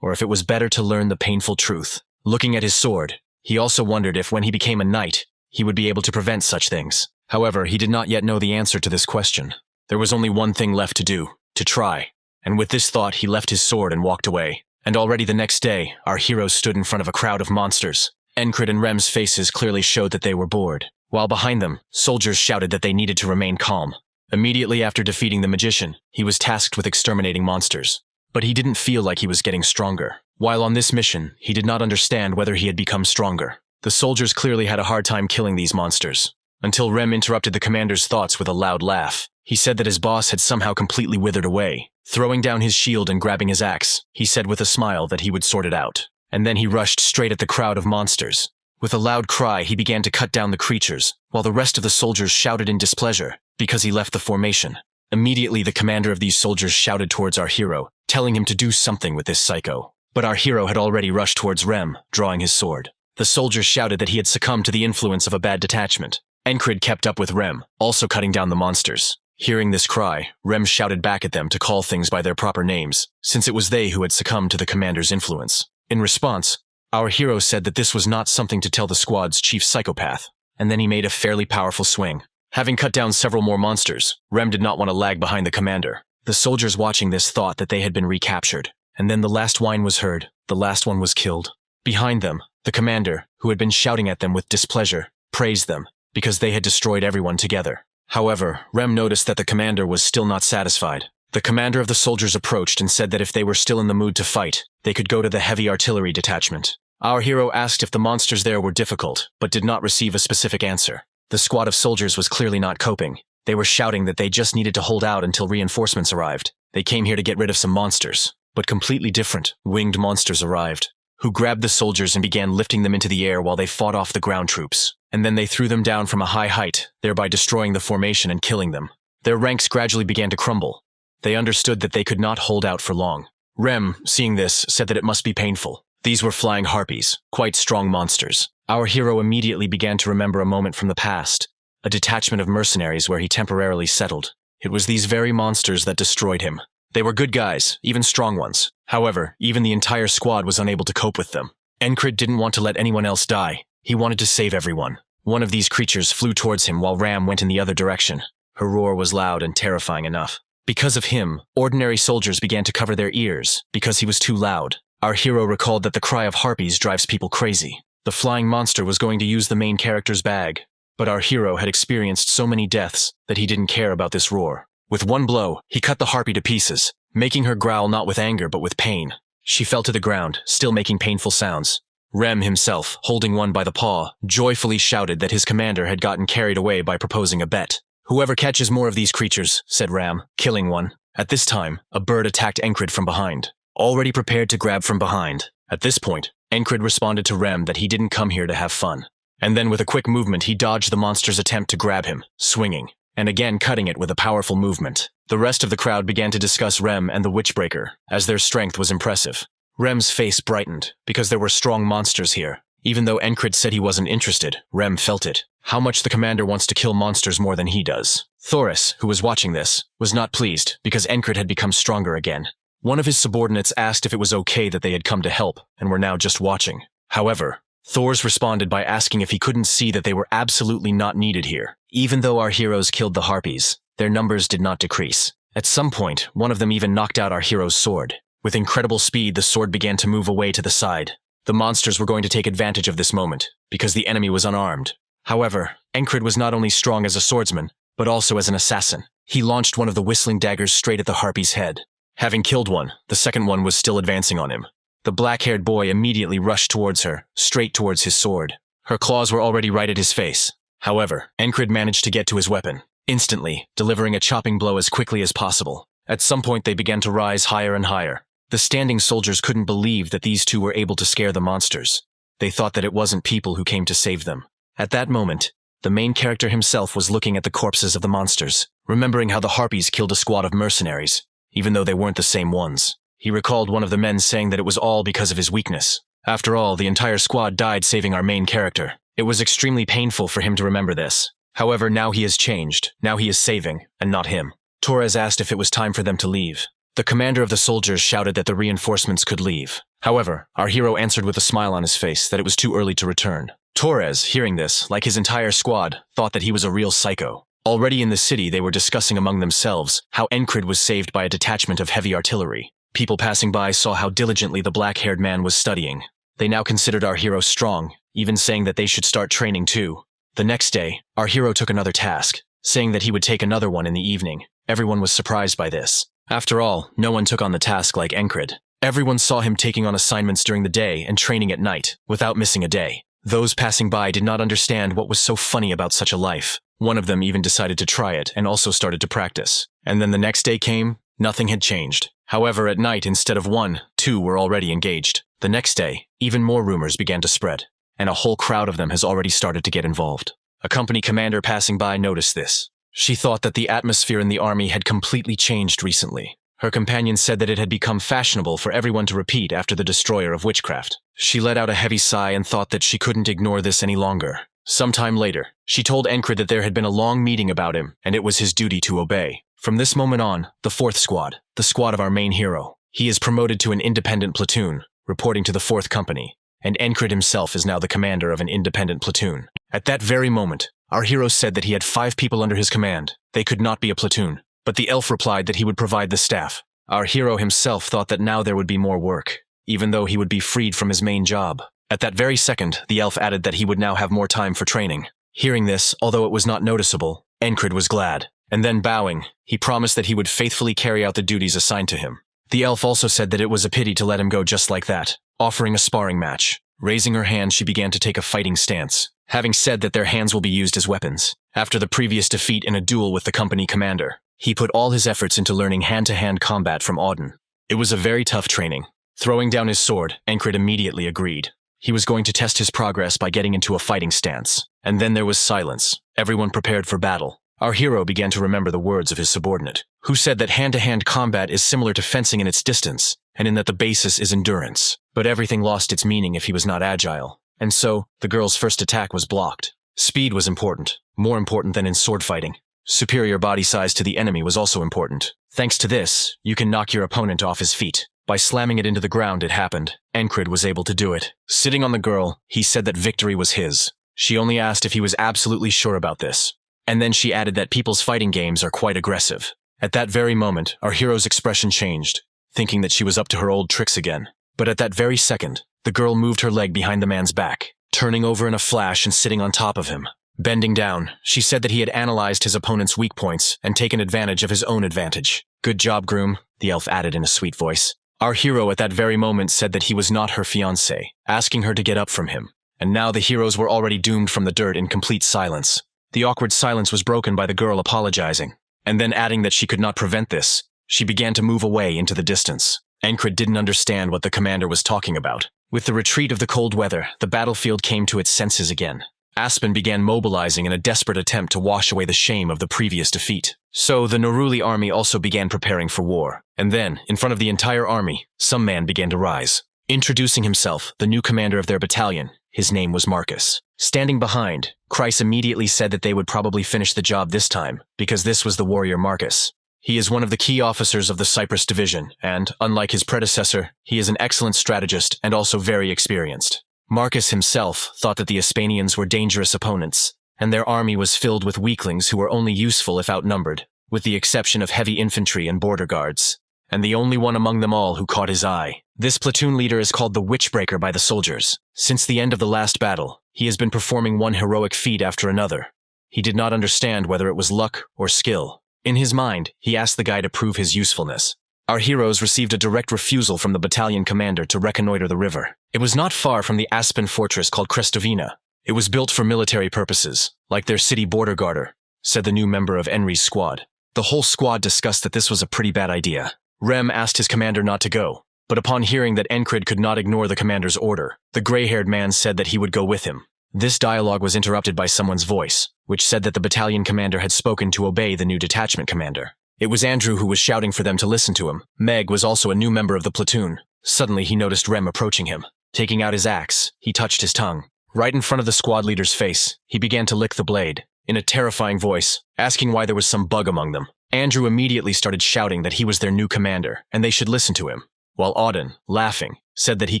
Speaker 1: or if it was better to learn the painful truth. Looking at his sword, he also wondered if when he became a knight, he would be able to prevent such things. However, he did not yet know the answer to this question. There was only one thing left to do, to try. And with this thought, he left his sword and walked away. And already the next day, our hero stood in front of a crowd of monsters. Incurable and Rem's faces clearly showed that they were bored, while behind them, soldiers shouted that they needed to remain calm. Immediately after defeating the magician, he was tasked with exterminating monsters. But he didn't feel like he was getting stronger. While on this mission, he did not understand whether he had become stronger. The soldiers clearly had a hard time killing these monsters, until Rem interrupted the commander's thoughts with a loud laugh. He said that his boss had somehow completely withered away. Throwing down his shield and grabbing his axe, he said with a smile that he would sort it out. And then he rushed straight at the crowd of monsters. With a loud cry, he began to cut down the creatures, while the rest of the soldiers shouted in displeasure, because he left the formation. Immediately, the commander of these soldiers shouted towards our hero, telling him to do something with this psycho. But our hero had already rushed towards Rem, drawing his sword. The soldiers shouted that he had succumbed to the influence of a bad detachment. Incurable kept up with Rem, also cutting down the monsters. Hearing this cry, Rem shouted back at them to call things by their proper names, since it was they who had succumbed to the commander's influence. In response, our hero said that this was not something to tell the squad's chief psychopath, and then he made a fairly powerful swing. Having cut down several more monsters, Rem did not want to lag behind the commander. The soldiers watching this thought that they had been recaptured, and then the last whine was heard, the last one was killed. Behind them, the commander, who had been shouting at them with displeasure, praised them, because they had destroyed everyone together. However, Rem noticed that the commander was still not satisfied. The commander of the soldiers approached and said that if they were still in the mood to fight, they could go to the heavy artillery detachment. Our hero asked if the monsters there were difficult, but did not receive a specific answer. The squad of soldiers was clearly not coping. They were shouting that they just needed to hold out until reinforcements arrived. They came here to get rid of some monsters, but completely different, winged monsters arrived, who grabbed the soldiers and began lifting them into the air while they fought off the ground troops. And then they threw them down from a high height, thereby destroying the formation and killing them. Their ranks gradually began to crumble. They understood that they could not hold out for long. Rem, seeing this, said that it must be painful. These were flying harpies, quite strong monsters. Our hero immediately began to remember a moment from the past, a detachment of mercenaries where he temporarily settled. It was these very monsters that destroyed him. They were good guys, even strong ones. However, even the entire squad was unable to cope with them. Incurable didn't want to let anyone else die. He wanted to save everyone. One of these creatures flew towards him while Ram went in the other direction. Her roar was loud and terrifying enough. Because of him, ordinary soldiers began to cover their ears, because he was too loud. Our hero recalled that the cry of harpies drives people crazy. The flying monster was going to use the main character's bag, but our hero had experienced so many deaths that he didn't care about this roar. With one blow, he cut the harpy to pieces, making her growl not with anger but with pain. She fell to the ground, still making painful sounds. Rem himself, holding one by the paw, joyfully shouted that his commander had gotten carried away by proposing a bet. "Whoever catches more of these creatures," said Ram, killing one. At this time, a bird attacked Incurable from behind, already prepared to grab from behind. At this point, Incurable responded to Rem that he didn't come here to have fun. And then with a quick movement, he dodged the monster's attempt to grab him, swinging, and again cutting it with a powerful movement. The rest of the crowd began to discuss Rem and the Witchbreaker, as their strength was impressive. Rem's face brightened, because there were strong monsters here. Even though Encrid said he wasn't interested, Rem felt it. How much the commander wants to kill monsters more than he does. Thoris, who was watching this, was not pleased, because Encrid had become stronger again. One of his subordinates asked if it was okay that they had come to help, and were now just watching. However, Thors responded by asking if he couldn't see that they were absolutely not needed here. Even though our heroes killed the harpies, their numbers did not decrease. At some point, one of them even knocked out our hero's sword. With incredible speed, the sword began to move away to the side. The monsters were going to take advantage of this moment, because the enemy was unarmed. However, Encrid was not only strong as a swordsman, but also as an assassin. He launched one of the whistling daggers straight at the harpy's head. Having killed one, the second one was still advancing on him. The black-haired boy immediately rushed towards her, straight towards his sword. Her claws were already right at his face. However, Encrid managed to get to his weapon, instantly, delivering a chopping blow as quickly as possible. At some point they began to rise higher and higher. The standing soldiers couldn't believe that these two were able to scare the monsters. They thought that it wasn't people who came to save them. At that moment, the main character himself was looking at the corpses of the monsters, remembering how the harpies killed a squad of mercenaries, even though they weren't the same ones. He recalled one of the men saying that it was all because of his weakness. After all, the entire squad died saving our main character. It was extremely painful for him to remember this. However, now he has changed. Now he is saving, and not him. Torres asked if it was time for them to leave. The commander of the soldiers shouted that the reinforcements could leave. However, our hero answered with a smile on his face that it was too early to return. Torres, hearing this, like his entire squad, thought that he was a real psycho. Already in the city, they were discussing among themselves how Encrid was saved by a detachment of heavy artillery. People passing by saw how diligently the black-haired man was studying. They now considered our hero strong, even saying that they should start training too. The next day, our hero took another task, saying that he would take another one in the evening. Everyone was surprised by this. After all, no one took on the task like Encrid. Everyone saw him taking on assignments during the day and training at night, without missing a day. Those passing by did not understand what was so funny about such a life. One of them even decided to try it and also started to practice. And then the next day came, nothing had changed. However, at night, instead of 1, 2 were already engaged. The next day, even more rumors began to spread, and a whole crowd of them has already started to get involved. A company commander passing by noticed this. She thought that the atmosphere in the army had completely changed recently. Her companion said that it had become fashionable for everyone to repeat after the destroyer of witchcraft. She let out a heavy sigh and thought that she couldn't ignore this any longer. Sometime later, she told Encrid that there had been a long meeting about him, and it was his duty to obey. From this moment on, the 4th squad, the squad of our main hero, he is promoted to an independent platoon, reporting to the 4th company, and Encrid himself is now the commander of an independent platoon. At that very moment, our hero said that he had 5 people under his command. They could not be a platoon. But the elf replied that he would provide the staff. Our hero himself thought that now there would be more work, even though he would be freed from his main job. At that very second, the elf added that he would now have more time for training. Hearing this, although it was not noticeable, Encrid was glad. And then bowing, he promised that he would faithfully carry out the duties assigned to him. The elf also said that it was a pity to let him go just like that, offering a sparring match. Raising her hand, she began to take a fighting stance, having said that their hands will be used as weapons. After the previous defeat in a duel with the company commander, he put all his efforts into learning hand-to-hand combat from Auden. It was a very tough training. Throwing down his sword, Encrid immediately agreed. He was going to test his progress by getting into a fighting stance. And then there was silence. Everyone prepared for battle. Our hero began to remember the words of his subordinate, who said that hand-to-hand combat is similar to fencing in its distance, and in that the basis is endurance. But everything lost its meaning if he was not agile. And so, the girl's first attack was blocked. Speed was important, more important than in sword fighting. Superior body size to the enemy was also important. Thanks to this, you can knock your opponent off his feet. By slamming it into the ground, it happened. Encrid was able to do it. Sitting on the girl, he said that victory was his. She only asked if he was absolutely sure about this. And then she added that people's fighting games are quite aggressive. At that very moment, our hero's expression changed, thinking that she was up to her old tricks again. But at that very second, the girl moved her leg behind the man's back, turning over in a flash and sitting on top of him. Bending down, she said that he had analyzed his opponent's weak points and taken advantage of his own advantage. Good job, groom, the elf added in a sweet voice. Our hero at that very moment said that he was not her fiancé, asking her to get up from him. And now the heroes were already doomed from the dirt in complete silence. The awkward silence was broken by the girl apologizing, and then adding that she could not prevent this. She began to move away into the distance. Encrid didn't understand what the commander was talking about. With the retreat of the cold weather, the battlefield came to its senses again. Aspen began mobilizing in a desperate attempt to wash away the shame of the previous defeat. So the Noruli army also began preparing for war. And then, in front of the entire army, some man began to rise. Introducing himself, the new commander of their battalion, his name was Marcus. Standing behind, Kreis immediately said that they would probably finish the job this time, because this was the warrior Marcus. He is one of the key officers of the Cyprus division, and, unlike his predecessor, he is an excellent strategist and also very experienced. Marcus himself thought that the Hispanians were dangerous opponents, and their army was filled with weaklings who were only useful if outnumbered, with the exception of heavy infantry and border guards. And the only one among them all who caught his eye. This platoon leader is called the Witchbreaker by the soldiers. Since the end of the last battle, he has been performing one heroic feat after another. He did not understand whether it was luck or skill. In his mind, he asked the guy to prove his usefulness. Our heroes received a direct refusal from the battalion commander to reconnoiter the river. It was not far from the Aspen fortress called Krestovina. It was built for military purposes, like their city border guarder, said the new member of Enri's squad. The whole squad discussed that this was a pretty bad idea. Rem asked his commander not to go, but upon hearing that Encrid could not ignore the commander's order, the gray-haired man said that he would go with him. This dialogue was interrupted by someone's voice, which said that the battalion commander had spoken to obey the new detachment commander. It was Andrew who was shouting for them to listen to him. Meg was also a new member of the platoon. Suddenly he noticed Rem approaching him. Taking out his axe, he touched his tongue. Right in front of the squad leader's face, he began to lick the blade, in a terrifying voice, asking why there was some bug among them. Andrew immediately started shouting that he was their new commander, and they should listen to him, while Auden, laughing, said that he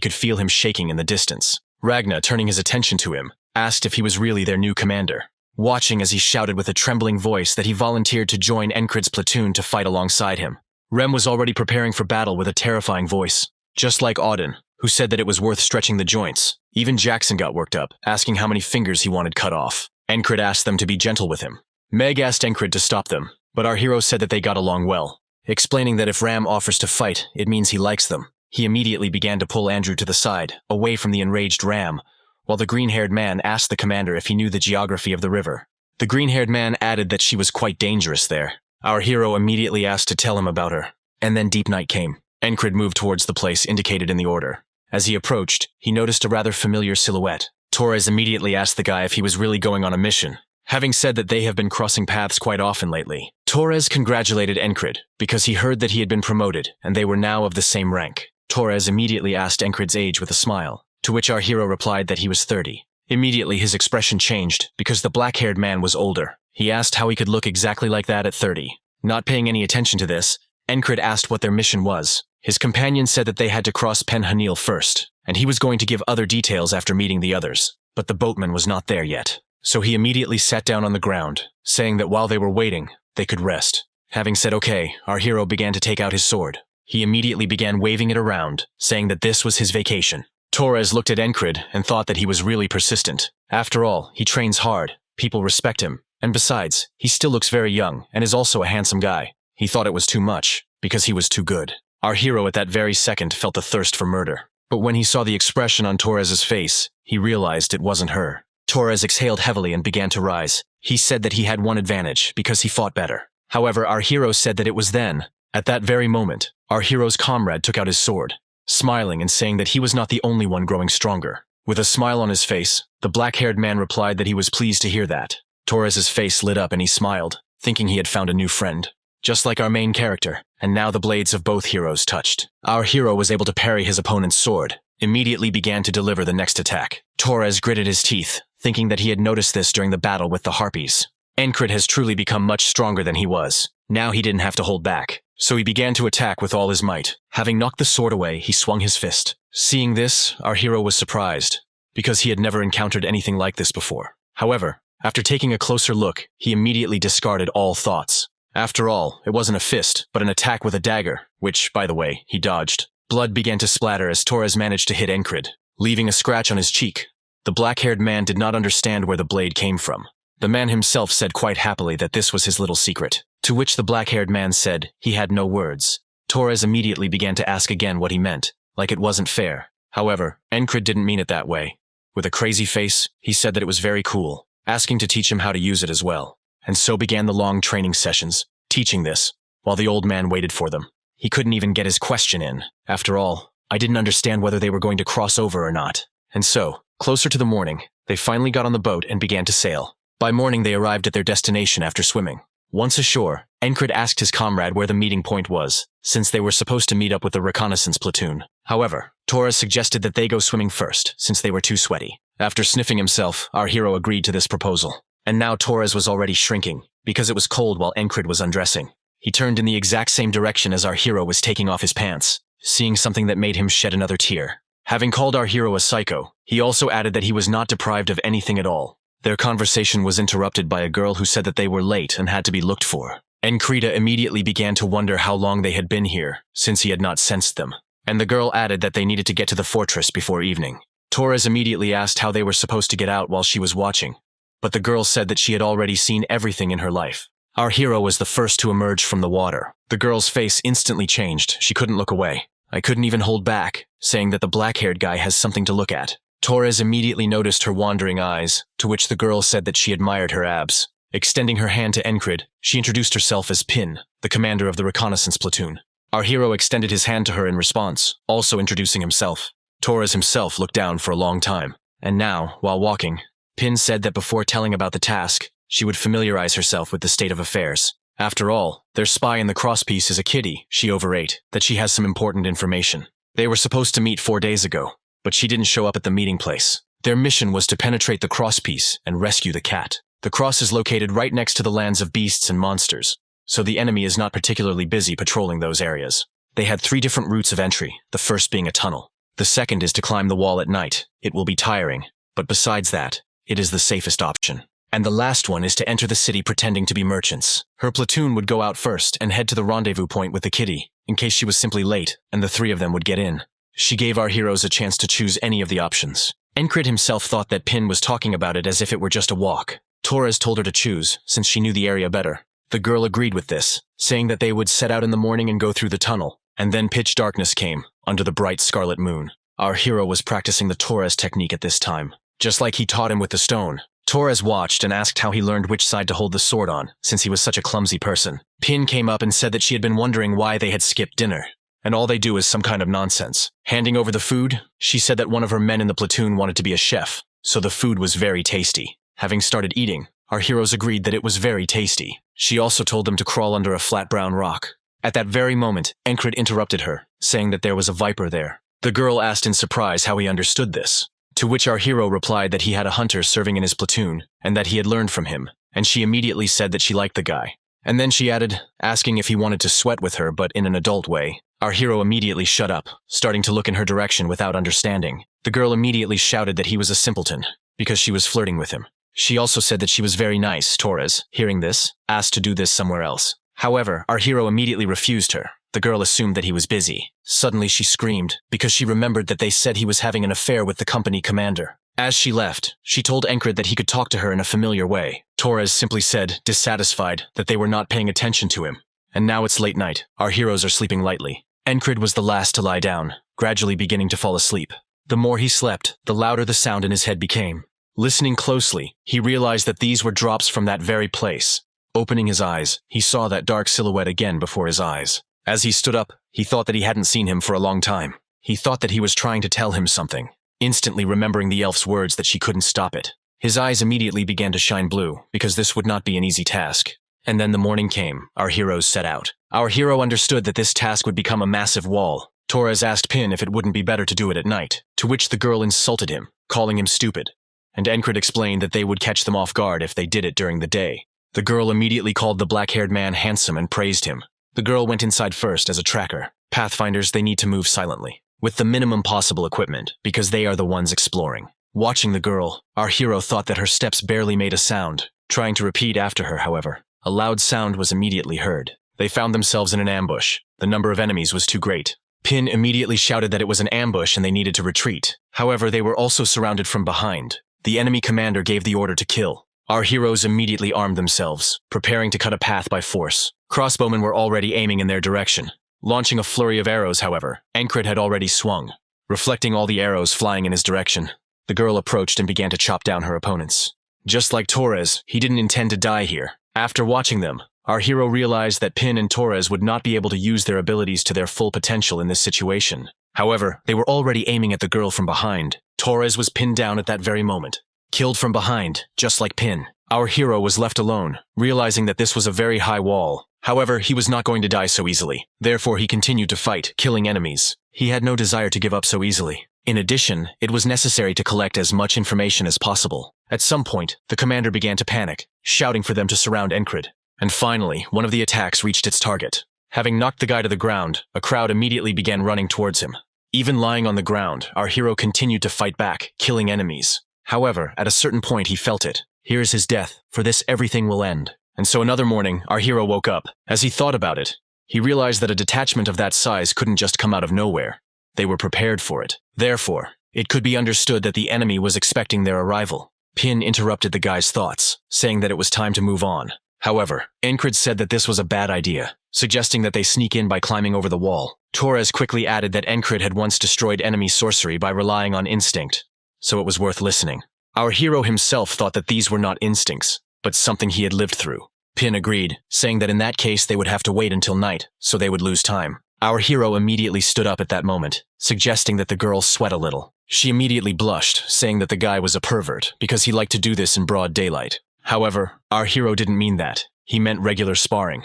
Speaker 1: could feel him shaking in the distance. Ragna, turning his attention to him, asked if he was really their new commander, watching as he shouted with a trembling voice that he volunteered to join Encrid's platoon to fight alongside him. Rem was already preparing for battle with a terrifying voice, just like Auden, who said that it was worth stretching the joints. Even Jackson got worked up, asking how many fingers he wanted cut off. Encrid asked them to be gentle with him. Meg asked Encrid to stop them, but our hero said that they got along well, explaining that if Ram offers to fight, it means he likes them. He immediately began to pull Andrew to the side, away from the enraged Ram, while the green-haired man asked the commander if he knew the geography of the river. The green-haired man added that she was quite dangerous there. Our hero immediately asked to tell him about her, and then deep night came. Encrid moved towards the place indicated in the order. As he approached, he noticed a rather familiar silhouette. Torres immediately asked the guy if he was really going on a mission, having said that they have been crossing paths quite often lately. Torres congratulated Encrid, because he heard that he had been promoted, and they were now of the same rank. Torres immediately asked Encrid's age with a smile, to which our hero replied that he was 30. Immediately his expression changed, because the black-haired man was older. He asked how he could look exactly like that at 30. Not paying any attention to this, Encrid asked what their mission was. His companion said that they had to cross Pen Hanil first, and he was going to give other details after meeting the others. But the boatman was not there yet. So he immediately sat down on the ground, saying that while they were waiting, they could rest. Having said okay, our hero began to take out his sword. He immediately began waving it around, saying that this was his vacation. Torres looked at Encrid and thought that he was really persistent. After all, he trains hard, people respect him, and besides, he still looks very young and is also a handsome guy. He thought it was too much, because he was too good. Our hero at that very second felt the thirst for murder. But when he saw the expression on Torres's face, he realized it wasn't her. Torres exhaled heavily and began to rise. He said that he had one advantage, because he fought better. However, our hero said that it was then, at that very moment, our hero's comrade took out his sword, smiling and saying that he was not the only one growing stronger. With a smile on his face, the black-haired man replied that he was pleased to hear that. Torres's face lit up and he smiled, thinking he had found a new friend. Just like our main character, and now the blades of both heroes touched. Our hero was able to parry his opponent's sword, immediately began to deliver the next attack. Torres gritted his teeth, thinking that he had noticed this during the battle with the Harpies. Encrid has truly become much stronger than he was. Now he didn't have to hold back, so he began to attack with all his might. Having knocked the sword away, he swung his fist. Seeing this, our hero was surprised, because he had never encountered anything like this before. However, after taking a closer look, he immediately discarded all thoughts. After all, it wasn't a fist, but an attack with a dagger, which, by the way, he dodged. Blood began to splatter as Torres managed to hit Encrid, leaving a scratch on his cheek. The black-haired man did not understand where the blade came from. The man himself said quite happily that this was his little secret, to which the black-haired man said he had no words. Torres immediately began to ask again what he meant, like it wasn't fair. However, Encrid didn't mean it that way. With a crazy face, he said that it was very cool, asking to teach him how to use it as well. And so began the long training sessions, teaching this, while the old man waited for them. He couldn't even get his question in. After all, I didn't understand whether they were going to cross over or not. And so, Closer to the morning, they finally got on the boat and began to sail. By morning, they arrived at their destination after swimming. Once ashore, Encred asked his comrade where the meeting point was, since they were supposed to meet up with the reconnaissance platoon. However, Torres suggested that they go swimming first, since they were too sweaty. After sniffing himself, our hero agreed to this proposal. And now Torres was already shrinking, because it was cold while Encred was undressing. He turned in the exact same direction as our hero was taking off his pants, seeing something that made him shed another tear. Having called our hero a psycho, he also added that he was not deprived of anything at all. Their conversation was interrupted by a girl who said that they were late and had to be looked for. Enkrita immediately began to wonder how long they had been here, since he had not sensed them. And the girl added that they needed to get to the fortress before evening. Torres immediately asked how they were supposed to get out while she was watching, but the girl said that she had already seen everything in her life. Our hero was the first to emerge from the water. The girl's face instantly changed. She couldn't look away. I couldn't even hold back, saying that the black-haired guy has something to look at. Torres immediately noticed her wandering eyes, to which the girl said that she admired her abs. Extending her hand to Encred, she introduced herself as Pin, the commander of the reconnaissance platoon. Our hero extended his hand to her in response, also introducing himself. Torres himself looked down for a long time, and now, while walking, Pin said that before telling about the task, she would familiarize herself with the state of affairs. After all, their spy in the crosspiece is a kitty, she overate, that she has some important information. They were supposed to meet 4 days ago, but she didn't show up at the meeting place. Their mission was to penetrate the crosspiece and rescue the cat. The cross is located right next to the lands of beasts and monsters, so the enemy is not particularly busy patrolling those areas. They had 3 different routes of entry, the first being a tunnel. The second is to climb the wall at night. It will be tiring, but besides that, it is the safest option. And the last one is to enter the city pretending to be merchants. Her platoon would go out first and head to the rendezvous point with the kitty, in case she was simply late, and the 3 of them would get in. She gave our heroes a chance to choose any of the options. Encred himself thought that Pin was talking about it as if it were just a walk. Torres told her to choose, since she knew the area better. The girl agreed with this, saying that they would set out in the morning and go through the tunnel. And then pitch darkness came, under the bright scarlet moon. Our hero was practicing the Torres technique at this time, just like he taught him with the stone. Torres watched and asked how he learned which side to hold the sword on, since he was such a clumsy person. Pin came up and said that she had been wondering why they had skipped dinner, and all they do is some kind of nonsense. Handing over the food, she said that one of her men in the platoon wanted to be a chef, so the food was very tasty. Having started eating, our heroes agreed that it was very tasty. She also told them to crawl under a flat brown rock. At that very moment, Encred interrupted her, saying that there was a viper there. The girl asked in surprise how he understood this, to which our hero replied that he had a hunter serving in his platoon, and that he had learned from him, and she immediately said that she liked the guy. And then she added, asking if he wanted to sweat with her but in an adult way. Our hero immediately shut up, starting to look in her direction without understanding. The girl immediately shouted that he was a simpleton, because she was flirting with him. She also said that she was very nice. Torres, hearing this, asked to do this somewhere else. However, our hero immediately refused her. The girl assumed that he was busy. Suddenly she screamed, because she remembered that they said he was having an affair with the company commander. As she left, she told Encred that he could talk to her in a familiar way. Torres simply said, dissatisfied, that they were not paying attention to him. And now it's late night. Our heroes are sleeping lightly. Encred was the last to lie down, gradually beginning to fall asleep. The more he slept, the louder the sound in his head became. Listening closely, he realized that these were drops from that very place. Opening his eyes, he saw that dark silhouette again before his eyes. As he stood up, he thought that he hadn't seen him for a long time. He thought that he was trying to tell him something, instantly remembering the elf's words that she couldn't stop it. His eyes immediately began to shine blue, because this would not be an easy task. And then the morning came. Our heroes set out. Our hero understood that this task would become a massive wall. Torres asked Pin if it wouldn't be better to do it at night, to which the girl insulted him, calling him stupid. And Encred explained that they would catch them off guard if they did it during the day. The girl immediately called the black-haired man handsome and praised him. The girl went inside first as a tracker. Pathfinders, they need to move silently, with the minimum possible equipment, because they are the ones exploring. Watching the girl, our hero thought that her steps barely made a sound. Trying to repeat after her, however, a loud sound was immediately heard. They found themselves in an ambush. The number of enemies was too great. Pin immediately shouted that it was an ambush and they needed to retreat. However, they were also surrounded from behind. The enemy commander gave the order to kill. Our heroes immediately armed themselves, preparing to cut a path by force. Crossbowmen were already aiming in their direction. Launching a flurry of arrows, however, Encred had already swung, reflecting all the arrows flying in his direction. The girl approached and began to chop down her opponents. Just like Torres, he didn't intend to die here. After watching them, our hero realized that Pin and Torres would not be able to use their abilities to their full potential in this situation. However, they were already aiming at the girl from behind. Torres was pinned down at that very moment. Killed from behind, just like Pin. Our hero was left alone, realizing that this was a very high wall. However, he was not going to die so easily. Therefore, he continued to fight, killing enemies. He had no desire to give up so easily. In addition, it was necessary to collect as much information as possible. At some point, the commander began to panic, shouting for them to surround Encred. And finally, one of the attacks reached its target. Having knocked the guy to the ground, a crowd immediately began running towards him. Even lying on the ground, our hero continued to fight back, killing enemies. However, at a certain point he felt it. Here is his death, for this everything will end. And so another morning, our hero woke up. As he thought about it, he realized that a detachment of that size couldn't just come out of nowhere. They were prepared for it. Therefore, it could be understood that the enemy was expecting their arrival. Pin interrupted the guy's thoughts, saying that it was time to move on. However, Encred said that this was a bad idea, suggesting that they sneak in by climbing over the wall. Torres quickly added that Encred had once destroyed enemy sorcery by relying on instinct, so it was worth listening. Our hero himself thought that these were not instincts, but something he had lived through. Pin agreed, saying that in that case they would have to wait until night, so they would lose time. Our hero immediately stood up at that moment, suggesting that the girl sweat a little. She immediately blushed, saying that the guy was a pervert, because he liked to do this in broad daylight. However, our hero didn't mean that. He meant regular sparring.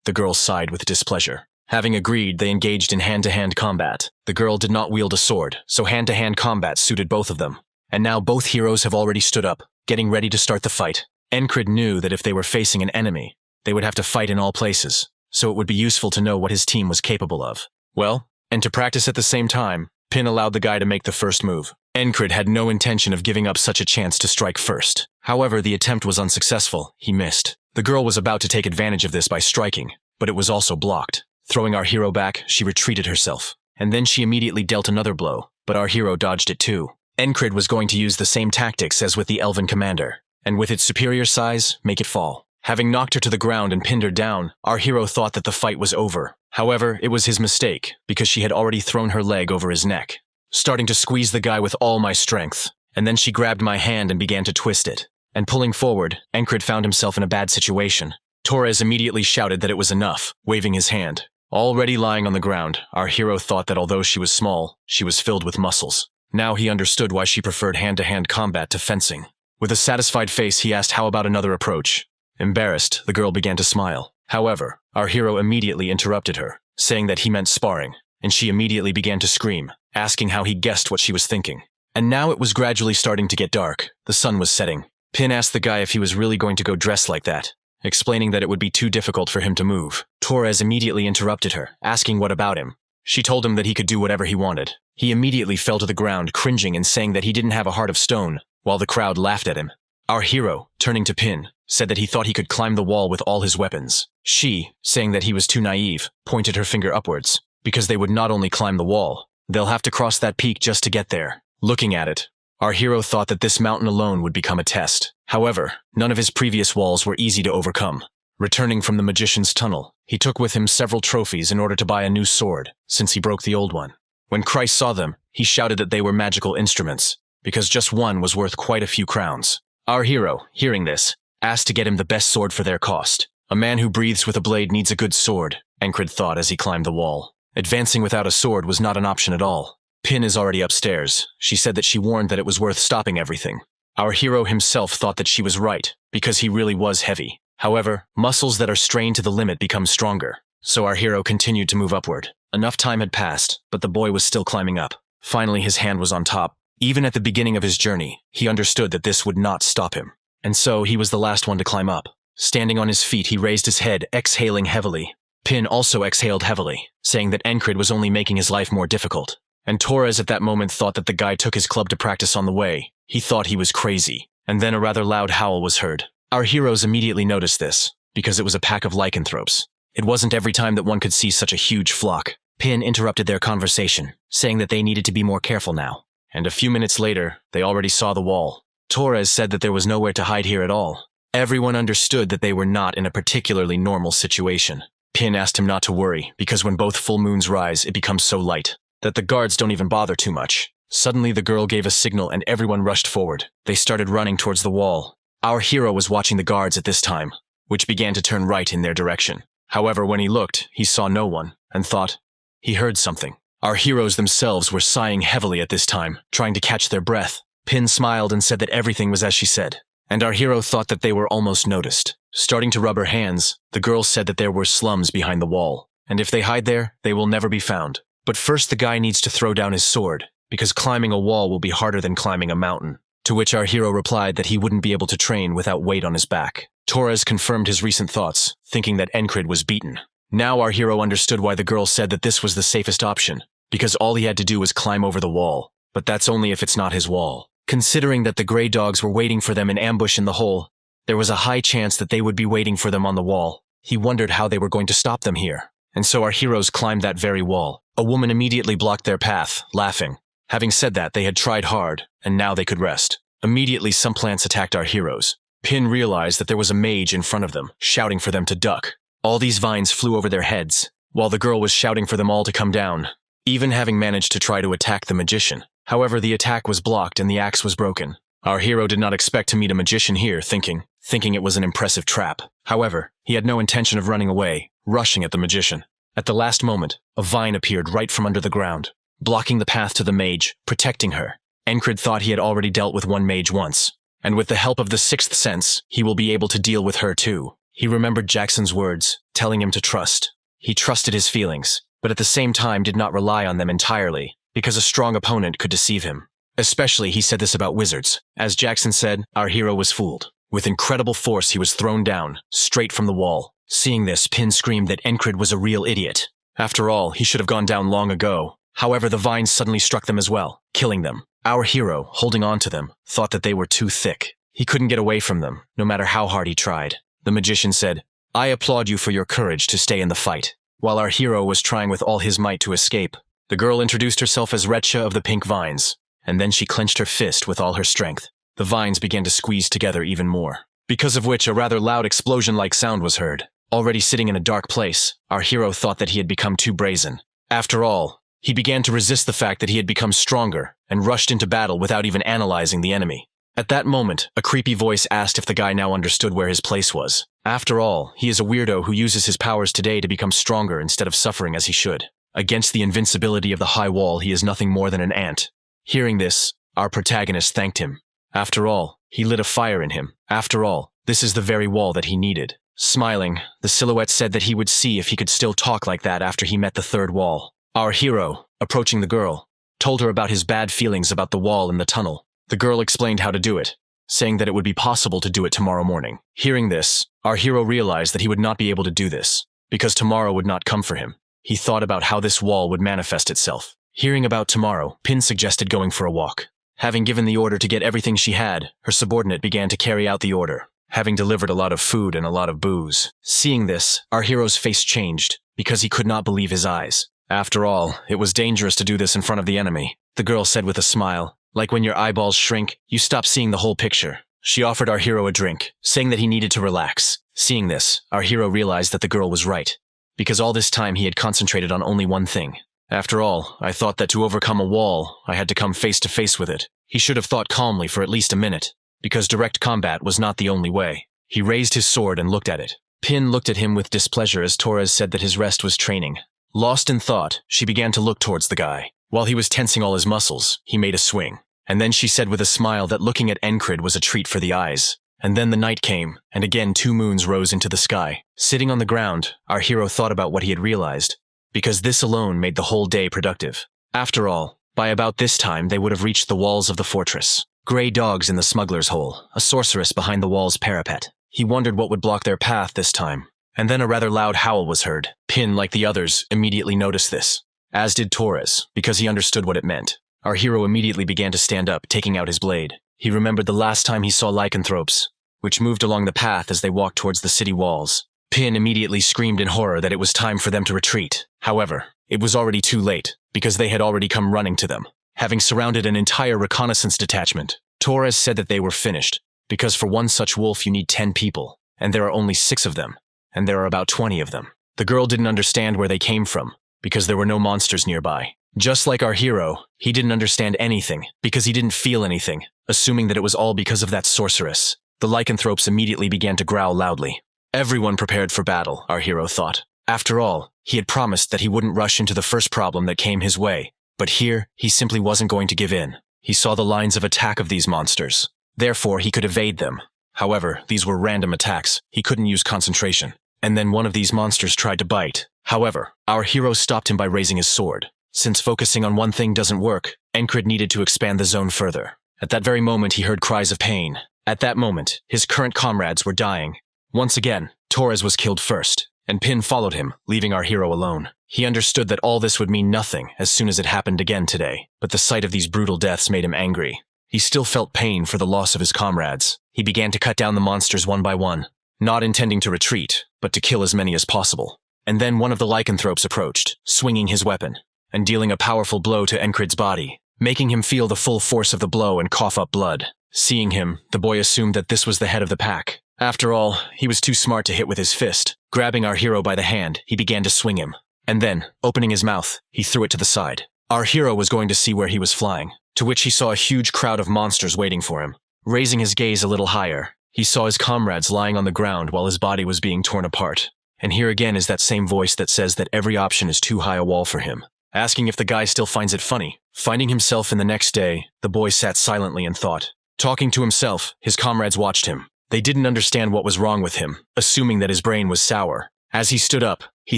Speaker 1: The girl sighed with displeasure. Having agreed, they engaged in hand-to-hand combat. The girl did not wield a sword, so hand-to-hand combat suited both of them. And now both heroes have already stood up, getting ready to start the fight. Encred knew that if they were facing an enemy, they would have to fight in all places, so it would be useful to know what his team was capable of. Well, and to practice at the same time, Pin allowed the guy to make the first move. Encred had no intention of giving up such a chance to strike first. However, the attempt was unsuccessful. He missed. The girl was about to take advantage of this by striking, but it was also blocked. Throwing our hero back, she retreated herself. And then she immediately dealt another blow, but our hero dodged it too. Encred was going to use the same tactics as with the elven commander, and with its superior size, make it fall. Having knocked her to the ground and pinned her down, our hero thought that the fight was over. However, it was his mistake, because she had already thrown her leg over his neck. Starting to squeeze the guy with all my strength, and then she grabbed my hand and began to twist it. And pulling forward, Encred found himself in a bad situation. Torres immediately shouted that it was enough, waving his hand. Already lying on the ground, our hero thought that although she was small, she was filled with muscles. Now he understood why she preferred hand-to-hand combat to fencing. With a satisfied face, he asked how about another approach. Embarrassed, the girl began to smile. However, our hero immediately interrupted her, saying that he meant sparring, and she immediately began to scream, asking how he guessed what she was thinking. And now it was gradually starting to get dark. The sun was setting. Pin asked the guy if he was really going to go dressed like that, explaining that it would be too difficult for him to move. Torres immediately interrupted her, asking what about him. She told him that he could do whatever he wanted. He immediately fell to the ground, cringing and saying that he didn't have a heart of stone, while the crowd laughed at him. Our hero, turning to Pin, said that he thought he could climb the wall with all his weapons. She, saying that he was too naive, pointed her finger upwards, because they would not only climb the wall, they'll have to cross that peak just to get there. Looking at it, our hero thought that this mountain alone would become a test. However, none of his previous walls were easy to overcome. Returning from the magician's tunnel, he took with him several trophies in order to buy a new sword, since he broke the old one. When Christ saw them, he shouted that they were magical instruments, because just one was worth quite a few crowns. Our hero, hearing this, asked to get him the best sword for their cost. A man who breathes with a blade needs a good sword, Encred thought as he climbed the wall. Advancing without a sword was not an option at all. Pin is already upstairs. She said that she warned that it was worth stopping everything. Our hero himself thought that she was right, because he really was heavy. However, muscles that are strained to the limit become stronger. So our hero continued to move upward. Enough time had passed, but the boy was still climbing up. Finally, his hand was on top. Even at the beginning of his journey, he understood that this would not stop him. And so he was the last one to climb up. Standing on his feet, he raised his head, exhaling heavily. Pin also exhaled heavily, saying that Encred was only making his life more difficult. And Torres at that moment thought that the guy took his club to practice on the way. He thought he was crazy. And then a rather loud howl was heard. Our heroes immediately noticed this, because it was a pack of lycanthropes. It wasn't every time that one could see such a huge flock. Pin interrupted their conversation, saying that they needed to be more careful now. And a few minutes later, they already saw the wall. Torres said that there was nowhere to hide here at all. Everyone understood that they were not in a particularly normal situation. Pin asked him not to worry, because when both full moons rise, it becomes so light that the guards don't even bother too much. Suddenly, the girl gave a signal and everyone rushed forward. They started running towards the wall. Our hero was watching the guards at this time, which began to turn right in their direction. However, when he looked, he saw no one, and thought he heard something. Our heroes themselves were sighing heavily at this time, trying to catch their breath. Pin smiled and said that everything was as she said, and our hero thought that they were almost noticed. Starting to rub her hands, the girl said that there were slums behind the wall, and if they hide there, they will never be found. But first the guy needs to throw down his sword, because climbing a wall will be harder than climbing a mountain. To which our hero replied that he wouldn't be able to train without weight on his back. Torres confirmed his recent thoughts, thinking that Encred was beaten. Now our hero understood why the girl said that this was the safest option, because all he had to do was climb over the wall. But that's only if it's not his wall. Considering that the gray dogs were waiting for them in ambush in the hole, there was a high chance that they would be waiting for them on the wall. He wondered how they were going to stop them here. And so our heroes climbed that very wall. A woman immediately blocked their path, laughing. Having said that, they had tried hard, and now they could rest. Immediately some plants attacked our heroes. Pin realized that there was a mage in front of them, shouting for them to duck. All these vines flew over their heads, while the girl was shouting for them all to come down, even having managed to try to attack the magician. However, the attack was blocked and the axe was broken. Our hero did not expect to meet a magician here, thinking it was an impressive trap. However, he had no intention of running away, rushing at the magician. At the last moment, a vine appeared right from under the ground, blocking the path to the mage, protecting her. Encred thought he had already dealt with one mage once, and with the help of the sixth sense, he will be able to deal with her too. He remembered Jackson's words, telling him to trust. He trusted his feelings, but at the same time did not rely on them entirely, because a strong opponent could deceive him. Especially he said this about wizards. As Jackson said, our hero was fooled. With incredible force he was thrown down, straight from the wall. Seeing this, Pin screamed that Encred was a real idiot. After all, he should have gone down long ago. However, the vines suddenly struck them as well, killing them. Our hero, holding on to them, thought that they were too thick. He couldn't get away from them, no matter how hard he tried. The magician said, "I applaud you for your courage to stay in the fight." While our hero was trying with all his might to escape, the girl introduced herself as Retcha of the Pink Vines, and then she clenched her fist with all her strength. The vines began to squeeze together even more, because of which a rather loud explosion-like sound was heard. Already sitting in a dark place, our hero thought that he had become too brazen. After all, he began to resist the fact that he had become stronger and rushed into battle without even analyzing the enemy. At that moment, a creepy voice asked if the guy now understood where his place was. After all, he is a weirdo who uses his powers today to become stronger instead of suffering as he should. Against the invincibility of the high wall, he is nothing more than an ant. Hearing this, our protagonist thanked him. After all, he lit a fire in him. After all, this is the very wall that he needed. Smiling, the silhouette said that he would see if he could still talk like that after he met the third wall. Our hero, approaching the girl, told her about his bad feelings about the wall and the tunnel. The girl explained how to do it, saying that it would be possible to do it tomorrow morning. Hearing this, our hero realized that he would not be able to do this, because tomorrow would not come for him. He thought about how this wall would manifest itself. Hearing about tomorrow, Pin suggested going for a walk. Having given the order to get everything she had, her subordinate began to carry out the order, having delivered a lot of food and a lot of booze. Seeing this, our hero's face changed, because he could not believe his eyes. After all, it was dangerous to do this in front of the enemy, the girl said with a smile. Like when your eyeballs shrink, you stop seeing the whole picture. She offered our hero a drink, saying that he needed to relax. Seeing this, our hero realized that the girl was right, because all this time he had concentrated on only one thing. After all, I thought that to overcome a wall, I had to come face to face with it. He should have thought calmly for at least a minute, because direct combat was not the only way. He raised his sword and looked at it. Pin looked at him with displeasure as Torres said that his rest was training. Lost in thought, she began to look towards the guy. While he was tensing all his muscles, he made a swing. And then she said with a smile that looking at Encred was a treat for the eyes. And then the night came, and again 2 moons rose into the sky. Sitting on the ground, our hero thought about what he had realized, because this alone made the whole day productive. After all, by about this time they would have reached the walls of the fortress. Gray dogs in the smuggler's hole, a sorceress behind the wall's parapet. He wondered what would block their path this time. And then a rather loud howl was heard. Pin, like the others, immediately noticed this, as did Torres, because he understood what it meant. Our hero immediately began to stand up, taking out his blade. He remembered the last time he saw lycanthropes, which moved along the path as they walked towards the city walls. Pin immediately screamed in horror that it was time for them to retreat. However, it was already too late, because they had already come running to them, having surrounded an entire reconnaissance detachment. Torres said that they were finished, because for one such wolf you need 10 people, and there are only 6 of them, and there are about 20 of them. The girl didn't understand where they came from, because there were no monsters nearby. Just like our hero, he didn't understand anything, because he didn't feel anything, assuming that it was all because of that sorceress. The lycanthropes immediately began to growl loudly. Everyone prepared for battle, our hero thought. After all, He had promised that he wouldn't rush into the first problem that came his way, but here, he simply wasn't going to give in. He saw the lines of attack of these monsters. Therefore, he could evade them. However, these were random attacks. He couldn't use concentration. And then one of these monsters tried to bite. However, our hero stopped him by raising his sword. Since focusing on one thing doesn't work, Incurable needed to expand the zone further. At that very moment, he heard cries of pain. At that moment, his current comrades were dying. Once again, Torres was killed first, and Pin followed him, leaving our hero alone. He understood that all this would mean nothing as soon as it happened again today, but the sight of these brutal deaths made him angry. He still felt pain for the loss of his comrades. He began to cut down the monsters one by one, not intending to retreat, but to kill as many as possible. And then one of the lycanthropes approached, swinging his weapon, and dealing a powerful blow to Incurabe's body, making him feel the full force of the blow and cough up blood. Seeing him, the boy assumed that this was the head of the pack. After all, he was too smart to hit with his fist. Grabbing our hero by the hand, he began to swing him. And then, opening his mouth, he threw it to the side. Our hero was going to see where he was flying, to which he saw a huge crowd of monsters waiting for him. Raising his gaze a little higher, he saw his comrades lying on the ground while his body was being torn apart. And here again is that same voice that says that every option is too high a wall for him, asking if the guy still finds it funny. Finding himself in the next day, the boy sat silently and thought. Talking to himself, his comrades watched him. They didn't understand what was wrong with him, assuming that his brain was sour. As he stood up, he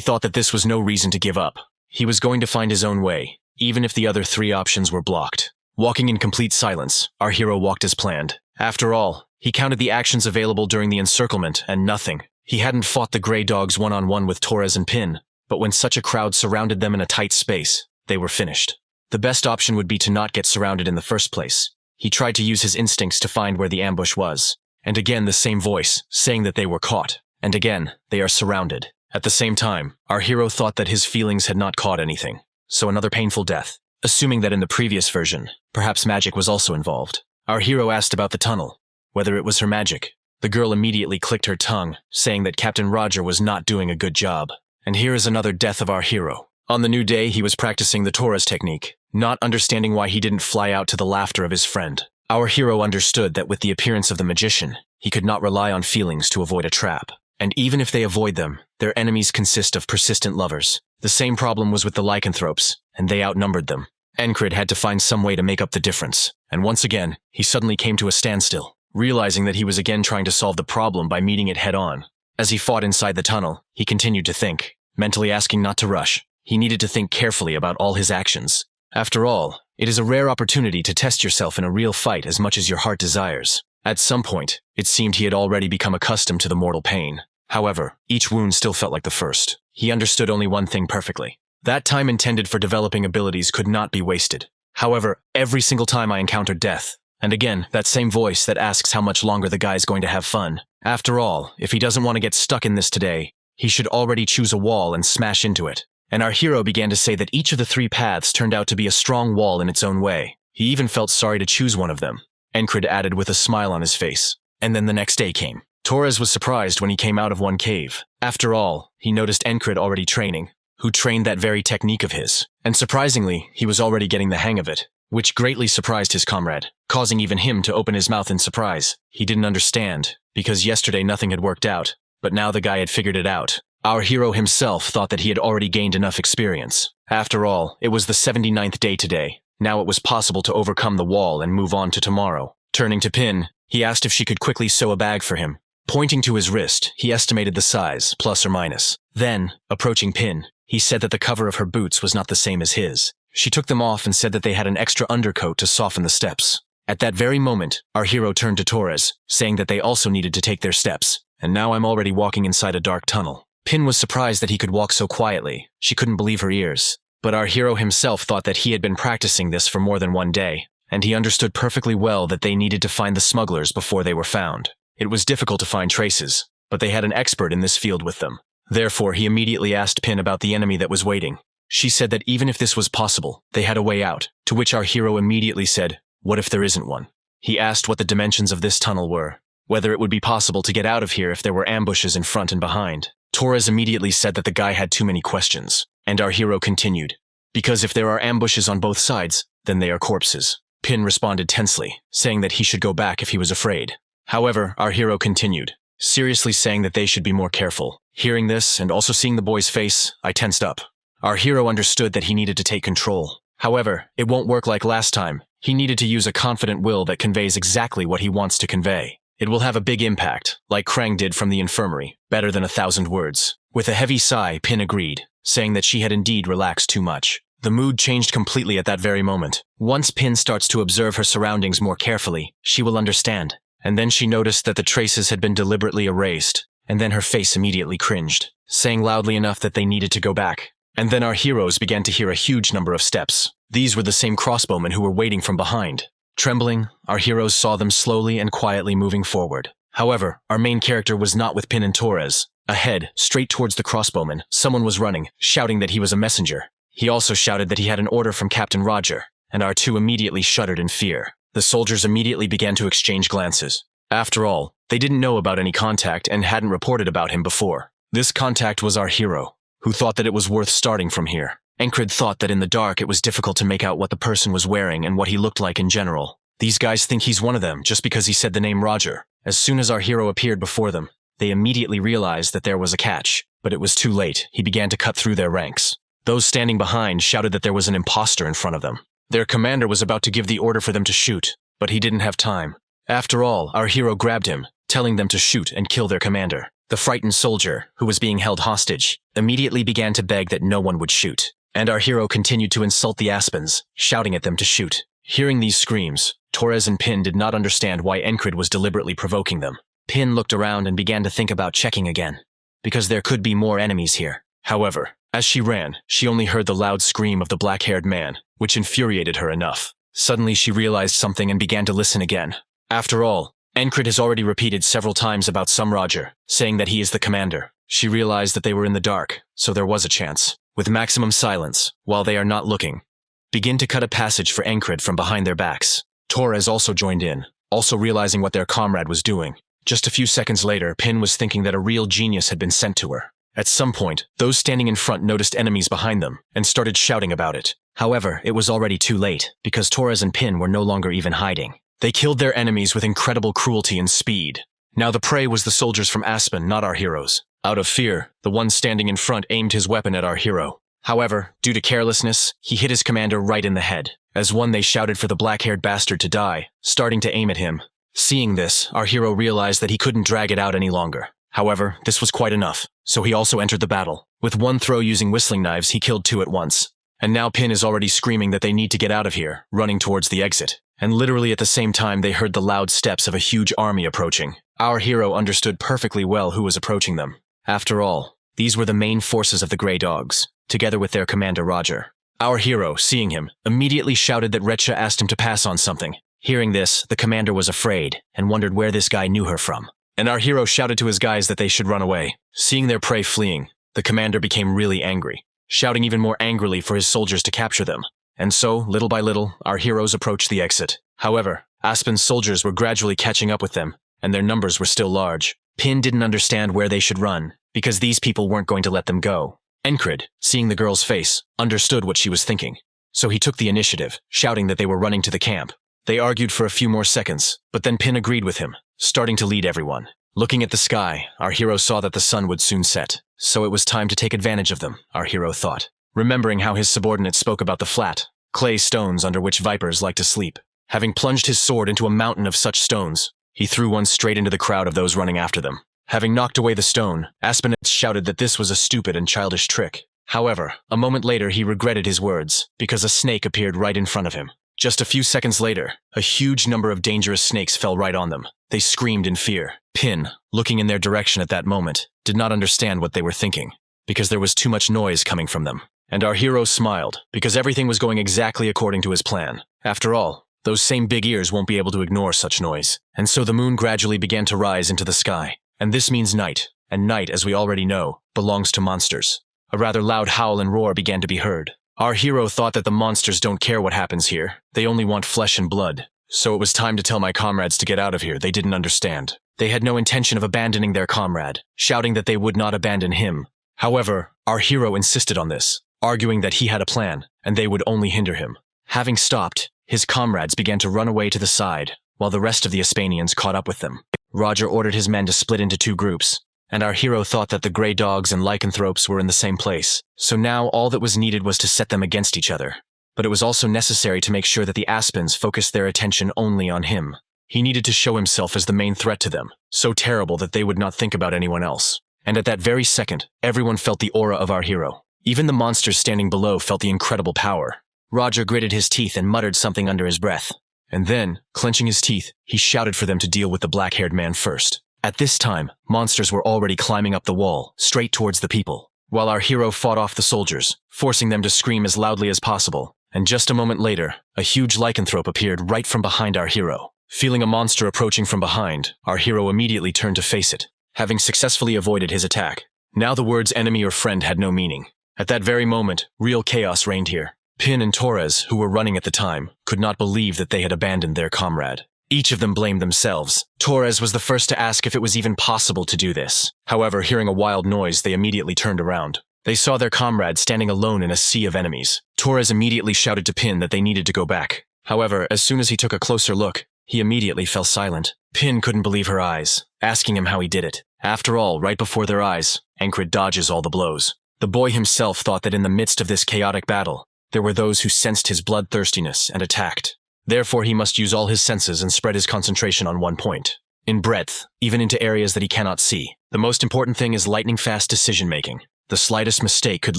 Speaker 1: thought that this was no reason to give up. He was going to find his own way, even if the other three options were blocked. Walking in complete silence, our hero walked as planned. After all, he counted the actions available during the encirclement, and nothing. He hadn't fought the Grey Dogs one-on-one with Torres and Pin, but when such a crowd surrounded them in a tight space, they were finished. The best option would be to not get surrounded in the first place. He tried to use his instincts to find where the ambush was. And again the same voice, saying that they were caught. And again, they are surrounded. At the same time, our hero thought that his feelings had not caught anything. So another painful death. Assuming that in the previous version, perhaps magic was also involved. Our hero asked about the tunnel, whether it was her magic. The girl immediately clicked her tongue, saying that Captain Roger was not doing a good job. And here is another death of our hero. On the new day, he was practicing the Torres technique, not understanding why he didn't fly out to the laughter of his friend. Our hero understood that with the appearance of the magician, he could not rely on feelings to avoid a trap. And even if they avoid them, their enemies consist of persistent lovers. The same problem was with the lycanthropes, and they outnumbered them. Incurable had to find some way to make up the difference, and once again, he suddenly came to a standstill, realizing that he was again trying to solve the problem by meeting it head-on. As he fought inside the tunnel, he continued to think, mentally asking not to rush. He needed to think carefully about all his actions. After all, it is a rare opportunity to test yourself in a real fight as much as your heart desires. At some point, it seemed he had already become accustomed to the mortal pain. However, each wound still felt like the first. He understood only one thing perfectly. That time intended for developing abilities could not be wasted. However, every single time I encountered death, and again, that same voice that asks how much longer the guy's going to have fun. After all, if he doesn't want to get stuck in this today, he should already choose a wall and smash into it. And our hero began to say that each of the three paths turned out to be a strong wall in its own way. He even felt sorry to choose one of them. Incurable added with a smile on his face. And then the next day came. Torres was surprised when he came out of one cave. After all, he noticed Incurable already training, who trained that very technique of his. And surprisingly, he was already getting the hang of it, which greatly surprised his comrade, causing even him to open his mouth in surprise. He didn't understand, because yesterday nothing had worked out, but now the guy had figured it out. Our hero himself thought that he had already gained enough experience. After all, it was the 79th day today. Now it was possible to overcome the wall and move on to tomorrow. Turning to Pin, he asked if she could quickly sew a bag for him. Pointing to his wrist, he estimated the size, plus or minus. Then, approaching Pin, he said that the cover of her boots was not the same as his. She took them off and said that they had an extra undercoat to soften the steps. At that very moment, our hero turned to Torres, saying that they also needed to take their steps. And now I'm already walking inside a dark tunnel. Pin was surprised that he could walk so quietly. She couldn't believe her ears. But our hero himself thought that he had been practicing this for more than one day, and he understood perfectly well that they needed to find the smugglers before they were found. It was difficult to find traces, but they had an expert in this field with them. Therefore, he immediately asked Pin about the enemy that was waiting. She said that even if this was possible, they had a way out, to which our hero immediately said, "What if there isn't one?" He asked what the dimensions of this tunnel were, whether it would be possible to get out of here if there were ambushes in front and behind. Torres immediately said that the guy had too many questions, and our hero continued, "Because if there are ambushes on both sides, then they are corpses." Pin responded tensely, saying that he should go back if he was afraid. However, our hero continued, seriously saying that they should be more careful. Hearing this, and also seeing the boy's face, I tensed up. Our hero understood that he needed to take control. However, it won't work like last time. He needed to use a confident will that conveys exactly what he wants to convey. It will have a big impact, like Krang did from the infirmary, better than 1,000 words. With a heavy sigh, Pin agreed, saying that she had indeed relaxed too much. The mood changed completely at that very moment. Once Pin starts to observe her surroundings more carefully, she will understand. And then she noticed that the traces had been deliberately erased, and then her face immediately cringed, saying loudly enough that they needed to go back. And then our heroes began to hear a huge number of steps. These were the same crossbowmen who were waiting from behind. Trembling, our heroes saw them slowly and quietly moving forward. However, our main character was not with Pin and Torres. Ahead, straight towards the crossbowmen, someone was running, shouting that he was a messenger. He also shouted that he had an order from Captain Roger, and our two immediately shuddered in fear. The soldiers immediately began to exchange glances. After all, they didn't know about any contact and hadn't reported about him before. This contact was our hero, who thought that it was worth starting from here. Encred thought that in the dark it was difficult to make out what the person was wearing and what he looked like in general. These guys think he's one of them just because he said the name Roger. As soon as our hero appeared before them, they immediately realized that there was a catch. But it was too late. He began to cut through their ranks. Those standing behind shouted that there was an imposter in front of them. Their commander was about to give the order for them to shoot, but he didn't have time. After all, our hero grabbed him, telling them to shoot and kill their commander. The frightened soldier, who was being held hostage, immediately began to beg that no one would shoot. And our hero continued to insult the Aspens, shouting at them to shoot. Hearing these screams, Torres and Pin did not understand why Encred was deliberately provoking them. Pin looked around and began to think about checking again, because there could be more enemies here. However, as she ran, she only heard the loud scream of the black-haired man, which infuriated her enough. Suddenly she realized something and began to listen again. After all, Encred has already repeated several times about some Roger, saying that he is the commander. She realized that they were in the dark, so there was a chance. With maximum silence, while they are not looking, begin to cut a passage for Encred from behind their backs. Torres also joined in, also realizing what their comrade was doing. Just a few seconds later, Pin was thinking that a real genius had been sent to her. At some point, those standing in front noticed enemies behind them and started shouting about it. However, it was already too late, because Torres and Pin were no longer even hiding. They killed their enemies with incredible cruelty and speed. Now the prey was the soldiers from Aspen, not our heroes. Out of fear, the one standing in front aimed his weapon at our hero. However, due to carelessness, he hit his commander right in the head. As one, they shouted for the black-haired bastard to die, starting to aim at him. Seeing this, our hero realized that he couldn't drag it out any longer. However, this was quite enough, so he also entered the battle. With one throw using whistling knives, he killed two at once. And now Pin is already screaming that they need to get out of here, running towards the exit. And literally at the same time, they heard the loud steps of a huge army approaching. Our hero understood perfectly well who was approaching them. After all, these were the main forces of the Grey Dogs, together with their commander Roger. Our hero, seeing him, immediately shouted that Retcha asked him to pass on something. Hearing this, the commander was afraid and wondered where this guy knew her from. And our hero shouted to his guys that they should run away. Seeing their prey fleeing, the commander became really angry, shouting even more angrily for his soldiers to capture them. And so, little by little, our heroes approached the exit. However, Aspen's soldiers were gradually catching up with them, and their numbers were still large. Pin didn't understand where they should run, because these people weren't going to let them go. Encred, seeing the girl's face, understood what she was thinking. So he took the initiative, shouting that they were running to the camp. They argued for a few more seconds, but then Pin agreed with him, starting to lead everyone. Looking at the sky, our hero saw that the sun would soon set, so it was time to take advantage of them, our hero thought. Remembering how his subordinate spoke about the flat, clay stones under which vipers like to sleep. Having plunged his sword into a mountain of such stones, he threw one straight into the crowd of those running after them. Having knocked away the stone, Aspen shouted that this was a stupid and childish trick. However, a moment later he regretted his words, because a snake appeared right in front of him. Just a few seconds later, a huge number of dangerous snakes fell right on them. They screamed in fear. Pin, looking in their direction at that moment, did not understand what they were thinking, because there was too much noise coming from them. And our hero smiled, because everything was going exactly according to his plan. After all, those same big ears won't be able to ignore such noise. And so the moon gradually began to rise into the sky. And this means night, and night, as we already know, belongs to monsters. A rather loud howl and roar began to be heard. Our hero thought that the monsters don't care what happens here. They only want flesh and blood. So it was time to tell my comrades to get out of here. They didn't understand. They had no intention of abandoning their comrade, shouting that they would not abandon him. However, our hero insisted on this, arguing that he had a plan, and they would only hinder him. Having stopped, his comrades began to run away to the side, while the rest of the Aspanians caught up with them. Roger ordered his men to split into two groups, and our hero thought that the gray dogs and lycanthropes were in the same place, so now all that was needed was to set them against each other. But it was also necessary to make sure that the Aspens focused their attention only on him. He needed to show himself as the main threat to them, so terrible that they would not think about anyone else. And at that very second, everyone felt the aura of our hero. Even the monsters standing below felt the incredible power. Roger gritted his teeth and muttered something under his breath. And then, clenching his teeth, he shouted for them to deal with the black-haired man first. At this time, monsters were already climbing up the wall, straight towards the people, while our hero fought off the soldiers, forcing them to scream as loudly as possible. And just a moment later, a huge lycanthrope appeared right from behind our hero. Feeling a monster approaching from behind, our hero immediately turned to face it, having successfully avoided his attack. Now the words enemy or friend had no meaning. At that very moment, real chaos reigned here. Pin and Torres, who were running at the time, could not believe that they had abandoned their comrade. Each of them blamed themselves. Torres was the first to ask if it was even possible to do this. However, hearing a wild noise, they immediately turned around. They saw their comrade standing alone in a sea of enemies. Torres immediately shouted to Pin that they needed to go back. However, as soon as he took a closer look, he immediately fell silent. Pin couldn't believe her eyes, asking him how he did it. After all, right before their eyes, Incurable dodges all the blows. The boy himself thought that in the midst of this chaotic battle, there were those who sensed his bloodthirstiness and attacked. Therefore, he must use all his senses and spread his concentration on one point. In breadth, even into areas that he cannot see. The most important thing is lightning-fast decision-making. The slightest mistake could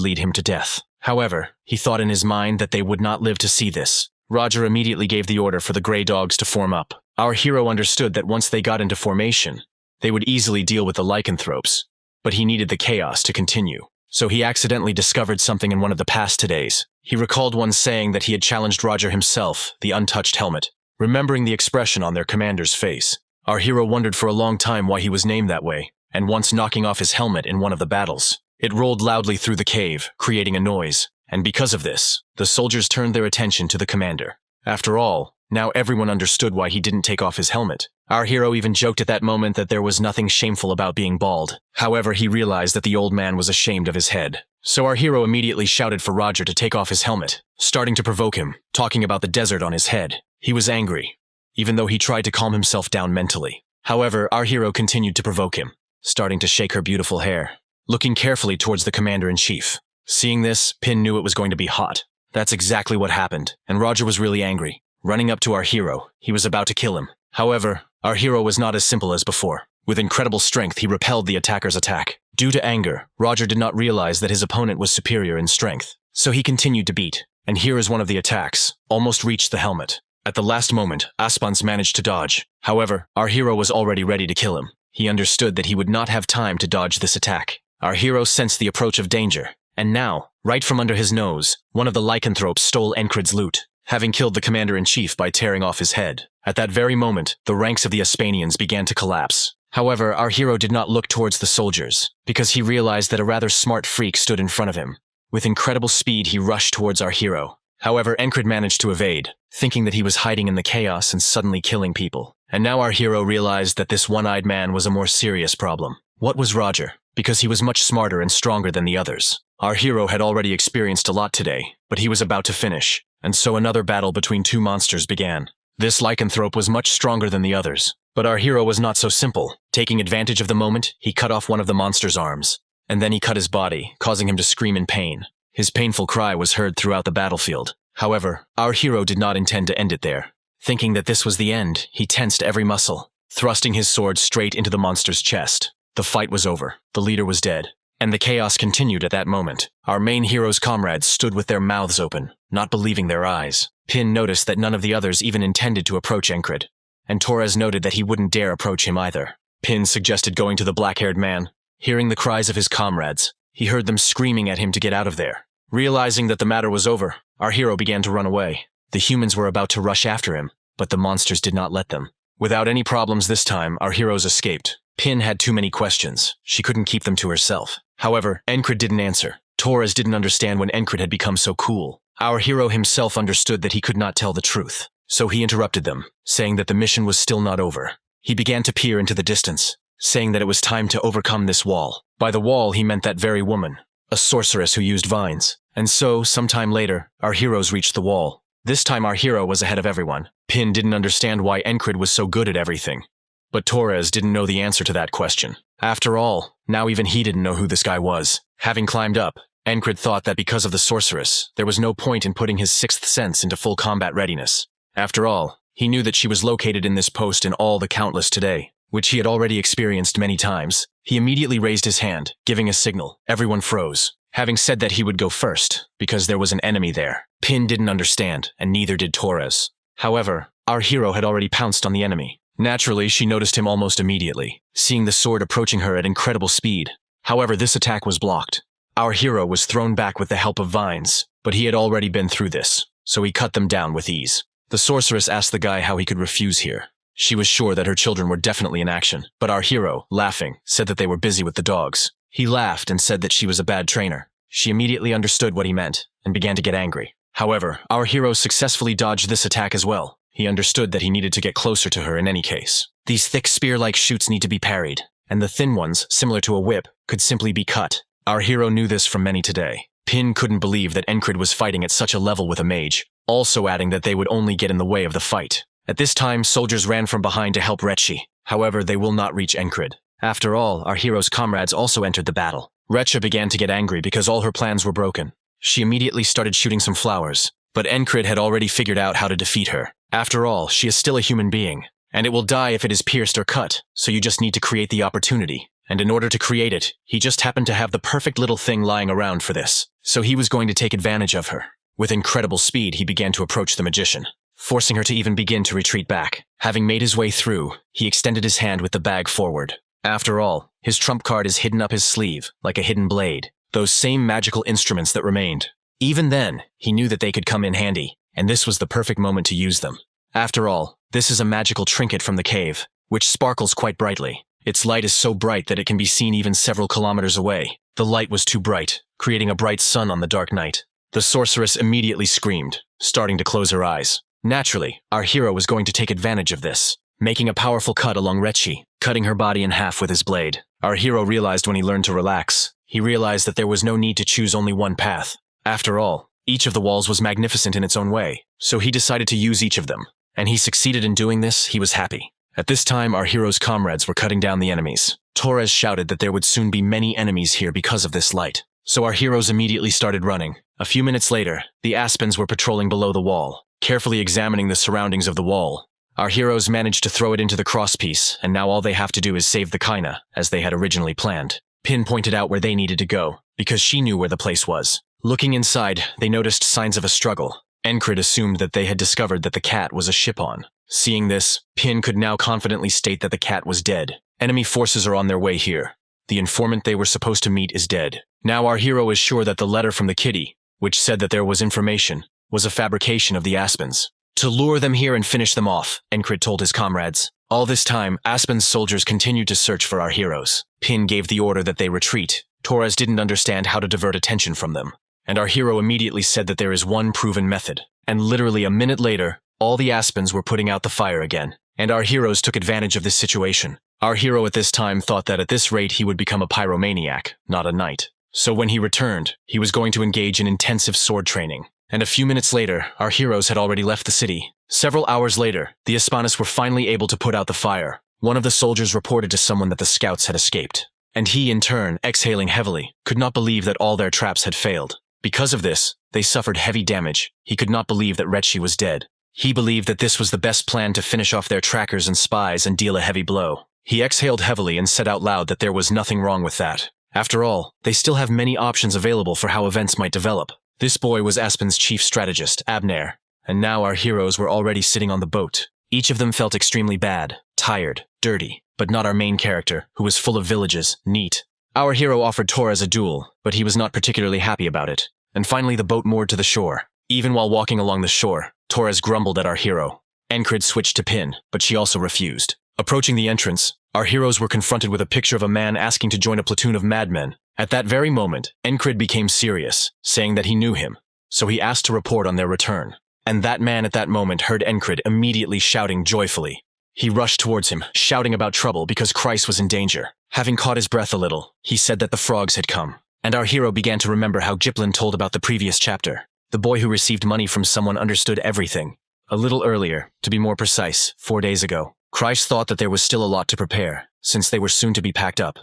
Speaker 1: lead him to death. However, he thought in his mind that they would not live to see this. Roger immediately gave the order for the gray dogs to form up. Our hero understood that once they got into formation, they would easily deal with the lycanthropes, but he needed the chaos to continue. So he accidentally discovered something in one of the past days. He recalled one saying that he had challenged Roger himself, the untouched helmet. Remembering the expression on their commander's face, our hero wondered for a long time why he was named that way, and once knocking off his helmet in one of the battles, it rolled loudly through the cave, creating a noise, and because of this, the soldiers turned their attention to the commander. After all, now everyone understood why he didn't take off his helmet. Our hero even joked at that moment that there was nothing shameful about being bald. However, he realized that the old man was ashamed of his head. So our hero immediately shouted for Roger to take off his helmet, starting to provoke him, talking about the desert on his head. He was angry, even though he tried to calm himself down mentally. However, our hero continued to provoke him, starting to shake her beautiful hair, looking carefully towards the commander-in-chief. Seeing this, Pin knew it was going to be hot. That's exactly what happened, and Roger was really angry. Running up to our hero, he was about to kill him. However, our hero was not as simple as before. With incredible strength, he repelled the attacker's attack. Due to anger, Roger did not realize that his opponent was superior in strength, so he continued to beat. And here is one of the attacks, almost reached the helmet. At the last moment, Aspans managed to dodge. However, our hero was already ready to kill him. He understood that he would not have time to dodge this attack. Our hero sensed the approach of danger, and now, right from under his nose, one of the lycanthropes stole Encred's loot, having killed the commander-in-chief by tearing off his head. At that very moment, the ranks of the Aspanians began to collapse. However, our hero did not look towards the soldiers, because he realized that a rather smart freak stood in front of him. With incredible speed, he rushed towards our hero. However, Encred managed to evade, thinking that he was hiding in the chaos and suddenly killing people. And now our hero realized that this one-eyed man was a more serious problem. What was Roger? Because he was much smarter and stronger than the others. Our hero had already experienced a lot today, but he was about to finish, and so another battle between two monsters began. This lycanthrope was much stronger than the others, but our hero was not so simple. Taking advantage of the moment, he cut off one of the monster's arms, and then he cut his body, causing him to scream in pain. His painful cry was heard throughout the battlefield. However, our hero did not intend to end it there. Thinking that this was the end, he tensed every muscle, thrusting his sword straight into the monster's chest. The fight was over, the leader was dead, and the chaos continued at that moment. Our main hero's comrades stood with their mouths open, not believing their eyes. Pin noticed that none of the others even intended to approach Encred, and Torres noted that he wouldn't dare approach him either. Pin suggested going to the black-haired man. Hearing the cries of his comrades, he heard them screaming at him to get out of there. Realizing that the matter was over, our hero began to run away. The humans were about to rush after him, but the monsters did not let them. Without any problems this time, our heroes escaped. Pin had too many questions. She couldn't keep them to herself. However, Encred didn't answer. Torres didn't understand when Encred had become so cool. Our hero himself understood that he could not tell the truth, so he interrupted them, saying that the mission was still not over. He began to peer into the distance, saying that it was time to overcome this wall. By the wall, he meant that very woman, a sorceress who used vines. And so, sometime later, our heroes reached the wall. This time our hero was ahead of everyone. Pin didn't understand why Encred was so good at everything. But Torres didn't know the answer to that question. After all, now even he didn't know who this guy was. Having climbed up, Encrid thought that because of the sorceress, there was no point in putting his sixth sense into full combat readiness. After all, he knew that she was located in this post in all the countless today, which he had already experienced many times. He immediately raised his hand, giving a signal. Everyone froze. Having said that he would go first, because there was an enemy there. Pin didn't understand, and neither did Torres. However, our hero had already pounced on the enemy. Naturally, she noticed him almost immediately, seeing the sword approaching her at incredible speed. However, this attack was blocked. Our hero was thrown back with the help of vines, but he had already been through this, so he cut them down with ease. The sorceress asked the guy how he could refuse here. She was sure that her children were definitely in action, but our hero, laughing, said that they were busy with the dogs. He laughed and said that she was a bad trainer. She immediately understood what he meant, and began to get angry. However, our hero successfully dodged this attack as well. He understood that he needed to get closer to her in any case. These thick spear-like shoots need to be parried, and the thin ones, similar to a whip, could simply be cut. Our hero knew this from many today. Pin couldn't believe that Encrid was fighting at such a level with a mage, also adding that they would only get in the way of the fight. At this time, soldiers ran from behind to help Rechi. However, they will not reach Encrid. After all, our hero's comrades also entered the battle. Recha began to get angry because all her plans were broken. She immediately started shooting some flowers, but Encrid had already figured out how to defeat her. After all, she is still a human being, and it will die if it is pierced or cut, so you just need to create the opportunity. And in order to create it, he just happened to have the perfect little thing lying around for this, so he was going to take advantage of her. With incredible speed, he began to approach the magician, forcing her to even begin to retreat back. Having made his way through, he extended his hand with the bag forward. After all, his trump card is hidden up his sleeve, like a hidden blade, those same magical instruments that remained. Even then, he knew that they could come in handy, and this was the perfect moment to use them. After all, this is a magical trinket from the cave, which sparkles quite brightly. Its light is so bright that it can be seen even several kilometers away. The light was too bright, creating a bright sun on the dark night. The sorceress immediately screamed, starting to close her eyes. Naturally, our hero was going to take advantage of this, making a powerful cut along Rechi, cutting her body in half with his blade. Our hero realized when he learned to relax. He realized that there was no need to choose only one path. After all, each of the walls was magnificent in its own way, so he decided to use each of them. And he succeeded in doing this. He was happy. At this time, our hero's comrades were cutting down the enemies. Torres shouted that there would soon be many enemies here because of this light. So our heroes immediately started running. A few minutes later, the aspens were patrolling below the wall, carefully examining the surroundings of the wall. Our heroes managed to throw it into the crosspiece, and now all they have to do is save the Kaina, as they had originally planned. Pin pointed out where they needed to go, because she knew where the place was. Looking inside, they noticed signs of a struggle. Encrid assumed that they had discovered that the cat was a ship-on. Seeing this, Pin could now confidently state that the cat was dead. Enemy forces are on their way here. The informant they were supposed to meet is dead. Now our hero is sure that the letter from the kitty, which said that there was information, was a fabrication of the aspens. To lure them here and finish them off, Encrid told his comrades. All this time, Aspen's soldiers continued to search for our heroes. Pin gave the order that they retreat. Torres didn't understand how to divert attention from them. And our hero immediately said that there is one proven method. And literally a minute later, all the aspens were putting out the fire again. And our heroes took advantage of this situation. Our hero at this time thought that at this rate he would become a pyromaniac, not a knight. So when he returned, he was going to engage in intensive sword training. And a few minutes later, our heroes had already left the city. Several hours later, the Hispanis were finally able to put out the fire. One of the soldiers reported to someone that the scouts had escaped. And he, in turn, exhaling heavily, could not believe that all their traps had failed. Because of this, they suffered heavy damage. He could not believe that Rechi was dead. He believed that this was the best plan to finish off their trackers and spies and deal a heavy blow. He exhaled heavily and said out loud that there was nothing wrong with that. After all, they still have many options available for how events might develop. This boy was Aspen's chief strategist, Abner, and now our heroes were already sitting on the boat. Each of them felt extremely bad, tired, dirty, but not our main character, who was full of villages, neat. Our hero offered Torres a duel, but he was not particularly happy about it. And finally the boat moored to the shore. Even while walking along the shore, Torres grumbled at our hero. Encrid switched to Pin, but she also refused. Approaching the entrance, our heroes were confronted with a picture of a man asking to join a platoon of madmen. At that very moment, Encrid became serious, saying that he knew him, so he asked to report on their return. And that man at that moment heard Encrid immediately shouting joyfully. He rushed towards him, shouting about trouble because Christ was in danger. Having caught his breath a little, he said that the frogs had come. And our hero began to remember how Giplin told about the previous chapter. The boy who received money from someone understood everything. A little earlier, to be more precise, 4 days ago, Christ thought that there was still a lot to prepare, since they were soon to be packed up.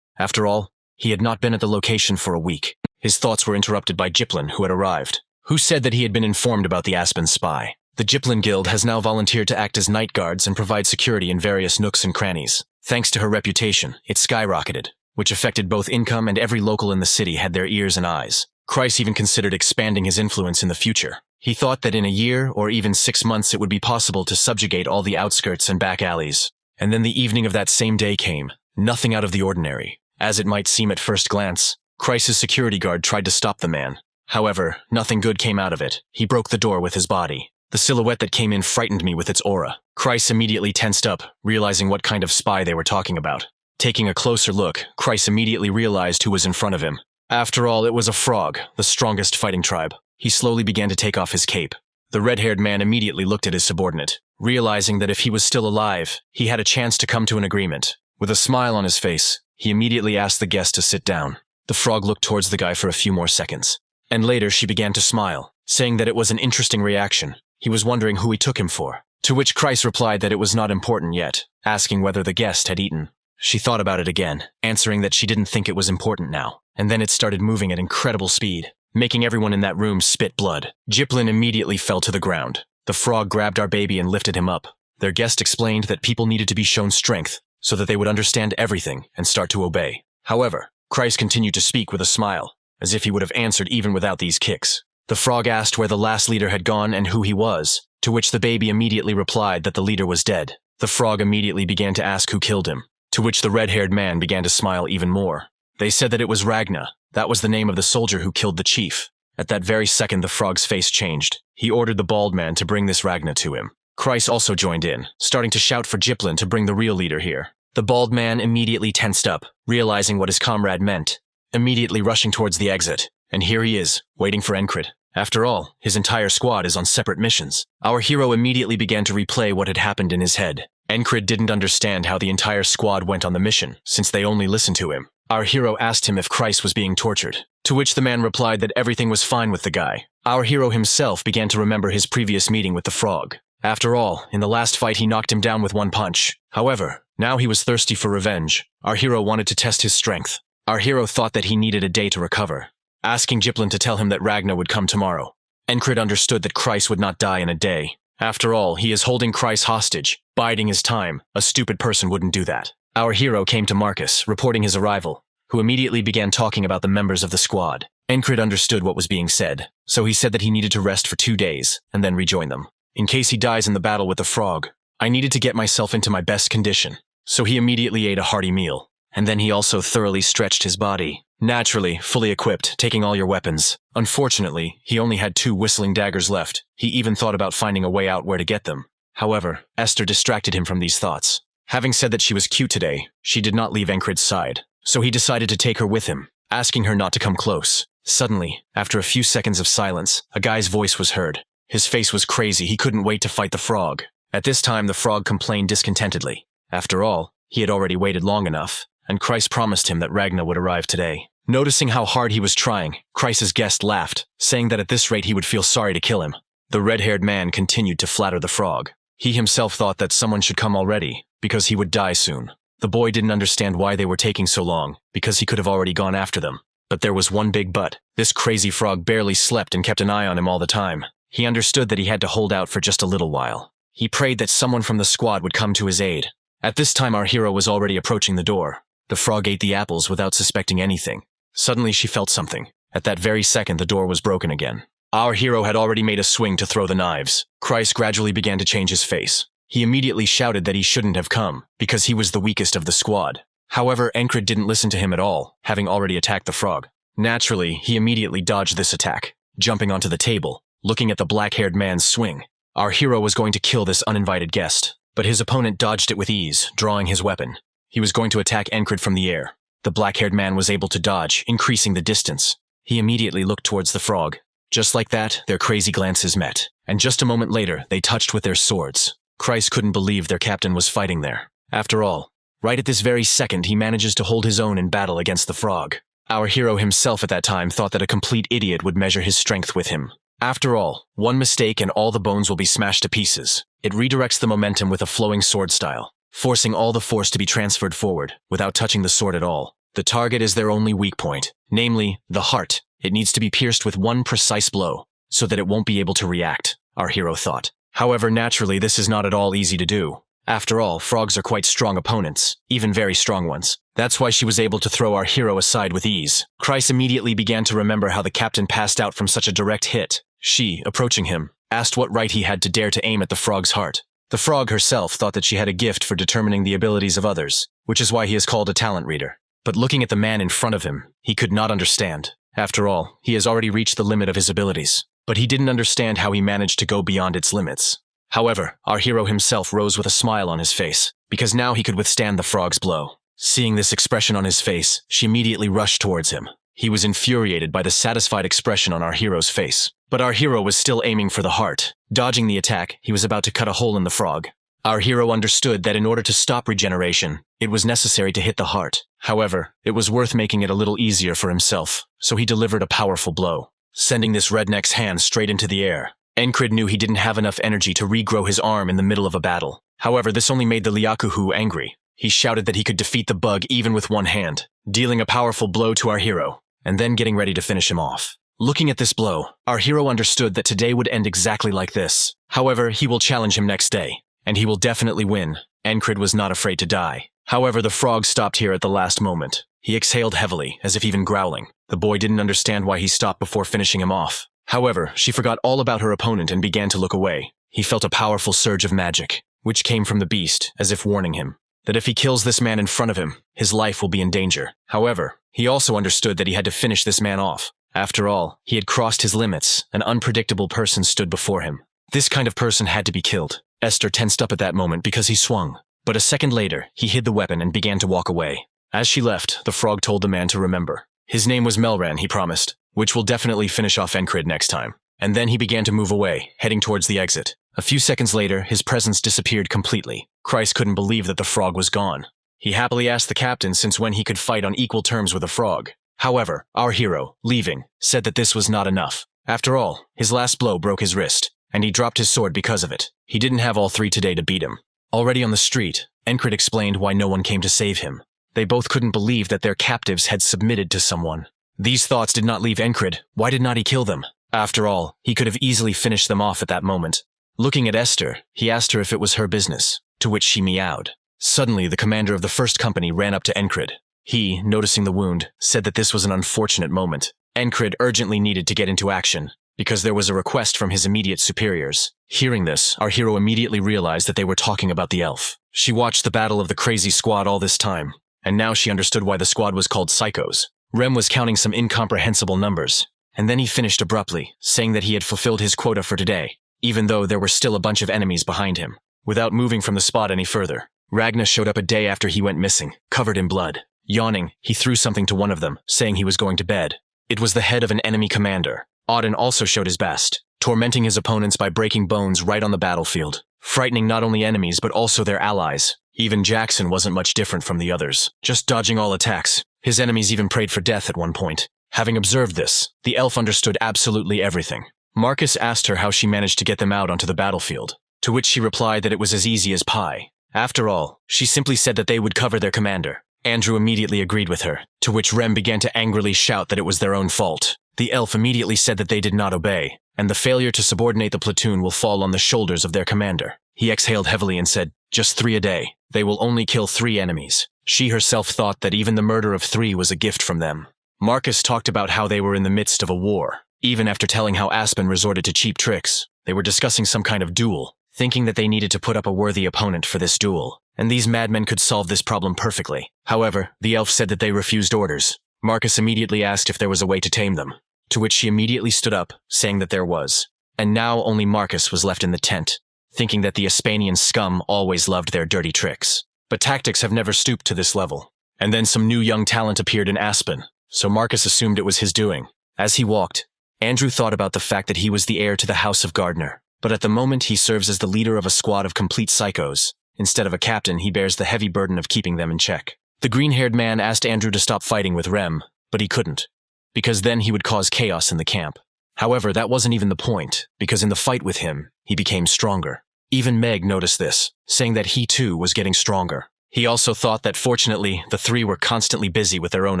Speaker 1: After all, he had not been at the location for a week. His thoughts were interrupted by Jiplin, who had arrived, who said that he had been informed about the Aspen spy. The Jiplin Guild has now volunteered to act as night guards and provide security in various nooks and crannies. Thanks to her reputation, it skyrocketed, which affected both income, and every local in the city had their ears and eyes. Kreis even considered expanding his influence in the future. He thought that in a year or even 6 months it would be possible to subjugate all the outskirts and back alleys. And then the evening of that same day came, nothing out of the ordinary. As it might seem at first glance, Kreis's security guard tried to stop the man. However, nothing good came out of it. He broke the door with his body. The silhouette that came in frightened me with its aura. Kreis immediately tensed up, realizing what kind of spy they were talking about. Taking a closer look, Kreis immediately realized who was in front of him. After all, it was a frog, the strongest fighting tribe. He slowly began to take off his cape. The red-haired man immediately looked at his subordinate, realizing that if he was still alive, he had a chance to come to an agreement. With a smile on his face, he immediately asked the guest to sit down. The frog looked towards the guy for a few more seconds. And later she began to smile, saying that it was an interesting reaction. He was wondering who he took him for. To which Kreis replied that it was not important yet, asking whether the guest had eaten. She thought about it again, answering that she didn't think it was important now. And then it started moving at incredible speed, making everyone in that room spit blood. Jiplin immediately fell to the ground. The frog grabbed our baby and lifted him up. Their guest explained that people needed to be shown strength, so that they would understand everything and start to obey. However, Kreis continued to speak with a smile, as if he would have answered even without these kicks. The frog asked where the last leader had gone and who he was, to which the baby immediately replied that the leader was dead. The frog immediately began to ask who killed him, to which the red-haired man began to smile even more. They said that it was Ragna. That was the name of the soldier who killed the chief. At that very second, the frog's face changed. He ordered the bald man to bring this Ragna to him. Kreis also joined in, starting to shout for Jiplin to bring the real leader here. The bald man immediately tensed up, realizing what his comrade meant, immediately rushing towards the exit. And here he is, waiting for Encred. After all, his entire squad is on separate missions. Our hero immediately began to replay what had happened in his head. Encred didn't understand how the entire squad went on the mission, since they only listened to him. Our hero asked him if Kreis was being tortured, to which the man replied that everything was fine with the guy. Our hero himself began to remember his previous meeting with the frog. After all, in the last fight he knocked him down with one punch. However, now he was thirsty for revenge. Our hero wanted to test his strength. Our hero thought that he needed a day to recover, asking Jiplin to tell him that Ragna would come tomorrow. Encred understood that Kreis would not die in a day. After all, he is holding Kreis hostage, biding his time. A stupid person wouldn't do that. Our hero came to Marcus, reporting his arrival, who immediately began talking about the members of the squad. Encred understood what was being said, so he said that he needed to rest for 2 days, and then rejoin them. In case he dies in the battle with the frog, I needed to get myself into my best condition. So he immediately ate a hearty meal, and then he also thoroughly stretched his body. Naturally, fully equipped, taking all your weapons. Unfortunately, he only had 2 whistling daggers left. He even thought about finding a way out where to get them. However, Esther distracted him from these thoughts. Having said that she was cute today, she did not leave Encred's side, so he decided to take her with him, asking her not to come close. Suddenly, after a few seconds of silence, a guy's voice was heard. His face was crazy. He couldn't wait to fight the frog. At this time, the frog complained discontentedly. After all, he had already waited long enough, and Kreis promised him that Ragna would arrive today. Noticing how hard he was trying, Kreis's guest laughed, saying that at this rate he would feel sorry to kill him. The red-haired man continued to flatter the frog. He himself thought that someone should come already, because he would die soon. The boy didn't understand why they were taking so long, because he could have already gone after them. But there was one big but. This crazy frog barely slept and kept an eye on him all the time. He understood that he had to hold out for just a little while. He prayed that someone from the squad would come to his aid. At this time, our hero was already approaching the door. The frog ate the apples without suspecting anything. Suddenly, she felt something. At that very second, the door was broken again. Our hero had already made a swing to throw the knives. Kreis gradually began to change his face. He immediately shouted that he shouldn't have come, because he was the weakest of the squad. However, Encred didn't listen to him at all, having already attacked the frog. Naturally, he immediately dodged this attack, jumping onto the table, looking at the black-haired man's swing. Our hero was going to kill this uninvited guest, but his opponent dodged it with ease, drawing his weapon. He was going to attack Encred from the air. The black-haired man was able to dodge, increasing the distance. He immediately looked towards the frog. Just like that, their crazy glances met, and just a moment later, they touched with their swords. Kreis couldn't believe their captain was fighting there. After all, right at this very second, he manages to hold his own in battle against the frog. Our hero himself at that time thought that a complete idiot would measure his strength with him. After all, one mistake and all the bones will be smashed to pieces. It redirects the momentum with a flowing sword style. forcing all the force to be transferred forward, without touching the sword at all. The target is their only weak point, namely, the heart. It needs to be pierced with one precise blow, so that it won't be able to react, our hero thought. However, naturally, this is not at all easy to do. After all, frogs are quite strong opponents, even very strong ones. That's why she was able to throw our hero aside with ease. Kreis immediately began to remember how the captain passed out from such a direct hit. She, approaching him, asked what right he had to dare to aim at the frog's heart. The frog herself thought that she had a gift for determining the abilities of others, which is why he is called a talent reader. But looking at the man in front of him, he could not understand. After all, he has already reached the limit of his abilities, but he didn't understand how he managed to go beyond its limits. However, our hero himself rose with a smile on his face, because now he could withstand the frog's blow. Seeing this expression on his face, she immediately rushed towards him. He was infuriated by the satisfied expression on our hero's face. But our hero was still aiming for the heart. Dodging the attack, he was about to cut a hole in the frog. Our hero understood that in order to stop regeneration, it was necessary to hit the heart. However, it was worth making it a little easier for himself, so he delivered a powerful blow, sending this redneck's hand straight into the air. Incurable knew he didn't have enough energy to regrow his arm in the middle of a battle. However, this only made the Lyakuhu angry. He shouted that he could defeat the bug even with one hand, dealing a powerful blow to our hero, and then getting ready to finish him off. Looking at this blow, our hero understood that today would end exactly like this. However, he will challenge him next day, and he will definitely win. Incurable was not afraid to die. However, the frog stopped here at the last moment. He exhaled heavily, as if even growling. The boy didn't understand why he stopped before finishing him off. However, she forgot all about her opponent and began to look away. He felt a powerful surge of magic, which came from the beast, as if warning him that if he kills this man in front of him, his life will be in danger. However, he also understood that he had to finish this man off. After all, he had crossed his limits. An unpredictable person stood before him. This kind of person had to be killed. Esther tensed up at that moment because he swung. But a second later, he hid the weapon and began to walk away. As she left, the frog told the man to remember. His name was Melran, he promised, which will definitely finish off Incurable next time. And then he began to move away, heading towards the exit. A few seconds later, his presence disappeared completely. Kreis couldn't believe that the frog was gone. He happily asked the captain since when he could fight on equal terms with a frog. However, our hero, leaving, said that this was not enough. After all, his last blow broke his wrist, and he dropped his sword because of it. He didn't have all three today to beat him. Already on the street, Incurable explained why no one came to save him. They both couldn't believe that their captives had submitted to someone. These thoughts did not leave Incurable. Why did not he kill them? After all, he could have easily finished them off at that moment. Looking at Esther, he asked her if it was her business, to which she meowed. Suddenly, the commander of the first company ran up to Incurable. He, noticing the wound, said that this was an unfortunate moment. Incurable urgently needed to get into action, because there was a request from his immediate superiors. Hearing this, our hero immediately realized that they were talking about the elf. She watched the battle of the crazy squad all this time, and now she understood why the squad was called psychos. Rem was counting some incomprehensible numbers, and then he finished abruptly, saying that he had fulfilled his quota for today, even though there were still a bunch of enemies behind him. Without moving from the spot any further, Ragna showed up a day after he went missing, covered in blood. Yawning, he threw something to one of them, saying he was going to bed. It was the head of an enemy commander. Auden also showed his best, tormenting his opponents by breaking bones right on the battlefield, frightening not only enemies but also their allies. Even Jackson wasn't much different from the others, just dodging all attacks. His enemies even prayed for death at one point. Having observed this, the elf understood absolutely everything. Marcus asked her how she managed to get them out onto the battlefield, to which she replied that it was as easy as pie. After all, she simply said that they would cover their commander. Andrew immediately agreed with her, to which Rem began to angrily shout that it was their own fault. The elf immediately said that they did not obey, and the failure to subordinate the platoon will fall on the shoulders of their commander. He exhaled heavily and said, "Just 3 a day. They will only kill 3 enemies." She herself thought that even the murder of 3 was a gift from them. Marcus talked about how they were in the midst of a war. Even after telling how Aspen resorted to cheap tricks, they were discussing some kind of duel, thinking that they needed to put up a worthy opponent for this duel, and these madmen could solve this problem perfectly. However, the elf said that they refused orders. Marcus immediately asked if there was a way to tame them, to which she immediately stood up, saying that there was. And now only Marcus was left in the tent, thinking that the Aspanian scum always loved their dirty tricks. But tactics have never stooped to this level. And then some new young talent appeared in Aspen, so Marcus assumed it was his doing. As he walked, Andrew thought about the fact that he was the heir to the House of Gardner, but at the moment he serves as the leader of a squad of complete psychos. Instead of a captain, he bears the heavy burden of keeping them in check. The green-haired man asked Andrew to stop fighting with Rem, but he couldn't, because then he would cause chaos in the camp. However, that wasn't even the point, because in the fight with him, he became stronger. Even Meg noticed this, saying that he too was getting stronger. He also thought that fortunately, the three were constantly busy with their own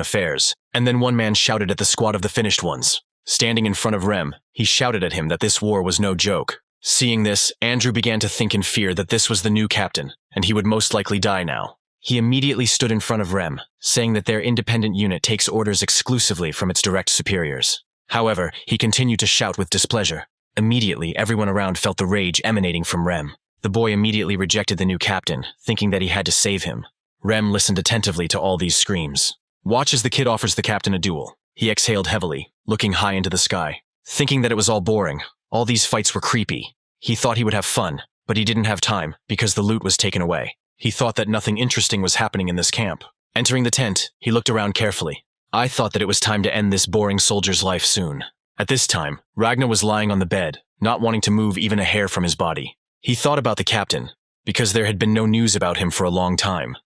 Speaker 1: affairs. And then one man shouted at the squad of the finished ones. Standing in front of Rem, he shouted at him that this war was no joke. Seeing this, Andrew began to think in fear that this was the new captain, and he would most likely die now. He immediately stood in front of Rem, saying that their independent unit takes orders exclusively from its direct superiors. However, he continued to shout with displeasure. Immediately, everyone around felt the rage emanating from Rem. The boy immediately rejected the new captain, thinking that he had to save him. Rem listened attentively to all these screams. Watch as the kid offers the captain a duel. He exhaled heavily, looking high into the sky. Thinking that it was all boring, all these fights were creepy. He thought he would have fun, but he didn't have time because the loot was taken away. He thought that nothing interesting was happening in this camp. Entering the tent, he looked around carefully. I thought that it was time to end this boring soldier's life soon. At this time, Ragnar was lying on the bed, not wanting to move even a hair from his body. He thought about the captain, because there had been no news about him for a long time.